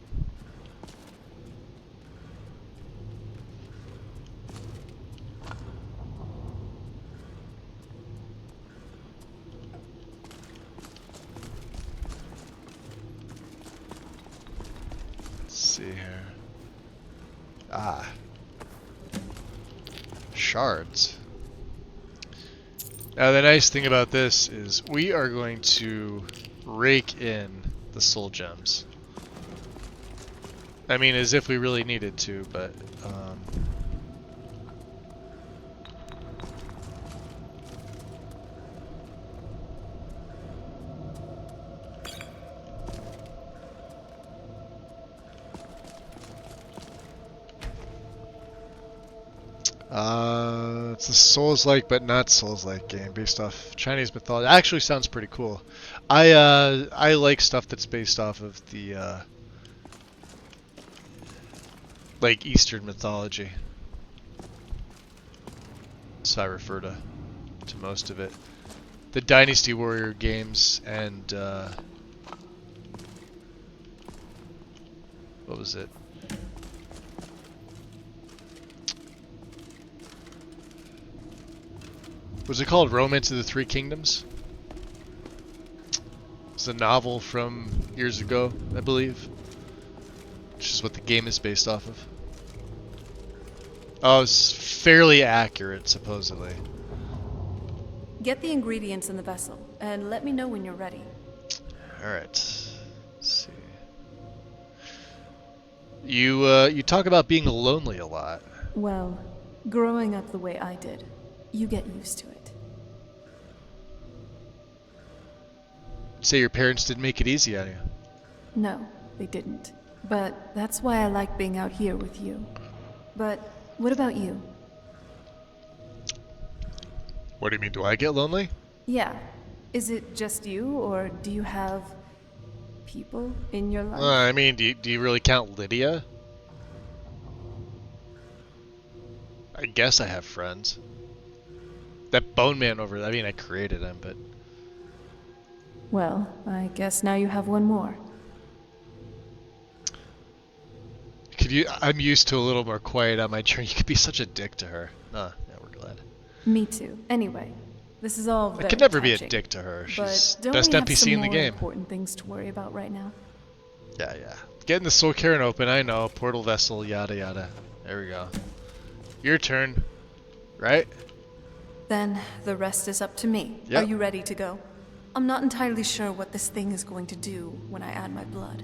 Let's see here. Ah. Shards. Now the nice thing about this is we are going to rake in the soul gems. I mean, as if we really needed to, but it's a Souls-like but not Souls-like game based off Chinese mythology. Actually, sounds pretty cool. I like stuff that's based off of the like Eastern mythology. So I refer to most of it. The Dynasty Warrior games and what was it? Was it called Romance of the Three Kingdoms? It's a novel from years ago, I believe. Which is what the game is based off of. Oh, it's fairly accurate, supposedly. Get the ingredients in the vessel, and let me know when you're ready. Alright. Let's see. You talk about being lonely a lot. Well, growing up the way I did, you get used to it. Say your parents didn't make it easy on you. No, they didn't. But that's why I like being out here with you. But what about you? What do you mean, do I get lonely? Yeah. Is it just you, or do you have people in your life? I mean, do you really count Lydia? I guess I have friends. That bone man over there, I mean, I created him, but... Well, I guess now you have one more. I'm used to a little more quiet on my journey. You could be such a dick to her. Yeah, we're glad. Me too. Anyway, this is all very I could never touching, be a dick to her. but She's don't best we have NPC some in the more game. important things to worry about right now? Yeah. Getting the Soul Cairn open, I know. Portal vessel, yada yada. There we go. Your turn. Right? Then the rest is up to me. Yep. Are you ready to go? I'm not entirely sure what this thing is going to do when I add my blood.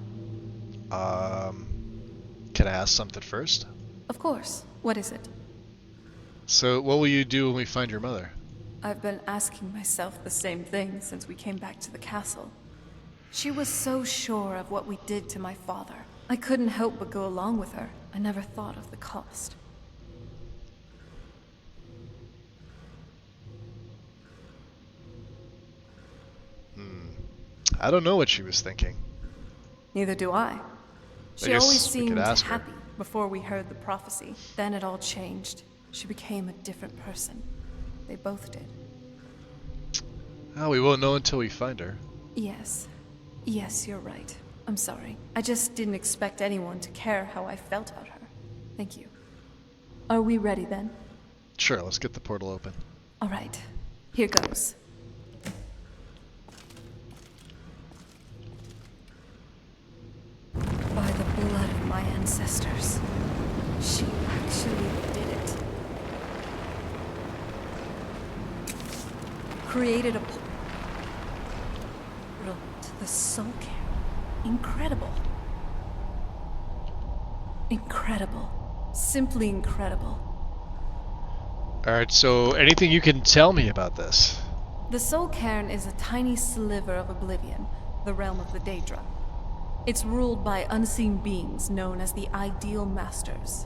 Can I ask something first? Of course. What is it? So, what will you do when we find your mother? I've been asking myself the same thing since we came back to the castle. She was so sure of what we did to my father. I couldn't help but go along with her. I never thought of the cost. I don't know what she was thinking. Neither do I. She guess always we could seemed ask her. happy before we heard the prophecy. Then it all changed. She became a different person. They both did. Oh, we won't know until we find her. Yes. Yes, you're right. I'm sorry. I just didn't expect anyone to care how I felt about her. Thank you. Are we ready then? Sure, let's get the portal open. All right. Here goes. By the blood of my ancestors, she actually did it. Created a portal to the Soul Cairn. Incredible. Incredible. Simply incredible. Alright, so anything you can tell me about this? The Soul Cairn is a tiny sliver of oblivion, the realm of the Daedra. It's ruled by unseen beings known as the Ideal Masters.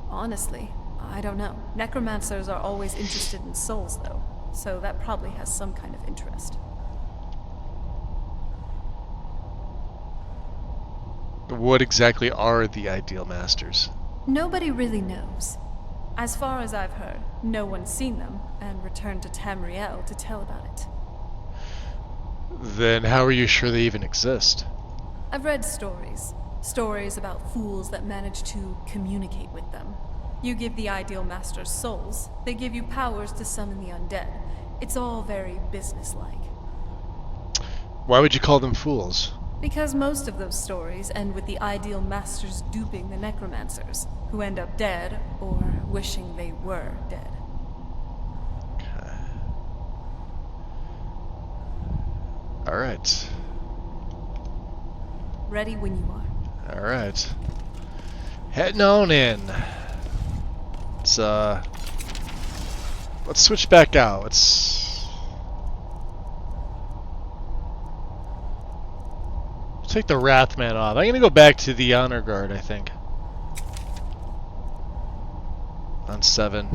Honestly, I don't know. Necromancers are always interested in souls, though, so that probably has some kind of interest. What exactly are the Ideal Masters? Nobody really knows. As far as I've heard, no one's seen them, and returned to Tamriel to tell about it. Then how are you sure they even exist? I've read stories. Stories about fools that manage to communicate with them. You give the Ideal Masters souls, they give you powers to summon the undead. It's all very businesslike. Why would you call them fools? Because most of those stories end with the Ideal Masters duping the necromancers, who end up dead or wishing they were dead. Alright. Ready when you are. Alright. Heading on in. Let's switch back out. Let's take the Wrathman off. I'm gonna go back to the Honor Guard, I think. On 7.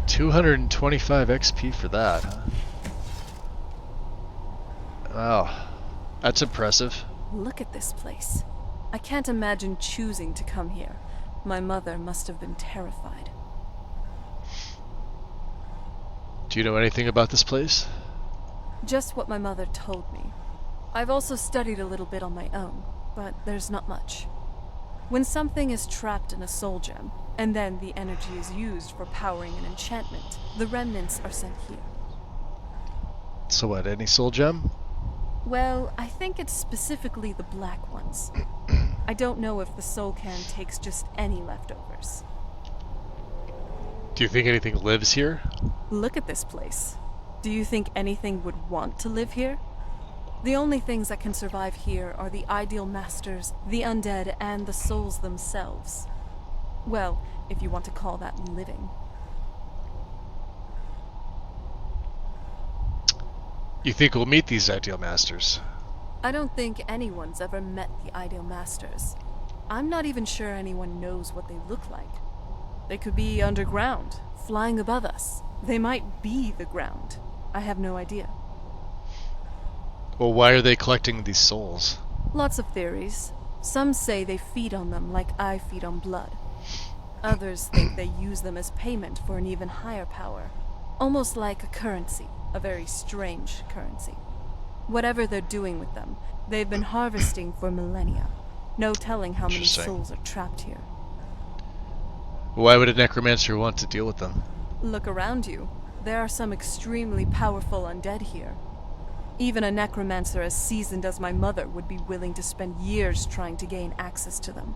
$225 XP for that, huh? Wow. That's impressive. Look at this place. I can't imagine choosing to come here. My mother must have been terrified. Do you know anything about this place? Just what my mother told me. I've also studied a little bit on my own, but there's not much. When something is trapped in a soul gem, and then the energy is used for powering an enchantment, the remnants are sent here. So what, any soul gem? Well, I think it's specifically the black ones. I don't know if the soul can takes just any leftovers. Do you think anything lives here? Look at this place. Do you think anything would want to live here? The only things that can survive here are the ideal masters, the undead, and the souls themselves. Well, if you want to call that living. You think we'll meet these ideal masters? I don't think anyone's ever met the ideal masters. I'm not even sure anyone knows what they look like. They could be underground, flying above us. They might be the ground. I have no idea. Well, why are they collecting these souls? Lots of theories. Some say they feed on them like I feed on blood. Others think they use them as payment for an even higher power. Almost like a currency, a very strange currency. Whatever they're doing with them, they've been harvesting for millennia. No telling how many souls are trapped here. Why would a necromancer want to deal with them? Look around you. There are some extremely powerful undead here. Even a necromancer as seasoned as my mother would be willing to spend years trying to gain access to them.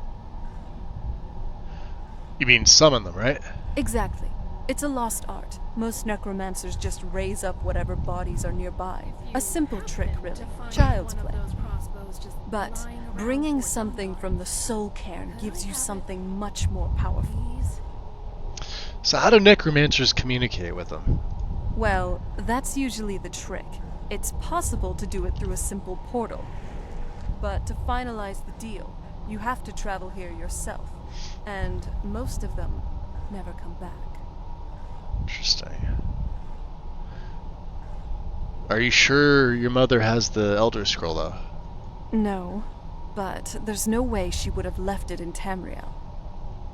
You mean summon them, right? Exactly. It's a lost art. Most necromancers just raise up whatever bodies are nearby. A simple trick, really. Child's play. But bringing something from the soul cairn gives you something much more powerful. So how do necromancers communicate with them? Well, that's usually the trick. It's possible to do it through a simple portal. But to finalize the deal, you have to travel here yourself. And most of them never come back. Interesting. Are you sure your mother has the Elder Scroll, though? No, but there's no way she would have left it in Tamriel.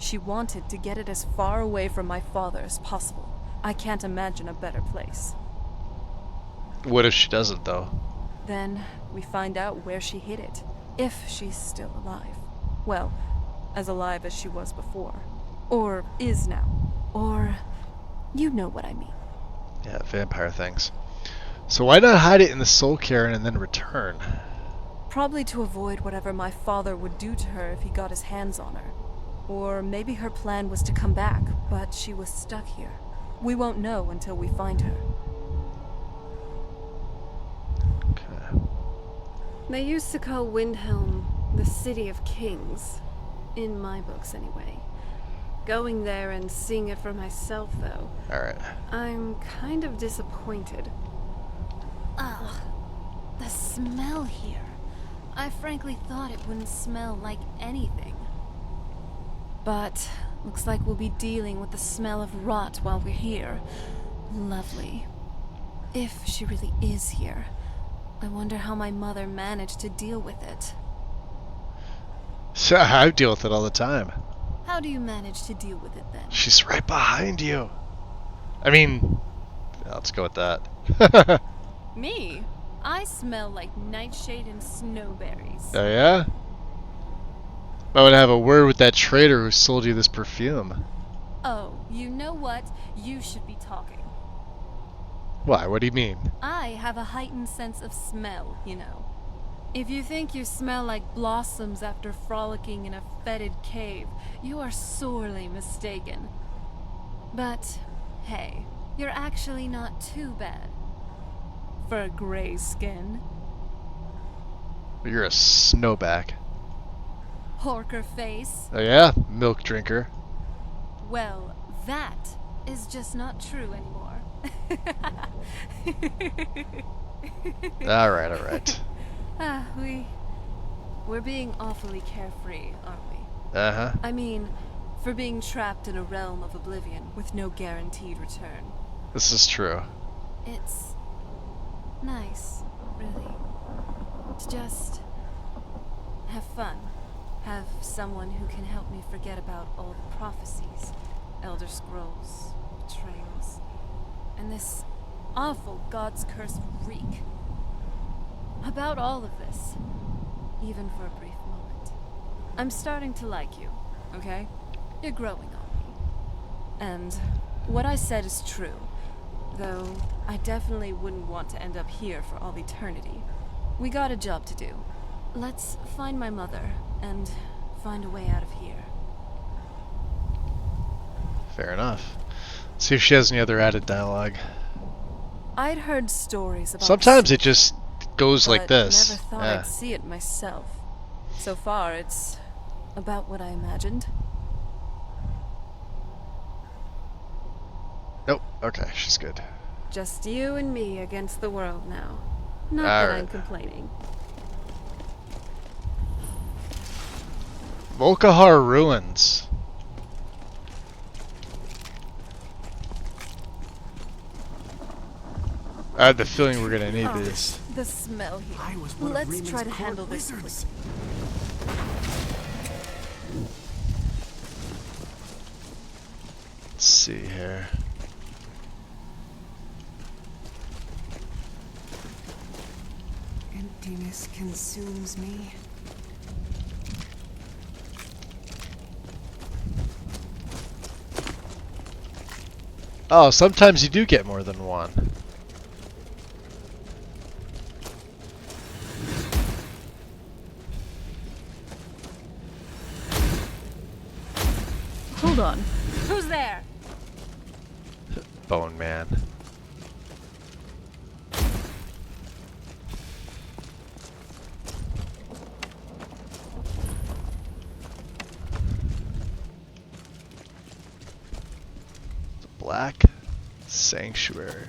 She wanted to get it as far away from my father as possible. I can't imagine a better place. What if she doesn't, though? Then we find out where she hid it, if she's still alive. Well, as alive as she was before. Or is now. Or... you know what I mean. Yeah, vampire things. So why not hide it in the soul cairn and then return? Probably to avoid whatever my father would do to her if he got his hands on her. Or maybe her plan was to come back, but she was stuck here. We won't know until we find her. Okay. They used to call Windhelm the City of Kings. In my books, anyway. Going there and seeing it for myself, though. Alright. I'm kind of disappointed. Ugh. The smell here. I frankly thought it wouldn't smell like anything. But looks like we'll be dealing with the smell of rot while we're here. Lovely. If she really is here, I wonder how my mother managed to deal with it. So I deal with it all the time. How do you manage to deal with it then? She's right behind you. I mean, let's go with that. Me? I smell like nightshade and snowberries. Oh yeah? I would have a word with that traitor who sold you this perfume. Oh, you know what? You should be talking. Why? What do you mean? I have a heightened sense of smell, you know. If you think you smell like blossoms after frolicking in a fetid cave, you are sorely mistaken. But, hey, you're actually not too bad. For a gray skin. You're a snowback. Porker face. Oh yeah? Milk drinker. Well, that is just not true anymore. Alright, alright. We're being awfully carefree, aren't we? Uh-huh. I mean, for being trapped in a realm of oblivion with no guaranteed return. This is true. It's nice, really, to just have fun. Have someone who can help me forget about all the prophecies, Elder Scrolls, betrayals, and this awful God's Curse reek. About all of this, even for a brief moment. I'm starting to like you, okay? You're growing on me. And what I said is true, though I definitely wouldn't want to end up here for all eternity. We got a job to do. Let's find my mother and find a way out of here. Fair enough. See if she has any other added dialogue. I'd heard stories about Sometimes it just goes like but this. Never thought I'd see it myself. So far, it's about what I imagined. Nope. Okay, she's good. Just you and me against the world now. Not All that right. I'm complaining. Volkahar Ruins. I had the feeling we're gonna need these. The smell here. Let's try to handle this quickly. Let's see here. Emptiness consumes me. Oh, sometimes you do get more than one. Hold on. Who's there? Bone Man. Black Sanctuary.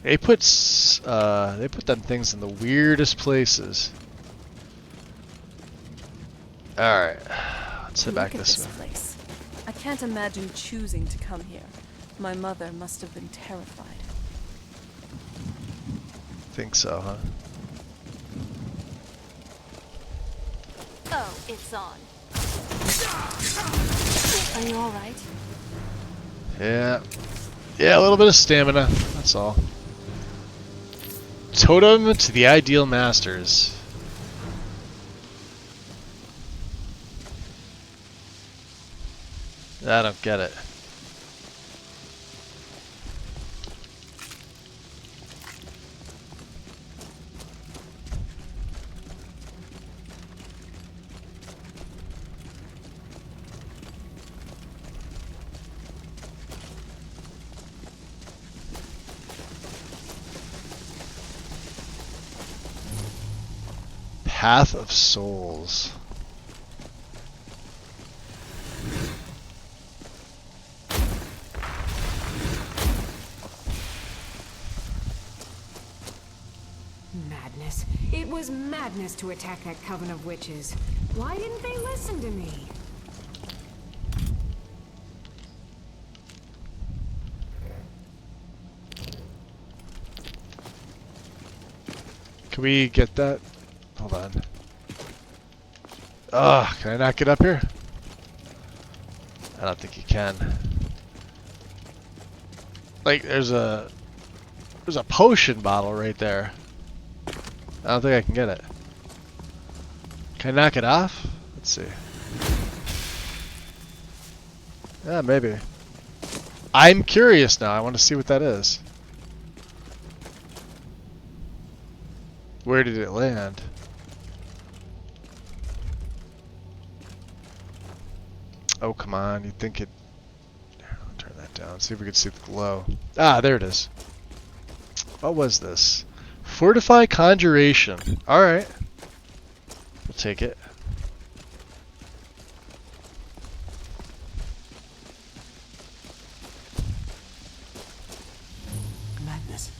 They put them things in the weirdest places. All right, let's head back Look at this this way. place. I can't imagine choosing to come here. My mother must have been terrified. Think so, huh? Oh, it's on. Are you alright? Yeah. Yeah, a little bit of stamina, that's all. Totem to the Ideal Masters. I don't get it. Path of Souls. Madness. It was madness to attack that coven of witches. Why didn't they listen to me? Can we get that? Hold on. Ugh, can I not get up here? I don't think you can. Like, there's a potion bottle right there. I don't think I can get it. Can I knock it off? Let's see. Yeah, maybe. I'm curious now. I want to see what that is. Where did it land? Oh, come on. You'd think it... I'll turn that down. See if we can see the glow. Ah, there it is. What was this? Fortify Conjuration. Alright. We'll take it. madness.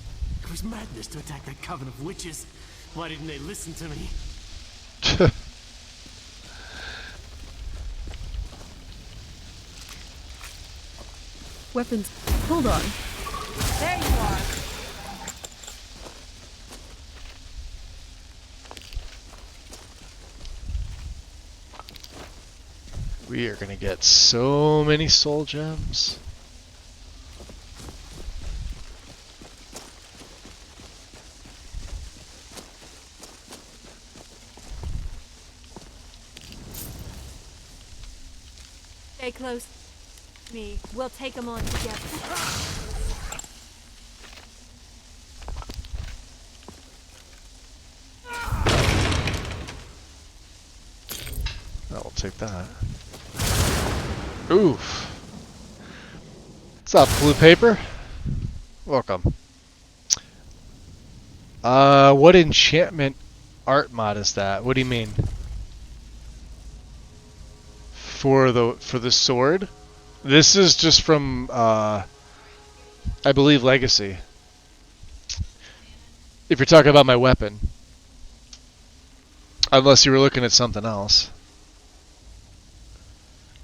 It was madness to attack that coven of witches. Why didn't they listen to me? Weapons. Hold on. There you are. We are gonna get so many soul gems. Stay close to me. We'll take them on together. I'll take that. Oof. What's up, blue paper? Welcome. What enchantment art mod is that? What do you mean? For the sword? This is just from I believe Legacy. If you're talking about my weapon. Unless you were looking at something else.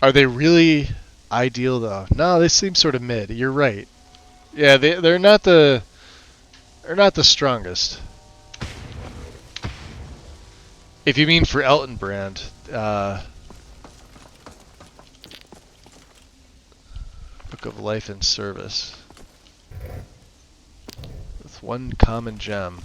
Are they really ideal though? No, they seem sort of mid. You're right. Yeah, they're not the strongest. If you mean for Elton Brand, Book of Life and Service. With one common gem.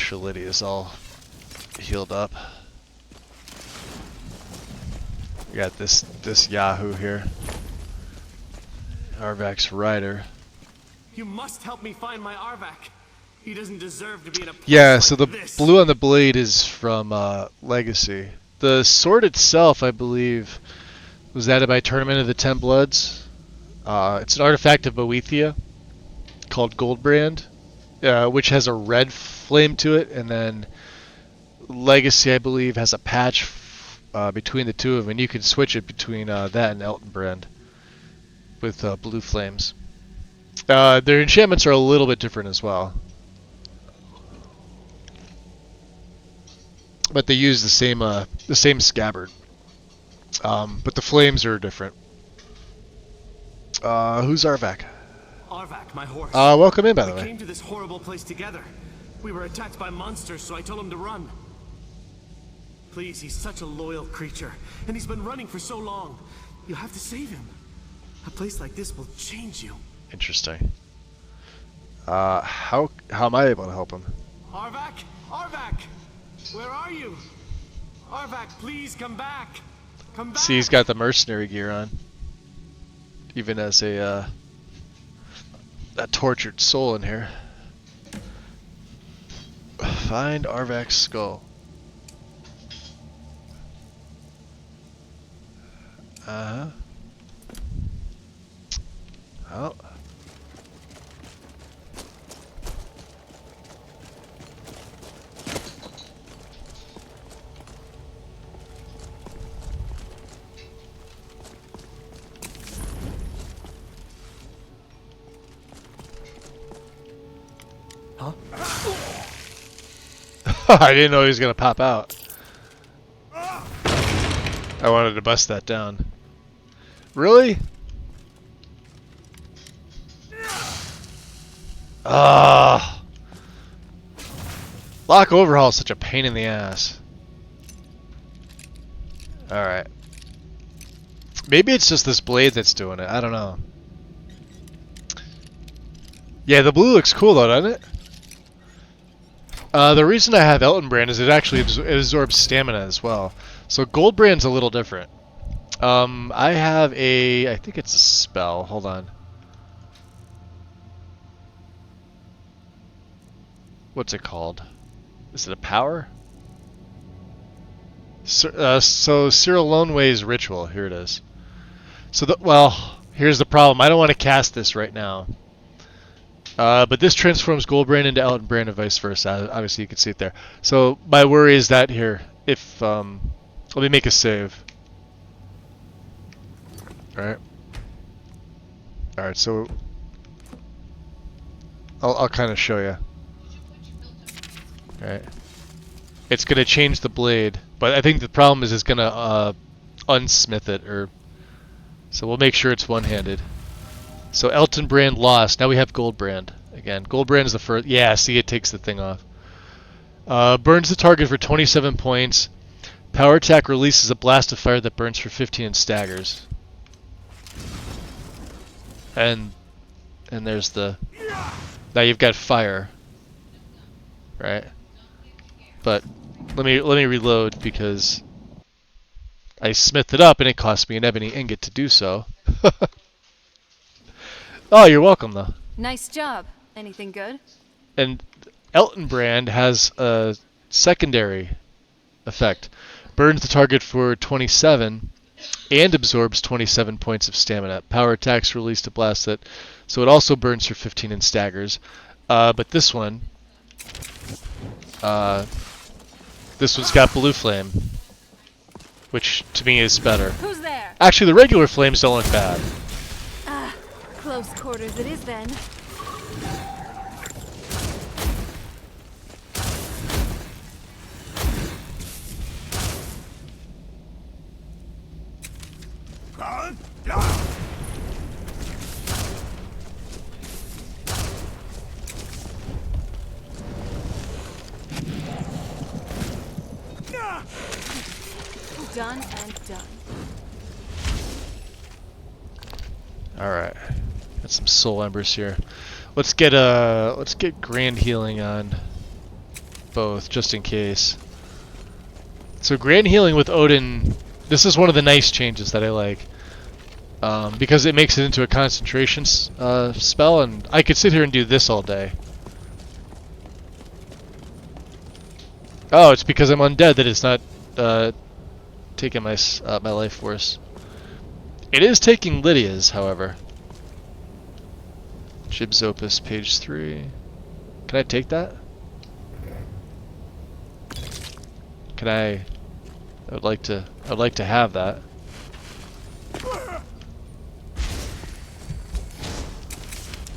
Lydia's all healed up. We got this Yahoo here. Arvak's rider. You must help me find my Arvak. He doesn't deserve to be in a place Yeah, so like the this. blue on the blade is from Legacy. The sword itself, I believe, was added by Tournament of the Ten Bloods. It's an artifact of Boethia called Goldbrand, which has a red flame to it, and then Legacy, I believe, has a patch between the two of them, and you can switch it between that and Elton Brand with blue flames. Their enchantments are a little bit different as well, but they use the same scabbard, but the flames are different. Who's Arvak? Arvak, my horse. Welcome in, by the way. We came to this horrible place together. We were attacked by monsters, so I told him to run. Please, he's such a loyal creature, and he's been running for so long. You have to save him. A place like this will change you. Interesting. How am I able to help him? Arvak? Arvak! Where are you? Arvak, please come back. Come back. See, he's got the mercenary gear on, even as a tortured soul in here. Find Arvak's skull. Oh. Huh? I didn't know he was gonna pop out. I wanted to bust that down. Really? Ah. Lock overhaul is such a pain in the ass. Alright. Maybe it's just this blade that's doing it. I don't know. Yeah, the blue looks cool though, doesn't it? The reason I have Elton Brand is it actually absorbs stamina as well. So Gold Brand's a little different. I have I think it's a spell. Hold on. what's it called? Is it a power? So Cyril Loneway's ritual. Here it is. So well, here's the problem. I don't want to cast this right now. But this transforms Goldbrand into Eltonbrand and vice versa. Obviously, you can see it there. So my worry is that here, if let me make a save. All right. So I'll kind of show you. All right. It's gonna change the blade, but I think the problem is it's gonna unsmith it, or so we'll make sure it's one-handed. So Eltonbrand lost. Now we have Goldbrand again. Goldbrand is the first. Yeah, see, it takes the thing off. Burns the target for 27 points. Power attack releases a blast of fire that burns for 15 and staggers. And there's the. Now you've got fire, right? But let me reload because I smithed it up and it cost me an ebony ingot to do so. Oh, you're welcome though. Nice job. Anything good? And Eltonbrand has a secondary effect. Burns the target for 27 and absorbs 27 points of stamina. Power attacks release to blast it, so it also burns for 15 and staggers. But this one's got blue flame, which to me is better. Who's there? Actually, the regular flames don't look bad. Ah, close quarters it is then. Done and done. Alright. Got some soul embers here. Let's get grand healing on both, just in case. So grand healing with Odin, this is one of the nice changes that I like. Because it makes it into a concentration spell, and I could sit here and do this all day. Oh, it's because I'm undead that it's not taking my my life force. It is taking Lydia's, however. Jib's Opus, page 3. Can I take that? Can I? I'd like to have that.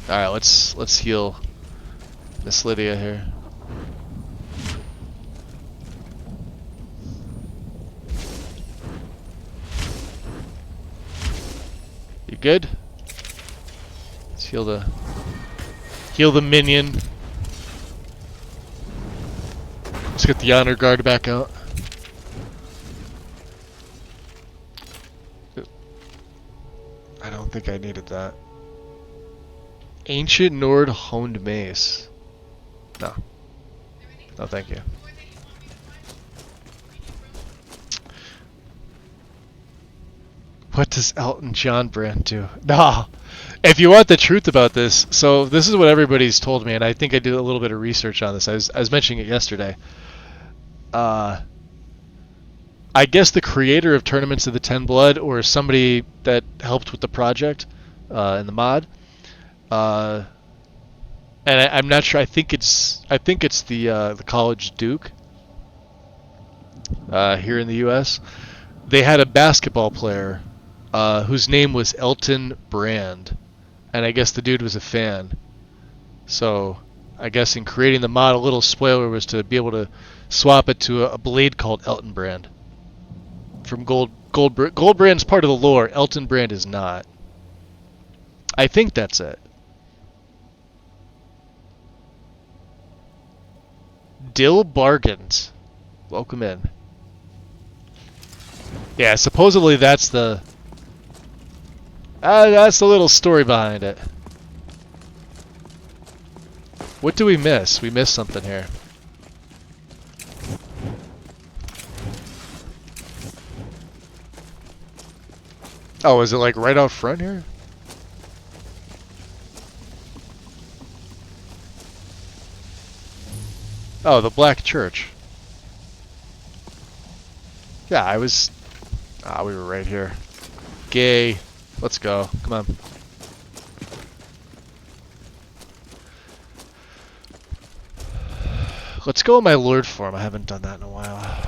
All right, let's heal Miss Lydia here. You good? Let's heal the minion. Let's get the honor guard back out. I don't think I needed that. Ancient Nord honed mace. No. No, thank you. What does Elton John brand do? Nah. If you want the truth about this, so this is what everybody's told me, and I think I did a little bit of research on this. I was mentioning it yesterday. I guess the creator of Tournaments of the Ten Blood, or somebody that helped with the project in the mod, and I'm not sure. I think it's the College Duke here in the U.S. They had a basketball player whose name was Elton Brand, and I guess the dude was a fan. So I guess in creating the mod, a little spoiler was to be able to swap it to a blade called Elton Brand. From Goldbrand's part of the lore. Elton Brand is not. I think that's it. Dill Bargains. Welcome in. Yeah, supposedly that's the little story behind it. What do we miss? We missed something here. Oh, is it like right out front here? Oh, the Black Church. Yeah, I was... Ah, we were right here. Gay. Let's go. Come on. Let's go in my Lord form. I haven't done that in a while.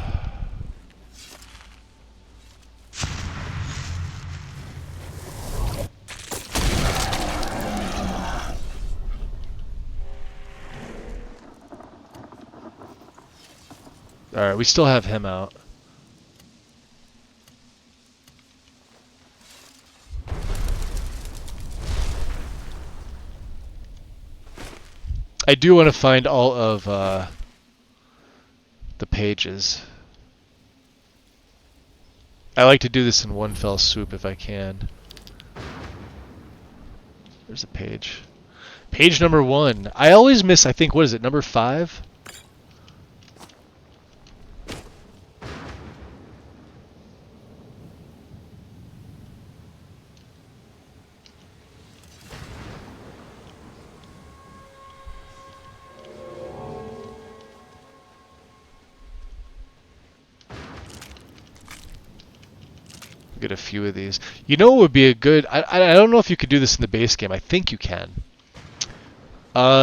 Alright, we still have him out. I do want to find all of the pages. I like to do this in one fell swoop if I can. There's a page. Page number 1. I always miss, I think, what is it, number 5? Get a few of these. You know what would be a good... I don't know if you could do this in the base game. I think you can.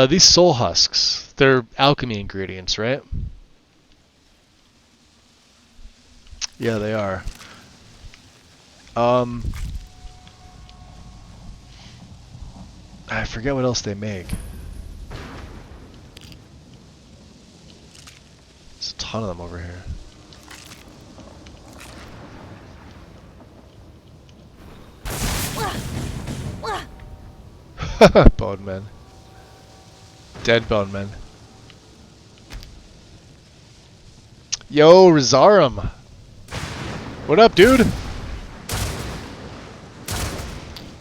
These soul husks. They're alchemy ingredients, right? Yeah, they are. I forget what else they make. There's a ton of them over here. Bone men. Dead bone men. Yo, Rizarum. What up, dude?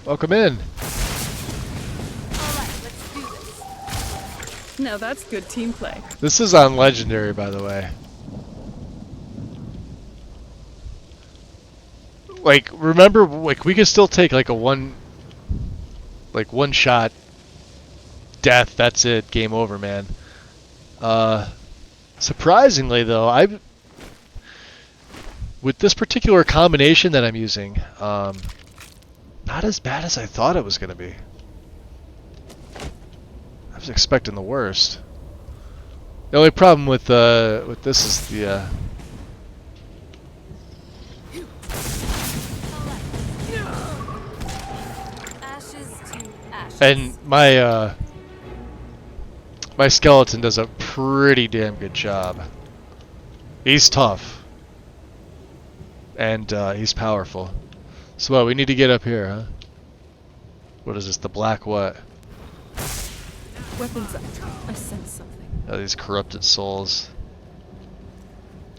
Welcome in. Alright, let's do this. Now that's good team play. This is on Legendary, by the way. Like, remember, like, we could still take, like, a one shot death, that's it, game over, man. Surprisingly, though, with this particular combination that I'm using, not as bad as I thought it was going to be. I was expecting the worst. The only problem with this is the and my skeleton does a pretty damn good job. He's tough. And he's powerful. So what, we need to get up here, huh? What is this, the black what? Weapons up. I sense something. Oh, these corrupted souls.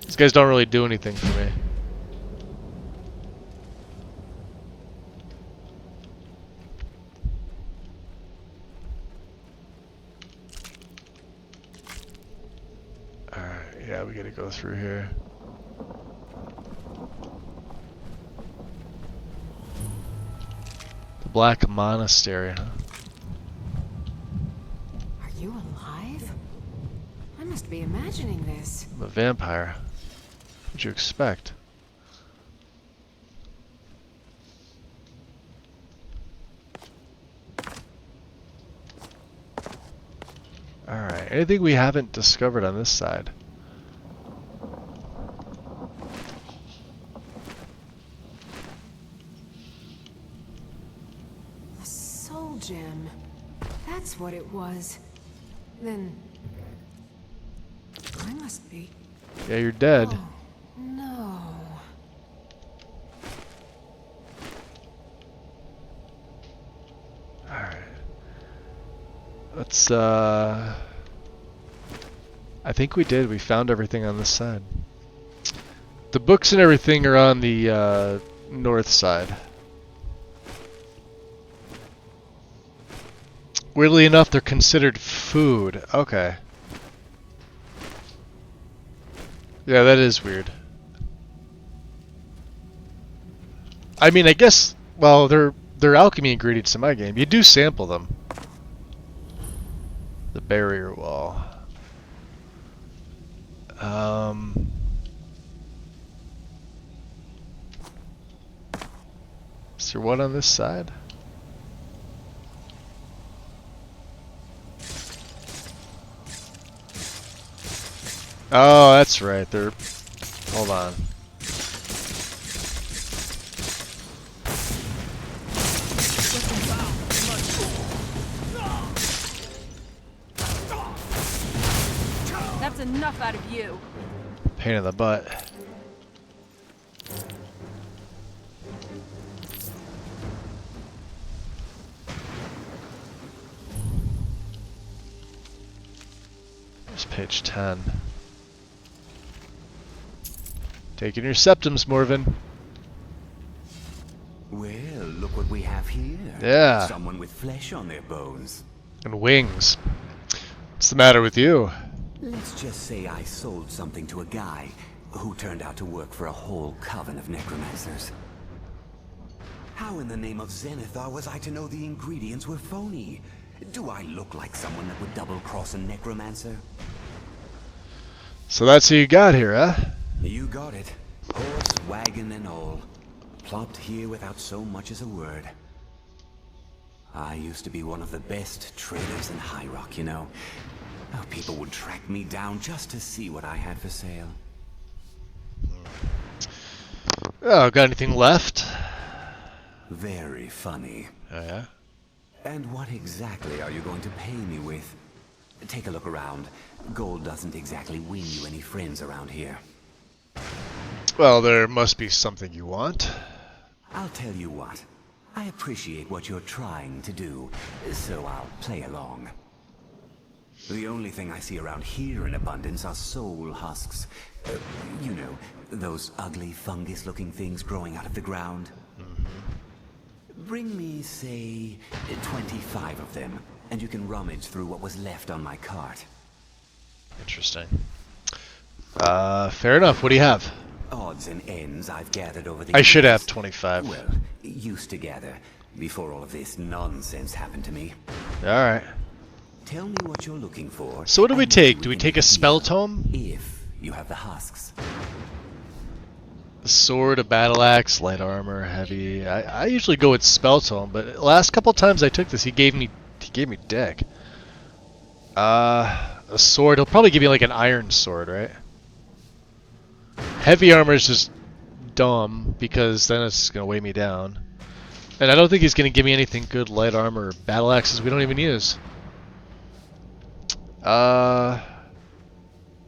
These guys don't really do anything for me. Alright, yeah, we gotta go through here. The Black Monastery, huh? Are you alive? I must be imagining this. I'm a vampire. What'd you expect? Alright, anything we haven't discovered on this side? A soul gem. That's what it was. Then... I must be... Yeah, you're dead. Oh, no. Alright. Let's, I think we did. We found everything on this side. The books and everything are on the, north side. Weirdly enough, they're considered food. Okay. Yeah, that is weird. I mean, I guess, well, they're alchemy ingredients in my game. You do sample them. The barrier wall. Is there one on this side? Oh, that's right. They're... Hold on. That's enough out of you. Pain in the butt. There's page 10. Taking your septums, Morven. Well, look what we have here. Yeah. Someone with flesh on their bones. And wings. What's the matter with you? Let's just say I sold something to a guy who turned out to work for a whole coven of necromancers. How in the name of Zenithar was I to know the ingredients were phony? Do I look like someone that would double-cross a necromancer? So that's who you got here, huh? You got it. Horse, wagon, and all. Plopped here without so much as a word. I used to be one of the best traders in High Rock, you know. Oh, people would track me down just to see what I had for sale. Oh, got anything left? Very funny. Oh, yeah? And what exactly are you going to pay me with? Take a look around. Gold doesn't exactly win you any friends around here. Well, there must be something you want. I'll tell you what. I appreciate what you're trying to do, so I'll play along. The only thing I see around here in abundance are soul husks. You know, those ugly fungus-looking things growing out of the ground. Bring me, say, 25 of them, and you can rummage through what was left on my cart. Interesting. Fair enough. What do you have? Odds and ends I've gathered over the I years. should have 25. Well, used to gather, before all of this nonsense happened to me. Alright. Tell me what you're looking for. So what do we take? Do we take a spell tome? If you have the husks. A sword, a battle axe, light armor, heavy. I usually go with spell tome, but last couple times I took this, he gave me deck. A sword. He'll probably give me like an iron sword, right? Heavy armor is just dumb because then it's gonna weigh me down. And I don't think he's gonna give me anything good light armor or battle axes we don't even use.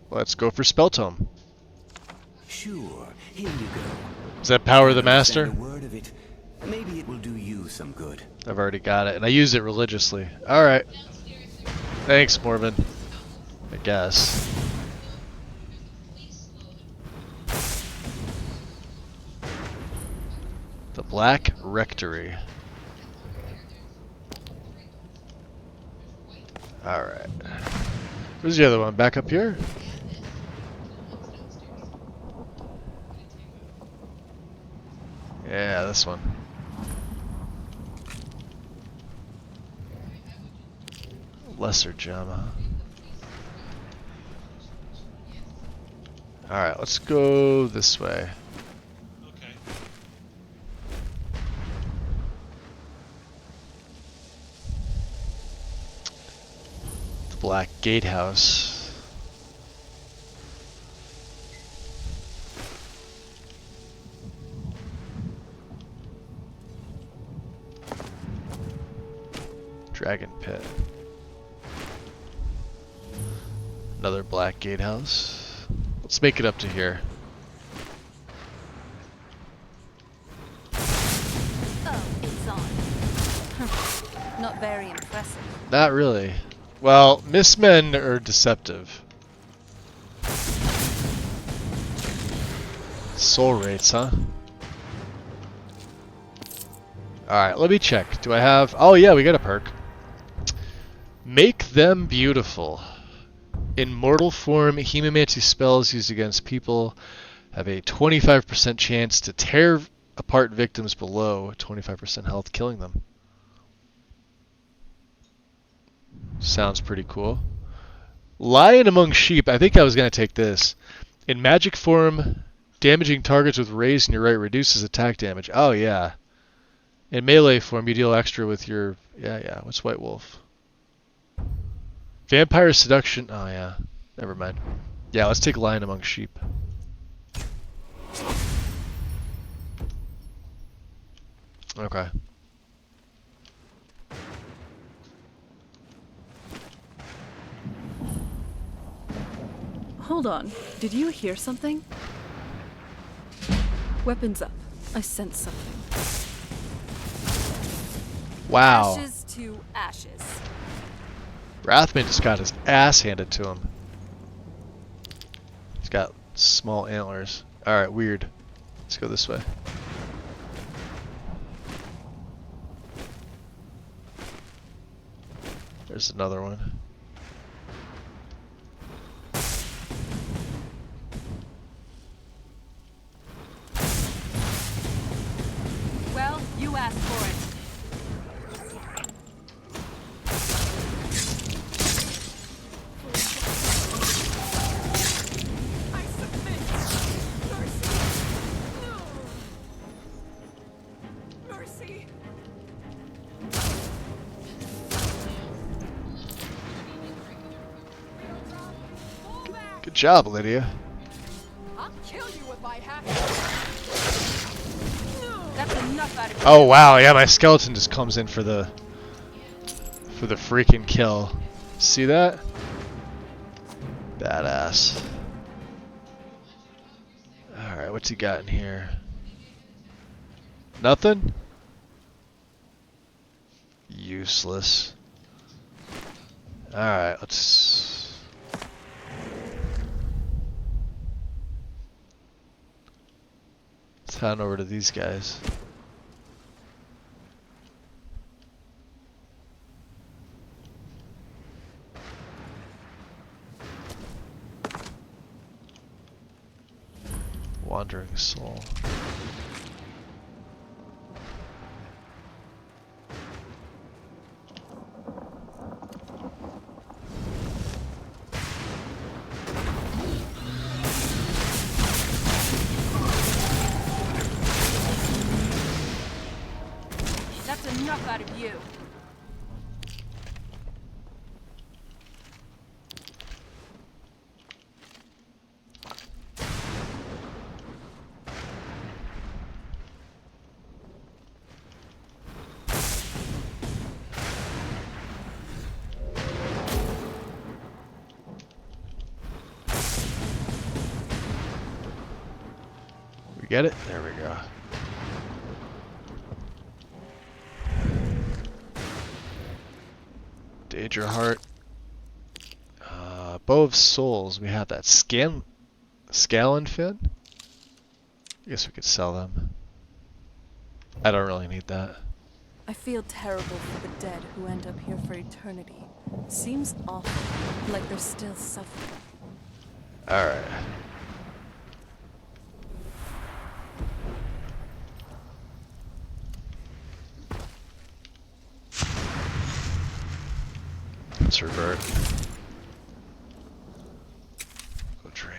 Let's go for spell tome. Sure, here you go. Is that power of the master? A word of it. Maybe it will do you some good. I've already got it, and I use it religiously. Alright. Thanks, Morven. I guess. The Black Rectory. Alright. Where's the other one? Back up here? Yeah, this one. Lesser gem, huh? Alright, let's go this way. Okay. The Black Gatehouse. Dragon Pit. Another Black Gatehouse. Let's make it up to here. Oh, it's on. Not very impressive. Not really. Well, Mistmen are deceptive. Soul rates, huh? Alright, let me check. Do I have... Oh yeah, we got a perk. Make them beautiful. In mortal form, hemomancy spells used against people have a 25% chance to tear apart victims below 25% health, killing them. Sounds pretty cool. Lion among sheep. I think I was going to take this. In magic form, damaging targets with raised in your right reduces attack damage. Oh, yeah. In melee form, you deal extra with your... Yeah. What's White Wolf? Vampire seduction. Oh, yeah. Never mind. Yeah, let's take Lion among sheep. Okay. Hold on. Did you hear something? Weapons up. I sense something. Wow. Ashes to ashes. Wrathman just got his ass handed to him. He's got small antlers. Alright, weird. Let's go this way. There's another one. Well, you asked for it. I submit. Mercy. No. Mercy. Good job, Lydia. I'll kill you if I have to. That's enough out of you. Oh wow, yeah, my skeleton just comes in for the freaking kill. See that? Badass. Alright, what's he got in here? Nothing? Useless. Alright, let's head on over to these guys. Wandering soul. That's enough out of you. We get it? There we go. Daedra Heart. Bow of Souls. We have that. Scalin Fin? I guess we could sell them. I don't really need that. I feel terrible for the dead who end up here for eternity. Seems awful, like they're still suffering. Alright. Let's revert. Go train.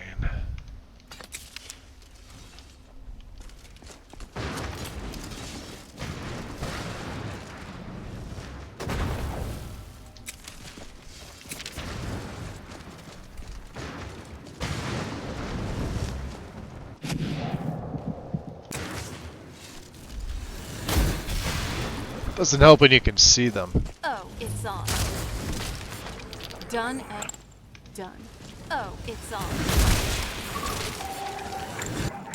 Doesn't help when you can see them. Oh, it's on. Done and done. Oh, it's on.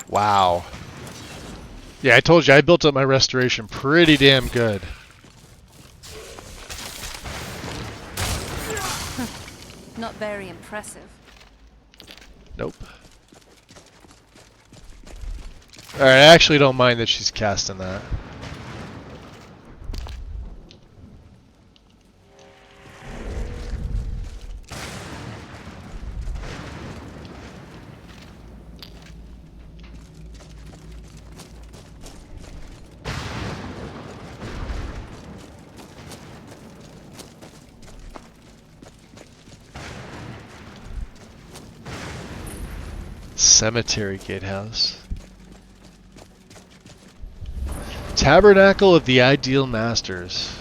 Wow. Yeah, I told you, I built up my restoration pretty damn good. Not very impressive. Nope. Alright, I actually don't mind that she's casting that. Cemetery Gatehouse. Tabernacle of the Ideal Masters.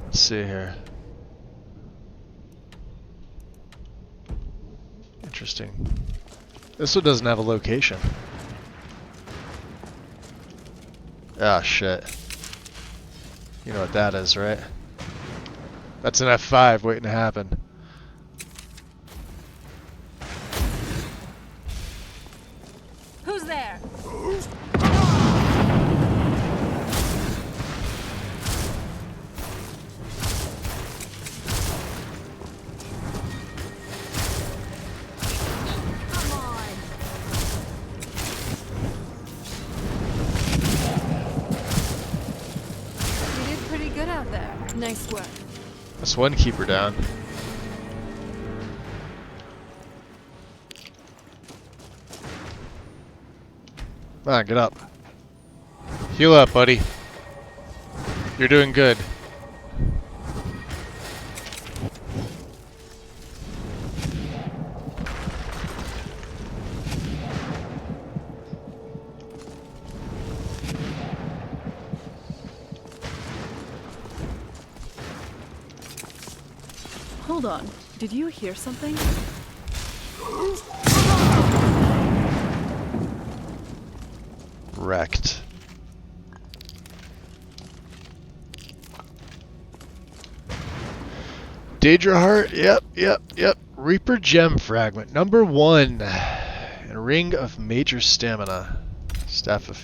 Let's see here. Interesting. This one doesn't have a location. Ah, shit. You know what that is, right? That's an F5 waiting to happen. Who's there? You did pretty good out there. Nice work. That's one keeper down. Come on, get up. Heal up, buddy. You're doing good. Hold on. Did you hear something? Wrecked. Daedra Heart, yep. Reaper Gem Fragment, number 1. And Ring of Major Stamina. Staff of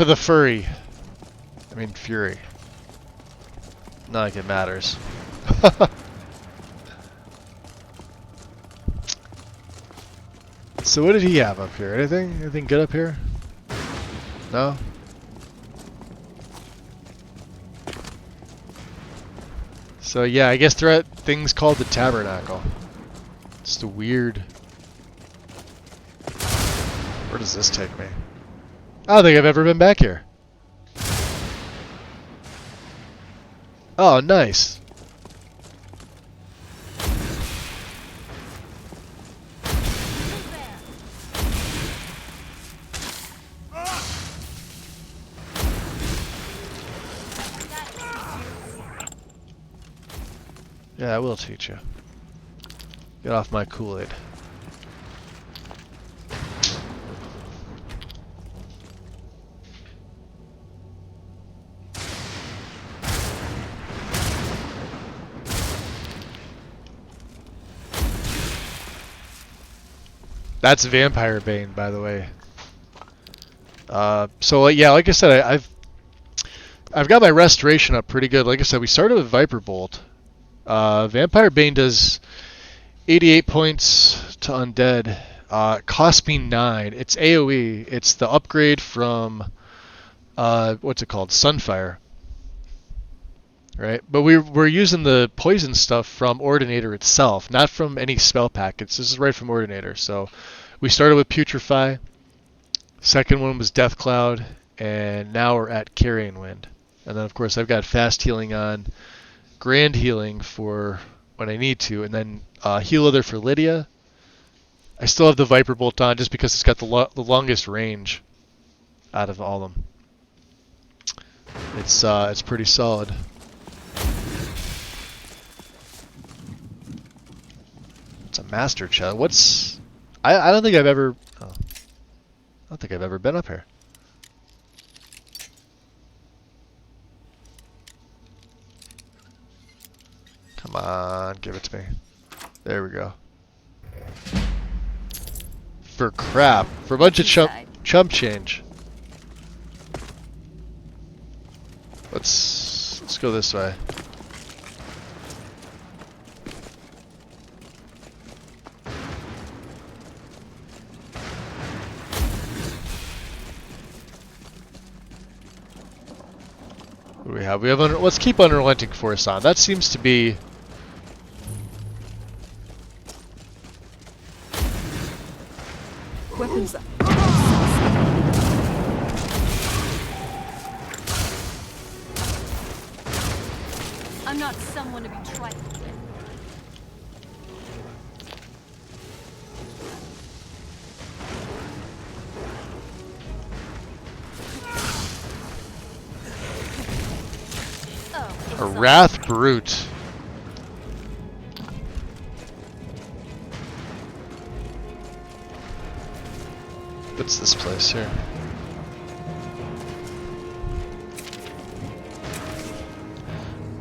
the Fury. I mean Fury. Not like it matters. So what did he have up here? Anything good up here? No? So yeah, I guess they're at things called the Tabernacle. It's the weird... Where does this take me? I don't think I've ever been back here. Oh, nice. Yeah, I will teach you. Get off my Kool-Aid. That's Vampire Bane, by the way. So yeah, like I said, I've got my restoration up pretty good. Like I said, we started with Viper Bolt. Vampire Bane does 88 points to Undead. It cost me 9. It's AoE. It's the upgrade from what's it called? Sunfire. Right? But we're using the poison stuff from Ordinator itself, not from any spell packets. This is right from Ordinator. So we started with Putrefy. Second one was Death Cloud, and now we're at Carrion Wind. And then of course I've got fast healing on, grand healing for when I need to, and then heal other for Lydia. I still have the Viper Bolt on just because it's got the longest range out of all of them. It's pretty solid. It's a master chest. What's... I don't think I've ever... Oh, I don't think I've ever been up here. Come on, give it to me. There we go. For crap. For a bunch of chump change. Let's go this way. What do we have? Let's keep Unrelenting Force on. That seems to be... Weapons up. I'm not someone to be trifled with. Wrath Brute. What's this place here?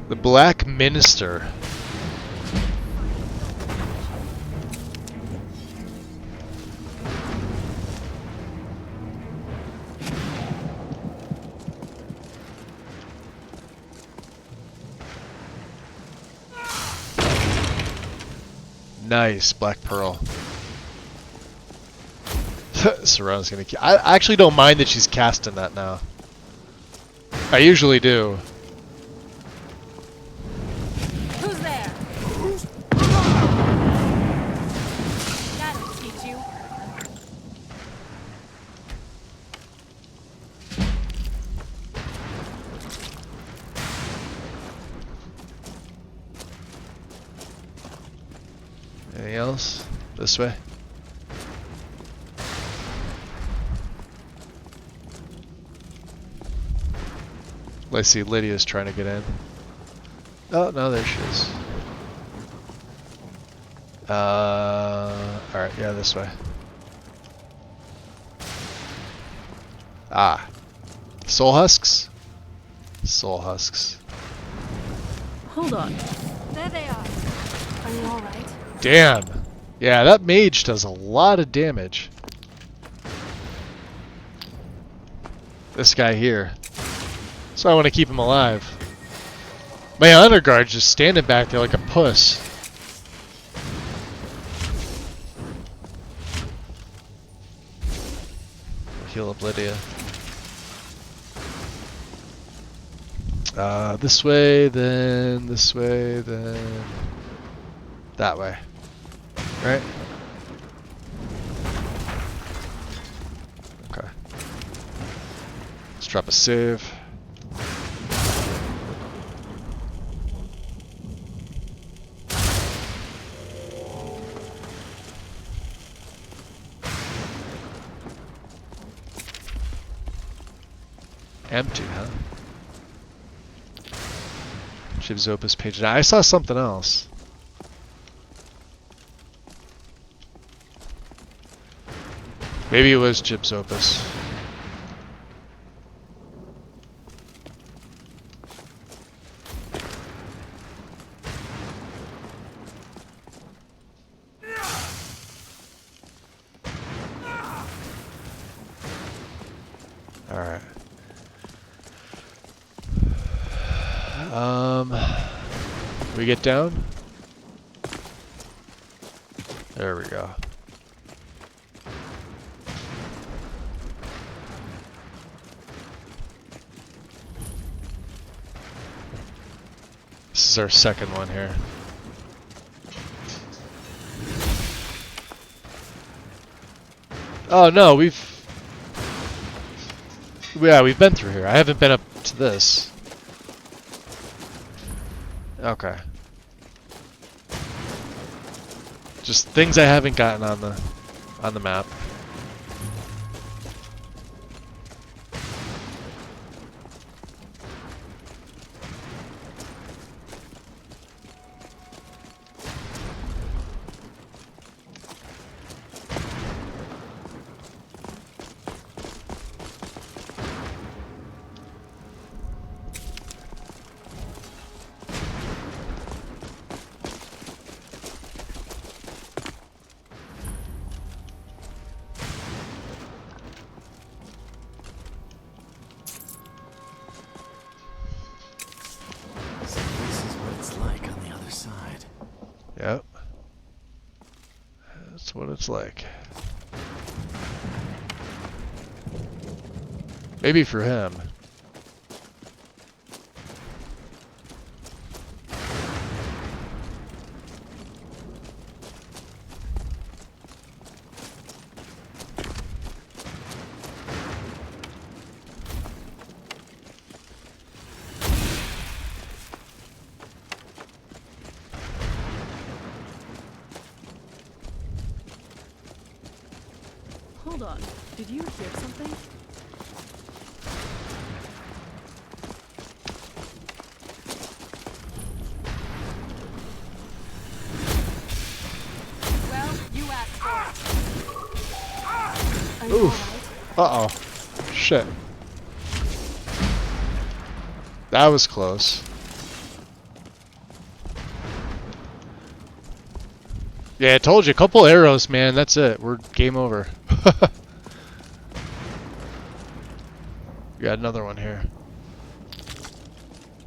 The Black Minister. Nice, Black Pearl. Serrano's gonna kill. I actually don't mind that she's casting that now. I usually do. Who's there? That'll teach you. Anything else? This way? Let's see, Lydia's trying to get in. Oh, no, there she is. Alright, yeah, this way. Ah. Soul husks? Soul husks. Hold on. There they are. Are you alright? Damn. Yeah, that mage does a lot of damage. This guy here. So I want to keep him alive. My honor guard's just standing back there like a puss. Heal up Lydia. This way, then this way, then that way. Right? Okay. Let's drop a save. Empty, huh? Jib's Opus page 9. I saw something else. Maybe it was Jib's Opus. Alright. We get down? There we go. This is our second one here. Oh no, we've been through here. I haven't been up to this. Okay. Just things I haven't gotten on the map. Yep. That's what it's like. Maybe for him. Hold on. Did you hear something? Oof. Uh-oh. Shit. That was close. Yeah, I told you, a couple arrows, man. That's it. We're game over. Got another one here.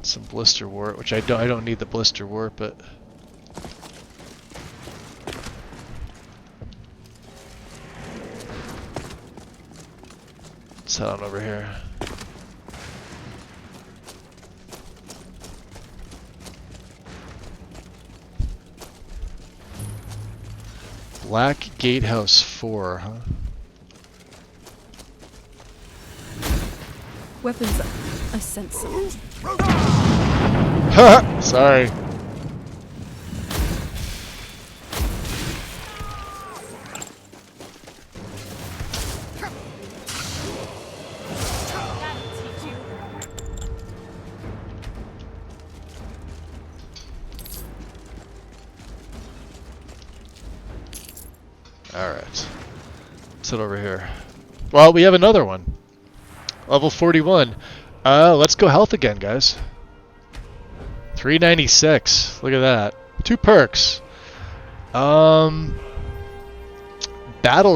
Some blister wart, which I don't need the blister wart, but let's head on over here. Black Gatehouse 4, huh? Weapons, I sense some. Sorry. Alright. Let's head over here. Well, we have another one. Level 41. Let's go health again, guys. 396. Look at that. 2 perks. Battle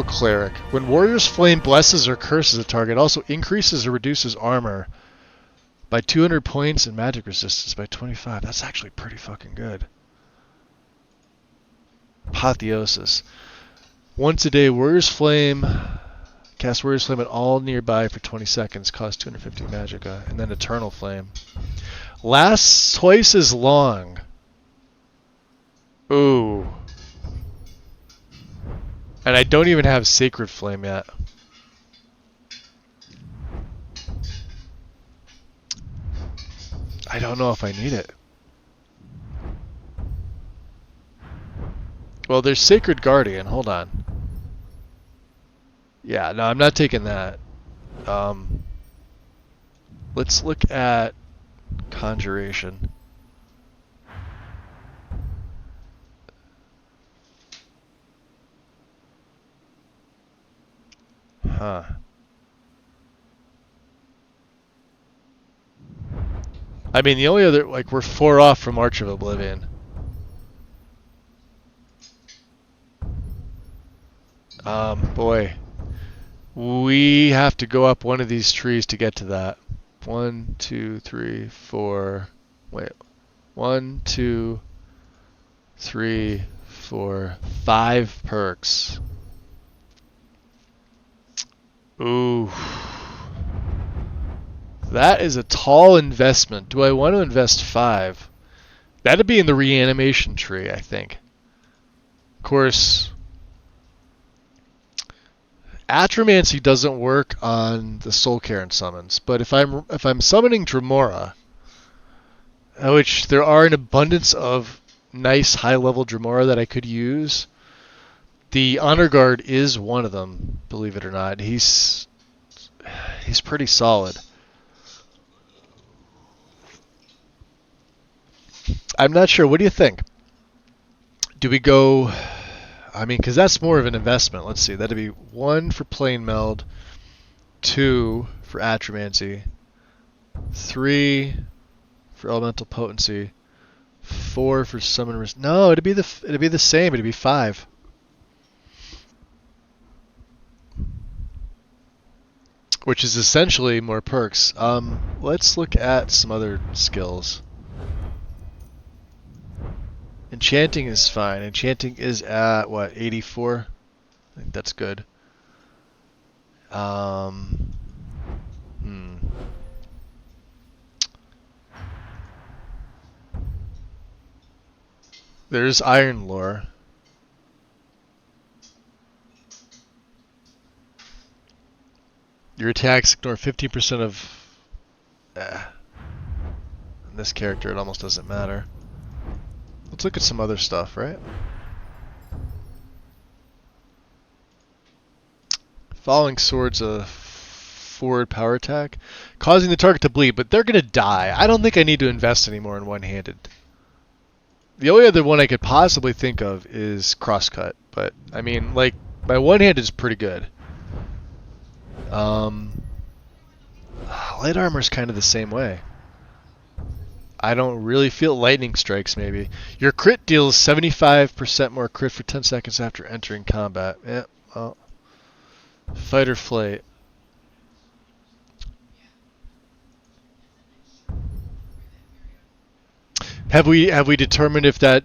Cleric. When Warrior's Flame blesses or curses a target, also increases or reduces armor by 200 points and magic resistance by 25. That's actually pretty fucking good. Apotheosis. Once a day, Warrior's Flame. Cast Warrior's Flame at all nearby for 20 seconds. Cost 250 magicka. And then Eternal Flame. Lasts twice as long. Ooh. And I don't even have Sacred Flame yet. I don't know if I need it. Well, there's Sacred Guardian. Hold on. Yeah, no, I'm not taking that. Let's look at Conjuration. Huh. I mean, the only other, like, we're 4 off from Arch of Oblivion. Boy. We have to go up one of these trees to get to that. 1, 2, 3, 4. Wait. 1, 2, 3, 4, 5 perks. Ooh. That is a tall investment. Do I want to invest 5? That'd be in the reanimation tree, I think. Of course, Atromancy doesn't work on the Soul Cairn summons, but if I'm summoning Dremora, which there are an abundance of nice high-level Dremora that I could use, the Honor Guard is one of them, believe it or not. He's pretty solid. I'm not sure. What do you think? Do we go... I mean, because that's more of an investment. Let's see. That'd be 1 for Plane Meld, 2 for Atromancy, 3 for Elemental Potency, 4 for Summon. No, it'd be the same. It'd be 5. Which is essentially more perks. Let's look at some other skills. Enchanting is fine. Enchanting is at, what, 84? I think that's good. There's Iron Lore. Your attacks ignore 15% of... In this character, it almost doesn't matter. Let's look at some other stuff, right? Falling Sword's a forward power attack, causing the target to bleed, but they're going to die. I don't think I need to invest anymore in one-handed. The only other one I could possibly think of is Crosscut, but, I mean, like, my one-handed is pretty good. Light armor's kind of the same way. I don't really feel lightning strikes, maybe. Your crit deals 75% more crit for 10 seconds after entering combat. Yeah, well. Fight or flight. Have we determined if that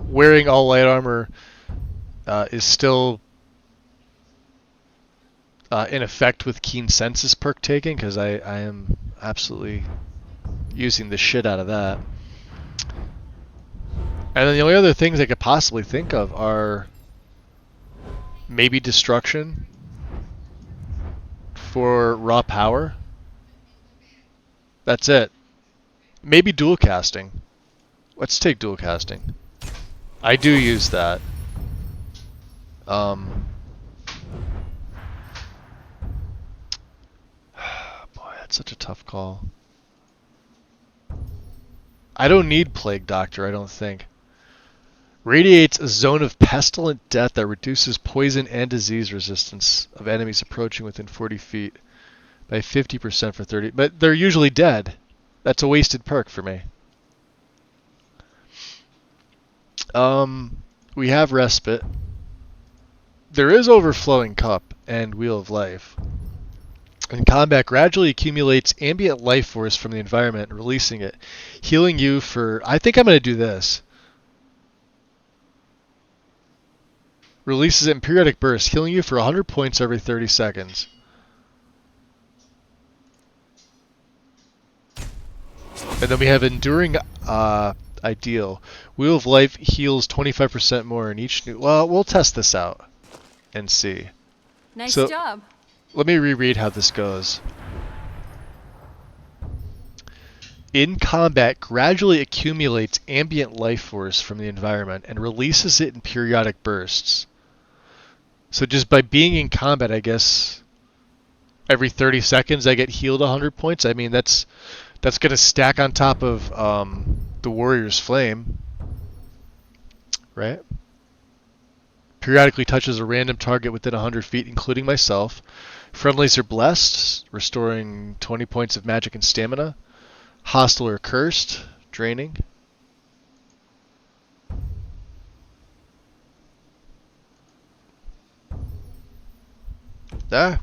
wearing all light armor is still in effect with Keen Senses perk taking? Because I am absolutely using the shit out of that. And then the only other things I could possibly think of are maybe destruction for raw power. That's it. Maybe dual casting. Let's take dual casting. I do use that. Boy, that's such a tough call. I don't need Plague Doctor, I don't think. Radiates a zone of pestilent death that reduces poison and disease resistance of enemies approaching within 40 feet by 50% for 30. But they're usually dead. That's a wasted perk for me. We have Respite. There is Overflowing Cup and Wheel of Life. In combat, gradually accumulates ambient life force from the environment, releasing it, healing you for... I think I'm going to do this. Releases it in periodic bursts, healing you for 100 points every 30 seconds. And then we have Enduring Ideal. Wheel of Life heals 25% more in each new... Well, we'll test this out and see. Nice job. Let me reread how this goes. In combat, gradually accumulates ambient life force from the environment and releases it in periodic bursts. So just by being in combat, I guess, every 30 seconds I get healed 100 points. I mean, that's going to stack on top of the Warrior's Flame, right? Periodically touches a random target within 100 feet, including myself. Friendlies are blessed, restoring 20 points of magic and stamina. Hostile or cursed, draining.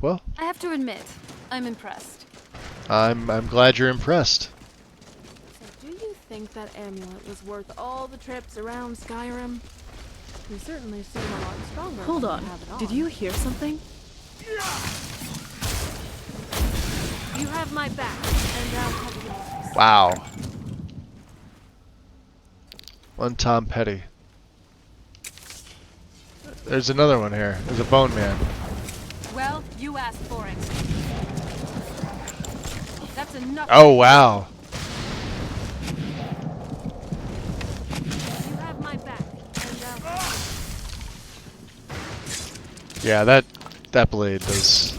Well. I have to admit, I'm impressed. I'm glad you're impressed. So do you think that amulet was worth all the trips around Skyrim? You certainly seem a lot stronger. Hold when on. you have it on. Did you hear something? You have my back, and I'll have yours. Wow. One Tom Petty. There's another one here. There's a Bone Man. Well, you asked for it. That's enough. Oh, wow. You have my back, and I'll... Yeah, that blade does...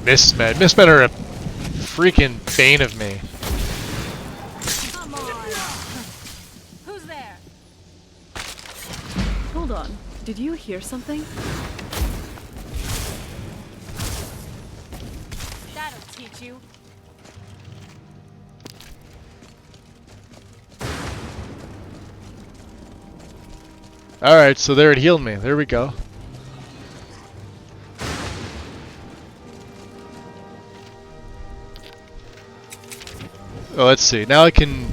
Mistmen. Mistmen are a freaking bane of me. Come on. Who's there? Hold on. Did you hear something? That'll teach you. Alright, so there it healed me. There we go. Oh, let's see. Now I can...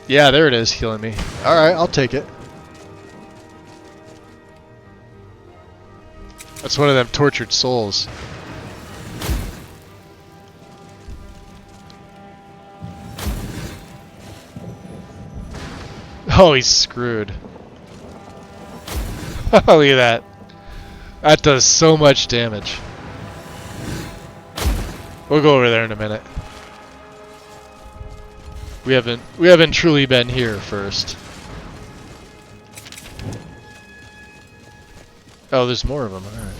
Yeah, there it is, healing me. Alright, I'll take it. That's one of them tortured souls. Oh, he's screwed. Look at that. That does so much damage. We'll go over there in a minute. We haven't truly been here first. Oh, there's more of them. All right.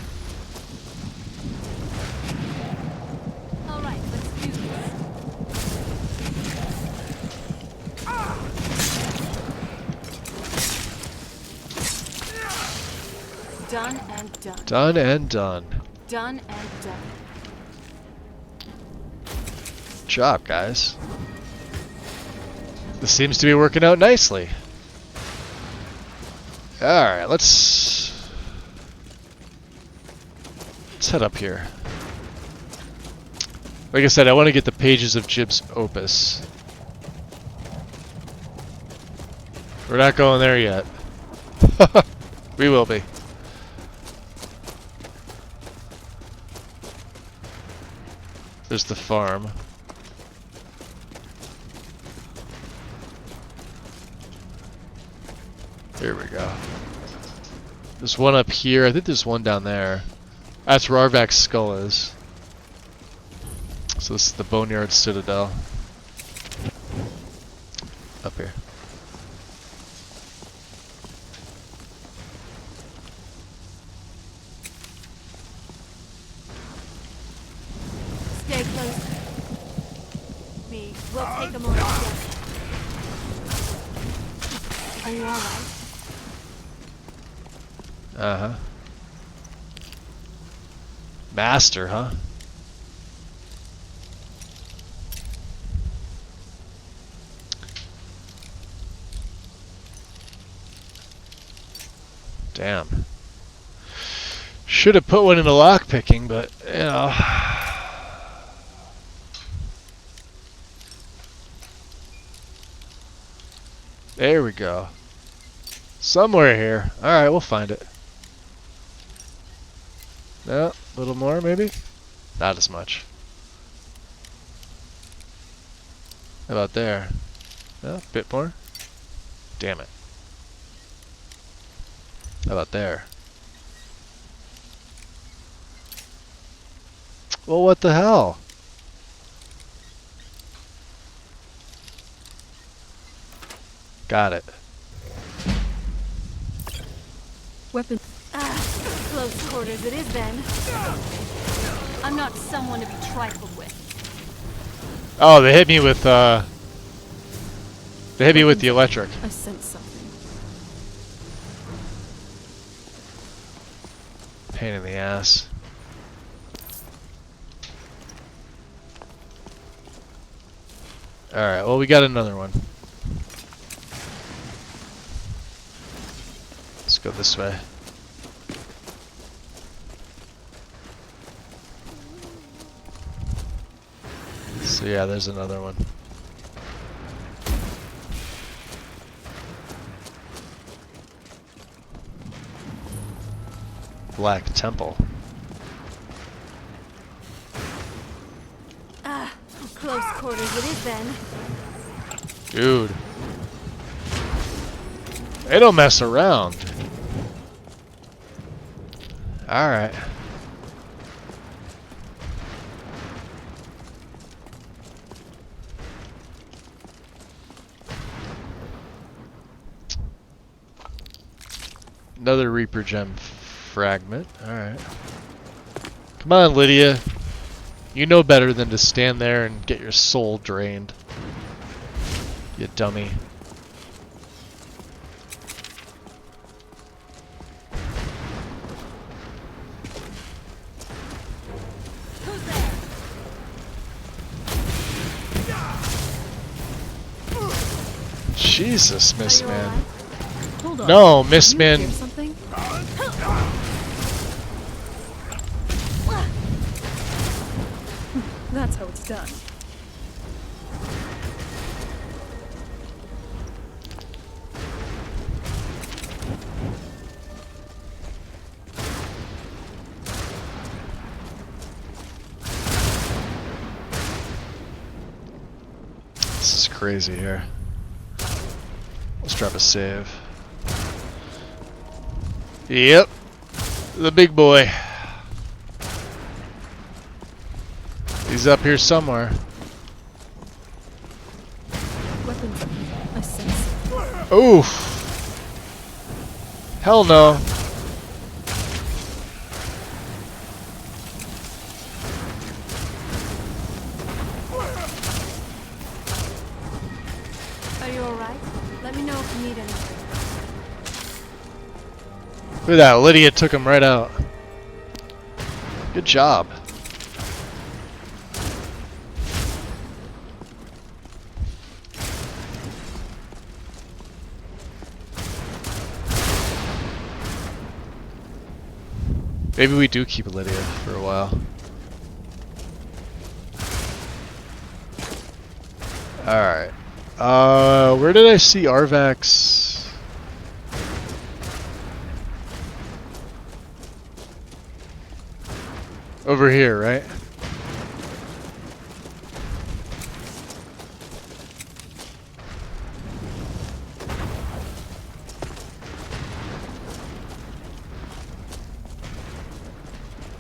All right, let's do this. Done and done. Done and done. Done and done. Good job, guys. This seems to be working out nicely. Alright, let's head up here. Like I said, I want to get the pages of Jib's opus. We're not going there yet. We will be. There's the farm. There we go. There's one up here. I think there's one down there. That's where Arvak's skull is. So this is the Boneyard Citadel. Up here. Stay close. We'll take them all together. Are you alright? Uh-huh. Master, huh? Damn. Should have put one in the lockpicking, but, you know. There we go. Somewhere here. Alright, we'll find it. No, a little more, maybe? Not as much. How about there? No, a bit more? Damn it. How about there? Well, what the hell? Got it. Weapon. Close quarters it is then. I'm not someone to be trifled with. Oh, they hit me with, they hit me with the electric. I sense something. Pain in the ass. Alright, well, we got another one. Let's go this way. So yeah, there's another one. Black Temple. Close quarters it is then. Dude. They don't mess around. Alright. Another Reaper Gem fragment. Alright. Come on, Lydia. You know better than to stand there and get your soul drained. You dummy. Who's there? Jesus, Miss Man. Right? Hold on. No, Miss Man. Something? That's how it's done. This is crazy here. Let's drop a save. Yep. The big boy. He's up here somewhere. Weapons. I sense. Oof. Hell no. Are you alright? Let me know if you need anything. Look at that, Lydia took him right out. Good job. Maybe we do keep Lydia for a while. Alright. Where did I see Arvax? Over here, right?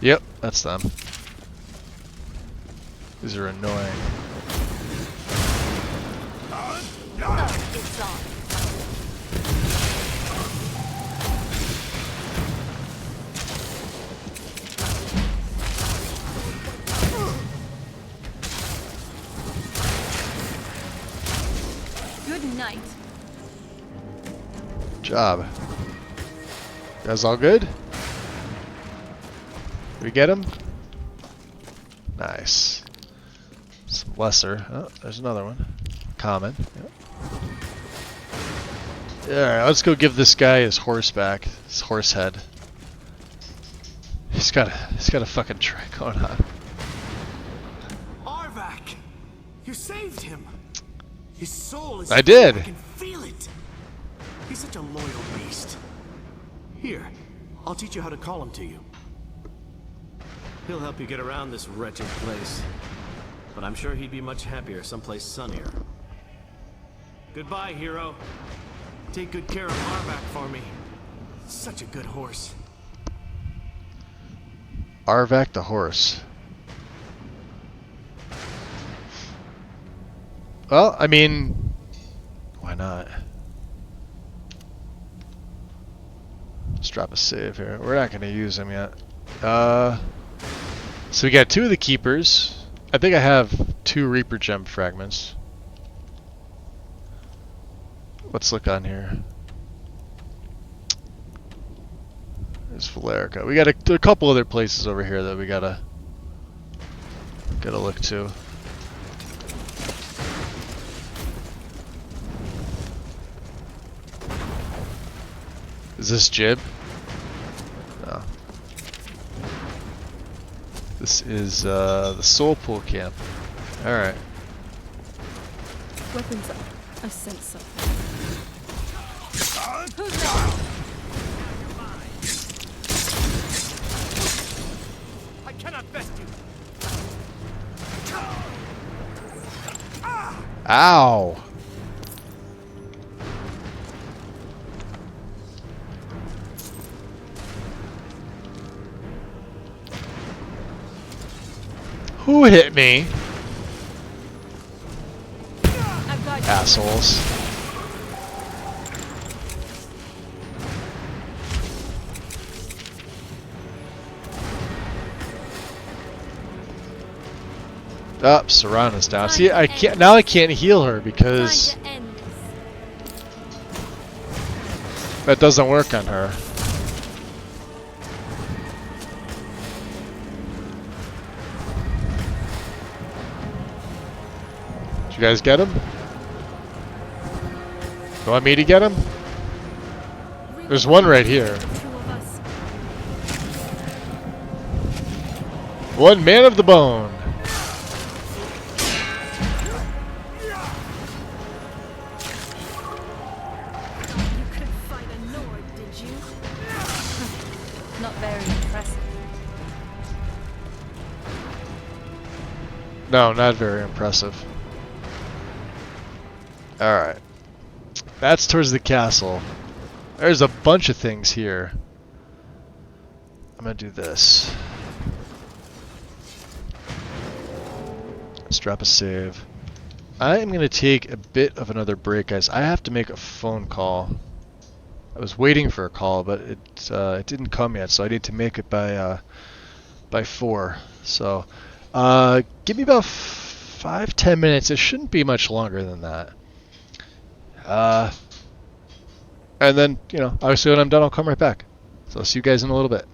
Yep, that's them. These are annoying. It's on. Good night. Job. You guys all good? Did we get him? Nice. Some lesser. Oh, there's another one. Common. Yep. Alright, let's go give this guy his horse back. His horse head. He's got a fucking trick going on. Arvak! You saved him! His soul is I did! I can feel it! He's such a loyal beast. Here, I'll teach you how to call him to you. He'll help you get around this wretched place. But I'm sure he'd be much happier someplace sunnier. Goodbye, hero. Take good care of Arvak for me. Such a good horse. Arvak the horse. Well, I mean, why not? Let's drop a save here. We're not going to use him yet. So we got 2 of the keepers. I think I have 2 Reaper Gem fragments. Let's look on here. There's Valerica. We got a couple other places over here that we gotta look to. Is this Jib? No. This is the Soul Pool camp. Alright. Weapons up. I sense something. Who's there? I cannot best you. Ow! Who hit me? Assholes. Up, Serana's down. See, I can't now. I can't heal her because that doesn't work on her. Did you guys get him? You want me to get him? There's one right here. One man of the bone. No, not very impressive. Alright. That's towards the castle. There's a bunch of things here. I'm gonna do this. Let's drop a save. I am gonna take a bit of another break, guys. I have to make a phone call. I was waiting for a call, but it didn't come yet, so I need to make it by 4. So give me about 5-10 minutes. It shouldn't be much longer than that. And then, you know, obviously when I'm done, I'll come right back. So I'll see you guys in a little bit.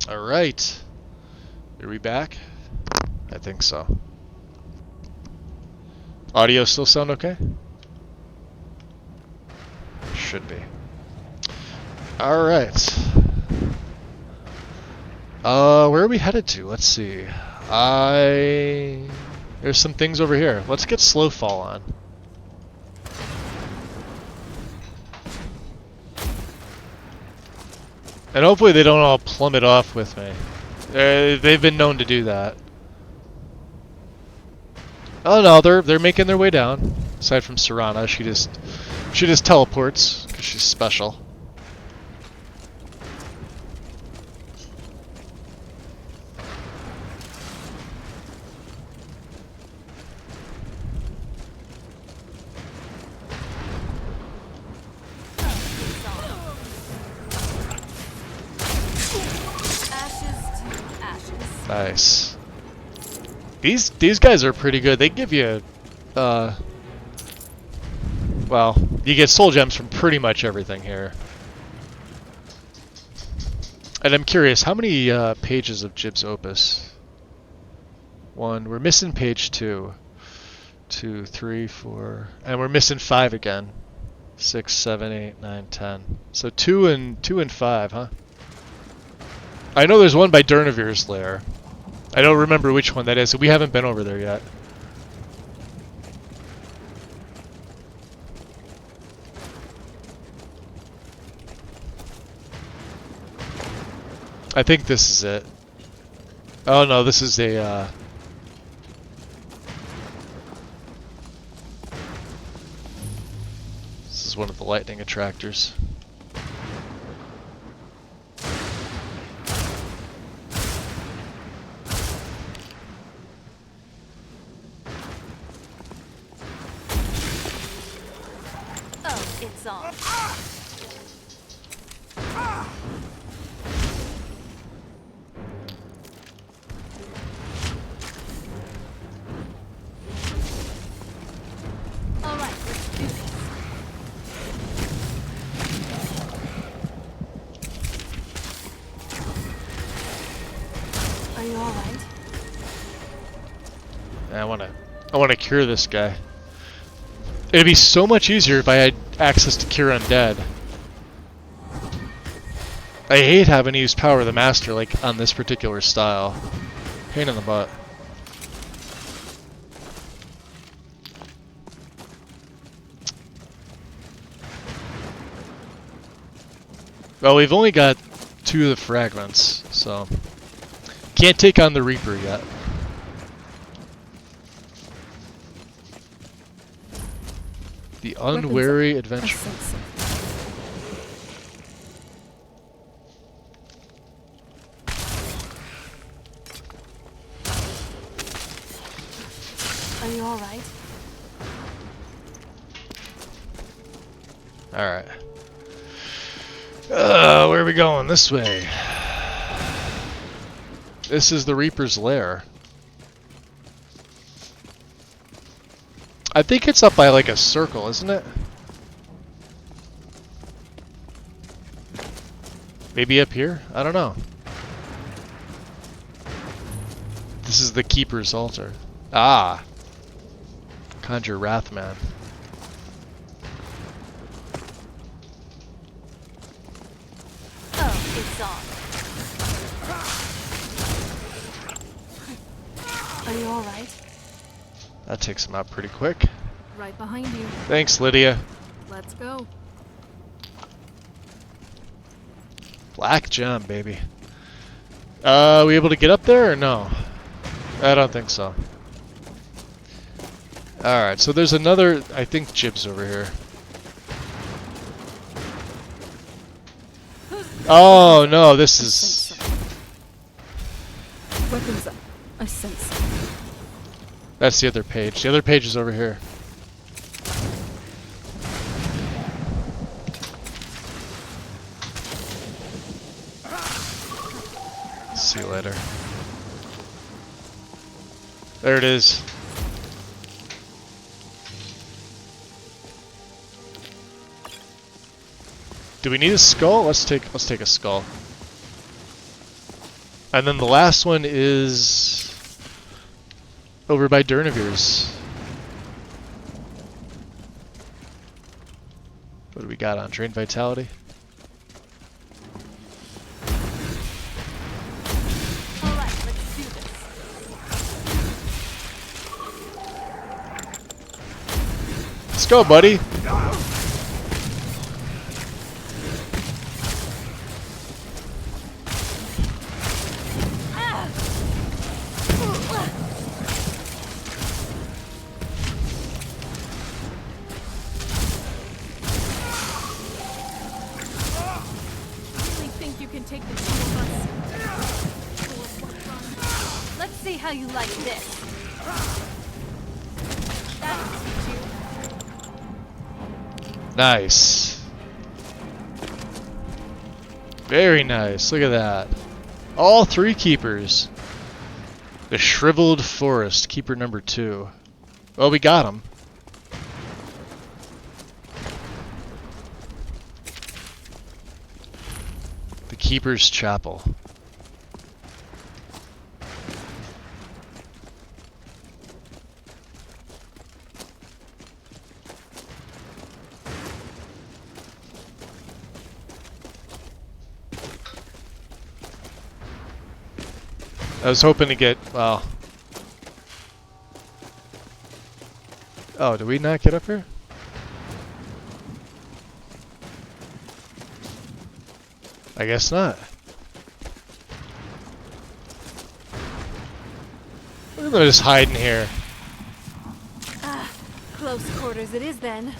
Alright. Are we back? I think so. Audio still sound okay? Should be. Alright. Where are we headed to? Let's see. There's some things over here. Let's get Slowfall on. And hopefully they don't all plummet off with me. They've been known to do that. Oh no, they're making their way down. Aside from Serana, she just teleports because she's special. Nice. These guys are pretty good. They give you, well, you get soul gems from pretty much everything here. And I'm curious, how many pages of Jib's Opus? 1. We're missing page 2. 2, 3, 4, and we're missing 5 again. 6, 7, 8, 9, 10. So 2 and 5, huh? I know there's one by Durnavir's lair. I don't remember which one that is. We haven't been over there yet. I think this is it. Oh no, this is a this is one of the lightning attractors. It's on. All right, let's do this. Are you all right? I wanna cure this guy. It'd be so much easier if I had access to cure undead. I hate having to use Power of the Master like on this particular style. Pain in the butt. Well, we've only got 2 of the fragments, so can't take on the Reaper yet. The unwary adventurer. Are you all right? All right. Where are we going? This way. This is the Reaper's lair. I think it's up by like a circle, isn't it? Maybe up here? I don't know. This is the Keeper's altar. Ah! Conjure Wrathman. Oh, it's on. Are you all right? That takes him out pretty quick. Right behind you. Thanks, Lydia. Let's go. Black gem, baby. We able to get up there or no? I don't think so. Alright, so there's another, I think, Jib's over here. Oh no, this is... Weapons up. I sense. That's the other page. The other page is over here. See you later. There it is. Do we need a skull? Let's take a skull. And then the last one is over by Durnavir's. What do we got on? Drain Vitality? Alright, let's do this. Let's go, buddy! Let's see how you like this. That'll teach you. Nice. Very nice. Look at that. All 3 keepers. The Shriveled Forest, keeper number 2. Well, we got him. The Keeper's Chapel. I was hoping to get, well... Oh, did we not get up here? I guess not. Look at them just hiding here. Ah, close quarters it is then.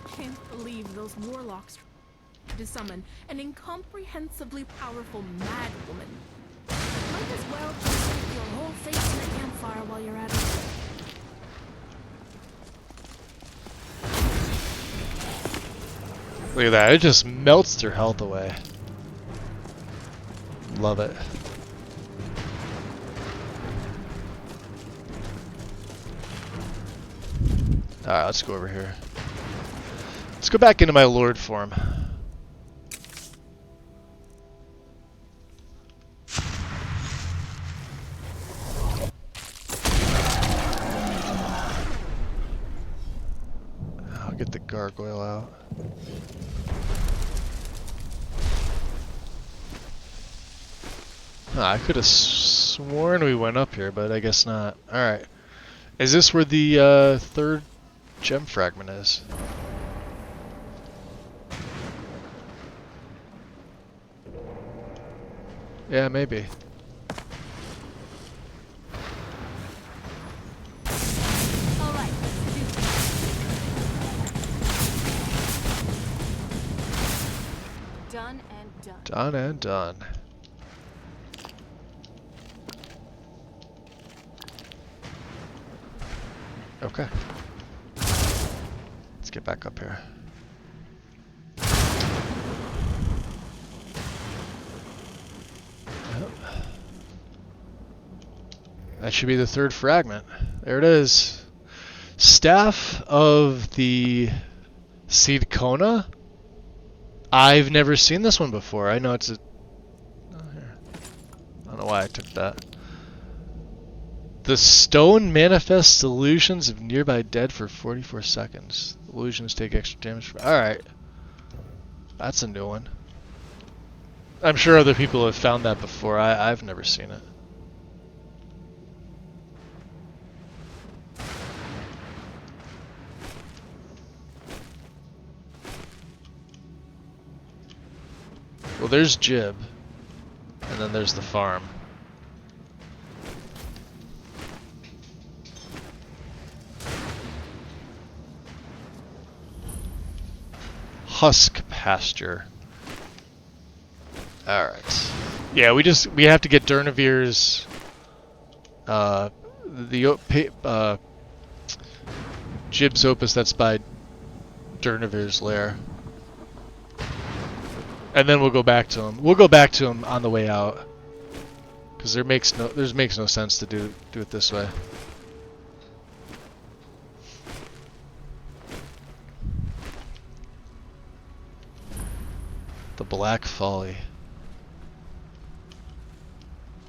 I can't believe those warlocks to summon an incomprehensibly powerful mad woman. Might as well just stick your whole face in the campfire while you're at it. Look at that, it just melts their health away. Love it. Alright, let's go over here. Let's go back into my Lord form. I'll get the gargoyle out. I could have sworn we went up here, but I guess not. Alright. Is this where the third gem fragment is? Yeah, maybe. Alright, Done and done. Done and done. Okay. Let's get back up here. Yep. That should be the third fragment. There it is. Staff of the Seed Kona? I've never seen this one before. I know it's a... Oh, here. I don't know why I took that. The stone manifests illusions of nearby dead for 44 seconds. Illusions take extra damage. Alright. That's a new one. I'm sure other people have found that before. I've never seen it. Well, there's Jib. And then there's the farm. Husk pasture. Alright. Yeah, we have to get Durnavir's Jib's opus that's by Durnavir's lair. And then we'll go back to him. We'll go back to him on the way out. Cuz there makes no sense to do it this way. The Black Folly.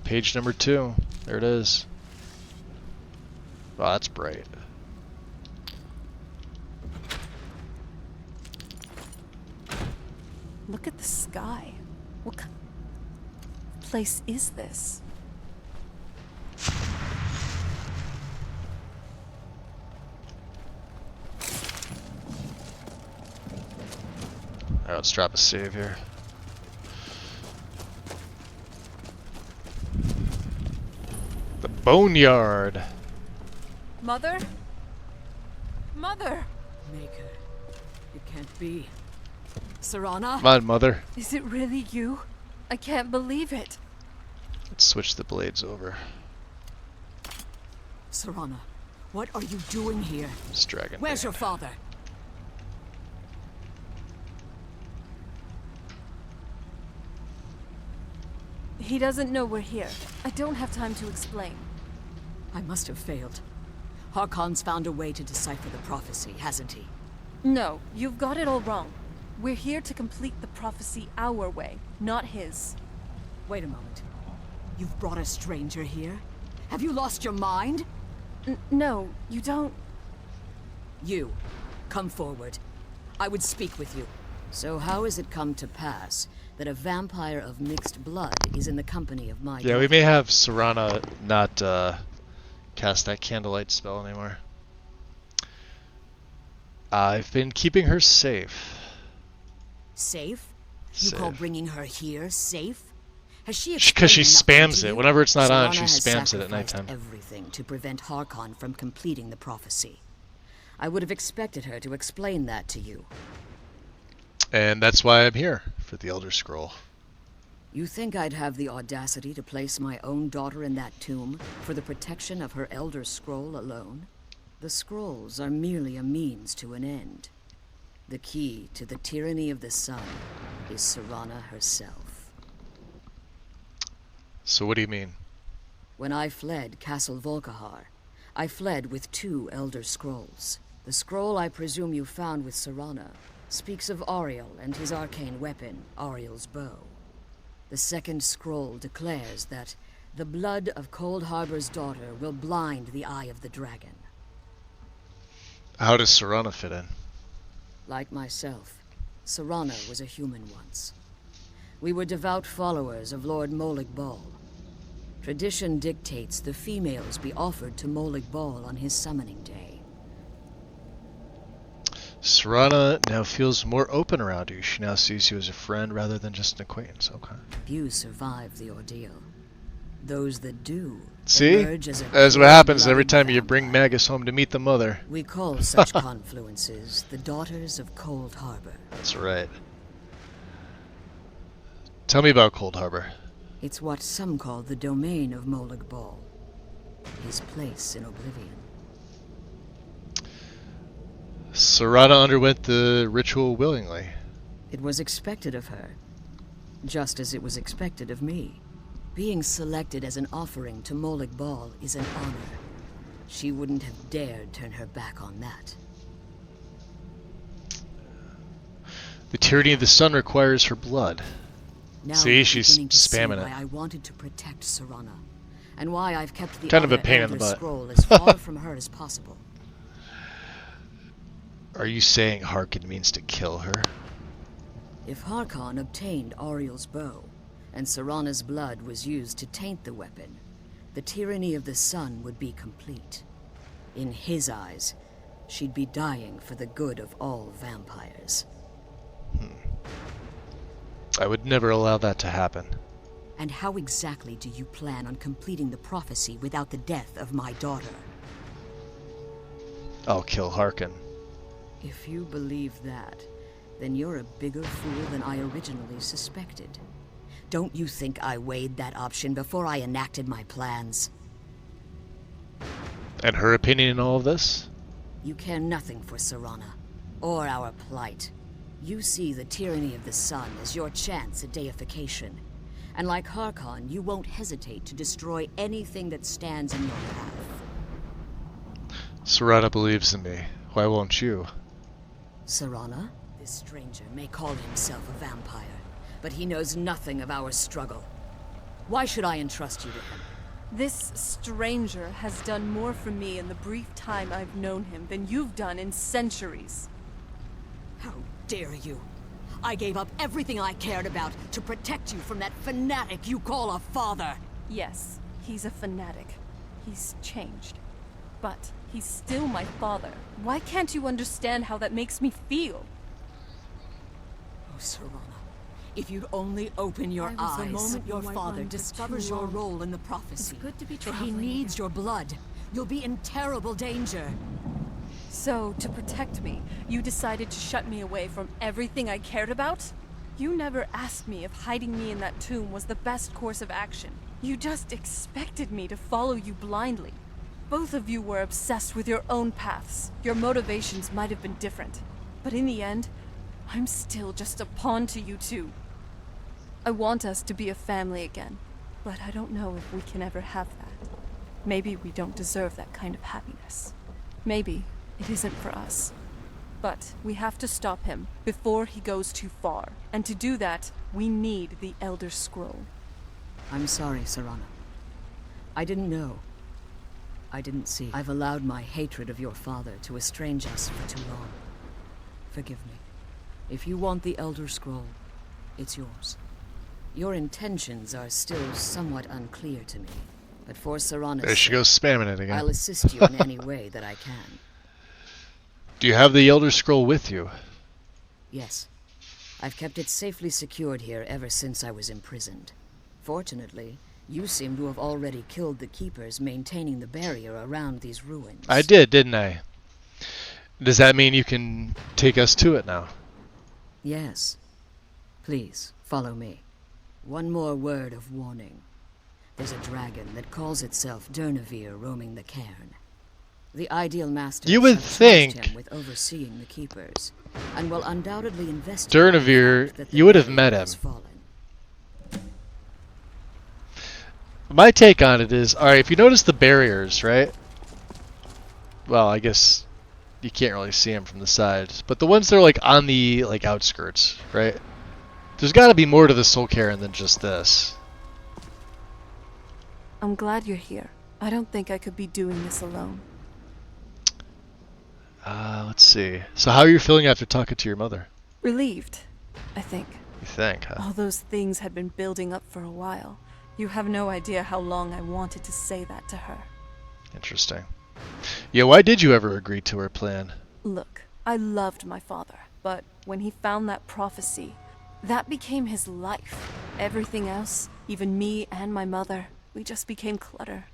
Page number 2. There it is. Wow, that's bright. Look at the sky. What kind of place is this? Alright, let's drop a save here. The Boneyard. Mother? Mother! Maker. It can't be. Serana? Come on, Mother. Is it really you? I can't believe it. Let's switch the blades over. Serana, what are you doing here? This dragon. Where's your father? He doesn't know we're here. I don't have time to explain. I must have failed. Harkon's found a way to decipher the prophecy, hasn't he? No, you've got it all wrong. We're here to complete the prophecy our way, not his. Wait a moment. You've brought a stranger here? Have you lost your mind? No, you don't... You, come forward. I would speak with you. So how has it come to pass that a vampire of mixed blood is in the company of my Yeah, we may have Serana not cast that candlelight spell anymore. I've been keeping her safe. Safe? You call bringing her here safe? Has she Because she spams it. you? Whenever it's not on, Serana she has spams it at sacrificed nighttime. everything to prevent Harkon from completing the prophecy. I would have expected her to explain that to you. And that's why I'm here, for the Elder Scroll. You think I'd have the audacity to place my own daughter in that tomb for the protection of her Elder Scroll alone? The scrolls are merely a means to an end. The key to the tyranny of the sun is Serana herself. So what do you mean? When I fled Castle Volkihar, I fled with 2 Elder Scrolls. The scroll I presume you found with Serana speaks of Auriel and his arcane weapon, Auriel's bow. The second scroll declares that the blood of Cold Harbor's daughter will blind the eye of the dragon. How does Serana fit in? Like myself, Serana was a human once. We were devout followers of Lord Molig Bal. Tradition dictates the females be offered to Molig Bal on his summoning day. Serana now feels more open around you. She now sees you as a friend rather than just an acquaintance. Okay. Few survive the ordeal. Those that do See? emerge as a That's what happens every pure-blooded time you bring Magus home to meet the mother. We call such confluences the Daughters of Cold Harbor. That's right. Tell me about Cold Harbor. It's what some call the domain of Molig Bal, his place in oblivion. Serana underwent the ritual willingly. It was expected of her, just as it was expected of me. Being selected as an offering to Molig Bal is an honor. She wouldn't have dared turn her back on that. The tyranny of the sun requires her blood. Now See, you're she's beginning to see spamming why it. I wanted to protect Serana, and why I've kept the Kind of a other pain in the Elder butt. Scroll as far from her as possible. Are you saying Harkon means to kill her? If Harkon obtained Auriel's bow, and Serana's blood was used to taint the weapon, the tyranny of the sun would be complete. In his eyes, she'd be dying for the good of all vampires. I would never allow that to happen. And how exactly do you plan on completing the prophecy without the death of my daughter? I'll kill Harkon. If you believe that, then you're a bigger fool than I originally suspected. Don't you think I weighed that option before I enacted my plans? And her opinion in all of this? You care nothing for Serana, or our plight. You see the tyranny of the sun as your chance at deification. And like Harkon, you won't hesitate to destroy anything that stands in your path. Serana believes in me. Why won't you? Serana? This stranger may call himself a vampire, but he knows nothing of our struggle. Why should I entrust you to him? This stranger has done more for me in the brief time I've known him than you've done in centuries. How dare you? I gave up everything I cared about to protect you from that fanatic you call a father. Yes, he's a fanatic. He's changed. But he's still my father. Why can't you understand how that makes me feel? Oh, Serana, if you'd only open your I was the eyes, moment your you might father run for discovers too your long. role in the prophecy. It's good to be that he traveling needs again. your blood. You'll be in terrible danger. So, to protect me, you decided to shut me away from everything I cared about? You never asked me if hiding me in that tomb was the best course of action. You just expected me to follow you blindly. Both of you were obsessed with your own paths. Your motivations might have been different. But in the end, I'm still just a pawn to you two. I want us to be a family again, but I don't know if we can ever have that. Maybe we don't deserve that kind of happiness. Maybe it isn't for us. But we have to stop him before he goes too far. And to do that, we need the Elder Scroll. I'm sorry, Serana. I didn't know. I didn't see. I've allowed my hatred of your father to estrange us for too long. Forgive me. If you want the Elder Scroll, it's yours. Your intentions are still somewhat unclear to me, but for Serana's There she goes spamming it again. I'll assist you in any way that I can. Do you have the Elder Scroll with you? Yes. I've kept it safely secured here ever since I was imprisoned. Fortunately, you seem to have already killed the keepers maintaining the barrier around these ruins. I did, didn't I? Does that mean you can take us to it now? Yes. Please, follow me. One more word of warning. There's a dragon that calls itself Durnevere roaming the cairn. The ideal master You would have charged think him with overseeing the keepers, and will undoubtedly investigate the Durnevere, fact that the you would have barrier met him. has fallen. My take on it is, alright, if you notice the barriers, right? Well, I guess you can't really see them from the sides, but the ones that are like on the like outskirts, right? There's got to be more to the Soul Cairn than just this. I'm glad you're here. I don't think I could be doing this alone. Let's see. So how are you feeling after talking to your mother? Relieved, I think. You think, huh? All those things had been building up for a while. You have no idea how long I wanted to say that to her. Interesting. Yeah, why did you ever agree to her plan? Look, I loved my father, but when he found that prophecy, that became his life. Everything else, even me and my mother, we just became clutter.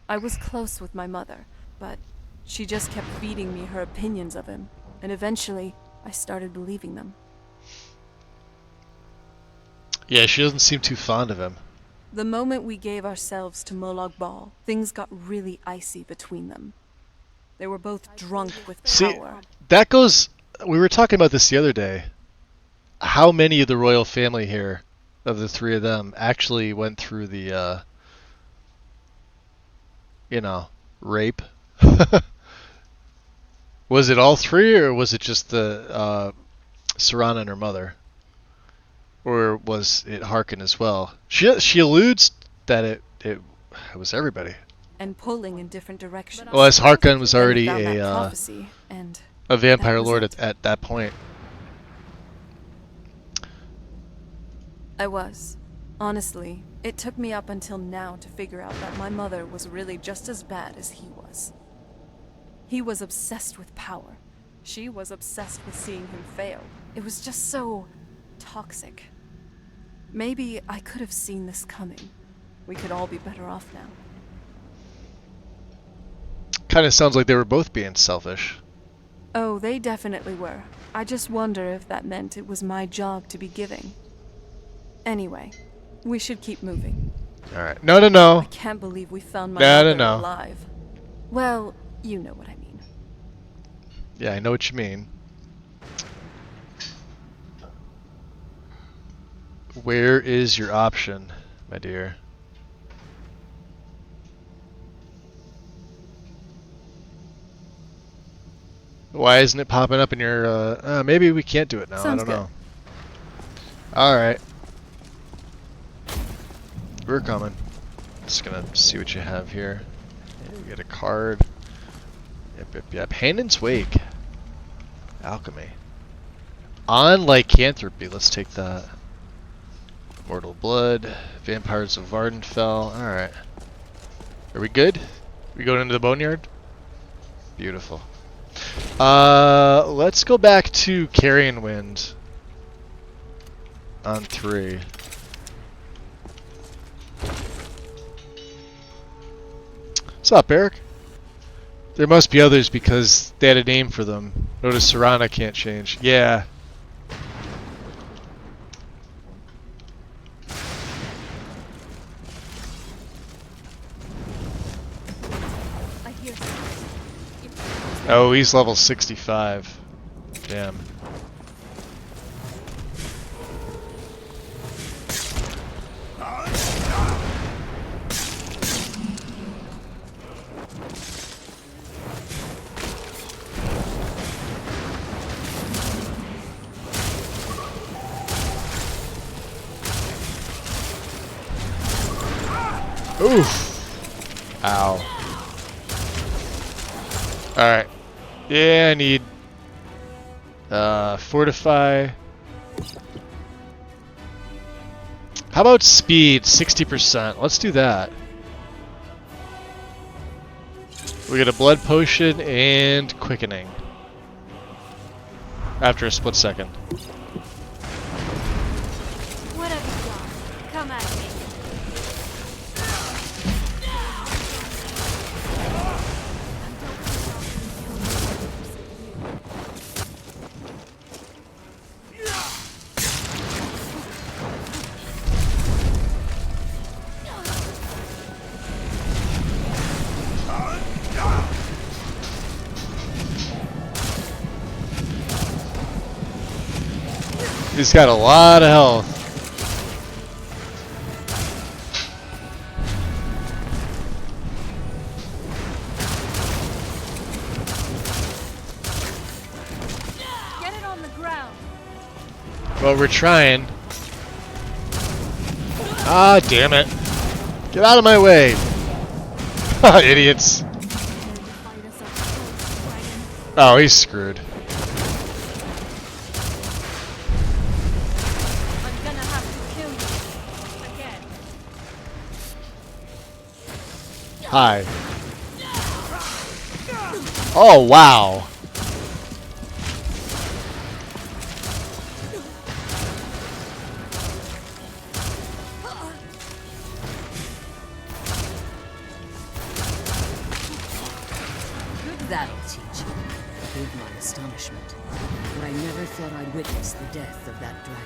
I was close with my mother, but she just kept feeding me her opinions of him, and eventually I started believing them. Yeah, she doesn't seem too fond of him. The moment we gave ourselves to Molag Bal, things got really icy between them. They were both drunk with power. See, that goes... We were talking about this the other day. How many of the royal family here, of the three of them, actually went through the, you know, rape? Was it all three, or was it just the Serana and her mother? Or was it Harkin as well? She alludes that it was everybody. And pulling in different directions. Well, as Harkin was already prophecy, a vampire lord at that point. I was. Honestly, it took me up until now to figure out that my mother was really just as bad as he was. He was obsessed with power. She was obsessed with seeing him fail. It was just so toxic. Maybe I could have seen this coming. We could all be better off now. Kind of sounds like they were both being selfish. Oh, they definitely were. I just wonder if that meant it was my job to be giving. Anyway, we should keep moving. Alright. No. I can't believe we found my mother No. alive. Well, you know what I mean. Yeah, I know what you mean. Where is your option, my dear? Why isn't it popping up in your, maybe we can't do it now, Sounds I don't good. know. Alright. We're coming. Just gonna see what you have here. Yeah, we get a card. Yep. Haenon's Wake. Alchemy. On Lycanthropy, let's take that. Mortal Blood. Vampires of Vardenfell. Alright. Are we good? We going into the Boneyard? Beautiful. Let's go back to Carrion Wind. On 3. What's up, Eric? There must be others because they had a name for them. Notice Serana can't change. Yeah. Oh, he's level 65. Damn. Oof. Ow. Alright. Yeah, I need fortify. How about speed? 60%. Let's do that. We get a blood potion and quickening. After a split second. What have you done? Come at me. He's got a lot of health. Get it on the ground. Well, we're trying. Ah, damn it. Get out of my way. Idiots. Oh, he's screwed. I'm gonna have to kill you again. Hi. Oh, wow. That'll teach you. Forgive my astonishment. But I never thought I'd witness the death of that dragon.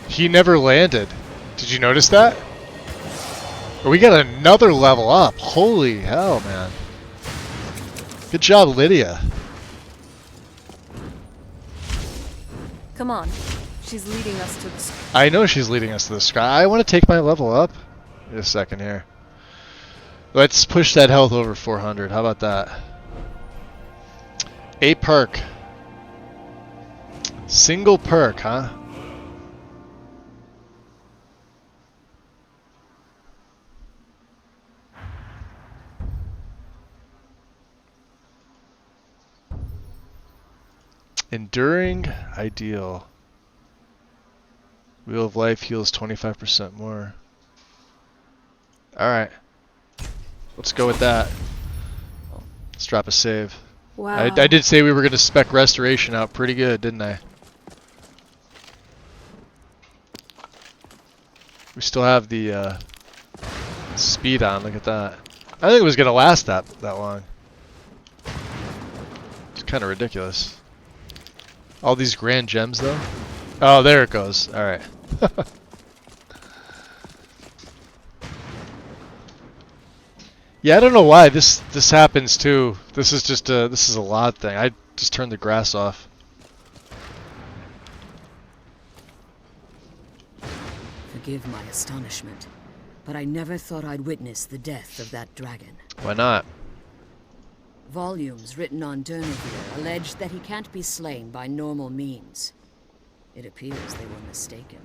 He never landed. Did you notice that? We got another level up. Holy hell, man. Good job, Lydia. Come on. She's leading us to the... I know she's leading us to the sky. I want to take my level up. Wait a second here. Let's push that health over 400. How about that? A perk. Single perk, huh? Enduring, ideal. Wheel of Life heals 25% more. Alright. Let's go with that. Let's drop a save. Wow. I did say we were going to spec Restoration out pretty good, didn't I? We still have the speed on, look at that. I think it was going to last that long. It's kind of ridiculous. All these grand gems, though. Oh, there it goes. All right. Yeah, I don't know why this happens too. This is just a lot thing. I just turned the grass off. Forgive my astonishment, but I never thought I'd witness the death of that dragon. Why not? Volumes written on Durnevere allege that he can't be slain by normal means. It appears they were mistaken.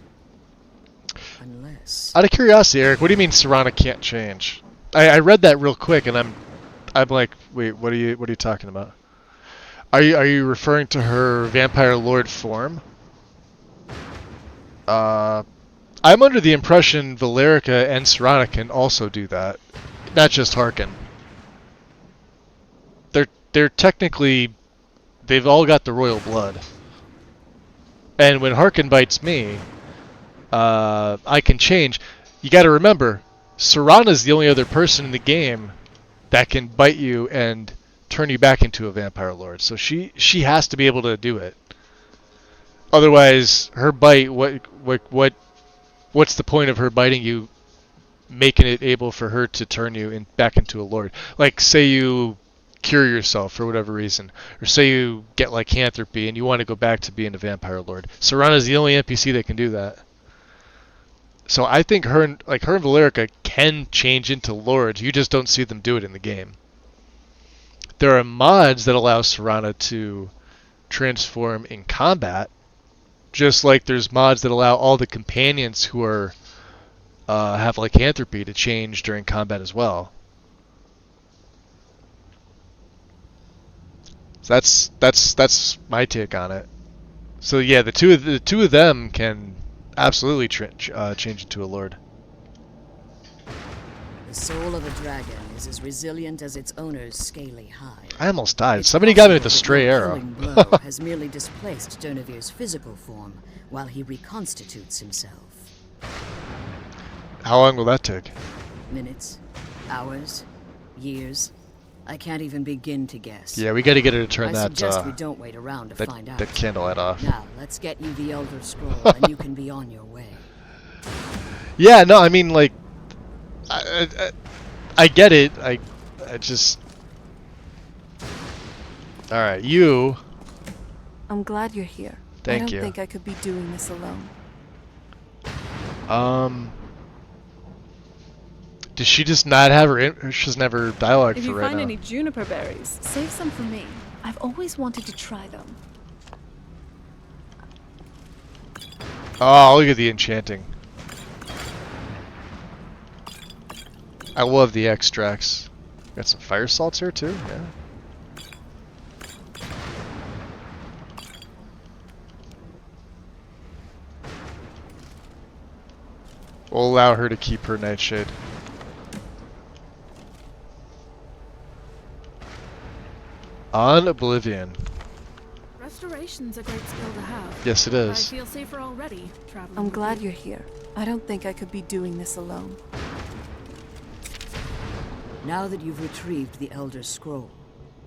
Unless... Out of curiosity, Eric, what do you mean Serana can't change? I read that real quick and I'm like, wait, what are you talking about? Are you referring to her Vampire Lord form? I'm under the impression Valerica and Serana can also do that, not just Harkin. They're technically, they've all got the royal blood. And when Harkin bites me, I can change. You got to remember, Serana's the only other person in the game that can bite you and turn you back into a vampire lord. So she has to be able to do it. Otherwise, her bite, what's the point of her biting you, making it able for her to turn you back into a lord? Like, say you cure yourself for whatever reason, or say you get lycanthropy and you want to go back to being a vampire lord. Serana's the only NPC that can do that. So I think her and Valerica can change into lords. You just don't see them do it in the game. There are mods that allow Serana to transform in combat, just like there's mods that allow all the companions who are have lycanthropy to change during combat as well. So that's my take on it. So yeah, the two of them can absolutely change into a lord. The soul of a dragon is as resilient as its owner's scaly hide. I almost died. Somebody got me with a stray arrow. Blow has merely displaced Durnevere's physical form while he reconstitutes himself. How long will that take? Minutes, hours, years. I can't even begin to guess. Yeah, we got to get her to turn I that. suggest we don't wait around to find out. That candlelight off. Now, let's get you the Elder Scroll, and you can be on your way. Yeah, no, I mean, like, I get it. I just. All right, you I'm glad you're here. Thank I you. don't think I could be doing this alone. Does she just not have her? She doesn't have her dialogue If for you right find now. any juniper berries, save some for me. I've always wanted to try them. Oh, look at the enchanting. I love the extracts. Got some fire salts here too, yeah. We'll allow her to keep her nightshade. On Oblivion. Restoration's a great skill to have. Yes, it is. I feel safer already traveling. I'm with glad you. you're here. I don't think I could be doing this alone. Now that you've retrieved the Elder Scroll,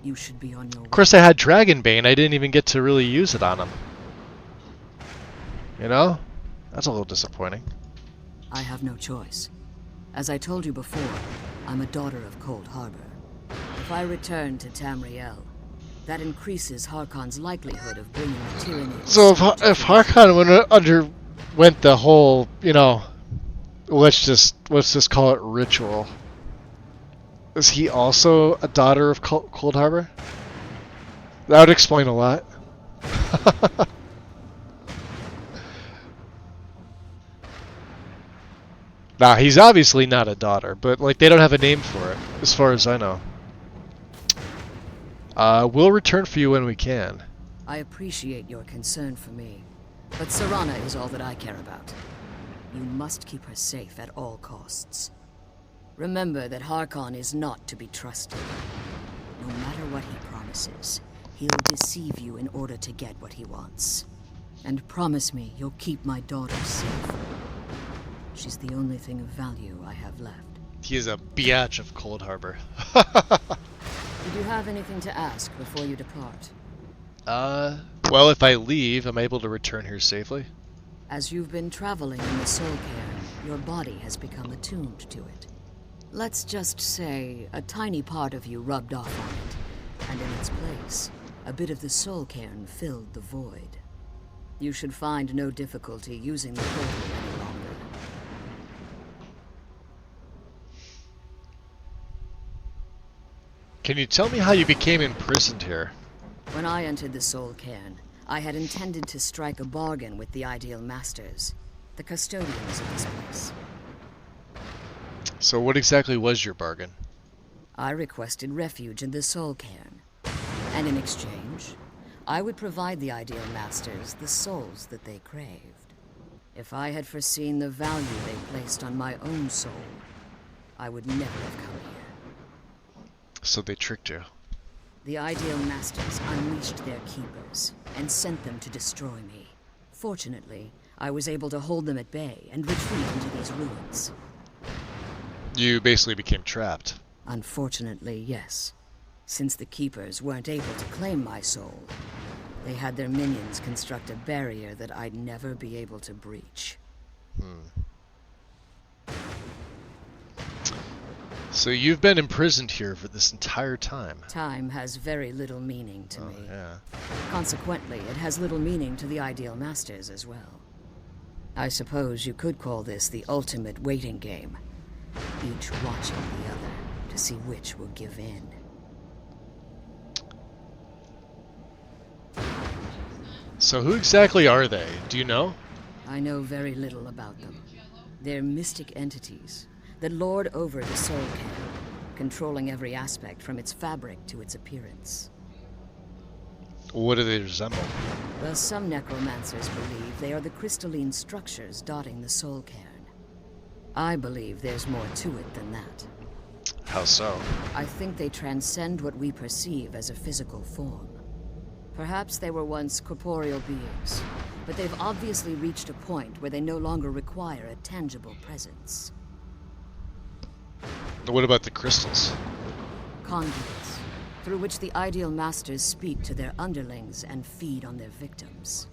you should be on your way. Of course, I had Dragonbane. I didn't even get to really use it on him. You know? That's a little disappointing. I have no choice. As I told you before, I'm a daughter of Cold Harbor. If I return to Tamriel, that increases Harkon's likelihood of bringing the tyranny. So if Harkon underwent the whole, you know, let's just call it ritual. Is he also a daughter of Cold Harbor? That would explain a lot. Nah, he's obviously not a daughter, but like they don't have a name for it, as far as I know. We'll return for you when we can. I appreciate your concern for me, but Serana is all that I care about. You must keep her safe at all costs. Remember that Harkon is not to be trusted. No matter what he promises, he'll deceive you in order to get what he wants. And promise me you'll keep my daughter safe. She's the only thing of value I have left. He is a biatch of Cold Harbor. Did you have anything to ask before you depart? Well, if I leave, I'm able to return here safely. As you've been traveling in the Soul Cairn, your body has become attuned to it. Let's just say a tiny part of you rubbed off on it, and in its place, a bit of the Soul Cairn filled the void. You should find no difficulty using the portal any longer. Can you tell me how you became imprisoned here? When I entered the Soul Cairn, I had intended to strike a bargain with the Ideal Masters, the custodians of this place. So what exactly was your bargain? I requested refuge in the Soul Cairn, and in exchange, I would provide the Ideal Masters the souls that they craved. If I had foreseen the value they placed on my own soul, I would never have come here. So they tricked you. The Ideal Masters unleashed their keepers and sent them to destroy me. Fortunately, I was able to hold them at bay and retreat into these ruins. You basically became trapped. Unfortunately, yes. Since the Keepers weren't able to claim my soul, they had their minions construct a barrier that I'd never be able to breach. So you've been imprisoned here for this entire time. Time has very little meaning to me. Yeah. Consequently, it has little meaning to the Ideal Masters as well. I suppose you could call this the ultimate waiting game, each watching the other to see which will give in. So who exactly are they? Do you know? I know very little about them. They're mystic entities that lord over the Soul Cairn, controlling every aspect from its fabric to its appearance. What do they resemble? Well, some necromancers believe they are the crystalline structures dotting the Soul Cairn. I believe there's more to it than that. How so? I think they transcend what we perceive as a physical form. Perhaps they were once corporeal beings, but they've obviously reached a point where they no longer require a tangible presence. What about the crystals? Conduits, through which the Ideal Masters speak to their underlings and feed on their victims.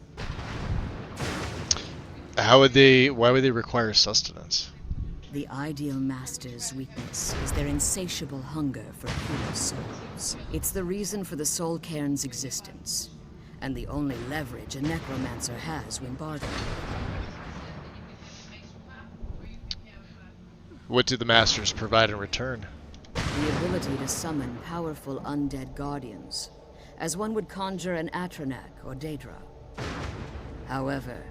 Why would they require sustenance? The Ideal Masters' weakness is their insatiable hunger for pure souls. It's the reason for the Soul Cairn's existence, and the only leverage a necromancer has when bargaining. What do the masters provide in return? The ability to summon powerful undead guardians, as one would conjure an Atronak or Daedra. However,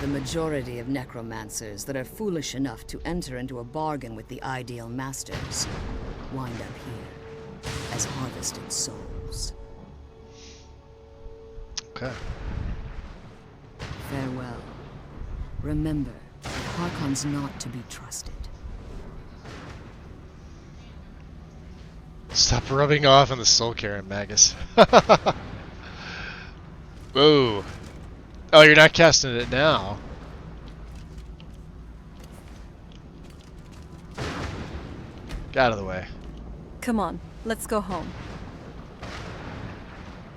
the majority of necromancers that are foolish enough to enter into a bargain with the ideal masters wind up here as harvested souls. Okay. Farewell. Remember that Harkon's not to be trusted. Stop rubbing off on the soul Karen, Magus. Whoa. Oh, you're not casting it now. Get out of the way. Come on, let's go home.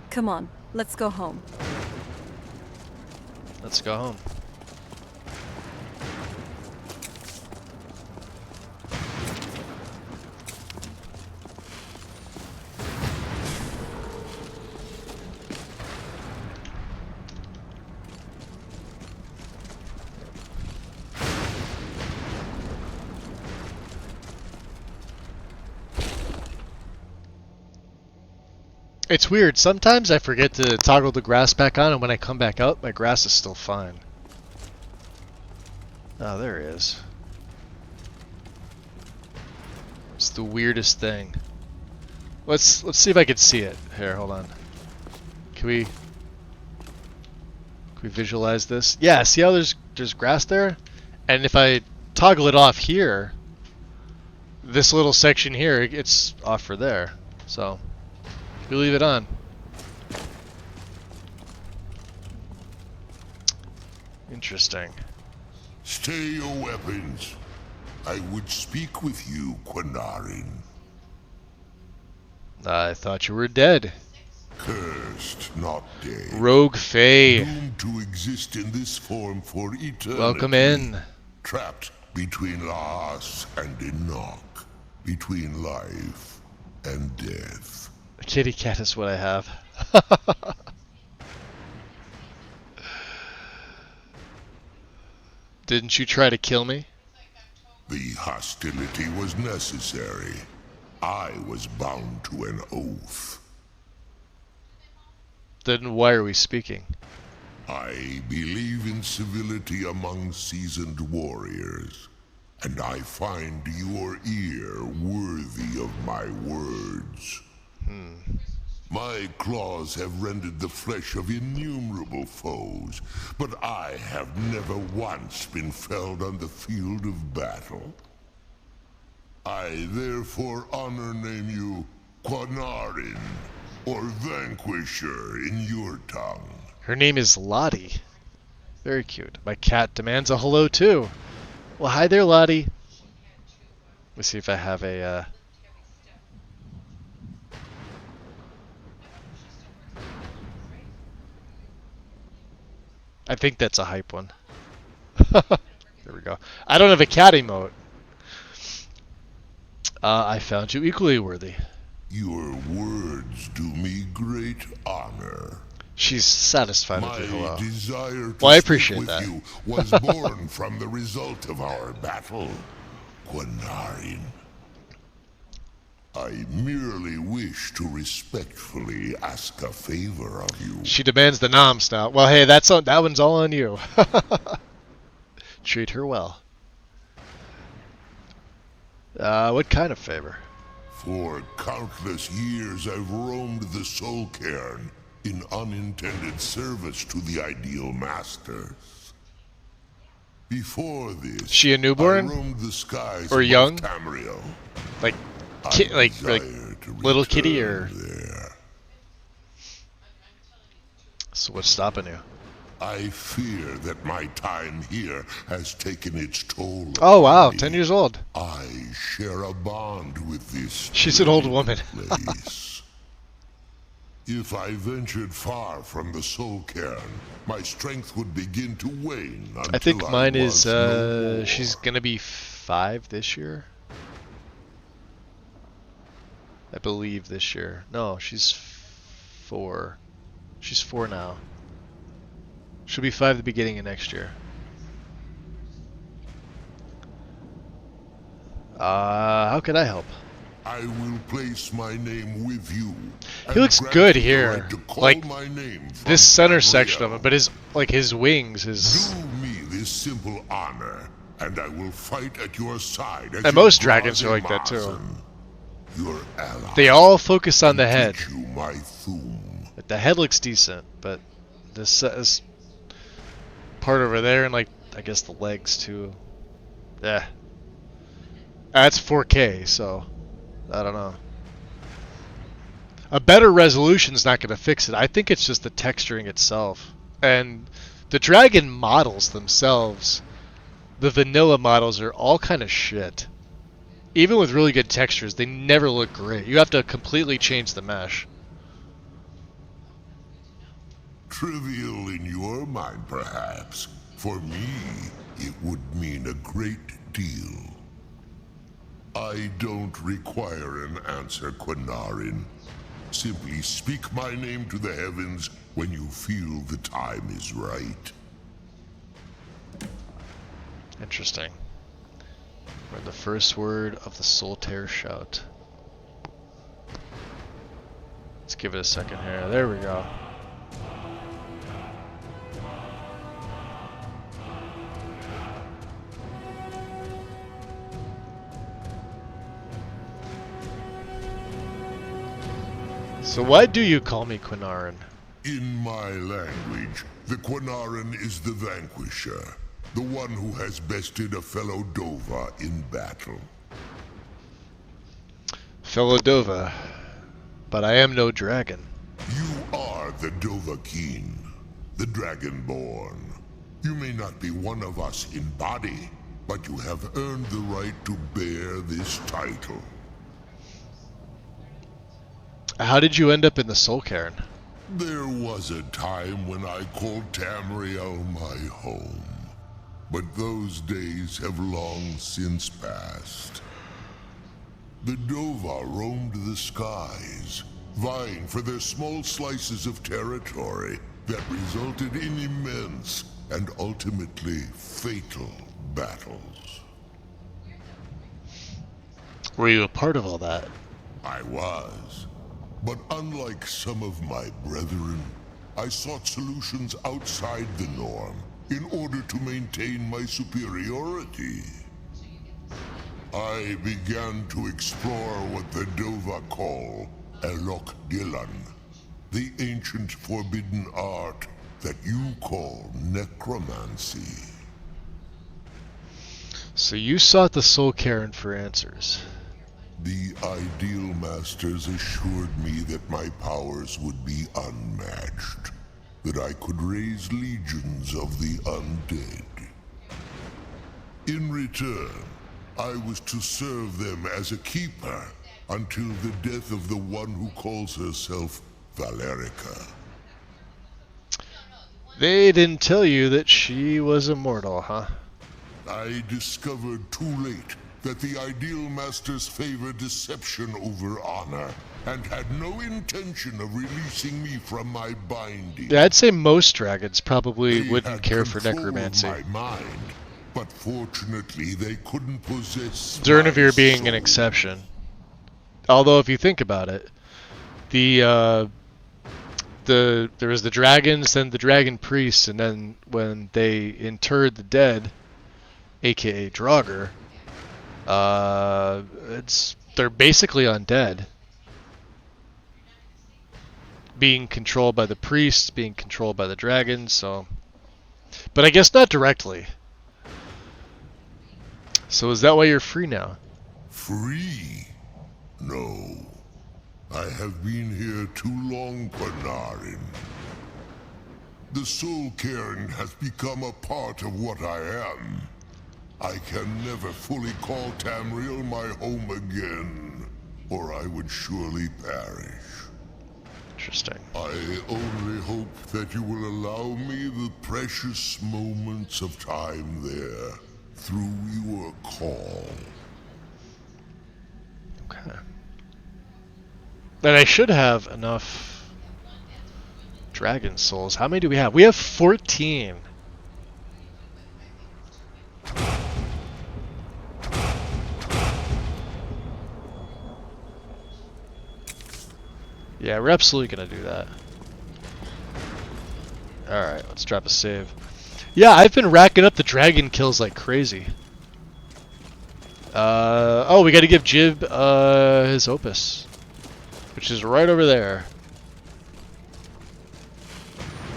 Come on, let's go home. Let's go home. It's weird. Sometimes I forget to toggle the grass back on, and when I come back out, my grass is still fine. Oh, there he is. It's the weirdest thing. Let's see if I can see it. Here, hold on. Can we visualize this? Yeah, see how there's grass there? And if I toggle it off here, this little section here, it's off for there. So you leave it on. Interesting. Stay your weapons. I would speak with you, Quinarin. I thought you were dead. Cursed, not dead. Rogue Fae. Doomed to exist in this form for eternity. Welcome in. Trapped between Laas and Enoch. Between life and death. A kitty cat is what I have. Didn't you try to kill me? The hostility was necessary. I was bound to an oath. Then why are we speaking? I believe in civility among seasoned warriors, and I find your ear worthy of my words. My claws have rended the flesh of innumerable foes, but I have never once been felled on the field of battle. I therefore honor name you Quinarin, or Vanquisher in your tongue. Her name is Lottie. Very cute. My cat demands a hello too. Well, hi there, Lottie. Let's see if I have a I think that's a hype one. There we go. I don't have a cat emote. I found you equally worthy. Your words do me great honor. She's satisfied with My your hello. desire to Well, I speak appreciate with that. you was born from the result of our battle, Quinarin. I merely wish to respectfully ask a favor of you. She demands the noms now. Well, hey, that one's all on you. Treat her well. What kind of favor? For countless years I've roamed the Soul Cairn in unintended service to the ideal masters. Before this, She a newborn? I roamed the skies Or above young? Tamriel. Like, I like desire to little kitty, or? return there. So what's stopping you? I fear that my time here has taken its toll. Oh wow, upon me. 10 years old. I share a bond with this. She's an old woman. place. If I ventured far from the Soul Cairn, my strength would begin to wane. I think until mine was is, no more. she's gonna be 5 this year. I believe this year. No, she's 4. She's 4 now. She'll be 5 at the beginning of next year. How could I help? I will place my name with you. He looks good here. Like this center section of him, but his wings, his. Do me this simple honor, and I will fight at your side. And most dragons are like that too. Your ally. They all focus on the head. You my thum. The head looks decent, but this part over there and like I guess the legs too. Yeah. That's 4K, so I don't know. A better resolution's not going to fix it. I think it's just the texturing itself. And the dragon models themselves, the vanilla models are all kind of shit. Even with really good textures, they never look great. You have to completely change the mesh. Trivial in your mind, perhaps. For me, it would mean a great deal. I don't require an answer, Quinarin. Simply speak my name to the heavens when you feel the time is right. Interesting. We're the first word of the Solitaire Shout. Let's give it a second here. There we go. So why do you call me Quinarin? In my language, the Quinarin is the vanquisher, the one who has bested a fellow Dova in battle. Fellow Dova, but I am no dragon. You are the Dovahkiin, the Dragonborn. You may not be one of us in body, but you have earned the right to bear this title. How did you end up in the Soul Cairn? There was a time when I called Tamriel my home, but those days have long since passed. The Dova roamed the skies, vying for their small slices of territory that resulted in immense and ultimately fatal battles. Were you a part of all that? I was. But unlike some of my brethren, I sought solutions outside the norm in order to maintain my superiority. I began to explore what the Dova call Elok Gillan, the ancient forbidden art that you call necromancy. So you sought the Soul Cairn for answers. The Ideal Masters assured me that my powers would be unmatched, that I could raise legions of the undead. In return, I was to serve them as a keeper until the death of the one who calls herself Valerica. They didn't tell you that she was immortal, huh? I discovered too late that the Ideal Masters favor deception over honor, and had no intention of releasing me from my binding. Yeah, I'd say most dragons probably They wouldn't had care for control necromancy. of my mind, but fortunately they couldn't possess Zernavir my being soul. an exception. Although, if you think about it, there was the dragons, then the dragon priests, and then when they interred the dead, aka Draugr, they're basically undead, being controlled by the priests, being controlled by the dragons. So, but I guess not directly. So is that why you're free now? Free? No. I have been here too long, Quinarin. The Soul Cairn has become a part of what I am. I can never fully call Tamriel my home again, or I would surely perish. Interesting. I only hope that you will allow me the precious moments of time there, through your call. Okay. Then I should have enough Dragon souls. How many do we have? We have 14. Yeah, we're absolutely gonna do that. Alright, let's drop a save. Yeah, I've been racking up the dragon kills like crazy. Oh, we gotta give Jib his opus, which is right over there.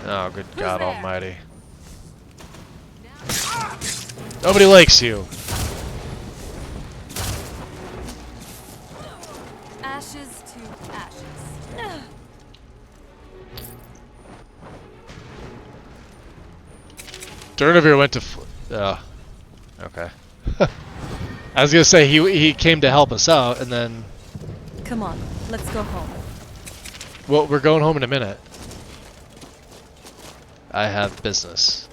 Oh, good God Almighty. Nobody likes you. Ashes to ashes. Durnavir went to. Okay. I was gonna say he came to help us out, and then. Come on, let's go home. Well, we're going home in a minute. I have business.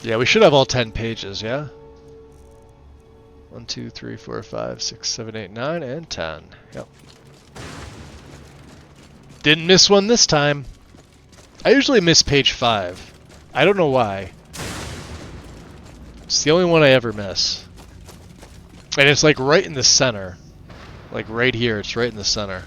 Yeah, we should have all 10 pages, yeah? 1, 2, 3, 4, 5, 6, 7, 8, 9, and 10. Yep. Didn't miss one this time. I usually miss page 5. I don't know why. It's the only one I ever miss. And it's like right in the center. Like right here, it's right in the center.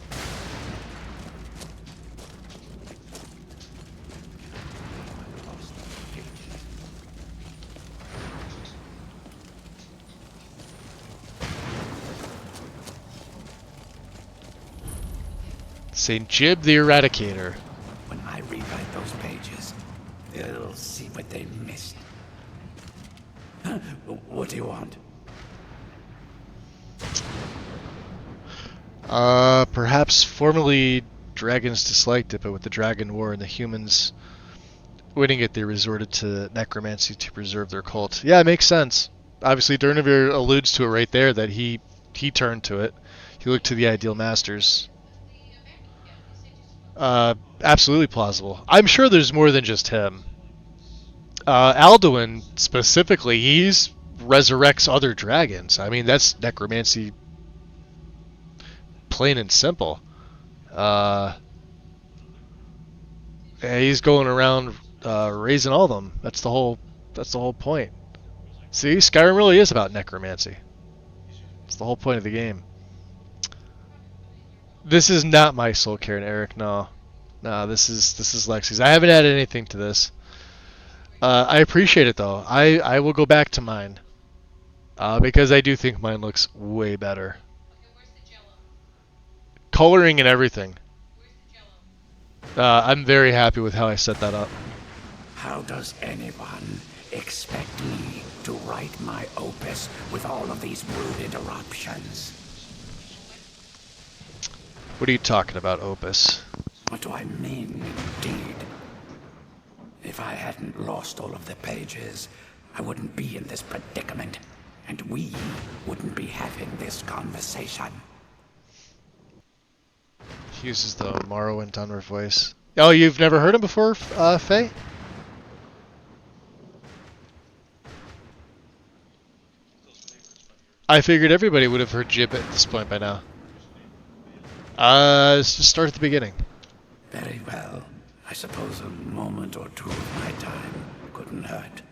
St. Jib the Eradicator. When I rewrite those pages, they'll see what they missed. What do you want? Perhaps formerly dragons disliked it, but with the Dragon War and the humans winning it, they resorted to necromancy to preserve their cult. Yeah, it makes sense. Obviously, Durnavir alludes to it right there, that he turned to it. He looked to the ideal masters. Absolutely plausible. I'm sure there's more than just him. Alduin, specifically, he's resurrects other dragons. I mean, that's necromancy, plain and simple. Yeah, he's going around raising all of them. That's the whole point. See, Skyrim really is about necromancy. It's the whole point of the game. This is not my Soul Cairn, Eric. No, this is Lexi's. I haven't added anything to this. I appreciate it though. I will go back to mine because I do think mine looks way better. Coloring and everything. I'm very happy with how I set that up. How does anyone expect me to write my opus with all of these rude interruptions? What are you talking about, opus? What do I mean, indeed? If I hadn't lost all of the pages, I wouldn't be in this predicament, and we wouldn't be having this conversation. He uses the Morrowind Dunmer voice. Oh, you've never heard him before, Faye? I figured everybody would have heard Jib at this point by now. Let's just start at the beginning. Very well. I suppose a moment or two of my time couldn't hurt.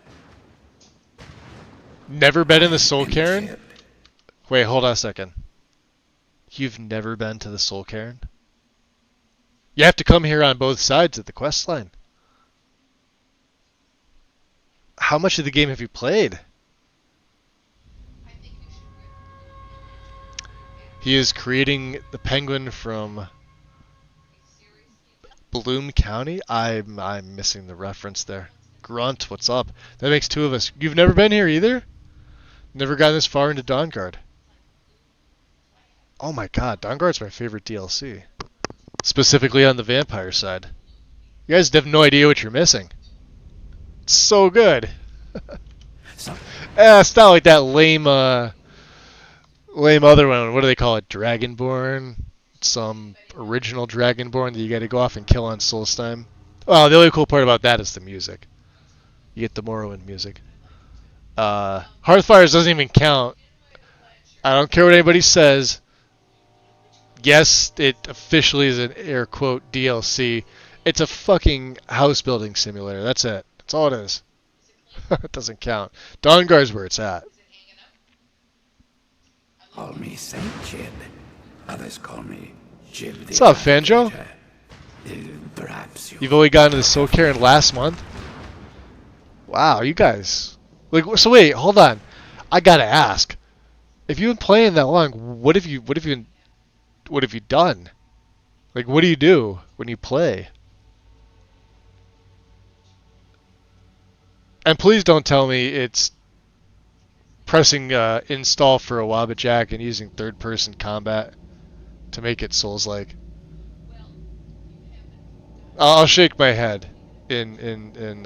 Never been in the Soul Cairn? Wait, hold on a second. You've never been to the Soul Cairn? You have to come here on both sides of the quest line. How much of the game have you played? He is creating the penguin from Bloom County? I'm missing the reference there. Grunt, what's up? That makes two of us. You've never been here either? Never gotten this far into Dawnguard. Oh my god, Dawnguard's my favorite DLC. Specifically on the vampire side. You guys have no idea what you're missing. It's so good. It's not like that lame other one. What do they call it? Dragonborn? Some original Dragonborn that you gotta go off and kill on Solstheim. Well, the only cool part about that is the music. You get the Morrowind music. Hearthfires doesn't even count. I don't care what anybody says. Yes, it officially is an air quote DLC. It's a fucking house building simulator. That's it. That's all it is. It doesn't count. Dawnguard's where it's at. Call me Saint Jib. Others call me Jib the What's up, Fanjo? Perhaps You've only gotten to the Soul Cairn last month? Wow, you guys. Like, so wait, hold on. I gotta ask. If you've been playing that long, what have you done? Like, what do you do when you play? And please don't tell me it's pressing install for a Wabbajack and using third-person combat to make it Souls-like. I'll shake my head in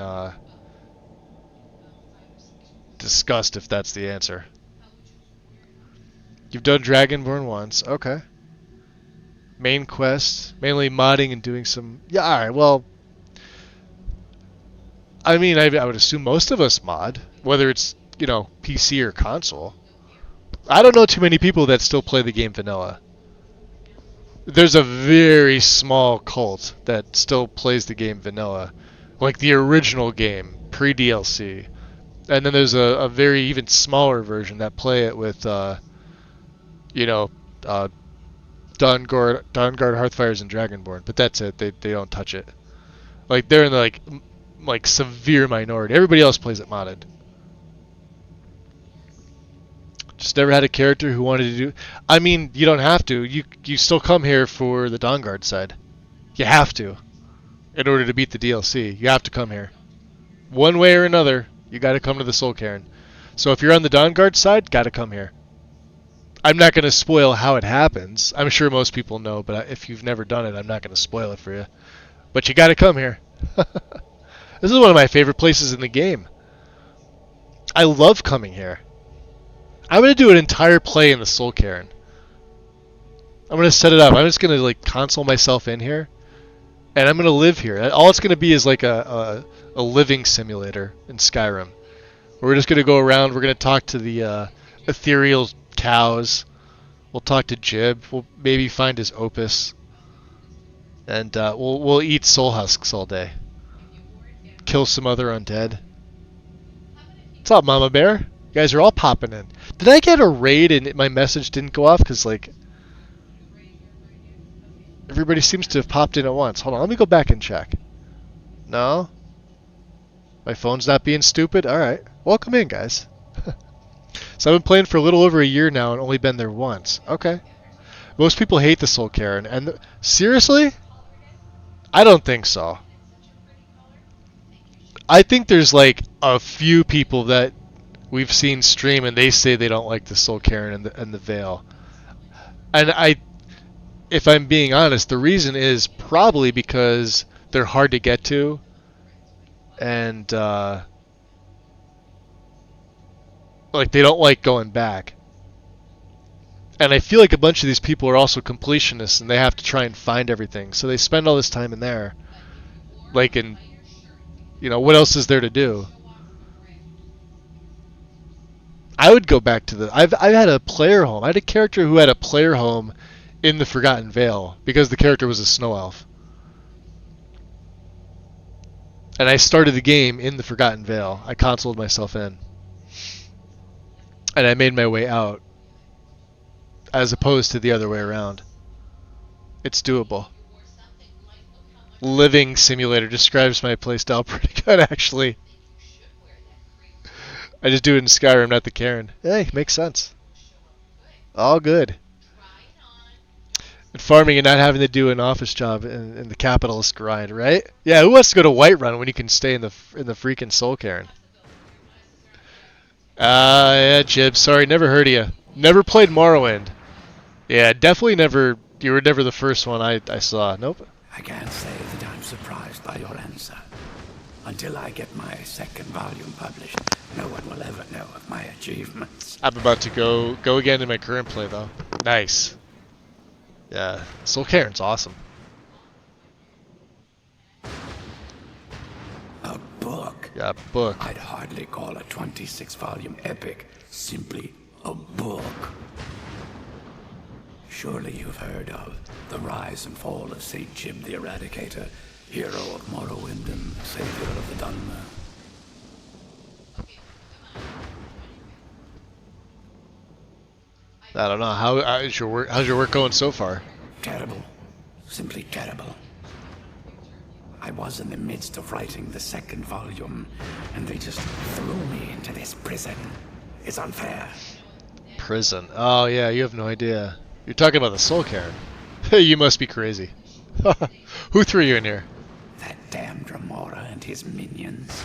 disgust if that's the answer. You've done Dragonborn once, okay. Main quest, mainly modding and doing some... Yeah, alright, well... I mean, I would assume most of us mod, whether it's, you know, PC or console. I don't know too many people that still play the game vanilla. There's a very small cult that still plays the game vanilla. Like the original game, pre-DLC. And then there's a very even smaller version that play it with, you know, Dawnguard, Hearthfires, and Dragonborn. But that's it. They don't touch it. Like they're in the like severe minority. Everybody else plays it modded. Just never had a character who wanted to do... I mean, you don't have to. You still come here for the Dawnguard side. You have to. In order to beat the DLC. You have to come here. One way or another, you gotta come to the Soul Cairn. So if you're on the Dawnguard side, gotta come here. I'm not gonna spoil how it happens. I'm sure most people know, but if you've never done it, I'm not gonna spoil it for you. But you gotta come here. This is one of my favorite places in the game. I love coming here. I'm going to do an entire play in the Soul Cairn. I'm going to set it up. I'm just going to like console myself in here. And I'm going to live here. All it's going to be is like a living simulator in Skyrim. We're just going to go around. We're going to talk to the ethereal cows. We'll talk to Jib. We'll maybe find his opus. And we'll eat soul husks all day. Kill some other undead. What's up, Mama Bear? You guys are all popping in. Did I get a raid and my message didn't go off? Because, like, everybody seems to have popped in at once. Hold on, let me go back and check. No? My phone's not being stupid? Alright. Welcome in, guys. So I've been playing for a little over a year now and only been there once. Okay. Most people hate the Soul Cairn. And seriously? I don't think so. I think there's, like, a few people that we've seen stream and they say they don't like the Soul Cairn and the Veil. And if I'm being honest, the reason is probably because they're hard to get to and like they don't like going back. And I feel like a bunch of these people are also completionists and they have to try and find everything. So they spend all this time in there. Like in, you know, what else is there to do? I would go back to the... I've had a player home. I had a character who had a player home in the Forgotten Vale because the character was a snow elf. And I started the game in the Forgotten Vale. I consoled myself in. And I made my way out. As opposed to the other way around. It's doable. Living Simulator describes my playstyle pretty good, actually. I just do it in Skyrim, not the Cairn. Hey, makes sense. All good. And farming and not having to do an office job in the capitalist grind, right? Yeah, who wants to go to Whiterun when you can stay in the freaking Soul Cairn? Yeah, Jib. Sorry, never heard of you. Never played Morrowind. Yeah, definitely never. You were never the first one I saw. Nope. I can't say that I'm surprised by your answer. Until I get my second volume published, no one will ever know of my achievements. I'm about to go again in my current play, though. Nice. Yeah, Soul Cairn's awesome. A book? Yeah, Yeah, book. I'd hardly call a 26-volume epic simply a book. Surely you've heard of the rise and fall of St. Jim the Eradicator, hero of Morrowind and savior of the Dunmer. I don't know. How's your work going so far? Terrible. Simply terrible. I was in the midst of writing the second volume, and they just threw me into this prison. It's unfair. Prison. Oh yeah, you have no idea. You're talking about the Soul Cairn. You must be crazy. Who threw you in here? That damn Dremora and his minions.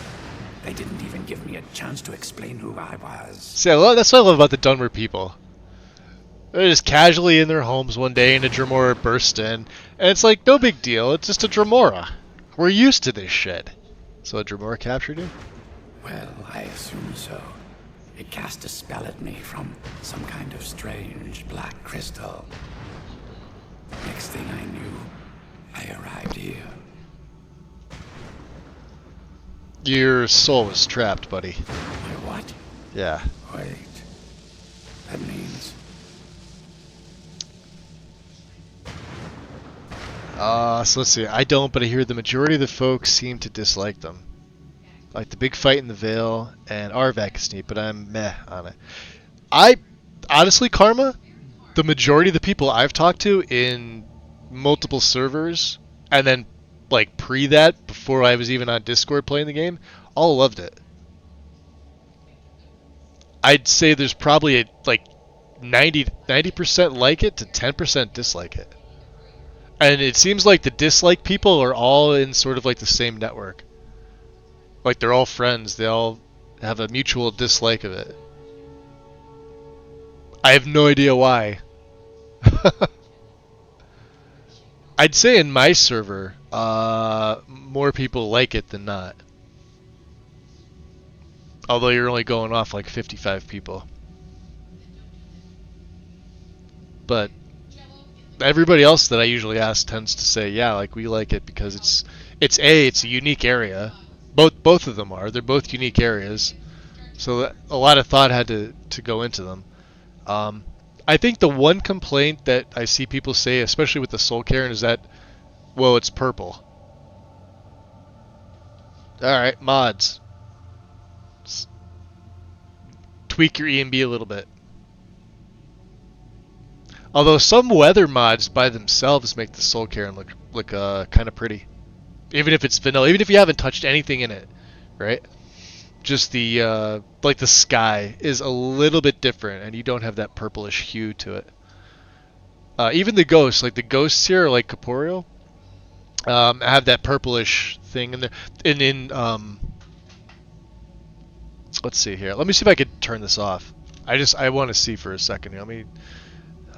They didn't even give me a chance to explain who I was. See, that's what I love about the Dunmer people. They're just casually in their homes one day and a Dremora bursts in, and it's like, no big deal, it's just a Dremora. We're used to this shit. So a Dremora captured you? Well, I assume so. It cast a spell at me from some kind of strange black crystal. Next thing I knew, I arrived here. Your soul was trapped, buddy. My what? Yeah. Wait. That means... So let's see. I don't, but I hear the majority of the folks seem to dislike them. Like the big fight in the Vale and Arvak is neat, but I'm meh on it. Honestly, Karma, the majority of the people I've talked to in multiple servers, and then like pre that, before I was even on Discord playing the game, all loved it. I'd say there's probably like 90% like it to 10% dislike it. And it seems like the dislike people are all in sort of like the same network. Like they're all friends. They all have a mutual dislike of it. I have no idea why. I'd say in my server, more people like it than not. Although you're only going off like 55 people. But everybody else that I usually ask tends to say, yeah, like we like it because it's a unique area. Both of them are. They're both unique areas. So a lot of thought had to go into them. I think the one complaint that I see people say, especially with the Soul Cairn, is that, well, it's purple. Alright, mods. Tweak your EMB a little bit. Although some weather mods by themselves make the Soul Cairn look kind of pretty. Even if it's vanilla, even if you haven't touched anything in it, right? Just the like the sky is a little bit different, and you don't have that purplish hue to it. Even the ghosts, like the ghosts here, are like corporeal, have that purplish thing in there. And in let's see here. Let me see if I could turn this off. I want to see for a second here. Let me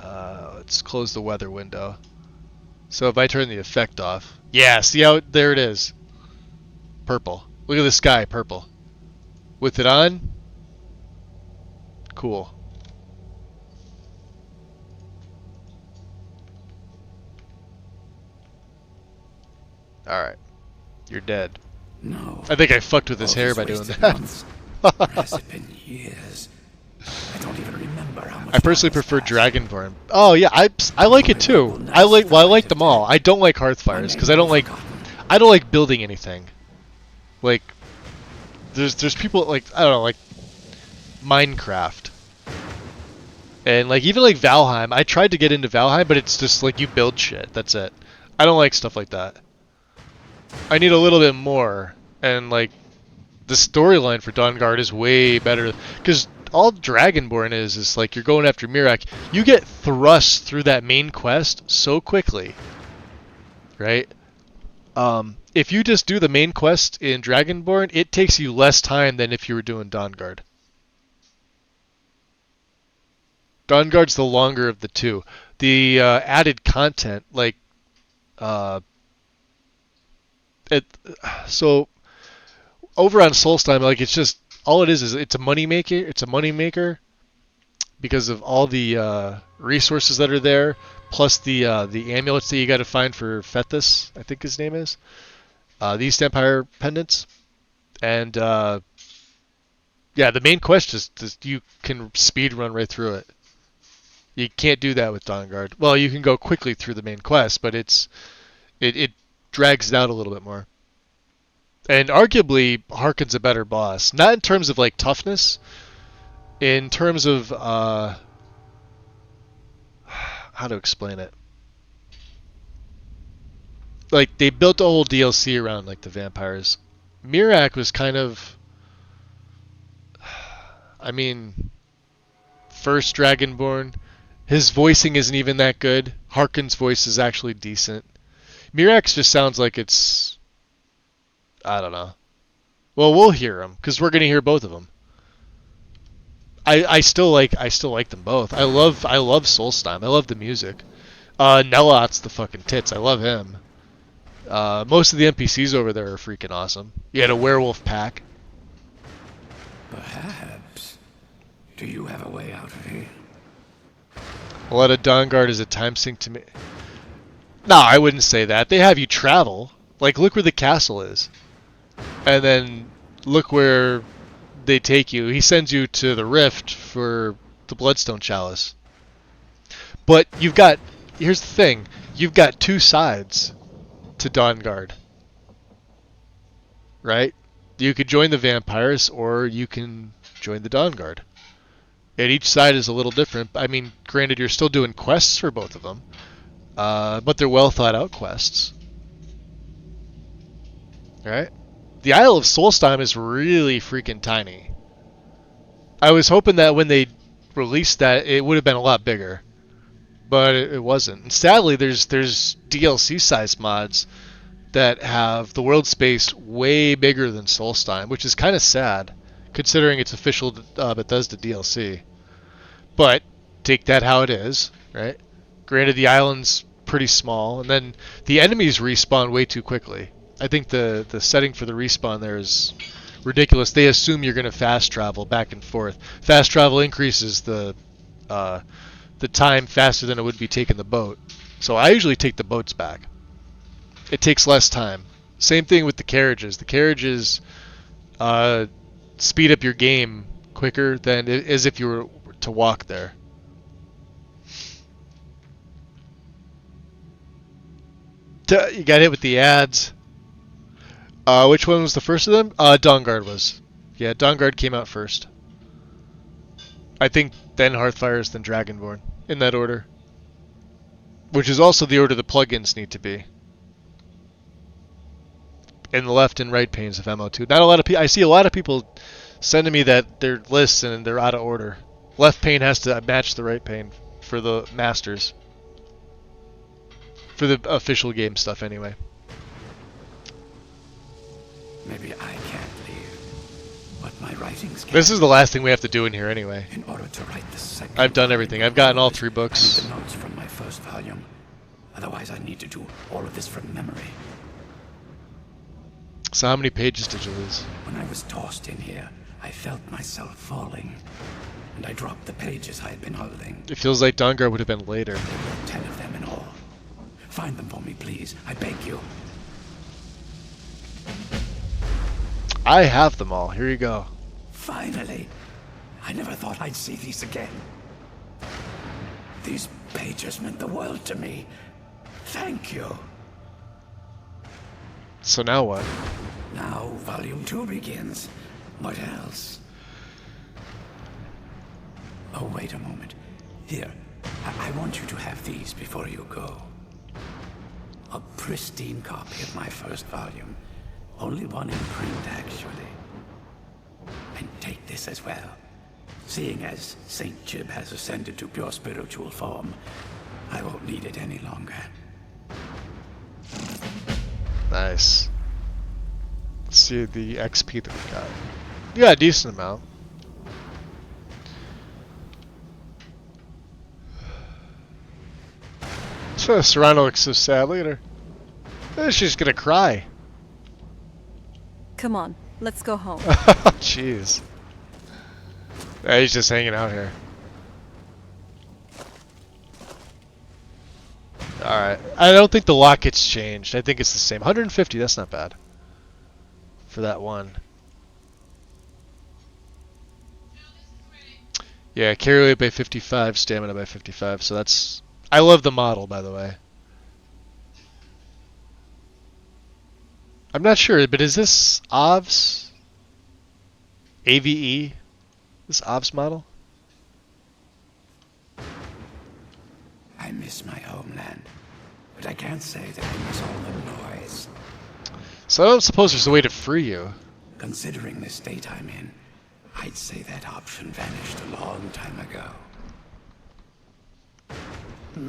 let's close the weather window. So if I turn the effect off, yeah, see how there it is, purple. Look at the sky, purple. With it on, cool. All right, you're dead. No. I think I fucked with his hair by doing that. Has it been years? I don't even remember how much. I personally prefer Dragonborn. Oh yeah, I like it too. I like them all. I don't like Hearthfires because I don't like building anything. Like there's people like, I don't know, like Minecraft. And like even like Valheim, I tried to get into Valheim, but it's just like you build shit. That's it. I don't like stuff like that. I need a little bit more, and like the storyline for Dawnguard is way better because all Dragonborn is like you're going after Mirak. You get thrust through that main quest so quickly, right? If you just do the main quest in Dragonborn, it takes you less time than if you were doing Dawnguard. Dawnguard's the longer of the two. The added content, like, so over on Solstheim, like it's just all it is it's a money maker. It's a money maker because of all the resources that are there, plus the amulets that you got to find for Fethus, I think his name is. The East Empire pendants. And yeah, the main quest is you can speed run right through it. You can't do that with Dawnguard. Well, you can go quickly through the main quest, but it drags it out a little bit more. And arguably, Harkon's a better boss. Not in terms of like toughness, in terms of how to explain it. Like they built a whole DLC around like the vampires. Mirak was kind of, I mean, first Dragonborn. His voicing isn't even that good. Harkon's voice is actually decent. Mirak's just sounds like it's, I don't know. Well, we'll hear them because we're gonna hear both of them. I still like them both. I love Solstheim. I love the music. Nelot's the fucking tits. I love him. Most of the NPCs over there are freaking awesome. You had a werewolf pack. Perhaps. Do you have a way out of here? A lot of Dawnguard is a time sink to me. No, I wouldn't say that. They have you travel. Like, look where the castle is. And then look where they take you. He sends you to the Rift for the Bloodstone Chalice. But you've got... Here's the thing. You've got two sides to Dawnguard. Right? You could join the vampires, or you can join the Dawnguard. And each side is a little different. I mean, granted, you're still doing quests for both of them. But they're well thought out quests. Alright? The Isle of Solstheim is really freaking tiny. I was hoping that when they released that, it would have been a lot bigger. But it wasn't. And sadly, there's DLC-sized mods that have the world space way bigger than Solstheim, which is kind of sad, considering it's official Bethesda DLC. But take that how it is, right? Granted, the island's pretty small, and then the enemies respawn way too quickly. I think the setting for the respawn there is ridiculous. They assume you're going to fast travel back and forth. Fast travel increases the time faster than it would be taking the boat. So I usually take the boats back. It takes less time. Same thing with the carriages. The carriages speed up your game quicker than as if you were to walk there. You got hit with the ads. Which one was the first of them? Dawnguard was. Yeah, Dawnguard came out first. I think then Hearthfires, then Dragonborn. In that order. Which is also the order the plugins need to be. In the left and right panes of MO2. Not a lot of people. I see a lot of people sending me that their lists and they're out of order. Left pane has to match the right pane for the masters. For the official game stuff, anyway. Maybe I can't leave, but my writings can. This is the last thing we have to do in here, anyway. In order to write the second, I've done everything. I've gotten all 3 books. I need the notes from my first volume. Otherwise, I need to do all of this from memory. So how many pages did you lose? When I was tossed in here, I felt myself falling, and I dropped the pages I had been holding. It feels like Dawnguard would have been later. There were 10 of them in all. Find them for me, please. I beg you. I have them all. Here you go. Finally! I never thought I'd see these again. These pages meant the world to me. Thank you. So now what? Now Volume 2 begins. What else? Oh, wait a moment. Here, I want you to have these before you go. A pristine copy of my first volume. Only one in print, actually. And take this as well. Seeing as Saint Jib has ascended to pure spiritual form, I won't need it any longer. Nice. Let's see the XP that we got. Yeah, a decent amount. Serrano looks so sad. Look at her. She's gonna cry. Come on, let's go home. Jeez. Yeah, he's just hanging out here. Alright. I don't think the locket's changed. I think it's the same. 150, that's not bad. For that one. Yeah, carry weight by 55, stamina by 55. So that's... I love the model, by the way. I'm not sure, but is this OVS? AVE? This OVS model? I miss my homeland, but I can't say that I miss all the noise. So I don't suppose there's a way to free you. Considering the state I'm in, I'd say that option vanished a long time ago.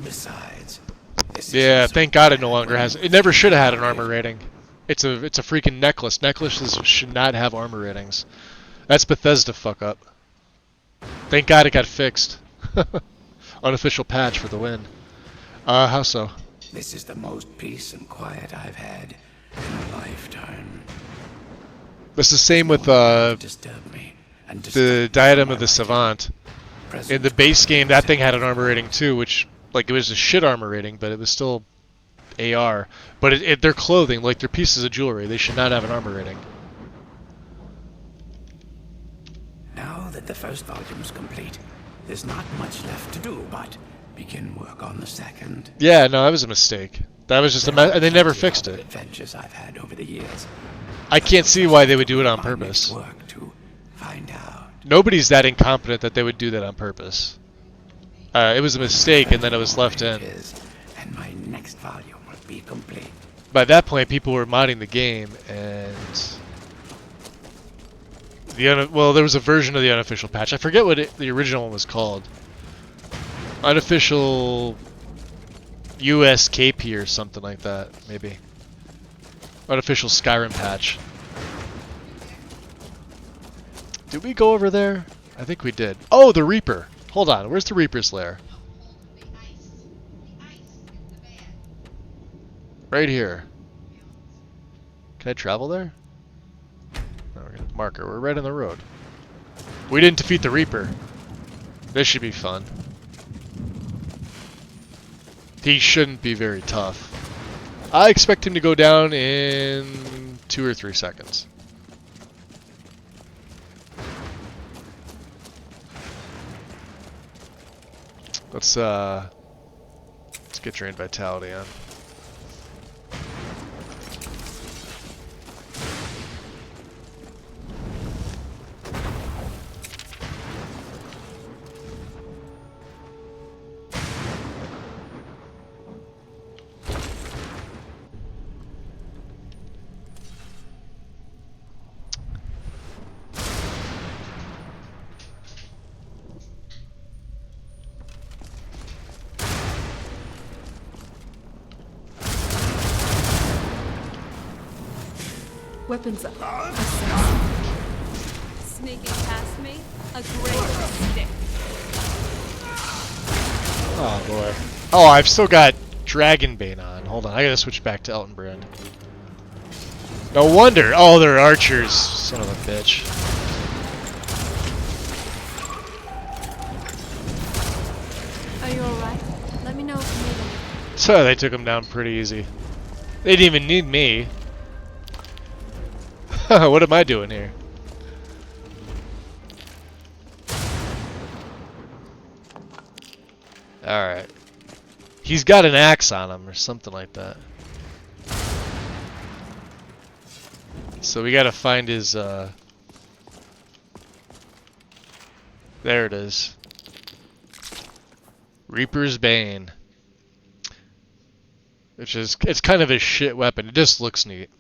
Besides, yeah, thank God it no longer has. It never should have had an armor rating. It's a freaking necklace. Necklaces should not have armor ratings. That's Bethesda fuck up. Thank God it got fixed. Unofficial patch for the win. How so? This is the most peace and quiet I've had in a lifetime. It's the same with the Diadem of the Savant. In the base game, that thing had an armor rating too, which, like, it was a shit armor rating, but it was still AR. But their clothing, like their pieces of jewelry, they should not have an armor rating. Now that the first volume's complete, there's not much left to do but begin work on the second. Yeah, no, that was a mistake. That was just and they never fixed it. Adventures I've had over the years. I can't see why they would do it on purpose. Work to find out. Nobody's that incompetent that they would do that on purpose. It was a mistake, and then it was left in. And my next volume will be complete. By that point, people were modding the game, and well, there was a version of the unofficial patch. I forget what the original one was called. Unofficial USKP or something like that, maybe. Unofficial Skyrim patch. Did we go over there? I think we did. Oh, the Reaper. Hold on, where's the Reaper's lair? Right here. Can I travel there? No, we're gonna marker. We're right on the road. We didn't defeat the Reaper. This should be fun. He shouldn't be very tough. I expect him to go down in 2 or 3 seconds. Let's get Drained Vitality on. Weapons up. Sneaking past me? A great mistake. Oh boy. Oh, I've still got Dragonbane on. Hold on, I gotta switch back to Elton Brand. No wonder. Oh, they're archers. Son of a bitch. Are you alright? Let me know if you need anything. So they took him down pretty easy. They didn't even need me. What am I doing here? Alright. He's got an axe on him or something like that. So we gotta find his, there it is. Reaper's Bane. Which is, it's kind of a shit weapon. It just looks neat.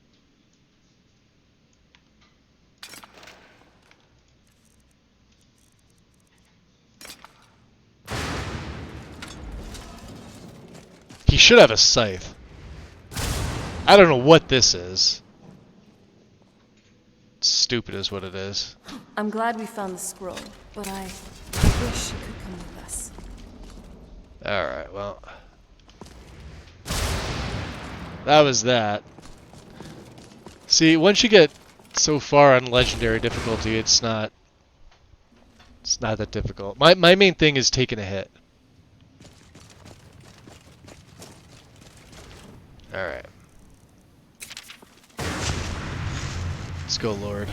He should have a scythe. I don't know what this is. Stupid is what it is. I'm glad we found the scroll, but I wish you could come with us. Alright, well. That was that. See, once you get so far on legendary difficulty, it's not that difficult. My main thing is taking a hit. Alright. Let's go, Lord.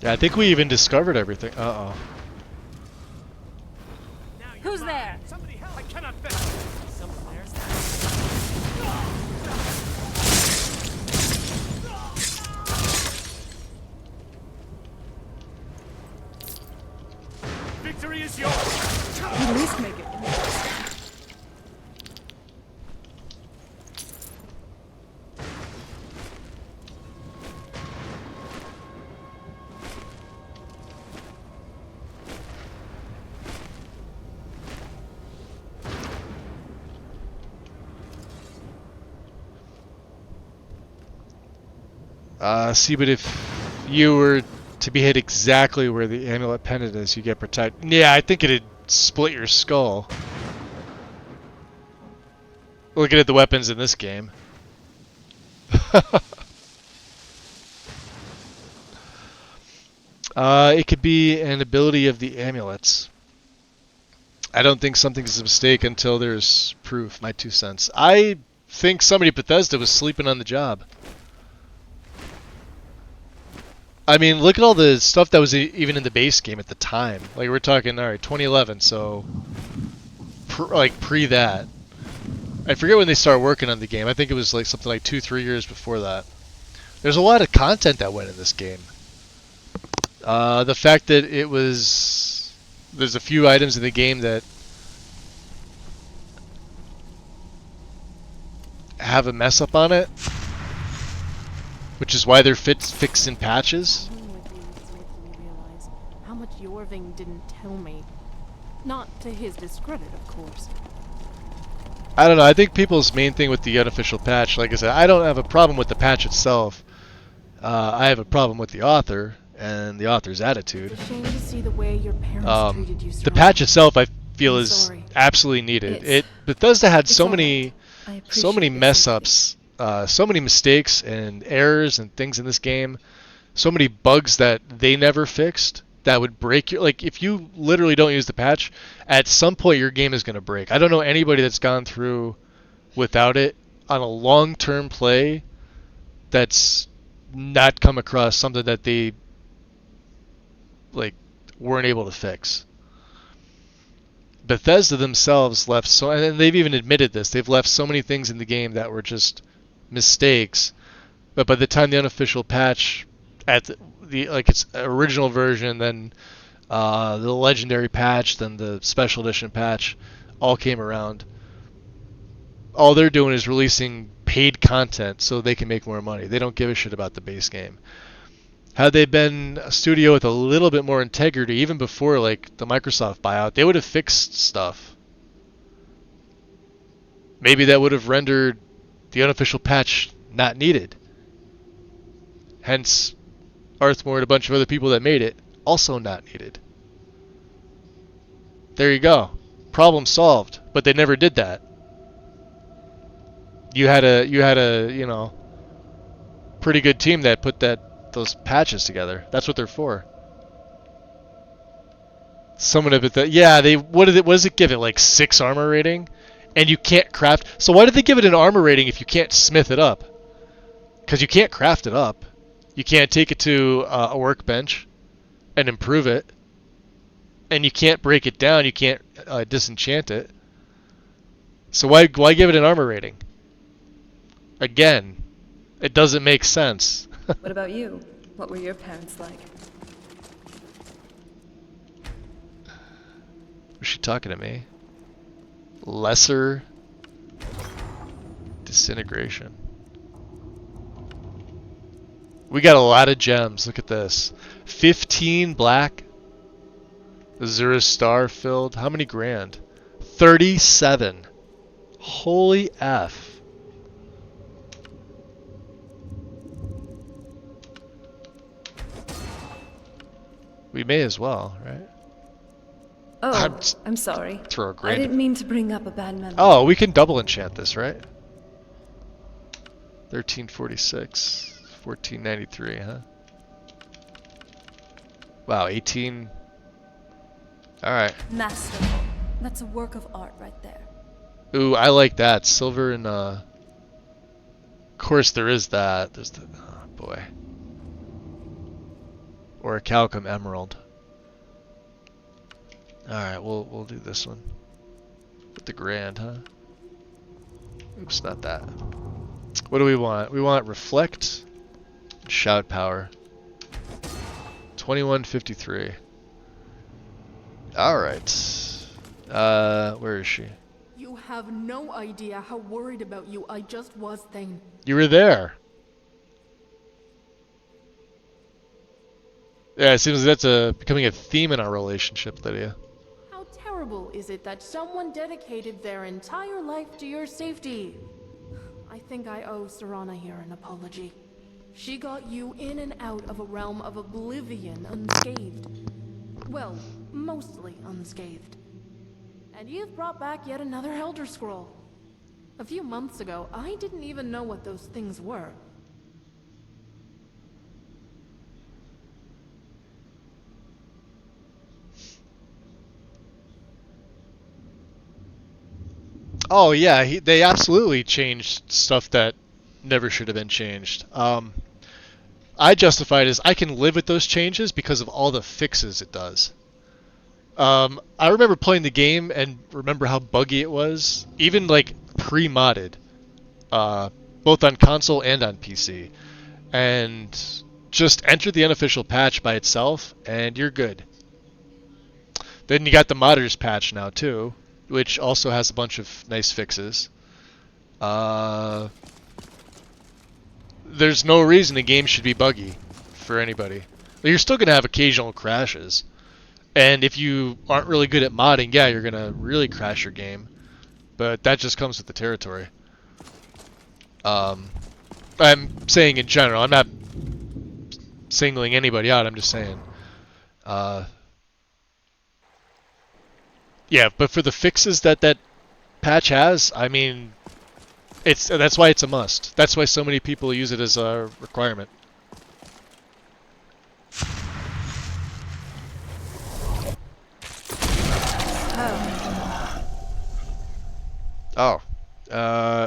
Yeah, I think we even discovered everything. Uh-oh. Who's there? Somebody help! I cannot fit. Someone there's. Victory is yours. At least make it. See, but if you were to be hit exactly where the amulet pendant is, you get protected. Yeah, I think it'd split your skull. Looking at the weapons in this game. It could be an ability of the amulets. I don't think something's a mistake until there's proof, my 2 cents. I think somebody at Bethesda was sleeping on the job. I mean, look at all the stuff that was even in the base game at the time. Like, we're talking, alright, 2011, so... pre that. I forget when they started working on the game. I think it was like something like 2-3 years before that. There's a lot of content that went in this game. The fact that it was... There's a few items in the game that have a mess up on it, which is why they're fixed in patches. Being with you is making me realize how much Jorving didn't tell me. Not to his discredit, of course. I don't know, I think people's main thing with the unofficial patch, like I said, I don't have a problem with the patch itself. I have a problem with the author and the author's attitude. It's a shame to see the way your parents treated you, the patch itself, I feel, is absolutely needed. Bethesda had so many mess ups, so many mistakes and errors and things in this game, so many bugs that they never fixed that would break your... Like, if you literally don't use the patch, at some point your game is going to break. I don't know anybody that's gone through without it on a long-term play that's not come across something that they weren't able to fix. Bethesda themselves left so, and they've even admitted this, they've left so many things in the game that were just mistakes, but by the time the unofficial patch at its original version, then the legendary patch, then the special edition patch all came around, all they're doing is releasing paid content so they can make more money. They don't give a shit about the base game. Had they been a studio with a little bit more integrity, even before the Microsoft buyout, they would have fixed stuff. Maybe that would have rendered the unofficial patch not needed. Hence, Arthmore and a bunch of other people that made it also not needed. There you go. Problem solved. But they never did that. You had a pretty good team that put those patches together. That's what they're for. Someone a bit that, yeah, what does it give it, 6 armor rating? And you can't craft. So why did they give it an armor rating if you can't smith it up? Because you can't craft it up. You can't take it to a workbench and improve it. And you can't break it down. You can't disenchant it. So why give it an armor rating? Again, it doesn't make sense. What about you? What were your parents like? Was she talking to me? Lesser disintegration. We got a lot of gems. Look at this. 15 black. Azura star filled. How many grand? 37. Holy F. We may as well, right? Oh, I'm sorry. Throw a grand. I didn't mean to bring up a bad memory. Oh, we can double enchant this, right? 1346, 1493, huh? Wow, 18. All right. Masterful. That's a work of art right there. Ooh, I like that. Silver and of course there is that. There's the, oh boy. Or a Calcum Emerald. Alright, we'll do this one. With the Grand, huh? Oops, not that. What do we want? We want Reflect, Shout Power. 2153. Alright. Where is she? You have no idea how worried about you I just was, Thane. You were there. Yeah, it seems that's becoming a theme in our relationship, Lydia. How terrible is it that someone dedicated their entire life to your safety? I think I owe Serana here an apology. She got you in and out of a realm of oblivion unscathed. Well, mostly unscathed. And you've brought back yet another Elder Scroll. A few months ago, I didn't even know what those things were. Oh yeah, they absolutely changed stuff that never should have been changed. I justify it as I can live with those changes because of all the fixes it does. I remember playing the game and remember how buggy it was, even like pre-modded, both on console and on PC. And just enter the unofficial patch by itself, and you're good. Then you got the modders patch now too, which also has a bunch of nice fixes. There's no reason the game should be buggy for anybody. You're still going to have occasional crashes. And if you aren't really good at modding, yeah, you're going to really crash your game. But that just comes with the territory. I'm saying in general. I'm not singling anybody out. I'm just saying. Yeah, but for the fixes that patch has, I mean, that's why it's a must. That's why so many people use it as a requirement. Oh,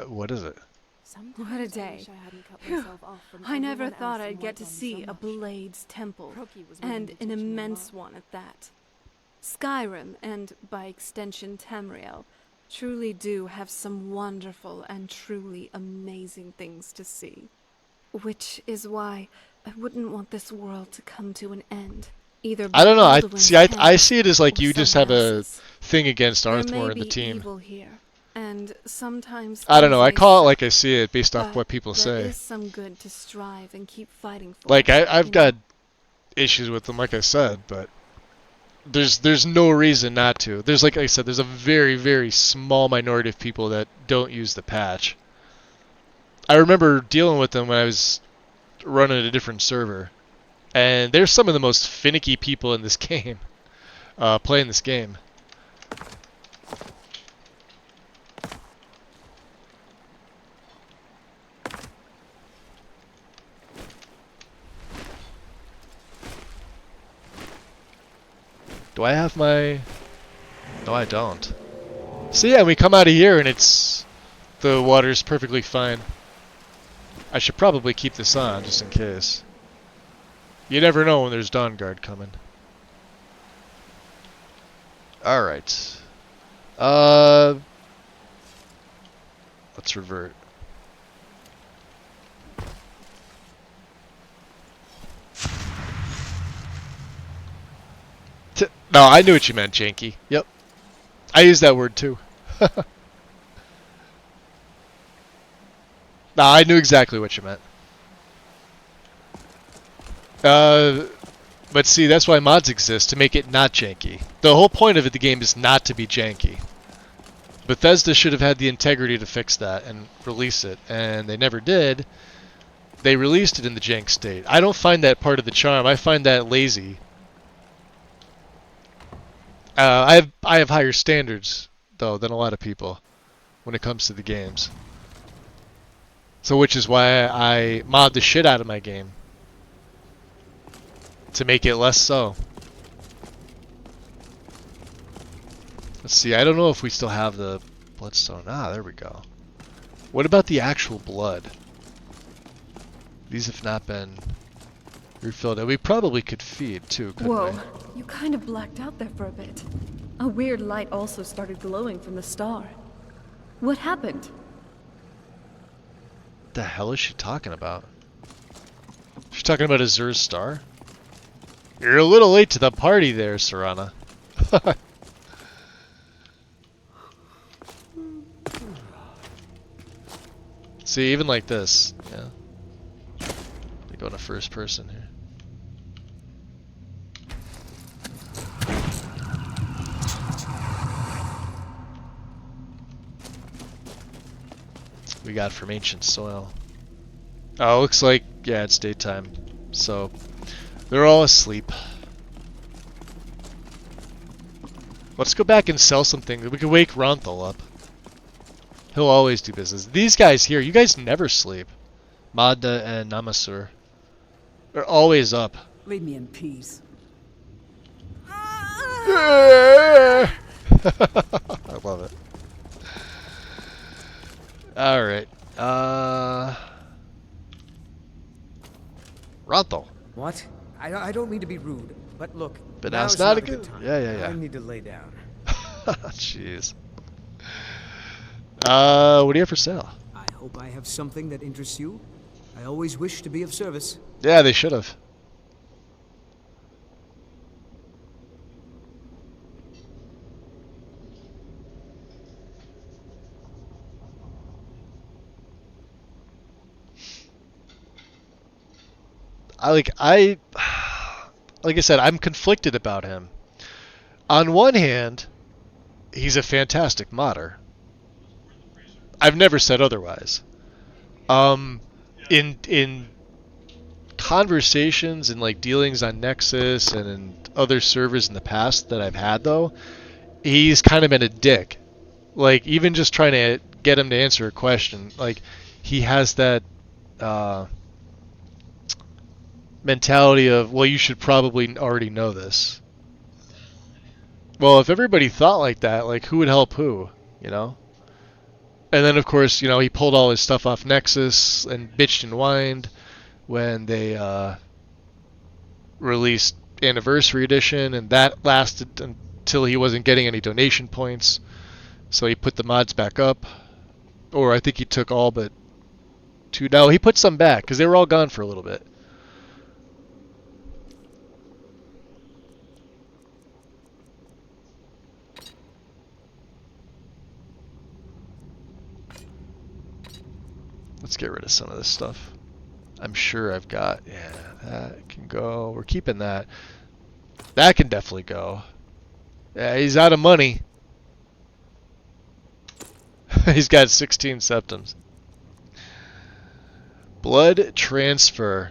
what is it? What a day. Phew. I never thought I'd get to see a Blade's temple, and an immense one at that. Skyrim, and by extension Tamriel, truly do have some wonderful and truly amazing things to see. Which is why I wouldn't want this world to come to an end. Either I don't know. I see it as like you just have a thing against Arthmore and the team. Evil here, and sometimes I don't know. I call it like I see it based off what people say. There is some good to strive and keep fighting for. Like I've got issues with them, like I said, but there's no reason not to. There's, like I said, there's a very, very small minority of people that don't use the patch. I remember dealing with them when I was running a different server, and they're some of the most finicky people in this game, playing this game. Do I have my... No, I don't. So yeah, we come out of here and the water's perfectly fine. I should probably keep this on, just in case. You never know when there's Dawnguard coming. Alright. Let's revert. No, I knew what you meant, Janky. Yep. I use that word too. No, I knew exactly what you meant. But see, that's why mods exist, to make it not janky. The whole point of the game is not to be janky. Bethesda should have had the integrity to fix that and release it, and they never did. They released it in the jank state. I don't find that part of the charm. I find that lazy. I have higher standards, though, than a lot of people when it comes to the games. So which is why I mod the shit out of my game. To make it less so. Let's see, I don't know if we still have the bloodstone. Ah, there we go. What about the actual blood? These have not been... refilled it. We probably could feed too, couldn't Whoa, we? you kind of blacked out there for a bit. A weird light also started glowing from the star. What happened? What the hell is she talking about? She's talking about Azur's star? You're a little late to the party there, Serana. See, even like this, yeah. They go to first person here. We got from ancient soil. Oh, looks like, yeah, it's daytime. So, they're all asleep. Let's go back and sell something. We can wake Ronthal up. He'll always do business. These guys here, you guys never sleep. Madda and Namasur. They're always up. Leave me in peace. I love it. Alright. Ronthal. What? I don't mean to be rude, but look. But now's now's not a good good time. Yeah. I need to lay down. Jeez. What do you have for sale? I hope I have something that interests you. I always wish to be of service. Yeah, they should have. Like I said, I'm conflicted about him. On one hand, he's a fantastic modder. I've never said otherwise. In conversations and like dealings on Nexus and in other servers in the past that I've had though, he's kind of been a dick. Like even just trying to get him to answer a question, like he has that mentality of, well, you should probably already know this. Well, if everybody thought like that, like who would help who, you know? And then of course, you know, he pulled all his stuff off Nexus and bitched and whined when they released Anniversary Edition, and that lasted until he wasn't getting any donation points. So he put the mods back up. Or I think he took all but two. No, he put some back because they were all gone for a little bit. Let's get rid of some of this stuff. I'm sure I've got, yeah, that can go. We're keeping that. That can definitely go. Yeah, he's out of money. He's got 16 septums. Blood transfer.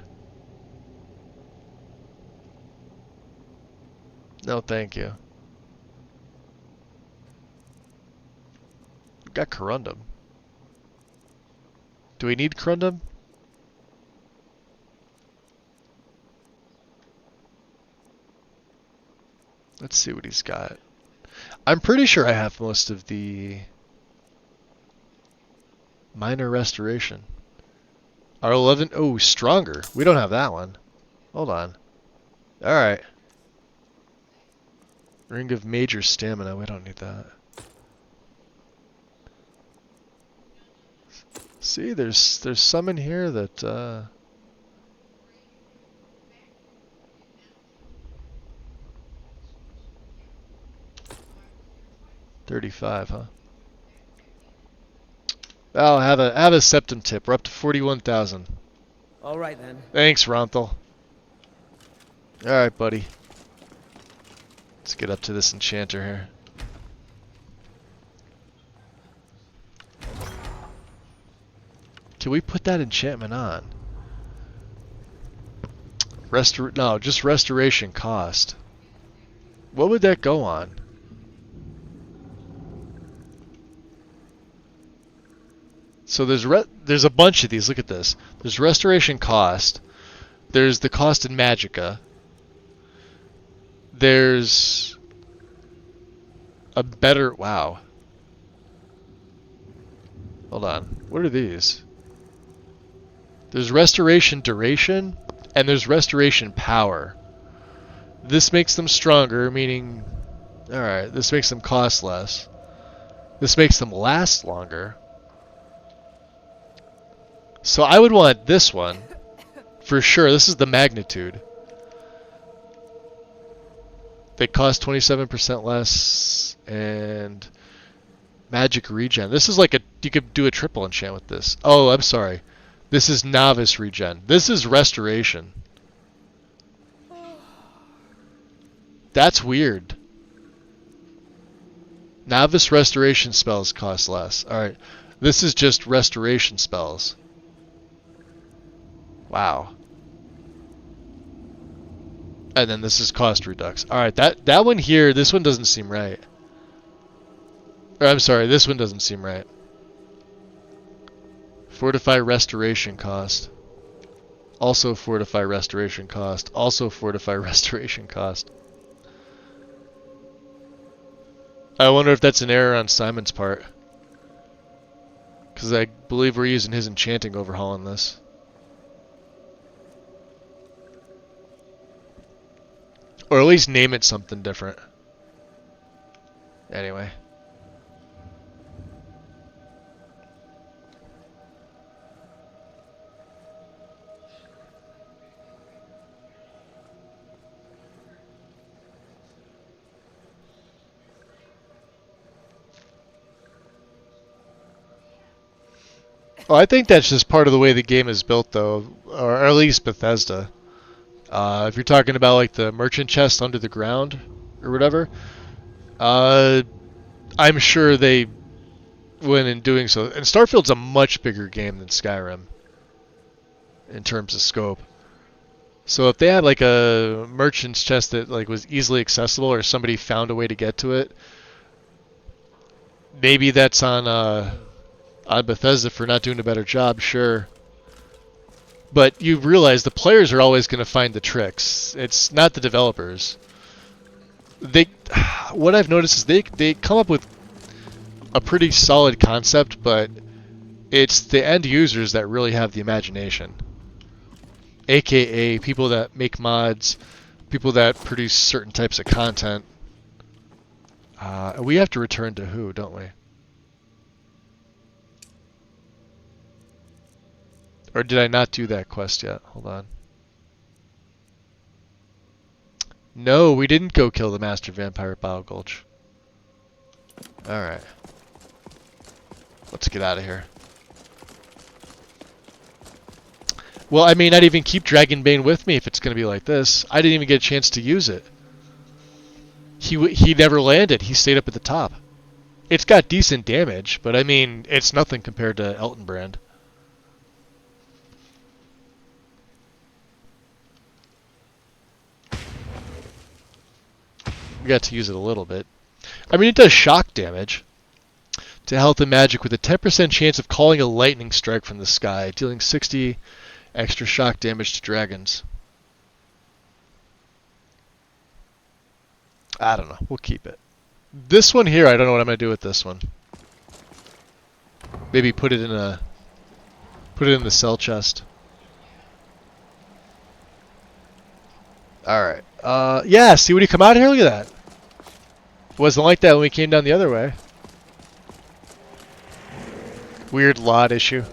No, thank you. We've got corundum. Do we need corundum? Let's see what he's got. I'm pretty sure I have most of the minor restoration. R11, oh, stronger. We don't have that one. Hold on. Alright. Ring of major stamina, we don't need that. See, there's some in here that 35, huh? I'll have a septum tip. We're up to 41,000. All right then. Thanks, Ronthal. All right, buddy. Let's get up to this enchanter here. Can we put that enchantment on? No, just restoration cost. What would that go on? So there's a bunch of these. Look at this. There's restoration cost. There's the cost in Magicka. There's a better... Wow. Hold on. What are these? There's restoration duration And there's restoration power. This makes them stronger, meaning... Alright, this makes them cost less. This makes them last longer. So I would want this one. For sure, this is the magnitude. They cost 27% less, and magic regen. This is like you could do a triple enchant with this. Oh, I'm sorry. This is novice regen. This is restoration. That's weird. Novice restoration spells cost less. Alright, this is just restoration spells. Wow. And then this is cost redux. Alright, that one here, this one doesn't seem right. Or, I'm sorry, this one doesn't seem right. Fortify restoration cost. Also fortify restoration cost. Also fortify restoration cost. I wonder if that's an error on Simon's part. Because I believe we're using his enchanting overhaul in this. Or at least name it something different. Anyway. Well, I think that's just part of the way the game is built, though, or at least Bethesda. If you're talking about like the merchant chest under the ground or whatever, I'm sure they went in doing so. And Starfield's a much bigger game than Skyrim in terms of scope. So if they had like a merchant's chest that like was easily accessible, or somebody found a way to get to it, maybe that's on Bethesda for not doing a better job, sure. But you realize the players are always going to find the tricks. It's not the developers. What I've noticed is they come up with a pretty solid concept, but it's the end users that really have the imagination. AKA people that make mods, people that produce certain types of content. We have to return to who, don't we? Or did I not do that quest yet? Hold on. No, we didn't go kill the Master Vampire at Bile Gulch. Alright. Let's get out of here. Well, I may not even keep Dragonbane with me if it's going to be like this. I didn't even get a chance to use it. He never landed. He stayed up at the top. It's got decent damage, but I mean, it's nothing compared to Elton Brand. We got to use it a little bit. I mean, it does shock damage to health and magic with a 10% chance of calling a lightning strike from the sky, dealing 60 extra shock damage to dragons. I don't know. We'll keep it. This one here, I don't know what I'm going to do with this one. Maybe put it in the cell chest. Alright. Yeah, see when you come out here? Look at that. It wasn't like that when we came down the other way. Weird lot issue.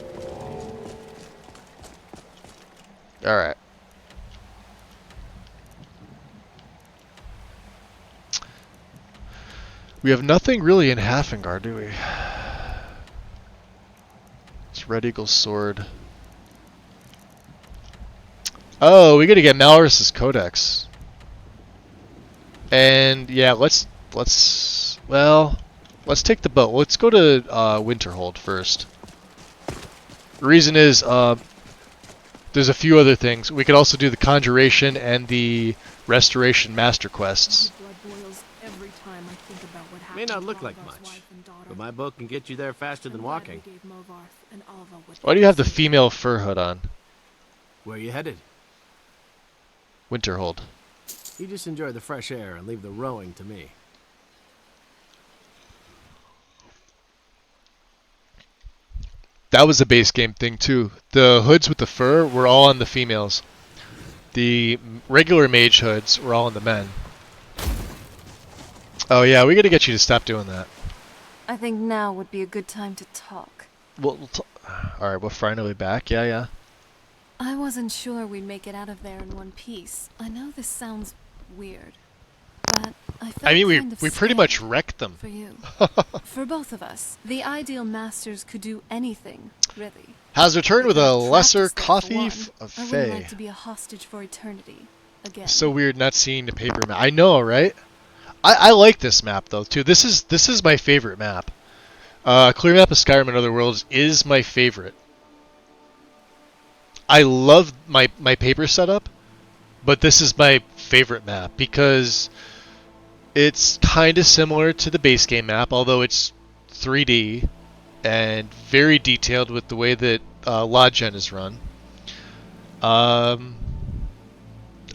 Alright. We have nothing really in Hafengar, do we? It's Red Eagle's sword. Oh, we gotta get Malorus's Codex. And yeah, let's take the boat. Let's go to Winterhold first. The reason is there's a few other things. We could also do the Conjuration and the Restoration Master Quests. May not look like much, but my boat can get you there faster than walking. Why do you have the female fur hood on? Where are you headed? Winterhold. You just enjoy the fresh air and leave the rowing to me. That was a base game thing too. The hoods with the fur were all on the females. The regular mage hoods were all in the men. Oh yeah, we gotta get you to stop doing that. I think now would be a good time to talk. Well, alright, we're finally back. Yeah, yeah. I wasn't sure we'd make it out of there in one piece. I know this sounds weird, but I felt we pretty much wrecked them. For you. For both of us. The ideal masters could do anything, really. Has returned with a lesser coffee of I wouldn't Fae. like to be a hostage for eternity again. So weird not seeing the paper map. I know, right? I like this map though too. This is my favorite map. Clear Map of Skyrim and Other Worlds is my favorite. I love my paper setup, but this is my favorite map because it's kind of similar to the base game map, although it's 3D and very detailed with the way that Lodgen is run. And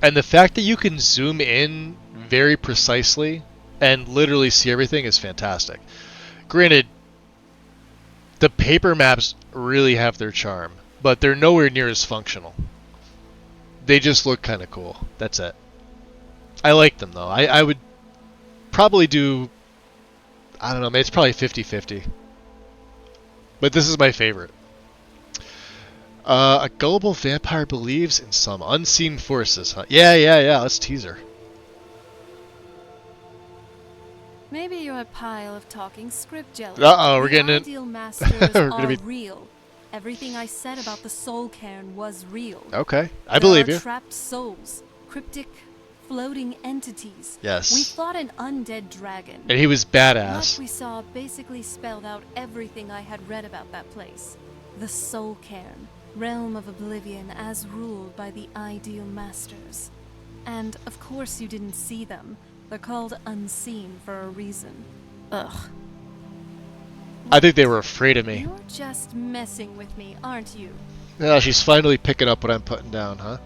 the fact that you can zoom in very precisely and literally see everything is fantastic. Granted, the paper maps really have their charm, but they're nowhere near as functional. They just look kind of cool. That's it. I like them though. I would probably do, I don't know, it's probably 50-50. But this is my favorite. A gullible vampire believes in some unseen forces, huh? Yeah, let's tease her. Maybe you're a pile of talking script jelly. Uh-oh, we're getting it. The ideal masters are real. Everything I said about the soul cairn was real. Okay, I believe you. Trapped souls, cryptic, floating entities. Yes. We fought an undead dragon. And he was badass. What we saw basically spelled out everything I had read about that place. The soul cairn, realm of oblivion as ruled by the ideal masters. And of course you didn't see them. They're called unseen for a reason. Ugh. I think they were afraid of me. You're just messing with me, aren't you? Yeah, she's finally picking up what I'm putting down, huh?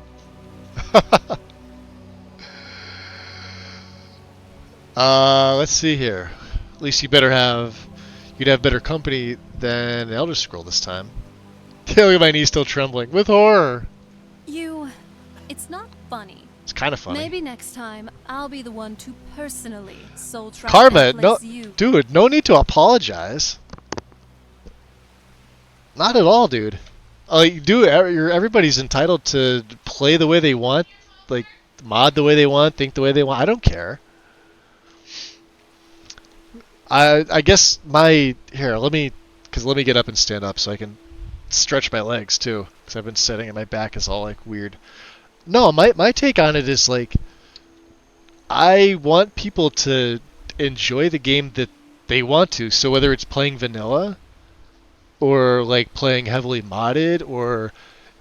Let's see here. At least you'd have better company than Elder Scroll this time. Look at my knees still trembling with horror. It's not funny. It's kind of funny. Maybe next time I'll be the one to personally soul track Karma, and no, place you. dude, no need to apologize. Not at all, dude. Everybody's entitled to play the way they want, like mod the way they want, think the way they want. I don't care. I guess let me get up and stand up so I can stretch my legs too, because I've been sitting and my back is all like weird. No, my take on it is like, I want people to enjoy the game that they want to. So whether it's playing vanilla, or like playing heavily modded, or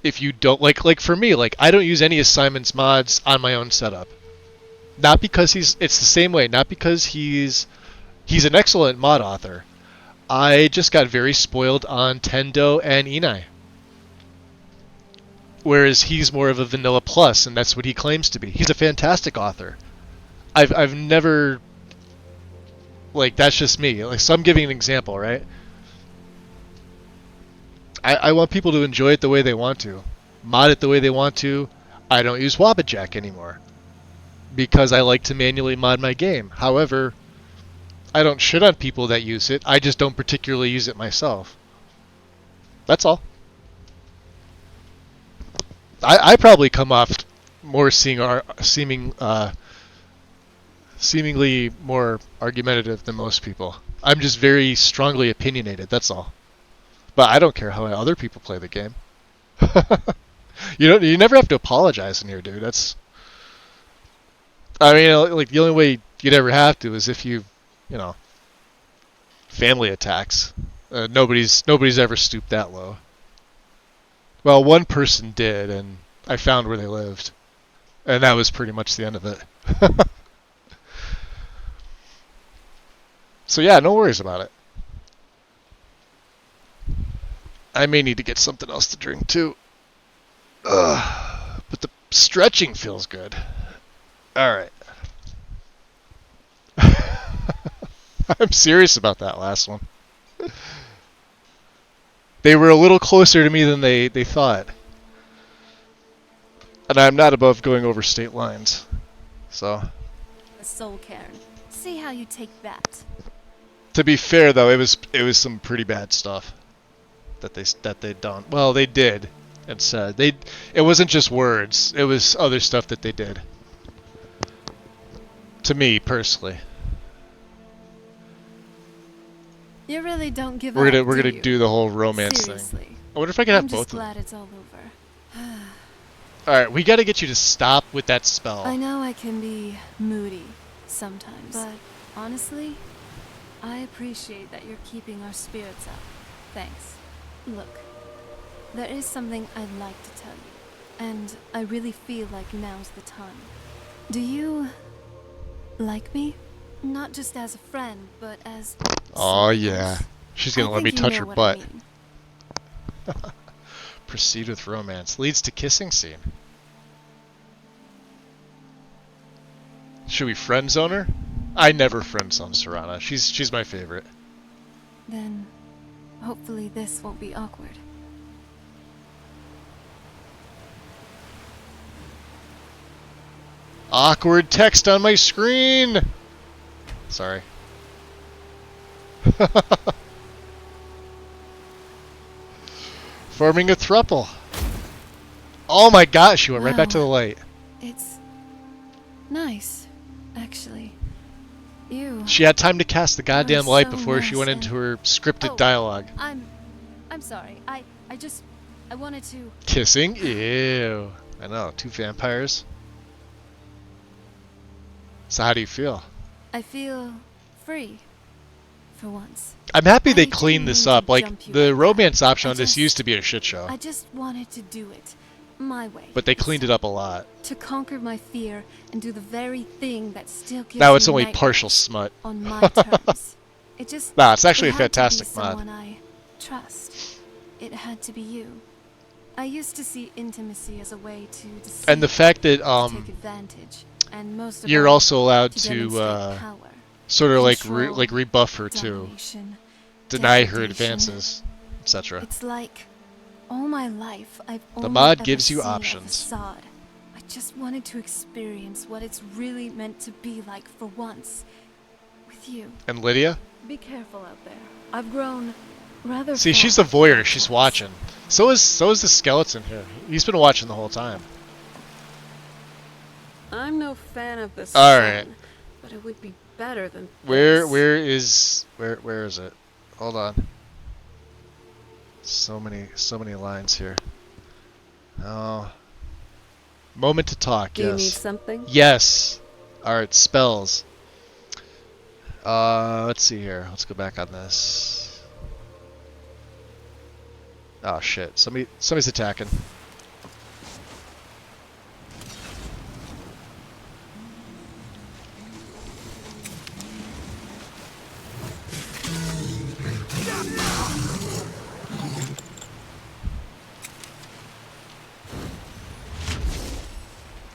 if you don't like for me, like I don't use any of Simon's mods on my own setup. Not because it's the same way. Not because he's an excellent mod author. I just got very spoiled on Tendo and Inai. Whereas he's more of a vanilla plus, and that's what he claims to be. He's a fantastic author. I've never, like, that's just me. Like, so I'm giving an example, right? I want people to enjoy it the way they want to, mod it the way they want to. I don't use Wabbajack anymore because I like to manually mod my game. However, I don't shit on people that use it. I just don't particularly use it myself. That's all. I probably come off more seemingly more argumentative than most people. I'm just very strongly opinionated, that's all. But I don't care how other people play the game. You never have to apologize in here, dude. I mean, like the only way you'd ever have to is if family attacks. Nobody's ever stooped that low. Well, one person did, and I found where they lived. And that was pretty much the end of it. So yeah, no worries about it. I may need to get something else to drink too. But the stretching feels good. Alright. I'm serious about that last one. They were a little closer to me than they thought. And I'm not above going over state lines. So, A soul cairn. See how you take that. to be fair though, it was some pretty bad stuff that they'd done. Well, they did and said. It wasn't just words. It was other stuff that they did. To me personally. You really don't give We're up, gonna do you? do the whole romance Seriously. thing. I wonder if I can have I'm just both of them. glad it's all over. Alright, we gotta get you to stop with that spell. I know I can be moody sometimes, but honestly, I appreciate that you're keeping our spirits up. Thanks. Look, there is something I'd like to tell you, and I really feel like now's the time. Do you like me? Not just as a friend, but as Oh yeah. She's gonna let me touch her butt. I mean. Proceed with romance. Leads to kissing scene. Should we friend zone her? I never friend zone Serana. She's my favorite. Then, hopefully this won't be awkward. Awkward text on my screen! Sorry. Forming a throuple. Oh my gosh, she went right back to the light. It's nice, actually. You. She had time to cast the goddamn so light before she nice went and- into her scripted Oh, dialogue. I'm sorry. I wanted to. Kissing? Ew. I know, 2 vampires. So how do you feel? I feel free, for once. I'm happy they I cleaned didn't this mean to up. Like, jump you the like romance option I on this just- used to be a shit show. I just wanted to do it my way. But they cleaned it up a lot. To conquer my fear and do the very thing that still gives Now it's me only nightmares partial smut. on my terms. It just Nah, it's actually it a had to be fantastic mod. someone I trust. It had to be you. I used to see intimacy as a way to deceive, And the fact that to take advantage, and most of you're all, also allowed to to demonstrate power, sort of like control, rebuff her too, domination, deny her degradation. advances, etc. It's like all my life I've only mod ever gives you seen a options. facade. I just wanted to experience what it's really meant to be like for once with you. And Lydia? Be careful out there. I've grown rather. See, she's the voyeur. She's watching. So is the skeleton here. He's been watching the whole time. I'm no fan of this. All right. But it would be better than. Where this. where is it? Hold on. So many lines here. Oh. Moment to talk. Do yes. you need something? Yes. All right. Spells. Let's see here. Let's go back on this. Oh shit! Somebody's attacking.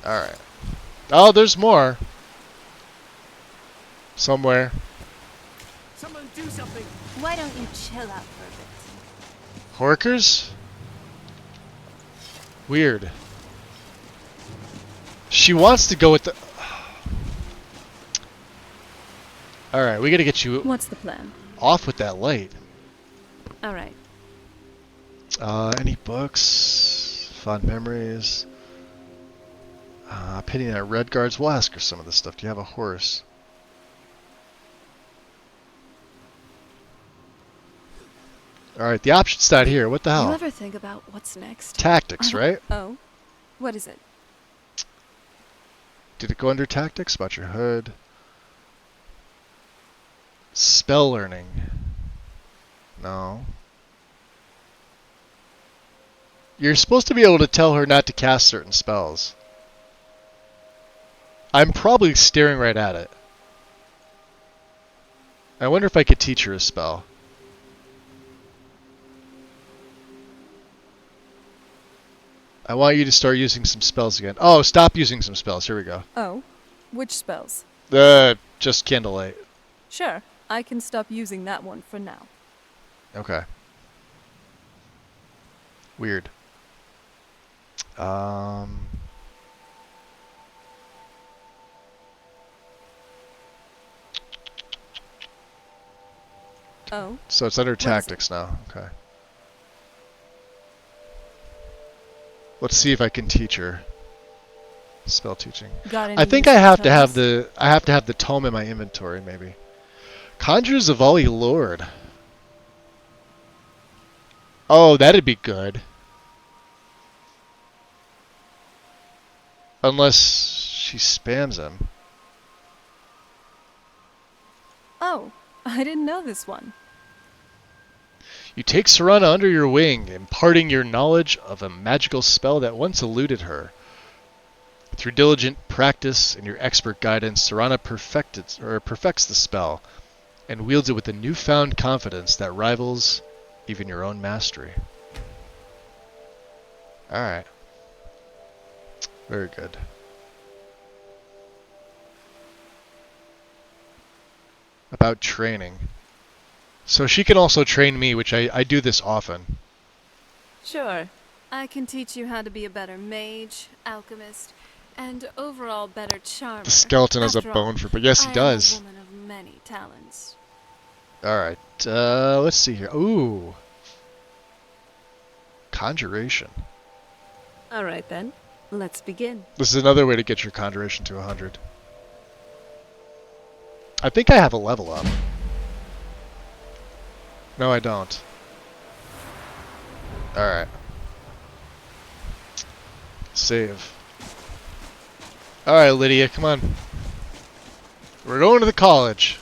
All right. Oh, there's more. Somewhere. Someone do something. Why don't you chill out for a bit? Horkers? Weird. She wants to go with the... Alright, we gotta get you... What's the plan? Off with that light. Alright. Any books? Fond memories? Pity at Redguards. We'll ask her some of this stuff. Do you have a horse? Alright, the option's not here. What the hell? You ever think about what's next? Tactics, right? Oh. What is it? Did it go under tactics? About your hood. Spell learning. No. You're supposed to be able to tell her not to cast certain spells. I'm probably staring right at it. I wonder if I could teach her a spell. I want you to start using some spells again. Oh, stop using some spells. Here we go. Oh. Which spells? Just candlelight. Sure. I can stop using that one for now. Okay. Weird. Oh? So it's under What is tactics now. Okay. Let's see if I can teach her. Spell teaching. Got I any think I useful have to have tomes? the tome in my inventory maybe. Conjures of Volley Lord. Oh, that'd be good. Unless she spams him. Oh, I didn't know this one. You take Serana under your wing, imparting your knowledge of a magical spell that once eluded her. Through diligent practice and your expert guidance, Serana perfects the spell and wields it with a newfound confidence that rivals even your own mastery. Alright. Very good. About training. So she can also train me, which I do this often. Sure. I can teach you how to be a better mage, alchemist, and overall better charmer. The skeleton has a After bone all, for... But yes, he I does. am a woman of many talents. Alright, let's see here. Ooh. Conjuration. Alright then, let's begin. This is another way to get your conjuration to 100. I think I have a level up. No, I don't. Alright. Save. Alright, Lydia, come on. We're going to the college.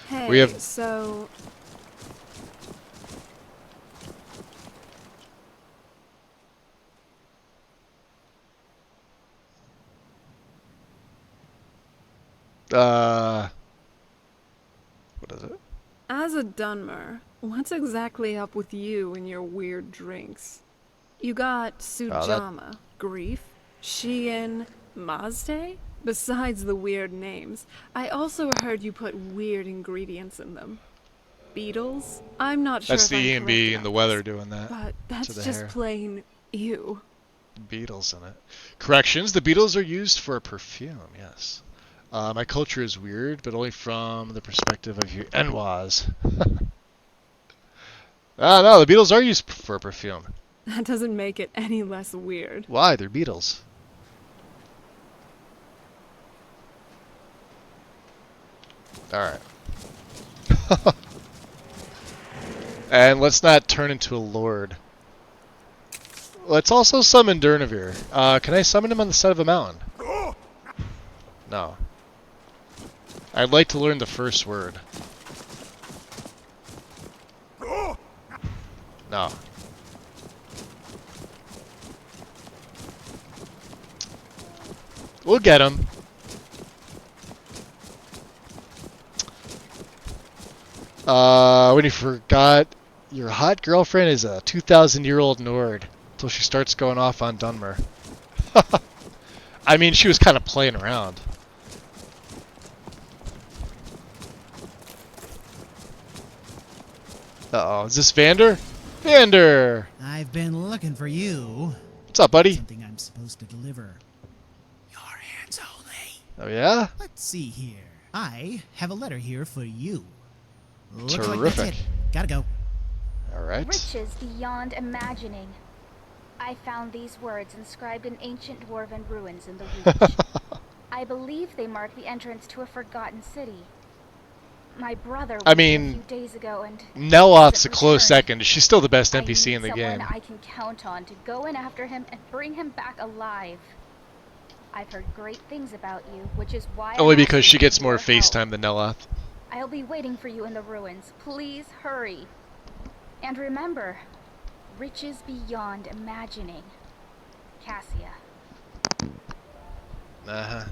Hey, We have... so... What is it? As a Dunmer, what's exactly up with you and your weird drinks? You got Sujama, Grief, Shein, Mazde? Besides the weird names, I also heard you put weird ingredients in them. Beetles? I'm not sure That's if the I'm E&B correct and the about weather this, doing that. but that's to the just hair. plain ew. Beetles in it. Corrections, the beetles are used for perfume, yes. My culture is weird, but only from the perspective of your Enwas. Ah, no, the beetles are used for perfume. That doesn't make it any less weird. Why? They're beetles. Alright. And let's not turn into a lord. Let's also summon Durnavir. Can I summon him on the side of a mountain? No. I'd like to learn the first word. No. We'll get him. When you forgot, your hot girlfriend is a 2,000-year-old Nord until she starts going off on Dunmer. I mean, she was kind of playing around. Uh-oh, is this Vander? Vander! I've been looking for you. What's up, buddy? Something I'm supposed to deliver. Your hands only. Oh, yeah? Let's see here. I have a letter here for you. Looks like Terrific. that's it. Gotta go. Alright. Riches beyond imagining. I found these words inscribed in ancient dwarven ruins in the Reach. I believe they mark the entrance to a forgotten city. My brother I was mean, a few days ago and Neloth's a hasn't close returned. second. She's still the best I NPC need in the someone game. I can count on to go in after him and bring him back alive. I've heard great things about you, which is why Only I'm because she asking gets for more your help. FaceTime than Neloth. I'll be waiting for you in the ruins. Please hurry. And remember, riches beyond imagining. Cassia. Uh-huh.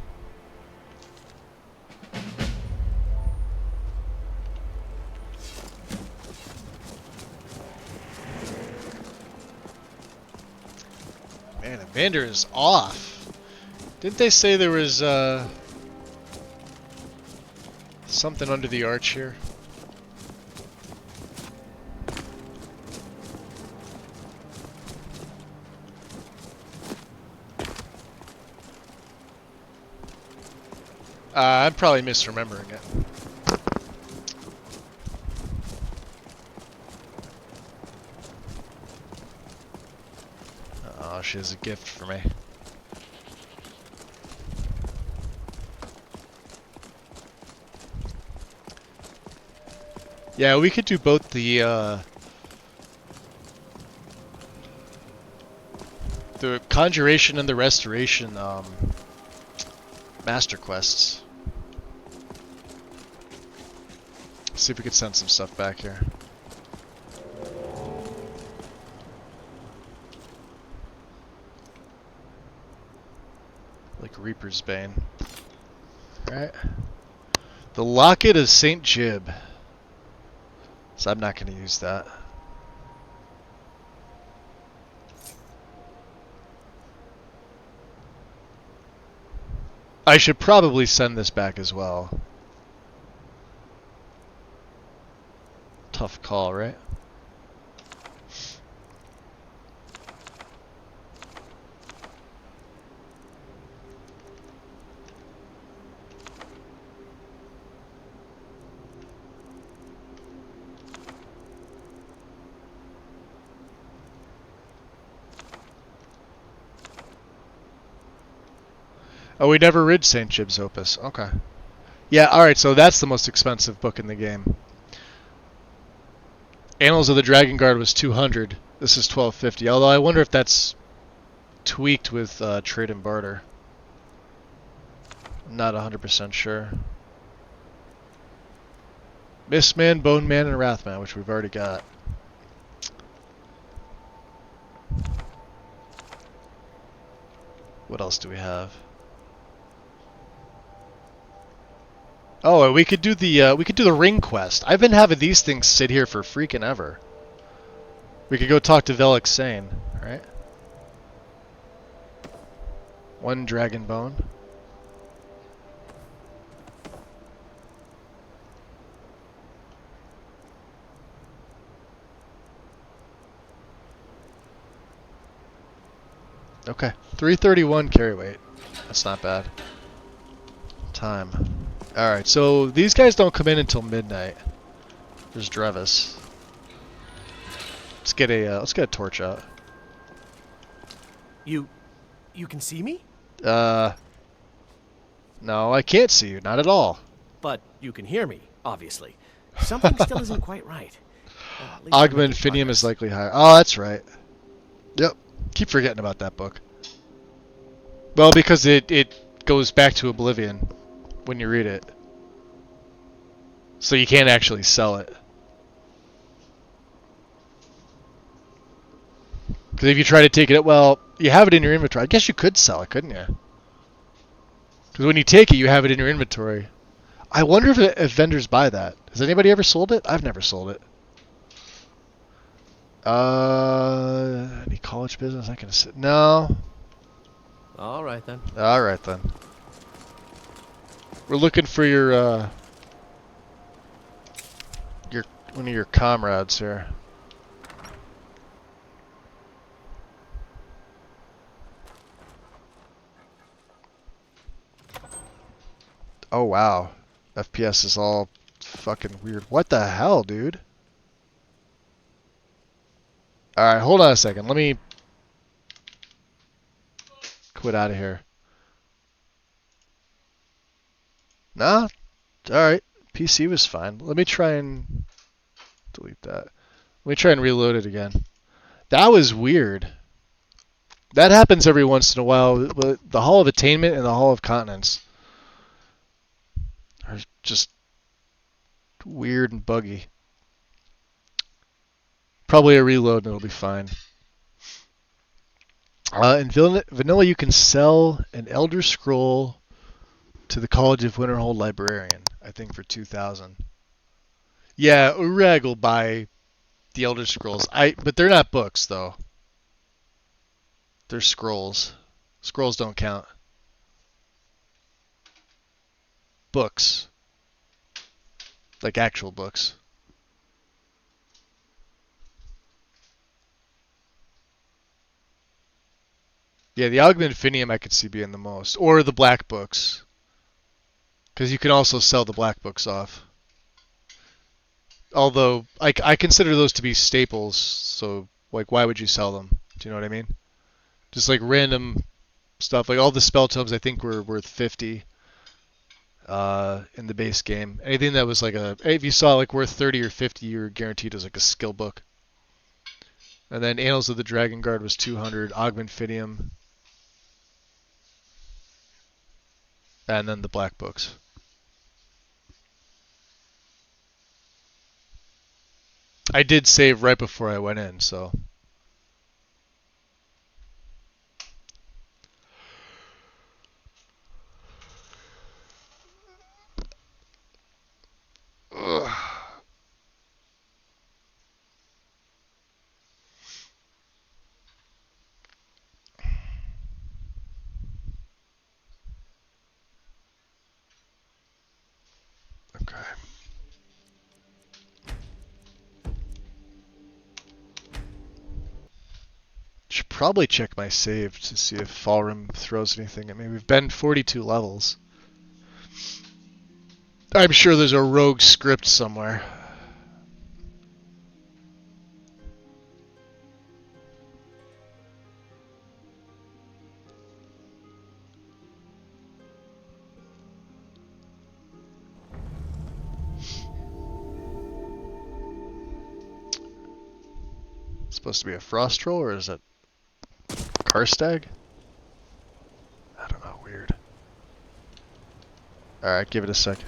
Man, Evander is off. Didn't they say there was, something under the arch here? I'm probably misremembering it. she has a gift for me. Yeah, we could do both the Conjuration and the Restoration Master Quests. See if we could send some stuff back here. Like Reaper's Bane. Alright. The Locket of St. Jib. So I'm not going to use that. I should probably send this back as well. Tough call, right? Oh, we never read St. Jib's Opus. Okay. Yeah, alright, so that's the most expensive book in the game. Annals of the Dragon Guard was 200. This is 1250. Although I wonder if that's tweaked with trade and barter. I'm not 100% sure. Mistman, Bone Man, and Wrathman, which we've already got. What else do we have? Oh, we could do the ring quest. I've been having these things sit here for freaking ever. We could go talk to Veloth Sane, right? One dragon bone. Okay, 331 carry weight. That's not bad. Time. Alright, so these guys don't come in until midnight. There's Drevis. Let's get a torch out. You can see me? No, I can't see you, not at all. But you can hear me, obviously. Something still isn't quite right. Well, Augment Finium is likely higher. Oh, that's right. Yep. Keep forgetting about that book. Well, because it goes back to Oblivion when you read it. So you can't actually sell it. Because if you try to take it, well, you have it in your inventory. I guess you could sell it, couldn't you? Because when you take it, you have it in your inventory. I wonder if vendors buy that. Has anybody ever sold it? I've never sold it. Any college business I can sit? No. All right then. All right then. We're looking for your one of your comrades here. Oh wow. FPS is all fucking weird. What the hell, dude? Alright, hold on a second. Let me quit out of here. Nah. Alright. PC was fine. Let me try and delete that. Let me try and reload it again. That was weird. That happens every once in a while. The Hall of Attainment and the Hall of Continents are just weird and buggy. Probably a reload and it'll be fine. In vanilla, you can sell an Elder Scroll to the College of Winterhold Librarian, I think for 2,000. Yeah, Urag will buy the Elder Scrolls. But they're not books, though. They're scrolls. Scrolls don't count. Books. Like actual books. Yeah, the Augment Finium I could see being the most. Or the black books. Because you can also sell the black books off. Although, I consider those to be staples, so, like, why would you sell them? Do you know what I mean? Just like random stuff. Like all the spell tomes I think were worth 50 in the base game. Anything that was like if you saw like worth 30 or 50, you were guaranteed as like a skill book. And then Annals of the Dragon Guard was 200, Augment Fidium, and then the black books. I did save right before I went in, so. Ugh. Okay. Should probably check my save to see if Fallrim throws anything at me. We've been 42 levels. I'm sure there's a rogue script somewhere. Supposed to be a frost troll, or is it Karstag? I don't know, weird. Alright, give it a sec.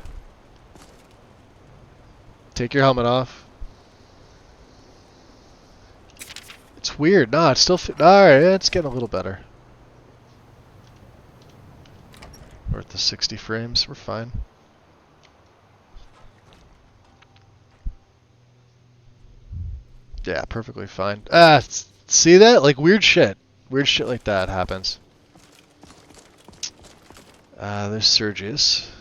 Take your helmet off. It's weird. No, it's still alright, it's getting a little better. We're at the 60 frames, we're fine. Yeah, perfectly fine. See that? Like weird shit. Weird shit like that happens. There's Sergius.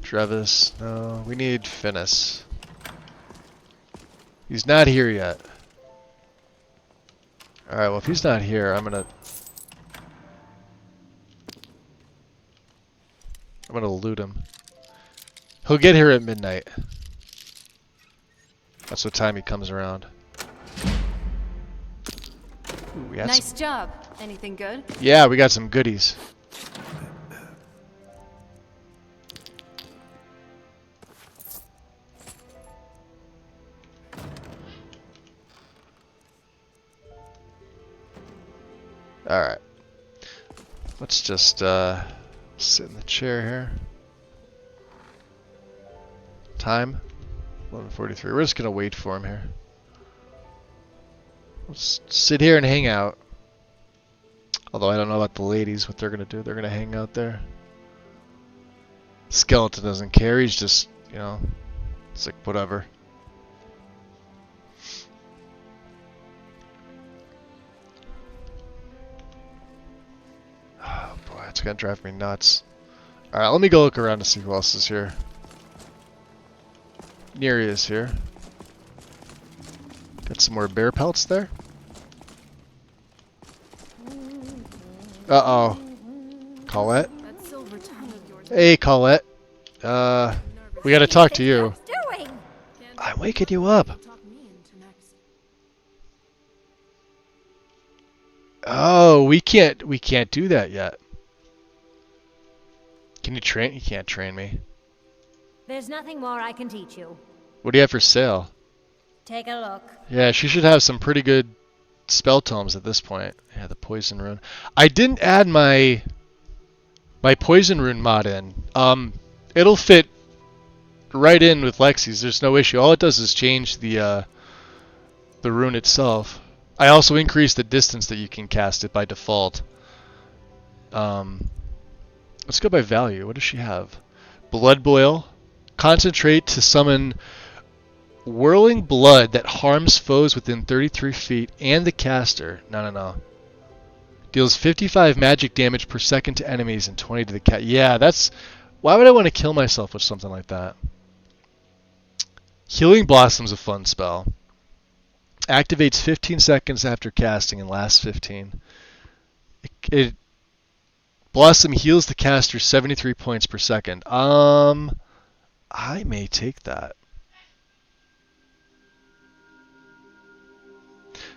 Trevis. No, we need Finis. He's not here yet. Alright, well if he's not here, I'm gonna loot him. He'll get here at midnight. That's what time he comes around. Ooh, we got Nice job. Anything good? Yeah, we got some goodies. Alright. Let's just sit in the chair here. Time? 11:43. We're just gonna wait for him here. Let's sit here and hang out. Although I don't know about the ladies, what they're gonna do. They're gonna hang out there. Skeleton doesn't care. He's just, you know, it's like whatever. Oh boy, it's gonna drive me nuts. Alright, let me go look around to see who else is here. Neri is here. Got some more bear pelts there. Uh-oh. Colette? Hey, Colette. We gotta talk to you. I'm waking you up. Oh, we can't do that yet. Can you train? You can't train me. There's nothing more I can teach you. What do you have for sale? Take a look. Yeah, she should have some pretty good spell tomes at this point. Yeah, the poison rune. I didn't add my poison rune mod in. It'll fit right in with Lexi's. There's no issue. All it does is change the rune itself. I also increased the distance that you can cast it by default. Let's go by value. What does she have? Blood Boil. Concentrate to summon whirling blood that harms foes within 33 feet and the caster. No. Deals 55 magic damage per second to enemies and 20 to the cat. Yeah, that's... Why would I want to kill myself with something like that? Healing Blossom's a fun spell. Activates 15 seconds after casting and lasts 15. Blossom heals the caster 73 points per second. I may take that.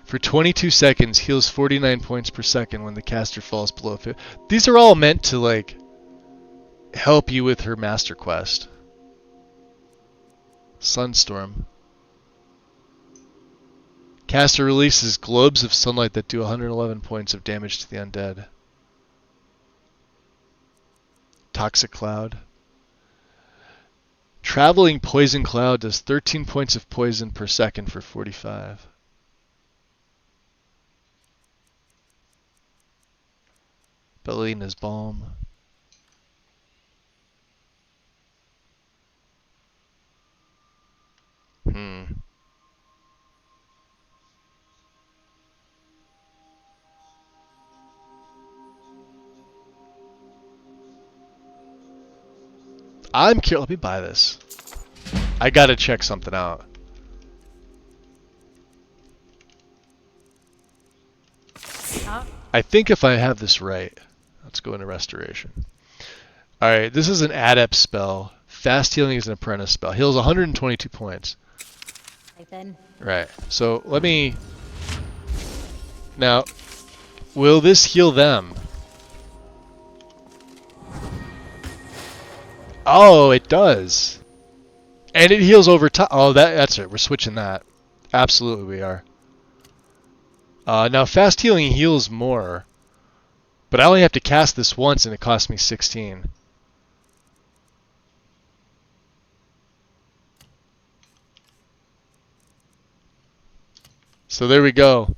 For 22 seconds, heals 49 points per second when the caster falls below 50. These are all meant to, like, help you with her master quest. Sunstorm. Caster releases globes of sunlight that do 111 points of damage to the undead. Toxic Cloud. Traveling Poison Cloud does 13 points of poison per second for 45. Bellina's Balm. I'm curious. Let me buy this. I gotta check something out. I think if I have this right, let's go into Restoration. Alright, this is an adept spell. Fast Healing is an apprentice spell. Heals 122 points. Right, so let me... Now, will this heal them? Oh, it does. And it heals over time. Oh, that's it. We're switching that. Absolutely we are. Now, Fast Healing heals more. But I only have to cast this once and it costs me 16. So there we go.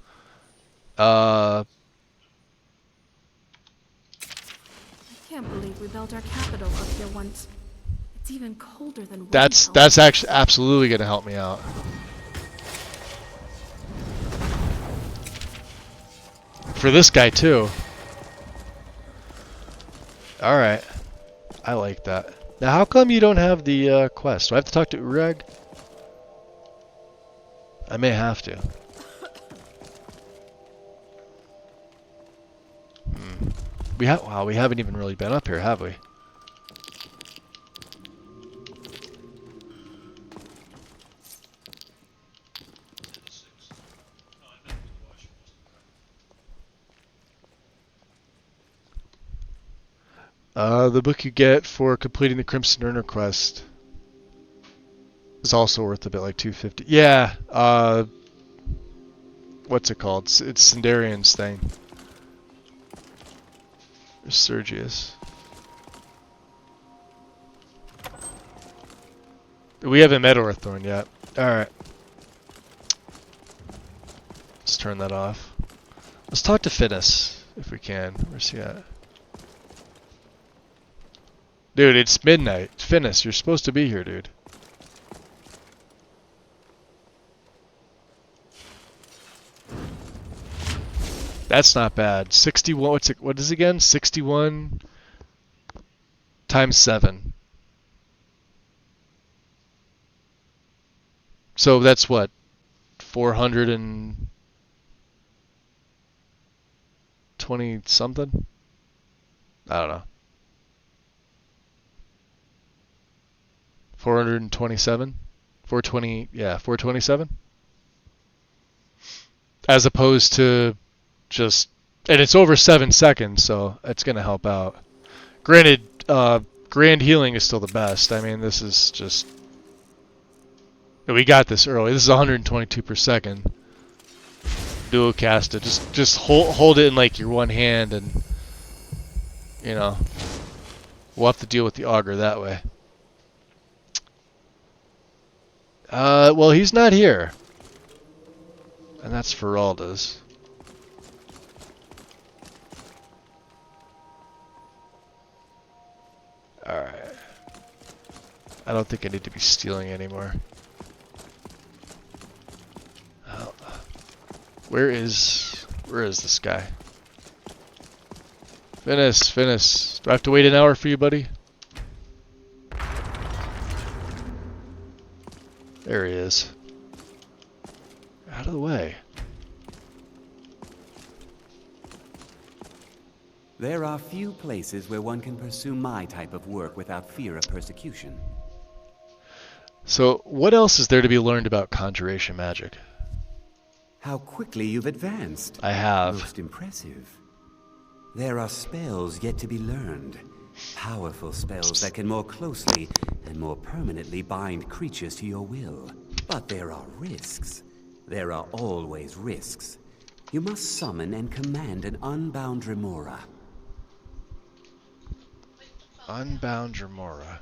I can't believe we built our capital up here once. It's even colder than that's actually absolutely going to help me out. For this guy too. Alright. I like that. Now how come you don't have the quest? Do I have to talk to Urag? I may have to. Wow, we haven't even really been up here, have we? The book you get for completing the Crimson Earner quest is also worth a bit, like 250. Yeah, what's it called? It's Sindarian's thing. There's Sergius. We haven't met Orthorn yet. Alright. Let's turn that off. Let's talk to Finis, if we can. Where's he at? Dude, it's midnight. Finis, you're supposed to be here, dude. That's not bad. 61, what is it again? 61 times 7. So that's what? 420 something? I don't know. 427? 420, yeah, 427? As opposed to just, and it's over 7 seconds, so it's going to help out. Granted, Grand Healing is still the best. I mean, this is just, we got this early. This is 122 per second. Duo cast it. Just hold it in like your one hand, and you know, we'll have to deal with the auger that way. Well, he's not here. And that's Feralda's. Alright. I don't think I need to be stealing anymore. Oh. Where is this guy? Finis. Do I have to wait an hour for you, buddy? There he is. Out of the way. There are few places where one can pursue my type of work without fear of persecution. So, what else is there to be learned about conjuration magic? How quickly you've advanced. I have. Most impressive. There are spells yet to be learned. Powerful spells that can more closely and more permanently bind creatures to your will. But there are risks. There are always risks. You must summon and command an unbound remora. Unbound remora.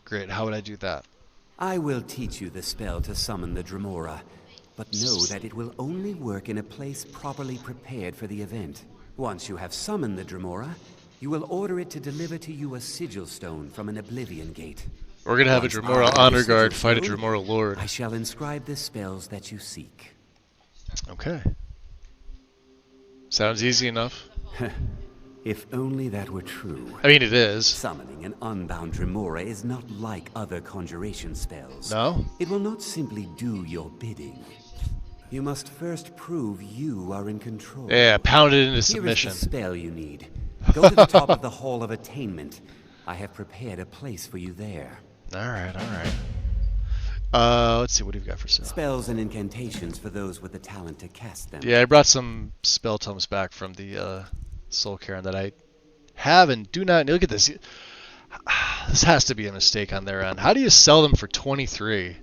Great, how would I do that? I will teach you the spell to summon the Dremora, but know that it will only work in a place properly prepared for the event. Once you have summoned the Dremora, you will order it to deliver to you a sigil stone from an Oblivion Gate. We're gonna have a Dremora honor guard fight a Dremora lord. I shall inscribe the spells that you seek. Okay. Sounds easy enough. If only that were true. I mean, it is. Summoning an unbound Dremora is not like other conjuration spells. No? It will not simply do your bidding. You must first prove you are in control. Yeah, pound it into submission. Here is the spell you need. Go to the top of the Hall of Attainment. I have prepared a place for you there. Alright, alright. Let's see, what do you got for sale? Spells and incantations for those with the talent to cast them. Yeah, I brought some spell tomes back from the Soul Cairn that I have and do not. Look at this. This has to be a mistake on their end. How do you sell them for 23?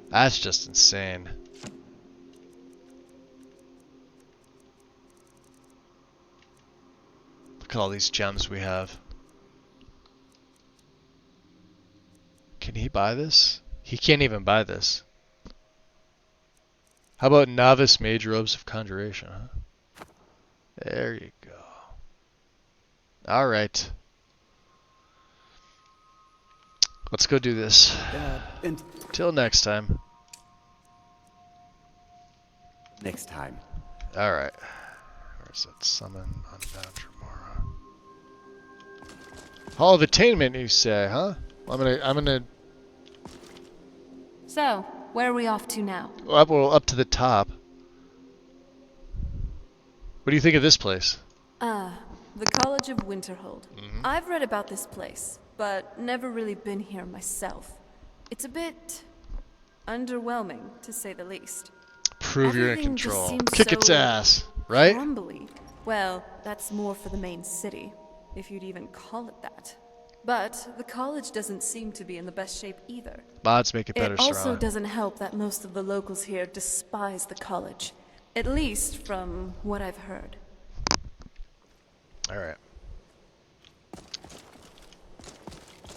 That's just insane. Look at all these gems we have. Can he buy this? He can't even buy this. How about Novice Mage Robes of Conjuration, huh? There you go. Alright. Let's go do this. Till next time. Next time. Alright. Where's that? Summon Unbound Dremora. Hall of Attainment, you say, huh? Well, I'm gonna... So, where are we off to now? Well, up to the top. What do you think of this place? The College of Winterhold. I've read about this place, but never really been here myself. It's a bit underwhelming, to say the least. Prove you're in Everything just control. seems Kick so its ass, right? Crumbly. Well, that's more for the main city, if you'd even call it that. But the college doesn't seem to be in the best shape either. Mods make it better, It also Sarah. doesn't help that most of the locals here despise the college. At least from what I've heard. Alright.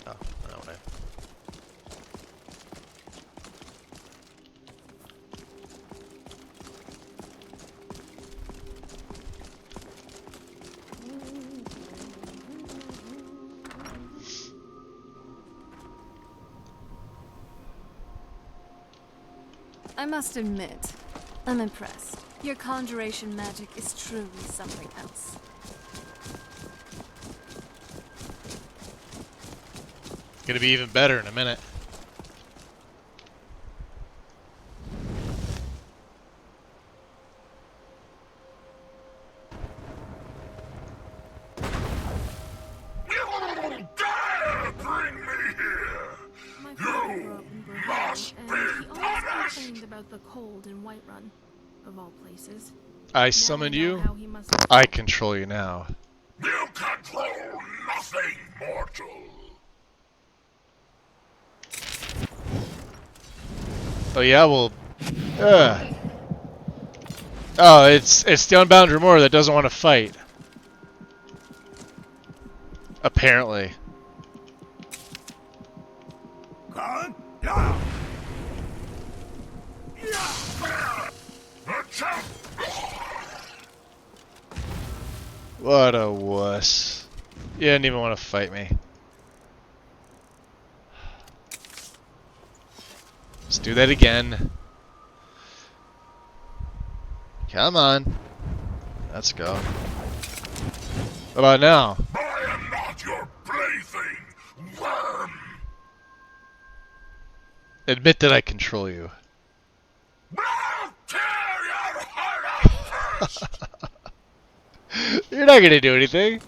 Oh, no way. I must admit, I'm impressed. Your conjuration magic is truly something else. Gonna be even better in a minute. About the cold in Whiterun, of all places. I summoned you. I control you now. You control nothing, mortal. Oh yeah, well. Oh, it's the Unbound Remora that doesn't want to fight. Apparently. What a wuss. You didn't even want to fight me. Let's do that again. Come on. Let's go. What about now? I am not your plaything, worm. Admit that I control you. I'll tear your heart out first. You're not gonna do anything.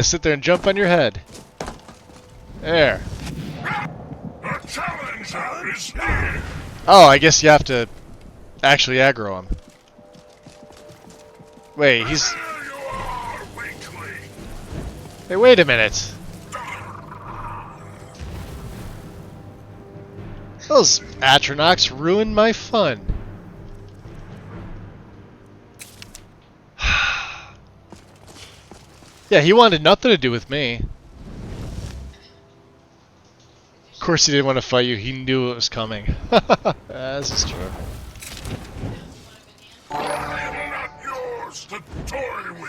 Sit there and jump on your head. There. Oh, I guess you have to actually aggro him. Wait, he's... Hey, wait a minute. Those Atronachs ruined my fun. Yeah, he wanted nothing to do with me. Of course he didn't want to fight you, he knew it was coming. This is true.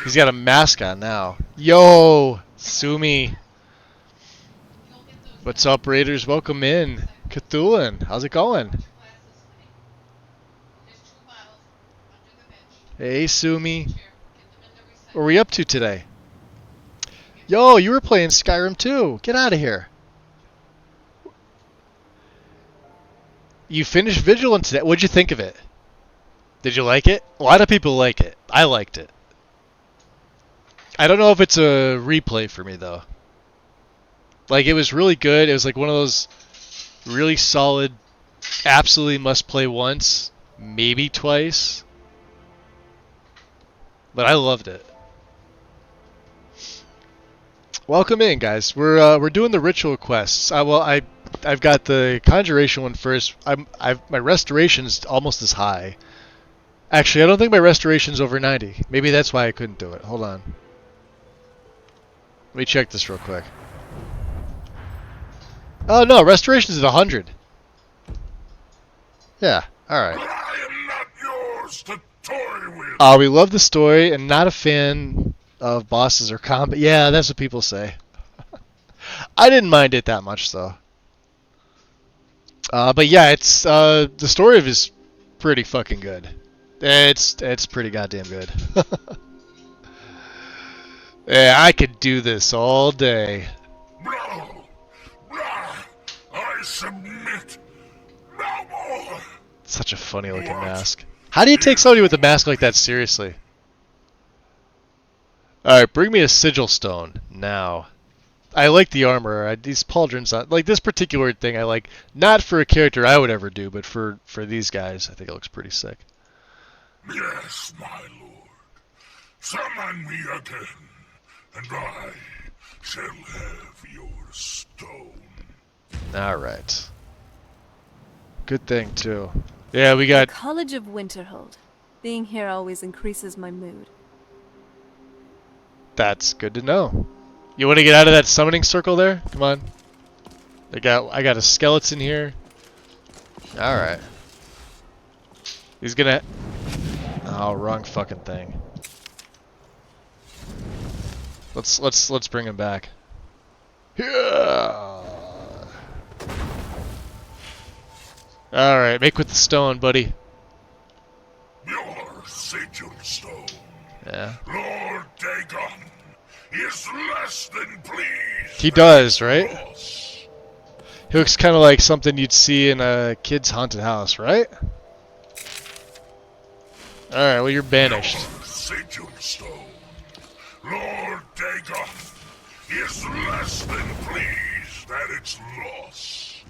He's got a mask on now. Yo! Sue me. What's up, Raiders? Welcome in. Cthulhu, how's it going? Hey, Sumi. What are we up to today? Yo, you were playing Skyrim too. Get out of here. You finished Vigilant today. What'd you think of it? Did you like it? A lot of people like it. I liked it. I don't know if it's a replay for me, though. Like, it was really good. It was like one of those really solid, absolutely must play once, maybe twice. But I loved it. Welcome in, guys. We're doing the ritual quests. I've got the conjuration one first. My restoration's almost as high. Actually, I don't think my restoration's over 90. Maybe that's why I couldn't do it. Hold on. Let me check this real quick. Oh no, restoration's at 100. Yeah, alright. We love the story and not a fan of bosses or combat. Yeah, that's what people say. I didn't mind it that much though. But yeah, it's the story of it is pretty fucking good. It's pretty goddamn good. Yeah, I could do this all day. I submit. No more. Such a funny looking mask. How do you take somebody with a mask like that seriously? Alright, bring me a sigil stone now. I like the armor. These pauldrons, like this particular thing I like. Not for a character I would ever do, but for these guys, I think it looks pretty sick. Yes, my lord. Summon me again, and I shall have your stone. Alright. Good thing, too. Yeah, we got... The College of Winterhold. Being here always increases my mood. That's good to know. You want to get out of that summoning circle there? Come on. I got a skeleton here. Alright. He's gonna... Oh, wrong fucking thing. Let's bring him back. Yeah. Alright, make with the stone, buddy. Your sigil stone. Yeah. Lord Dagon is less than pleased. He does, right? He looks kind of like something you'd see in a kid's haunted house, right? Alright, well, you're banished. Your sigil stone. Lord Dagon is less than pleased at its loss.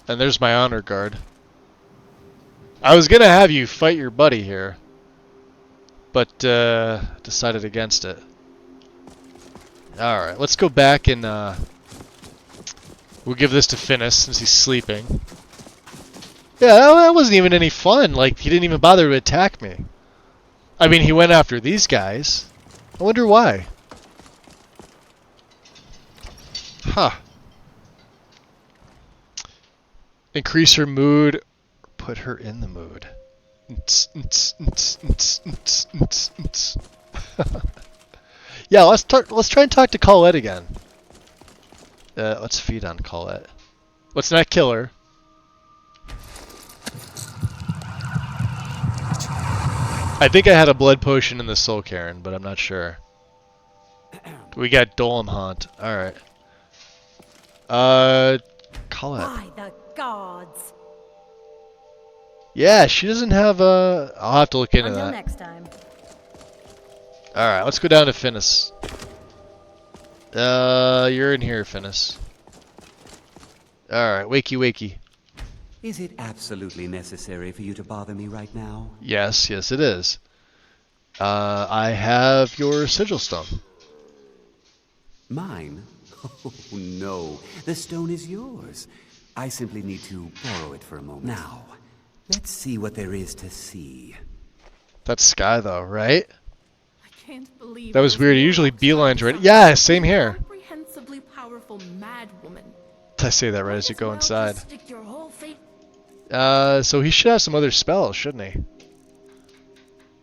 And there's my honor guard. I was gonna have you fight your buddy here, but decided against it. Alright, let's go back and we'll give this to Finis since he's sleeping. Yeah, that wasn't even any fun. Like, he didn't even bother to attack me. I mean, he went after these guys. I wonder why. Huh. Increase her mood, or put her in the mood. Yeah, let's try and talk to Colette again. Let's feed on Colette. Let's not kill her. I think I had a blood potion in the Soul Cairn, but I'm not sure. We got Dolem Haunt. Alright. Colette. By the gods. Yeah, she doesn't have a... I'll have to look into Until that. next time. Alright, let's go down to Finis. You're in here, Finis. Alright, wakey wakey. Is it absolutely necessary for you to bother me right now? Yes, yes it is. I have your sigil stone. Mine? Oh, no. The stone is yours. I simply need to borrow it for a moment. Now, let's see what there is to see. That's Sky, though, right? I can't believe That was weird. He usually Warlock's beelines trying right. to Yeah, summon same this here. incomprehensibly powerful mad woman. I say that right as you go inside. Stick your whole fate. So he should have some other spells, shouldn't he?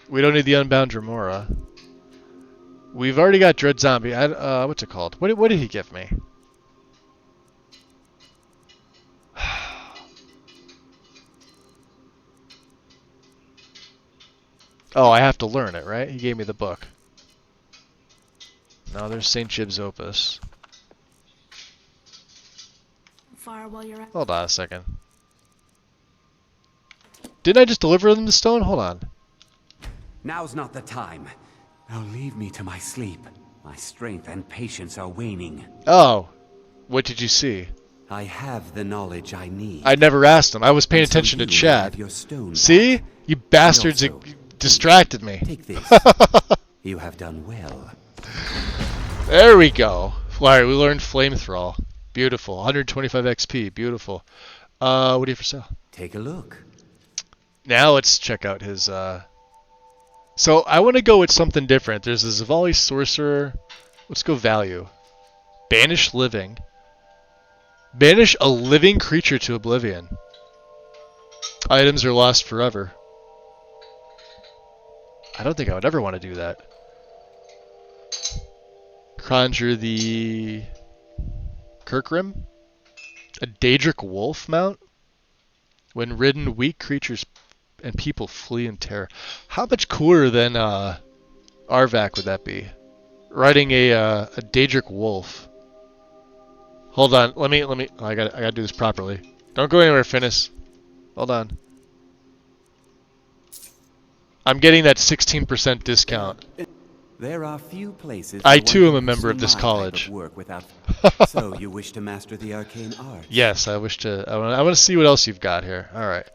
We don't need the Unbound Remora. We've already got Dread Zombie. What's it called? What did he give me? Oh, I have to learn it, right? He gave me the book. No, there's St. Jib's Opus. Fire while you're at. Hold on a second. Didn't I just deliver them the stone? Hold on. Now's not the time. Now leave me to my sleep. My strength and patience are waning. Oh. What did you see? I have the knowledge I need. I never asked him. I was paying attention to chat. See? You bastards distracted me. Take this. You have done well. There we go. Alright, we learned Flame Thrall. Beautiful. 125 XP. Beautiful. What do you have for sale? Take a look. Now let's check out his, So I want to go with something different. There's a Zavali Sorcerer. Let's go value. Banish Living. Banish a living creature to oblivion. Items are lost forever. I don't think I would ever want to do that. Conjure the Kirkrim. A Daedric Wolf mount. When ridden, weak creatures and people flee in terror. How much cooler than Arvac would that be? Riding a Daedric Wolf. Hold on, let me. Oh, I gotta do this properly. Don't go anywhere, Finis. Hold on. I'm getting that 16% discount. There are few places. I too am a member of this college. Work without. So you wish to master the arcane art? Yes, I wish to. I want to see what else you've got here. All right.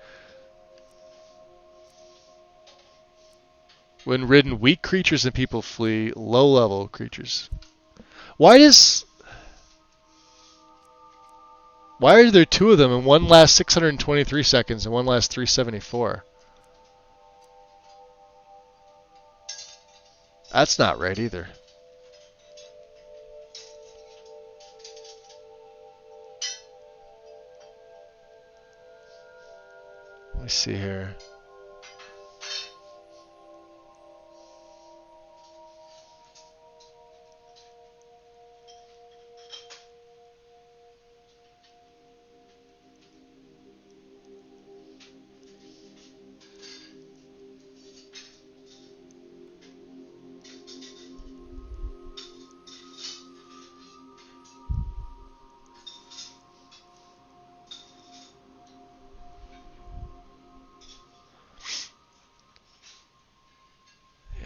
When ridden, weak creatures and people flee. Low-level creatures. Why are there two of them and one lasts 623 seconds and one lasts 374? That's not right either. Let me see here.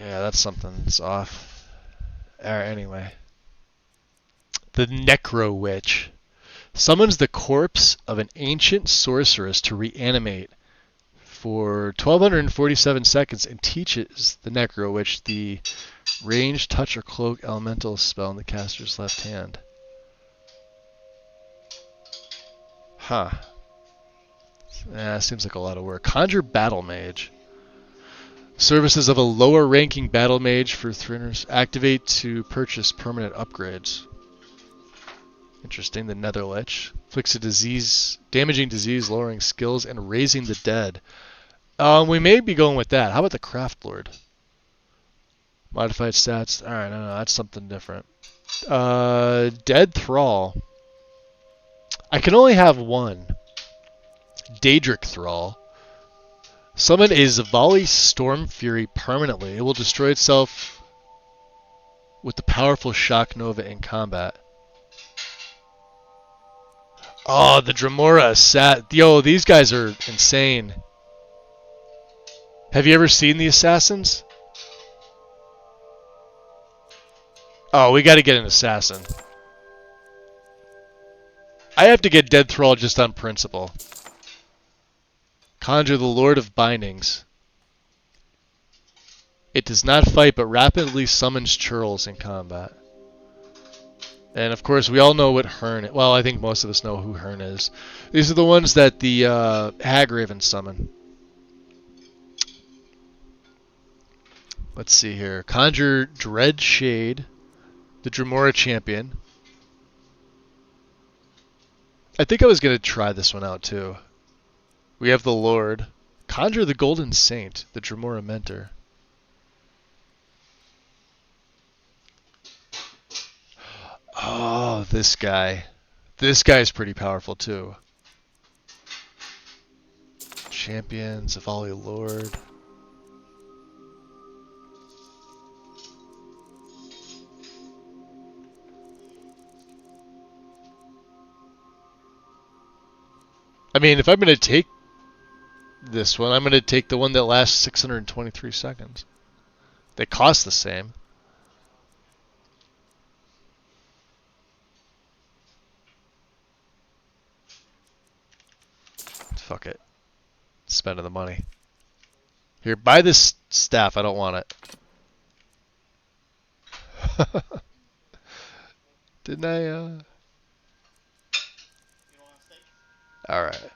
Yeah, that's something that's off. Anyway. The Necro Witch. Summons the corpse of an ancient sorceress to reanimate for 1247 seconds and teaches the Necro Witch the range, touch, or cloak elemental spell in the caster's left hand. Huh. Seems like a lot of work. Conjure Battle Mage. Services of a lower ranking battle mage for Thrinners activate to purchase permanent upgrades. Interesting. The Netherlich inflicts a disease, damaging disease, lowering skills, and raising the dead. We may be going with that. How about the Craft Lord? Modified stats. All right, no, that's something different. Dead Thrall. I can only have one. Daedric Thrall. Summon a Zavali Storm Fury permanently. It will destroy itself with the powerful Shock Nova in combat. Oh, the Dremora Assassin. Yo, these guys are insane. Have you ever seen the Assassins? Oh, we gotta get an Assassin. I have to get Dead Thrall just on principle. Conjure the Lord of Bindings. It does not fight, but rapidly summons churls in combat. And of course, we all know what Hearn is. Well, I think most of us know who Hearn is. These are the ones that the Hagraven summon. Let's see here. Conjure Dread Shade, the Dremora champion. I think I was going to try this one out too. We have the Lord. Conjure the Golden Saint, the Dremora mentor. Oh, this guy. This guy's pretty powerful too. Champion, Zavali Lord. I mean, if I'm going to take this one, I'm going to take the one that lasts 623 seconds. They cost the same. Fuck it. Spending the money. Here, buy this staff. I don't want it. Didn't I, Alright.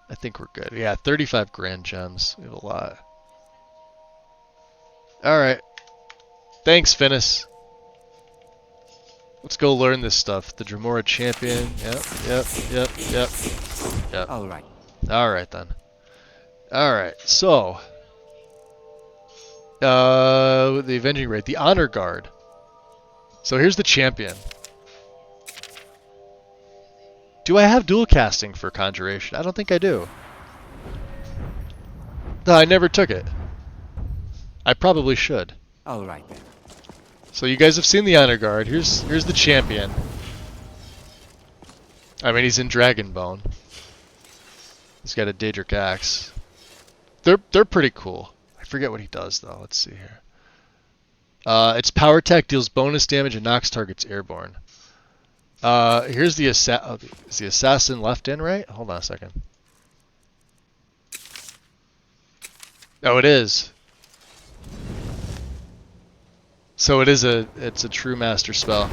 I think we're good. Yeah, 35 grand gems. We have a lot. Alright. Thanks, Finis. Let's go learn this stuff. The Dremora champion. Yep. Alright. Alright then. Alright, so. The Avenging Raid. The Honor Guard. So here's the champion. Do I have dual casting for Conjuration? I don't think I do. No, I never took it. I probably should. Alright then. So you guys have seen the Honor Guard. Here's the champion. I mean, he's in Dragonbone. He's got a Daedric Axe. They're pretty cool. I forget what he does though. Let's see here. Its power attack deals bonus damage and knocks targets airborne. Here's the is the assassin left in, right? Hold on a second. Oh, it is. So it's a true master spell.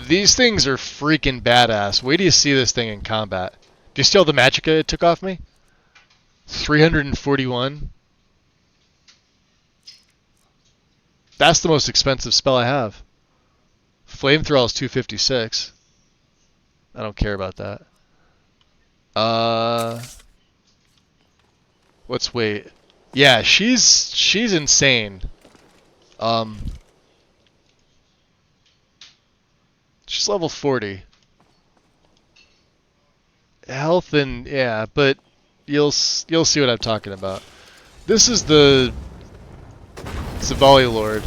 These things are freaking badass. Wait till you see this thing in combat. Do you see all the magicka it took off me? 341. That's the most expensive spell I have. Flamethrower is 256. I don't care about that. Let's wait. Yeah, she's insane. She's level 40. Health and yeah, but you'll see what I'm talking about. This is the Zavali Lord.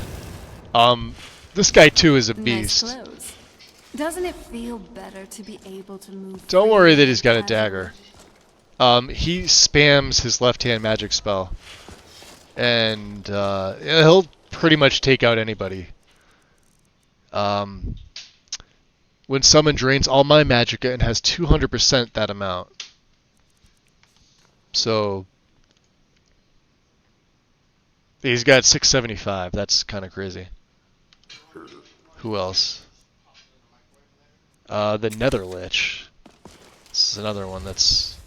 This guy too is a beast. Nice clothes. Doesn't it feel better to be able to move? Don't worry that he's got a dagger. He spams his left-hand magic spell, and he'll pretty much take out anybody. When summon drains all my magicka and has 200% that amount. So he's got 675. That's kind of crazy. Who else? The Netherlich. This is another one that's...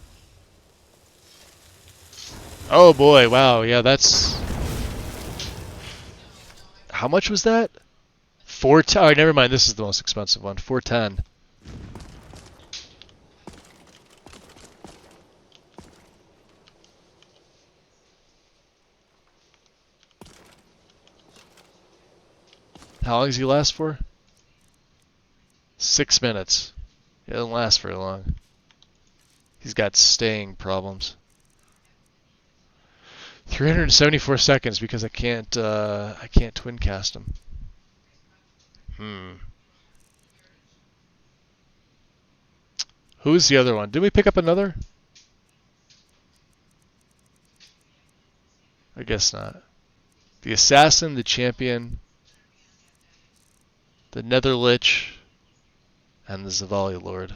Oh boy, wow, yeah, that's... How much was that? 410. Oh, never mind, this is the most expensive one. 410. How long does he last for? 6 minutes. He doesn't last very long. He's got staying problems. 374 seconds because I can't twin cast him. Who's the other one? Did we pick up another? I guess not. The assassin, the champion, The Nether Lich, and the Zavali Lord.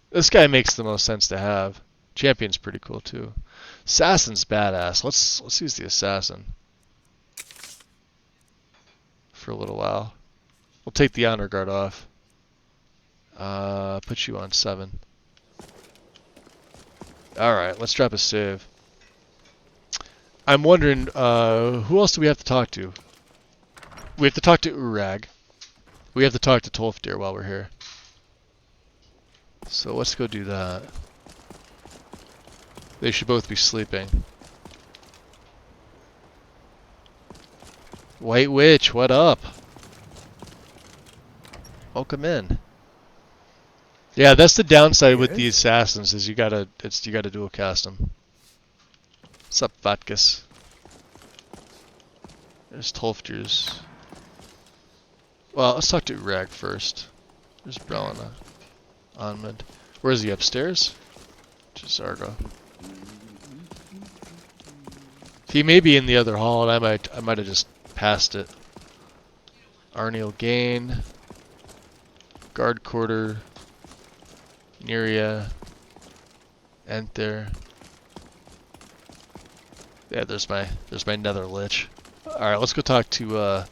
This guy makes the most sense to have. Champion's pretty cool too. Assassin's badass. Let's use the Assassin for a little while. We'll take the Honor Guard off. Put you on 7. Alright, let's drop a save. I'm wondering, who else do we have to talk to? We have to talk to Urag. We have to talk to Tolfdir while we're here. So let's go do that. They should both be sleeping. White Witch, what up? Welcome in. Yeah, that's the downside with the assassins is you gotta dual cast them. What's up, Vatkus? There's Tolfdir's. Well, let's talk to Urag first. There's Brelina. Onmund. Where is he? Upstairs? Argo. He may be in the other hall, and I might have just passed it. Arniel Gain. Guard Quarter. Neria. Enter. Yeah, there's my Nether Lich. All right, let's go talk to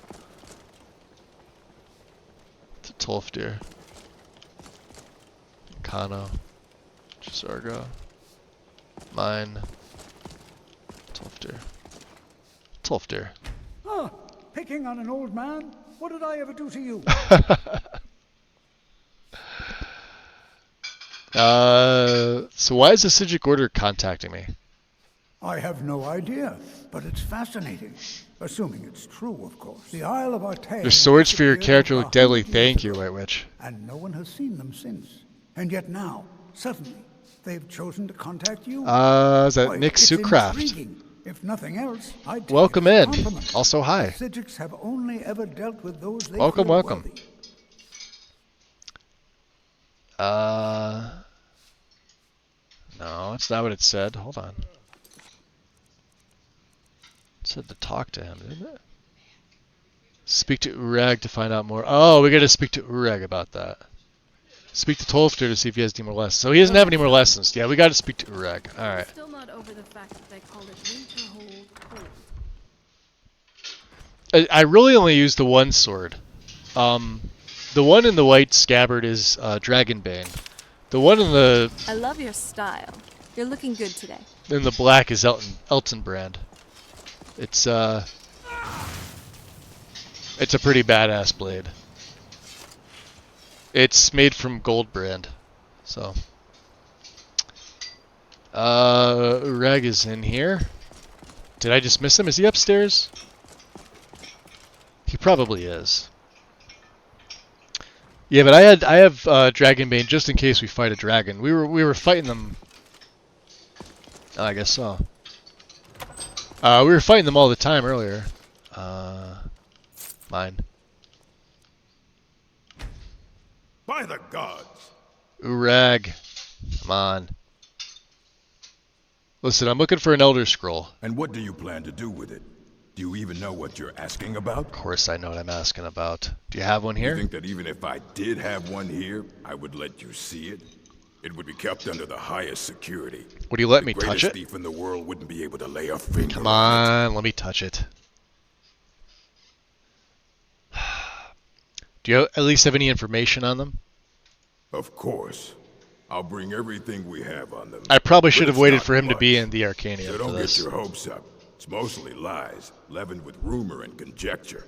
Tolfdir. Kano. Argo. Mine. Tolfdir. Ah, picking on an old man? What did I ever do to you? So why is the Sijic Order contacting me? I have no idea, but it's fascinating. Assuming it's true, of course. The Isle of Artaeum. Your swords for your character look deadly. Thank you, White Witch. And no one has seen them since. And yet now, suddenly, they've chosen to contact you. Is that Nick Sucraft? If nothing else, I'd welcome in. Also, hi. The Sijics have only ever dealt with those they welcome. Worthy. No, that's not what it said. Hold on. It said to talk to him, didn't it? Speak to Urag to find out more. Oh, we gotta speak to Urag about that. Speak to Tolfdir to see if he has any more lessons. So he doesn't have any more lessons. Yeah, we gotta speak to Urag. Alright. Still not over the fact that they call it Winterhold Cold. I really only use the one sword. The one in the white scabbard is Dragonbane. The one in the... I love your style. You're looking good today. In the black is Elton Brand. It's a pretty badass blade. It's made from Gold Brand. So... Urag is in here. Did I just miss him? Is he upstairs? He probably is. Yeah, but I have Dragonbane just in case we fight a dragon. We were fighting them. Oh, I guess so. We were fighting them all the time earlier. Mine. By the gods! Urag, come on. Listen, I'm looking for an Elder Scroll. And what do you plan to do with it? Do you even know what you're asking about? Of course I know what I'm asking about. Do you have one here? You think that even if I did have one here, I would let you see it? It would be kept under the highest security. Would you let me touch it? The greatest thief in the world wouldn't be able to lay a finger Come on, let me touch it. Do you at least have any information on them? Of course. I'll bring everything we have on them. I probably should have waited for him to be in the Arcanium so don't for this. Get your hopes up. It's mostly lies, leavened with rumor and conjecture.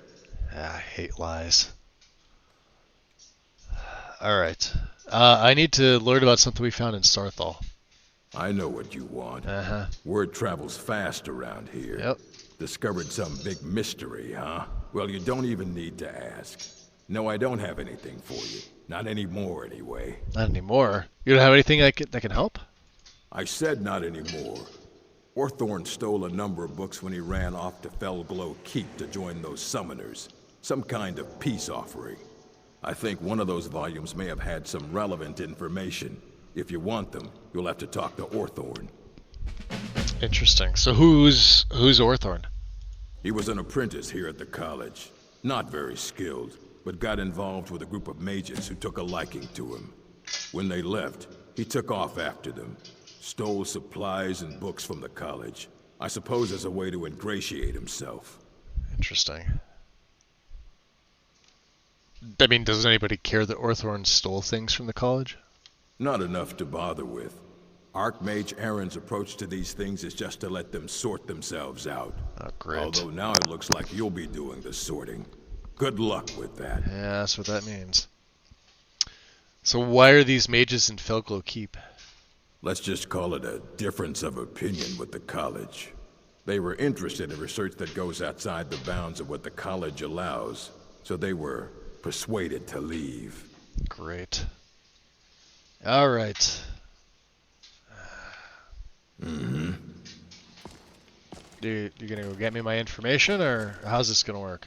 I hate lies. Alright. I need to learn about something we found in Sarthal. I know what you want. Uh-huh. Word travels fast around here. Yep. Discovered some big mystery, huh? Well, you don't even need to ask. No, I don't have anything for you. Not anymore, anyway. Not anymore? You don't have anything that can help? I said not anymore. Orthorn stole a number of books when he ran off to Felglow Keep to join those summoners. Some kind of peace offering. I think one of those volumes may have had some relevant information. If you want them, you'll have to talk to Orthorn. Interesting. So who's Orthorn? He was an apprentice here at the college. Not very skilled, but got involved with a group of mages who took a liking to him. When they left, he took off after them, stole supplies and books from the college. I suppose as a way to ingratiate himself. Interesting. I mean, does anybody care that Orthorn stole things from the college? Not enough to bother with. Archmage Aaron's approach to these things is just to let them sort themselves out. Oh, great. Although now it looks like you'll be doing the sorting. Good luck with that. Yeah, that's what that means. So why are these mages in Felglow Keep? Let's just call it a difference of opinion with the college. They were interested in research that goes outside the bounds of what the college allows, so they were persuaded to leave. Great. All right. Mm-hmm. You gonna go get me my information, or how's this gonna work?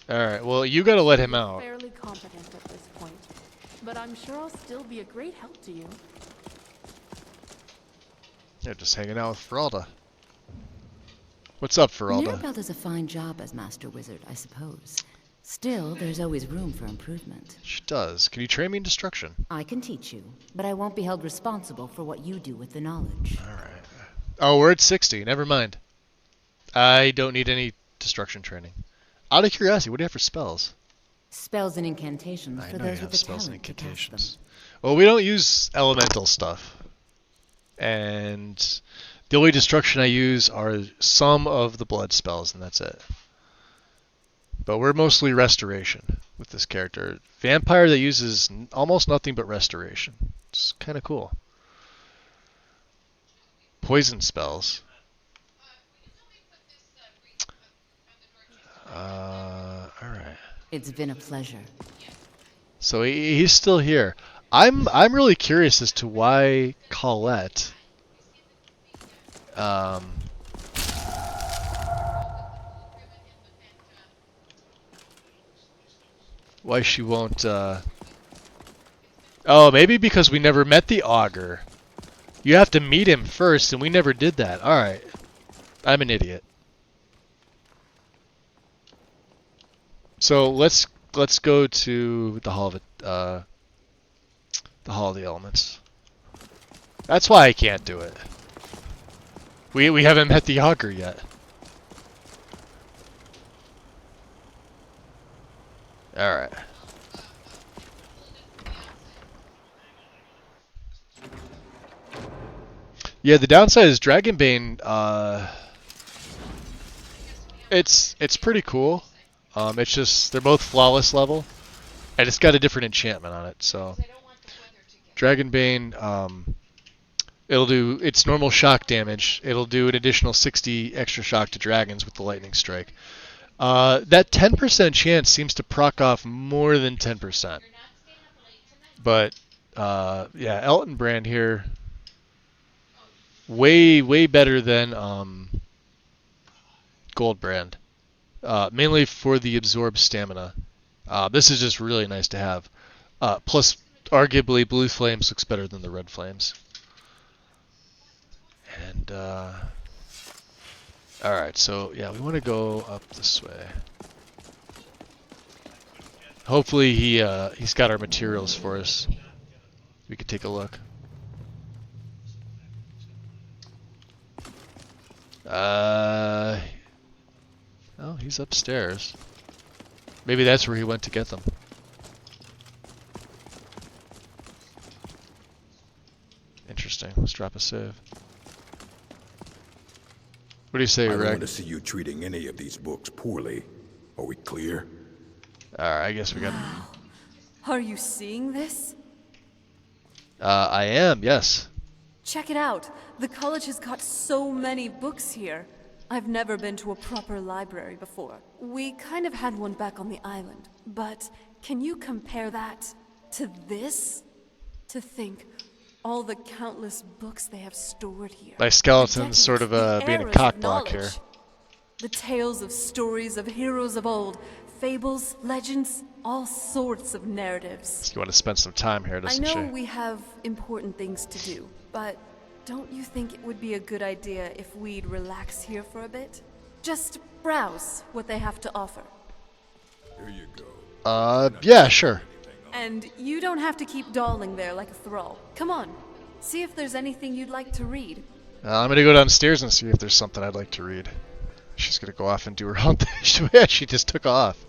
All right. Well, you gotta let him out. Fairly competent at this point, but I'm sure I'll still be a great help to you. Yeah, just hanging out with Feralda. What's up, Feralda? Mirabelle does a fine job as Master Wizard, I suppose. Still, there's always room for improvement. She does. Can you train me in destruction? I can teach you, but I won't be held responsible for what you do with the knowledge. Alright. Oh, we're at 60. Never mind. I don't need any destruction training. Out of curiosity, what do you have for spells? Spells and incantations for those with the spells and talent to cast incantations. Well, we don't use elemental stuff. And the only destruction I use are some of the blood spells, and that's it. But we're mostly restoration with this character. Vampire that uses almost nothing but restoration. It's kind of cool. Poison spells. Alright. It's been a pleasure. So he's still here. I'm really curious as to why Colette why she won't oh, maybe because we never met the augur. You have to meet him first, and we never did that. Alright. I'm an idiot. So let's go to the Hall of the Elements. That's why I can't do it. We haven't met the augur yet. Alright. Yeah, the downside is Dragonbane, it's pretty cool. It's just, they're both flawless level, and it's got a different enchantment on it, so. Dragonbane, it'll do its normal shock damage. It'll do an additional 60 extra shock to dragons with the lightning strike. That 10% chance seems to proc off more than 10%. But, yeah, Elton Brand here, way better than Goldbrand. Mainly for the absorbed stamina. This is just really nice to have. Plus, arguably, Blue Flames looks better than the Red Flames. And, alright, so, yeah, we want to go up this way. Hopefully he's got our materials for us. We could take a look. Oh, he's upstairs. Maybe that's where he went to get them. Interesting. Let's drop a save. What do you say, I don't Reg? want to see you treating any of these books poorly. Are we clear? Alright, I guess we got... Are you seeing this? I am, yes. Check it out. The college has got so many books here. I've never been to a proper library before. We kind of had one back on the island, but can you compare that to this? To think all the countless books they have stored here. My skeleton's sort of being a cockblock here. The tales of stories of heroes of old, fables, legends, all sorts of narratives. You want to spend some time here, doesn't she? I know we have important things to do, but don't you think it would be a good idea if we'd relax here for a bit? Just browse what they have to offer. Here you go. Yeah, sure. And you don't have to keep dawdling there like a thrall. Come on, see if there's anything you'd like to read. I'm gonna go downstairs and see if there's something I'd like to read. She's gonna go off and do her own thing. She just took off.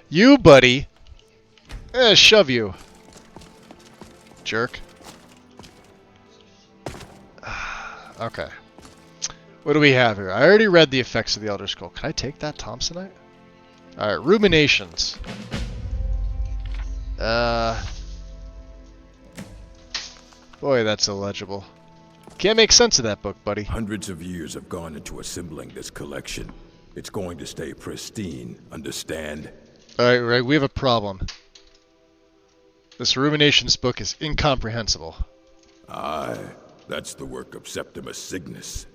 You, buddy. Shove you. Jerk. Okay. What do we have here? I already read the effects of the Elder Scroll. Can I take that Thompsonite? Alright, Ruminations. Boy, that's illegible. Can't make sense of that book, buddy. Hundreds of years have gone into assembling this collection. It's going to stay pristine, understand? Alright, right, we have a problem. This Ruminations book is incomprehensible. Aye, that's the work of Septimus Cygnus.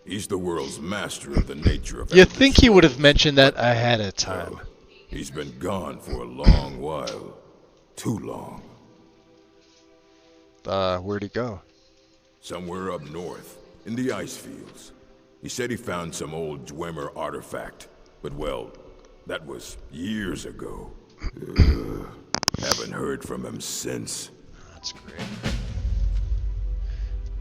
He's the world's master of the nature of You'd think he would have mentioned that ahead of time. Well, he's been gone for a long while. Too long. Where'd he go? Somewhere up north, in the ice fields. He said he found some old Dwemer artifact, but well, that was years ago. Haven't heard from him since. That's great.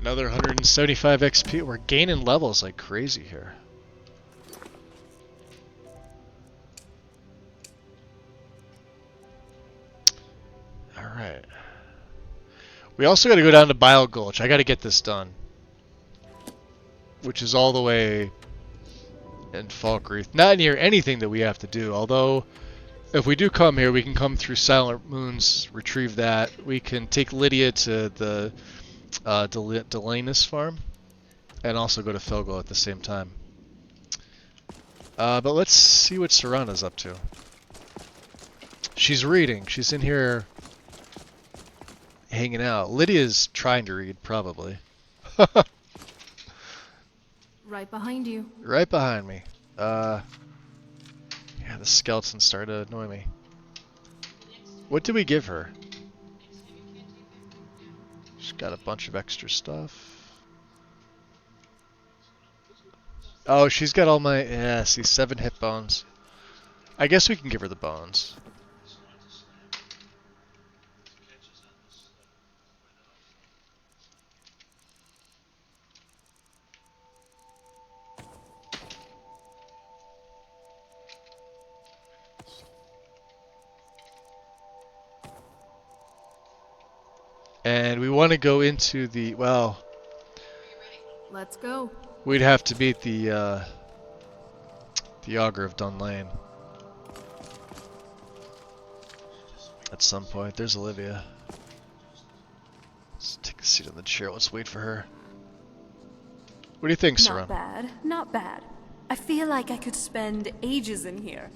Another 175 XP. We're gaining levels like crazy here. Alright. We also got to go down to Bile Gulch. I got to get this done. Which is all the way in Falkreath. Not near anything that we have to do, although if we do come here, we can come through Silent Moons, retrieve that. We can take Lydia to the Delanus farm, and also go to Felgol at the same time. But let's see what Serana's up to. She's reading. She's in here hanging out. Lydia's trying to read, probably. Right behind you. Right behind me. Yeah, the skeletons started to annoy me. What did we give her? She's got a bunch of extra stuff. Oh, she's got all my... Yeah, see, 7 hit bones. I guess we can give her the bones. And we want to go into the... Well... Let's go. We'd have to beat the Augur of Dunlane. At some point. There's Olivia. Let's take a seat on the chair. Let's wait for her. What do you think, Sarah? Not bad, not bad. I feel like I could spend ages in here.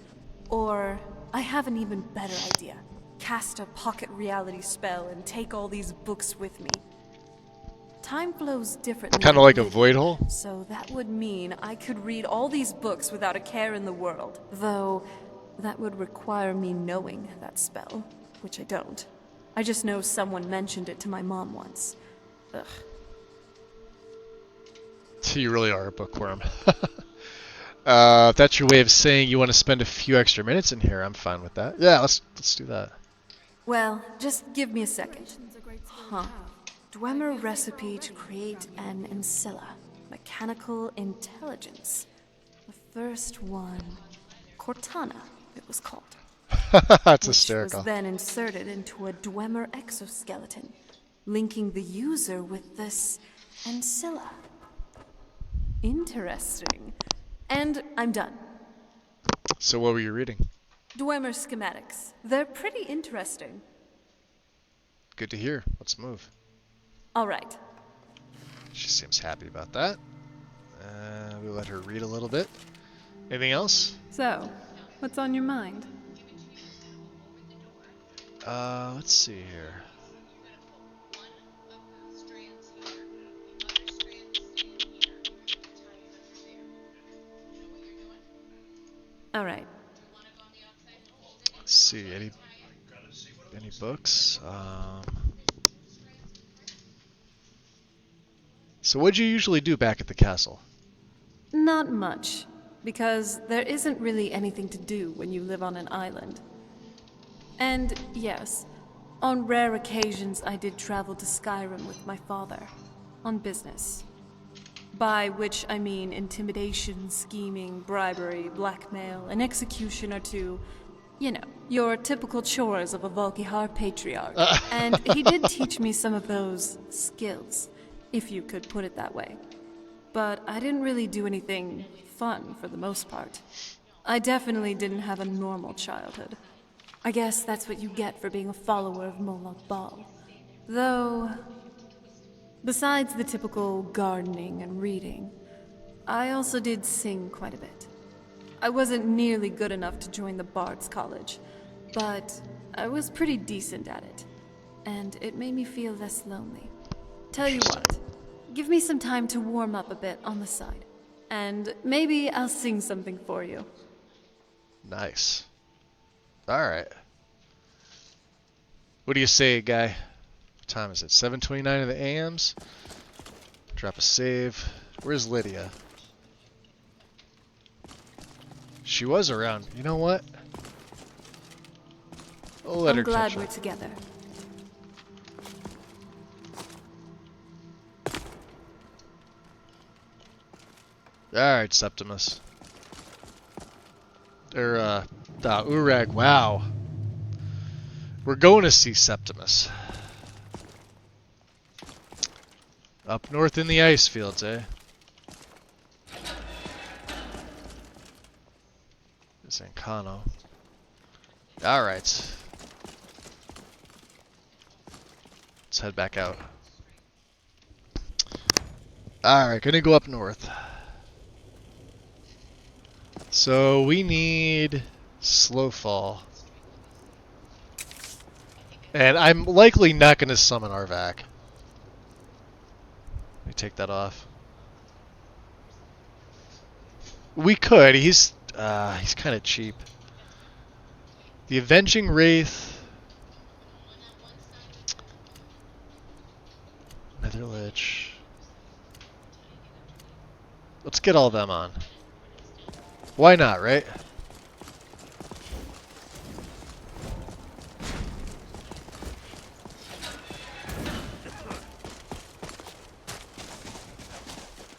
Or, I have an even better idea. Cast a pocket reality spell and take all these books with me. Time flows differently. Kind of like a void hole? So that would mean I could read all these books without a care in the world. Though, that would require me knowing that spell, which I don't. I just know someone mentioned it to my mom once. Ugh. You really are a bookworm. If that's your way of saying you want to spend a few extra minutes in here, I'm fine with that. Yeah, let's do that. Well, just give me a second. Huh. Dwemer recipe to create an Ancilla. Mechanical intelligence. The first one. Cortana, it was called. That's which hysterical. Was then inserted into a Dwemer exoskeleton, linking the user with this Ancilla. Interesting. And I'm done. So what were you reading? Dwemer schematics. They're pretty interesting. Good to hear. Let's move. All right. She seems happy about that. We'll let her read a little bit. Anything else? So, what's on your mind? Let's see here. All right. Let's see. Any books? So what'd you usually do back at the castle? Not much. because there isn't really anything to do when you live on an island. And yes, on rare occasions I did travel to Skyrim with my father, on business. By which I mean intimidation, scheming, bribery, blackmail, an execution or two. You know, your typical chores of a Volkihar patriarch. And he did teach me some of those skills, if you could put it that way. But I didn't really do anything fun for the most part. I definitely didn't have a normal childhood. I guess that's what you get for being a follower of Moloch Ball. Though, besides the typical gardening and reading, I also did sing quite a bit. I wasn't nearly good enough to join the Bard's College, but I was pretty decent at it, and it made me feel less lonely. Tell you what, give me some time to warm up a bit on the side, and maybe I'll sing something for you. Nice. Alright. What do you say, guy? What time is it? 7:29 of the AMs? Drop a save. Where's Lydia? She was around. You know what? I'll let her I'm glad catch we're up. together. Alright, Septimus. Urag, wow. We're going to see Septimus. Up north in the ice fields, eh? Zancano. Alright. Let's head back out. Alright, gonna go up north. So we need slow fall. And I'm likely not gonna summon Arvak. Let me take that off. We could, he's kind of cheap. The Avenging Wraith. Netherlich. Let's get all them on. Why not, right?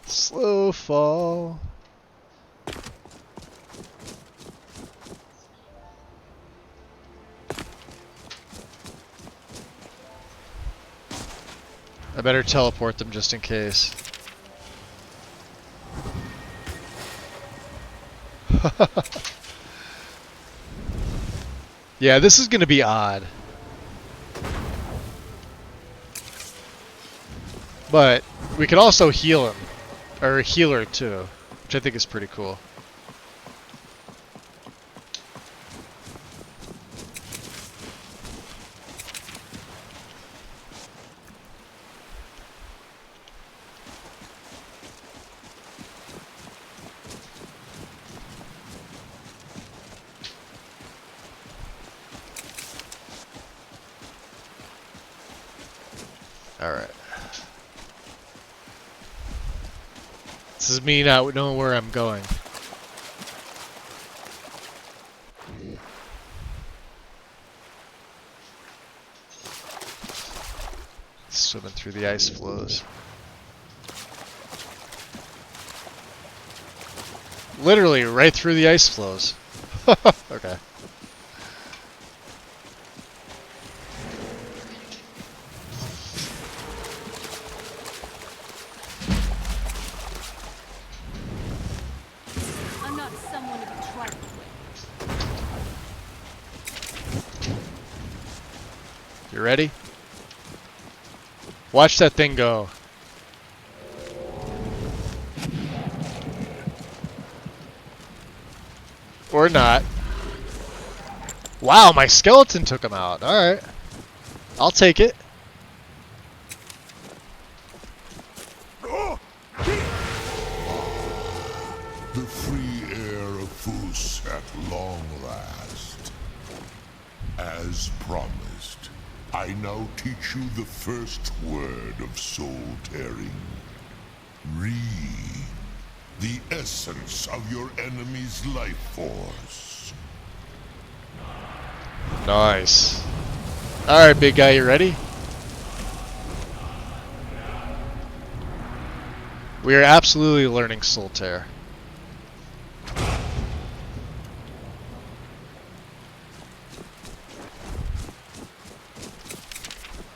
Slow fall. I better teleport them just in case. Yeah, this is going to be odd. But we can also heal him. Or heal her too, which I think is pretty cool. Alright. This is me not knowing where I'm going. Swimming through the ice flows. Literally right through the ice flows. Okay. I'm not someone to be trifled with. You ready? Watch that thing go. Or not. Wow, my skeleton took him out. Alright. I'll take it. The free air of Fus at long last. As promised, I now teach you the first word of soul tearing. Re. the essence of your enemy's life force. Nice. Alright, big guy, you ready? We are absolutely learning Solitaire.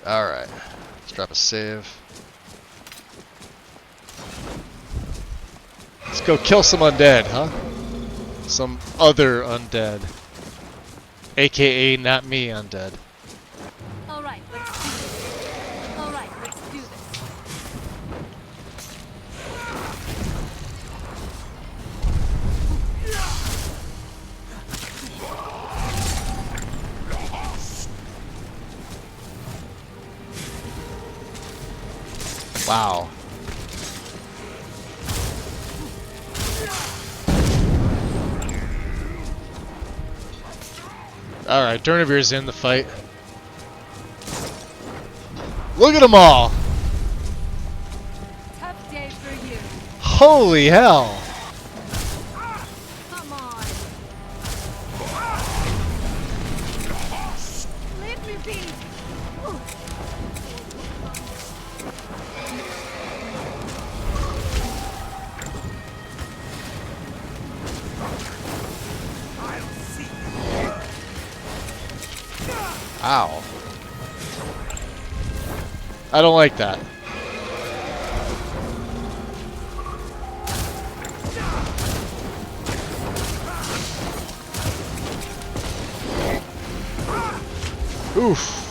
Alright, let's drop a save. Let's go kill some undead, huh? Some other undead. AKA not me undead. Alright, let's do this. Alright, let's do this. Wow. Alright, Durnavir's in the fight. Look at them all! Tough day for you. Holy hell! Come on. Let me be. Ow. I don't like that. Oof.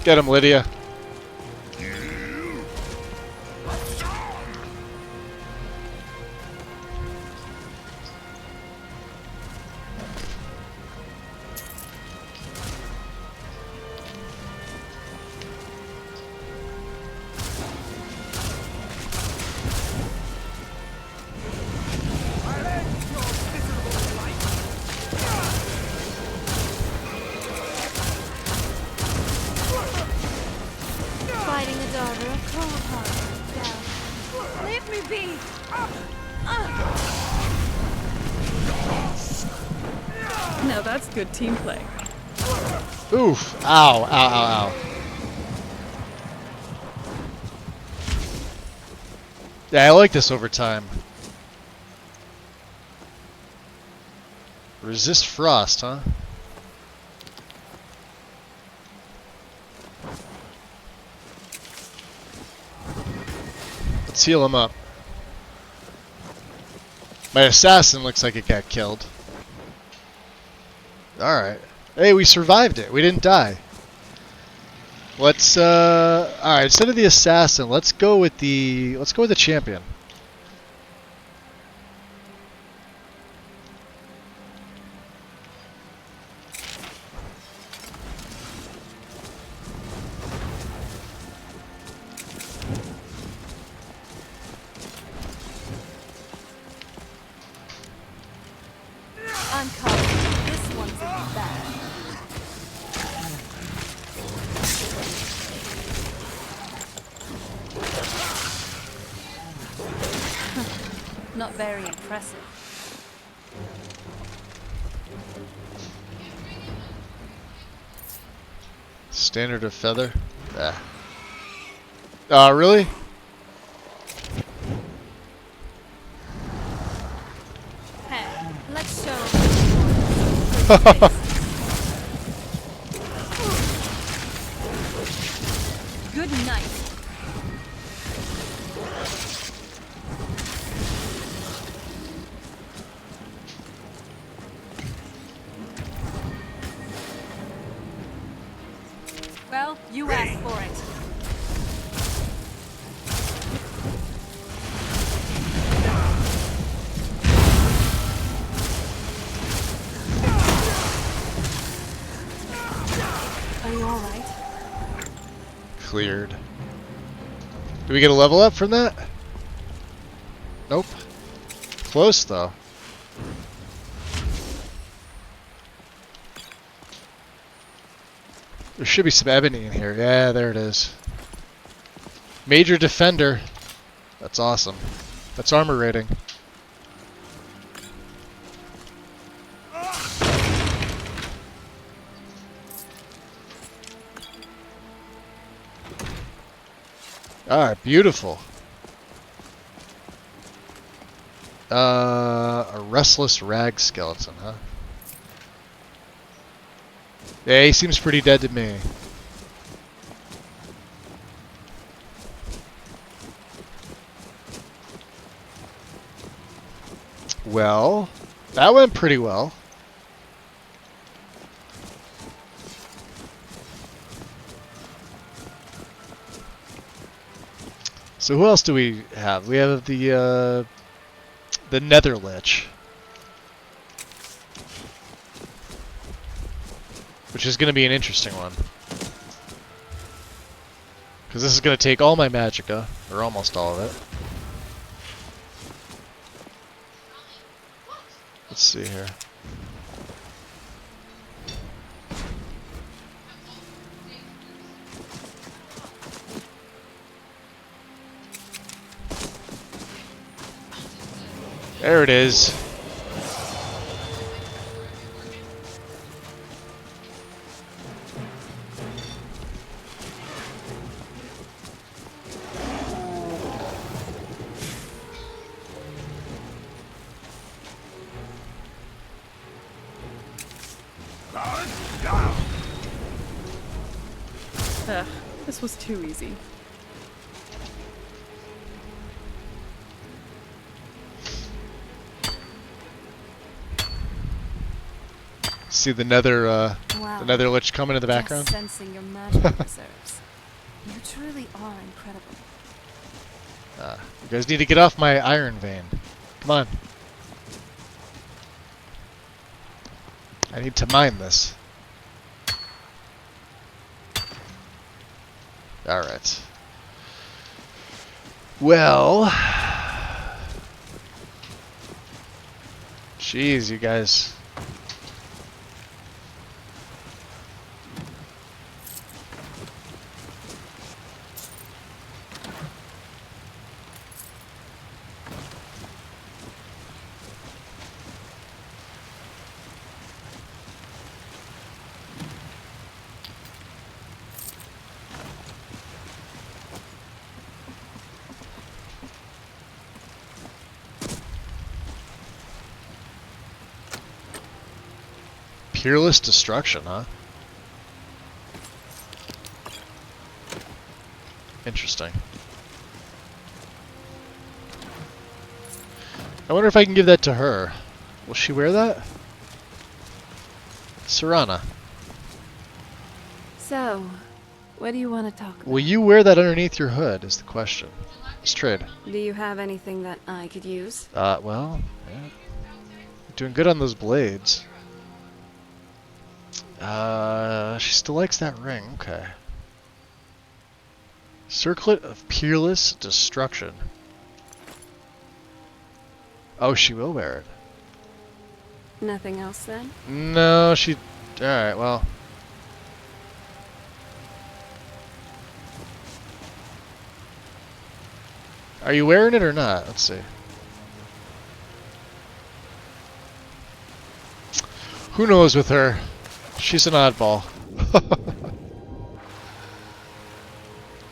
Get him, Lydia. Fighting a daughter of Kohar. Down. Leave me be. Now that's good team play. Oof. Ow, ow, ow, ow. Yeah, I like this over time. Resist frost, huh? Let's heal him up. My assassin looks like it got killed. Alright. Hey, we survived it. We didn't die. Let's alright, instead of the assassin, let's go with the champion. I'm coming. This one's in bad. Not very impressive. Standard of feather? Ah. Really? Hey, let's show. Good night. Well, you asked for it. Are you alright? Cleared. Do we get a level up from that? Nope. Close, though. There should be some ebony in here. Yeah, there it is. Major Defender. That's awesome. That's armor rating. Alright, beautiful. A restless rag skeleton, huh? Yeah, he seems pretty dead to me. Well, that went pretty well. So who else do we have? We have the Nether Lich, which is going to be an interesting one. Because this is going to take all my magicka, or almost all of it. Let's see here. There it is. Ugh, this was too easy. See the Nether Lich coming in the background. Just sensing your magic reserves. You truly are incredible. You guys need to get off my iron vein. Come on. I need to mine this. Alright. Well... Jeez, you guys... Peerless destruction, huh? Interesting. I wonder if I can give that to her. Will she wear that? Serana. So, what do you want to talk about? Will you wear that underneath your hood is the question. Let's trade. Do you have anything that I could use? Well, yeah. Doing good on those blades. She still likes that ring. Okay. Circlet of Peerless Destruction. Oh, she will wear it. Nothing else then? No, she... Alright, well... Are you wearing it or not? Let's see. Who knows with her? She's an oddball.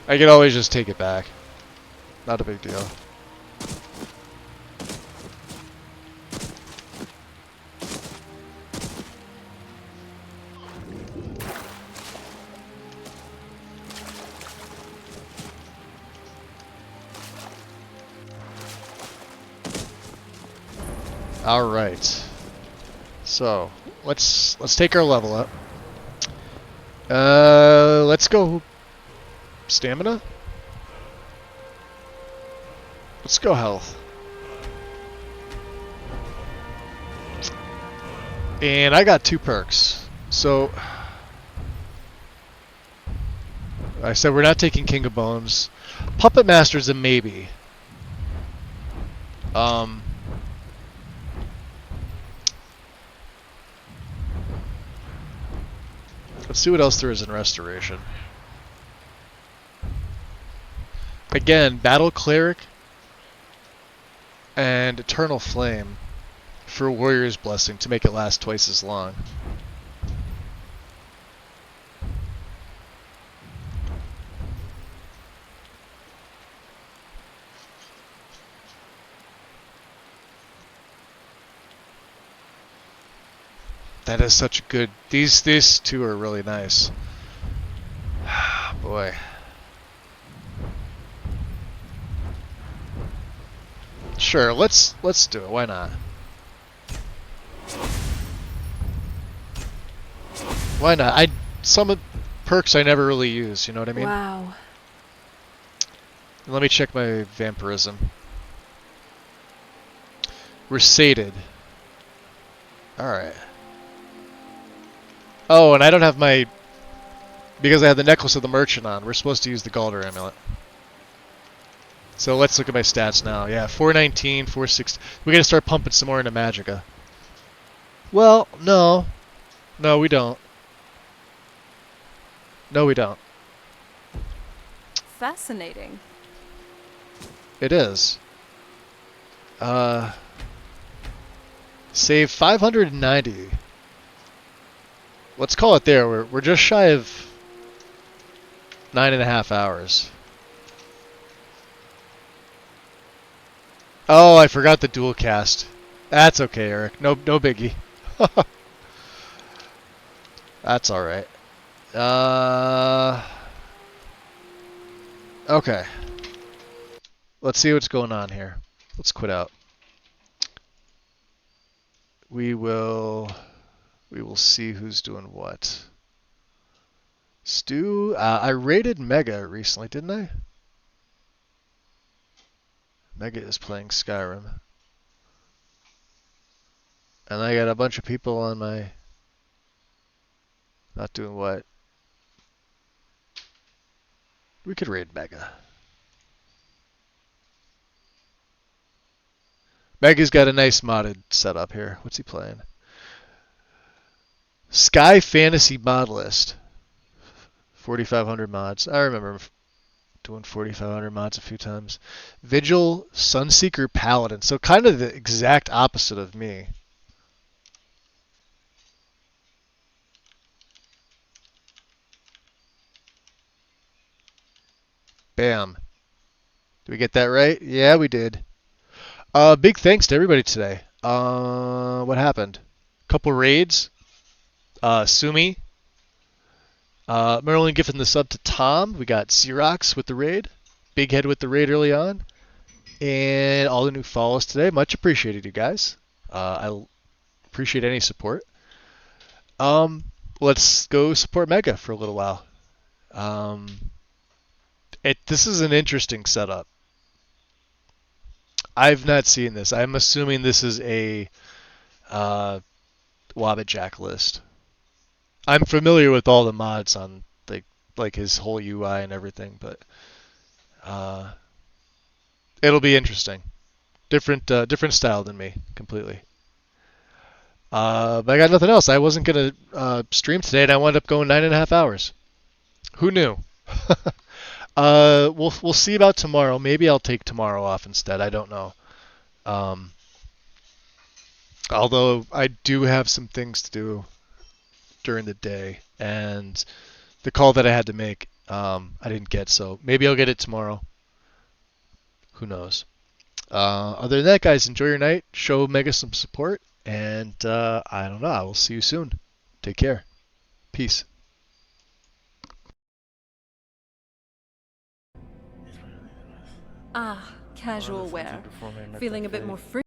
I could always just take it back. Not a big deal. All right. So let's take our level up. Let's go stamina. Let's go health. And I got 2 perks. So I said we're not taking King of Bones. Puppet Master's a maybe. Let's see what else there is in Restoration. Again, Battle Cleric and Eternal Flame for Warrior's Blessing to make it last twice as long. That is such a good... These two are really nice. Boy. Sure, let's do it. Why not? Why not? Some of perks I never really use, you know what I mean? Wow. Let me check my vampirism. We're sated. Alright. Oh, and I don't have my... Because I have the Necklace of the Merchant on, we're supposed to use the Galder Amulet. So let's look at my stats now. Yeah, 419, 460. We gotta start pumping some more into Magicka. Well, no. No, we don't. No, we don't. Fascinating. It is. Save 590. Let's call it there. We're just shy of 9.5 hours. Oh, I forgot the dual cast. That's okay, Eric. No biggie. That's all right. Okay. Let's see what's going on here. Let's quit out. We will see who's doing what. Stu, I raided Mega recently, didn't I? Mega is playing Skyrim. And I got a bunch of people on my... Not doing what? We could raid Mega. Mega's got a nice modded setup here. What's he playing? Sky Fantasy Mod List. 4,500 mods. I remember doing 4,500 mods a few times. Vigil Sunseeker Paladin. So kind of the exact opposite of me. Bam. Did we get that right? Yeah, we did. Big thanks to everybody today. What happened? Couple raids. Sumi. Merlin gifting the sub to Tom. We got Xerox with the raid. Big Head with the raid early on. And all the new follows today. Much appreciated, you guys. I appreciate any support. Let's go support Mega for a little while. This is an interesting setup. I've not seen this. I'm assuming this is a Wabbitjack list. I'm familiar with all the mods on like his whole UI and everything, but it'll be interesting. Different style than me, completely. But I got nothing else. I wasn't gonna stream today, and I wound up going 9.5 hours. Who knew? We'll see about tomorrow. Maybe I'll take tomorrow off instead. I don't know. Although I do have some things to do during the day, and the call that I had to make, I didn't get, so maybe I'll get it tomorrow. Who knows? Other than that, guys, enjoy your night. Show Mega some support, and I don't know. I will see you soon. Take care. Peace. Ah, casual wear. Feeling a bit more free.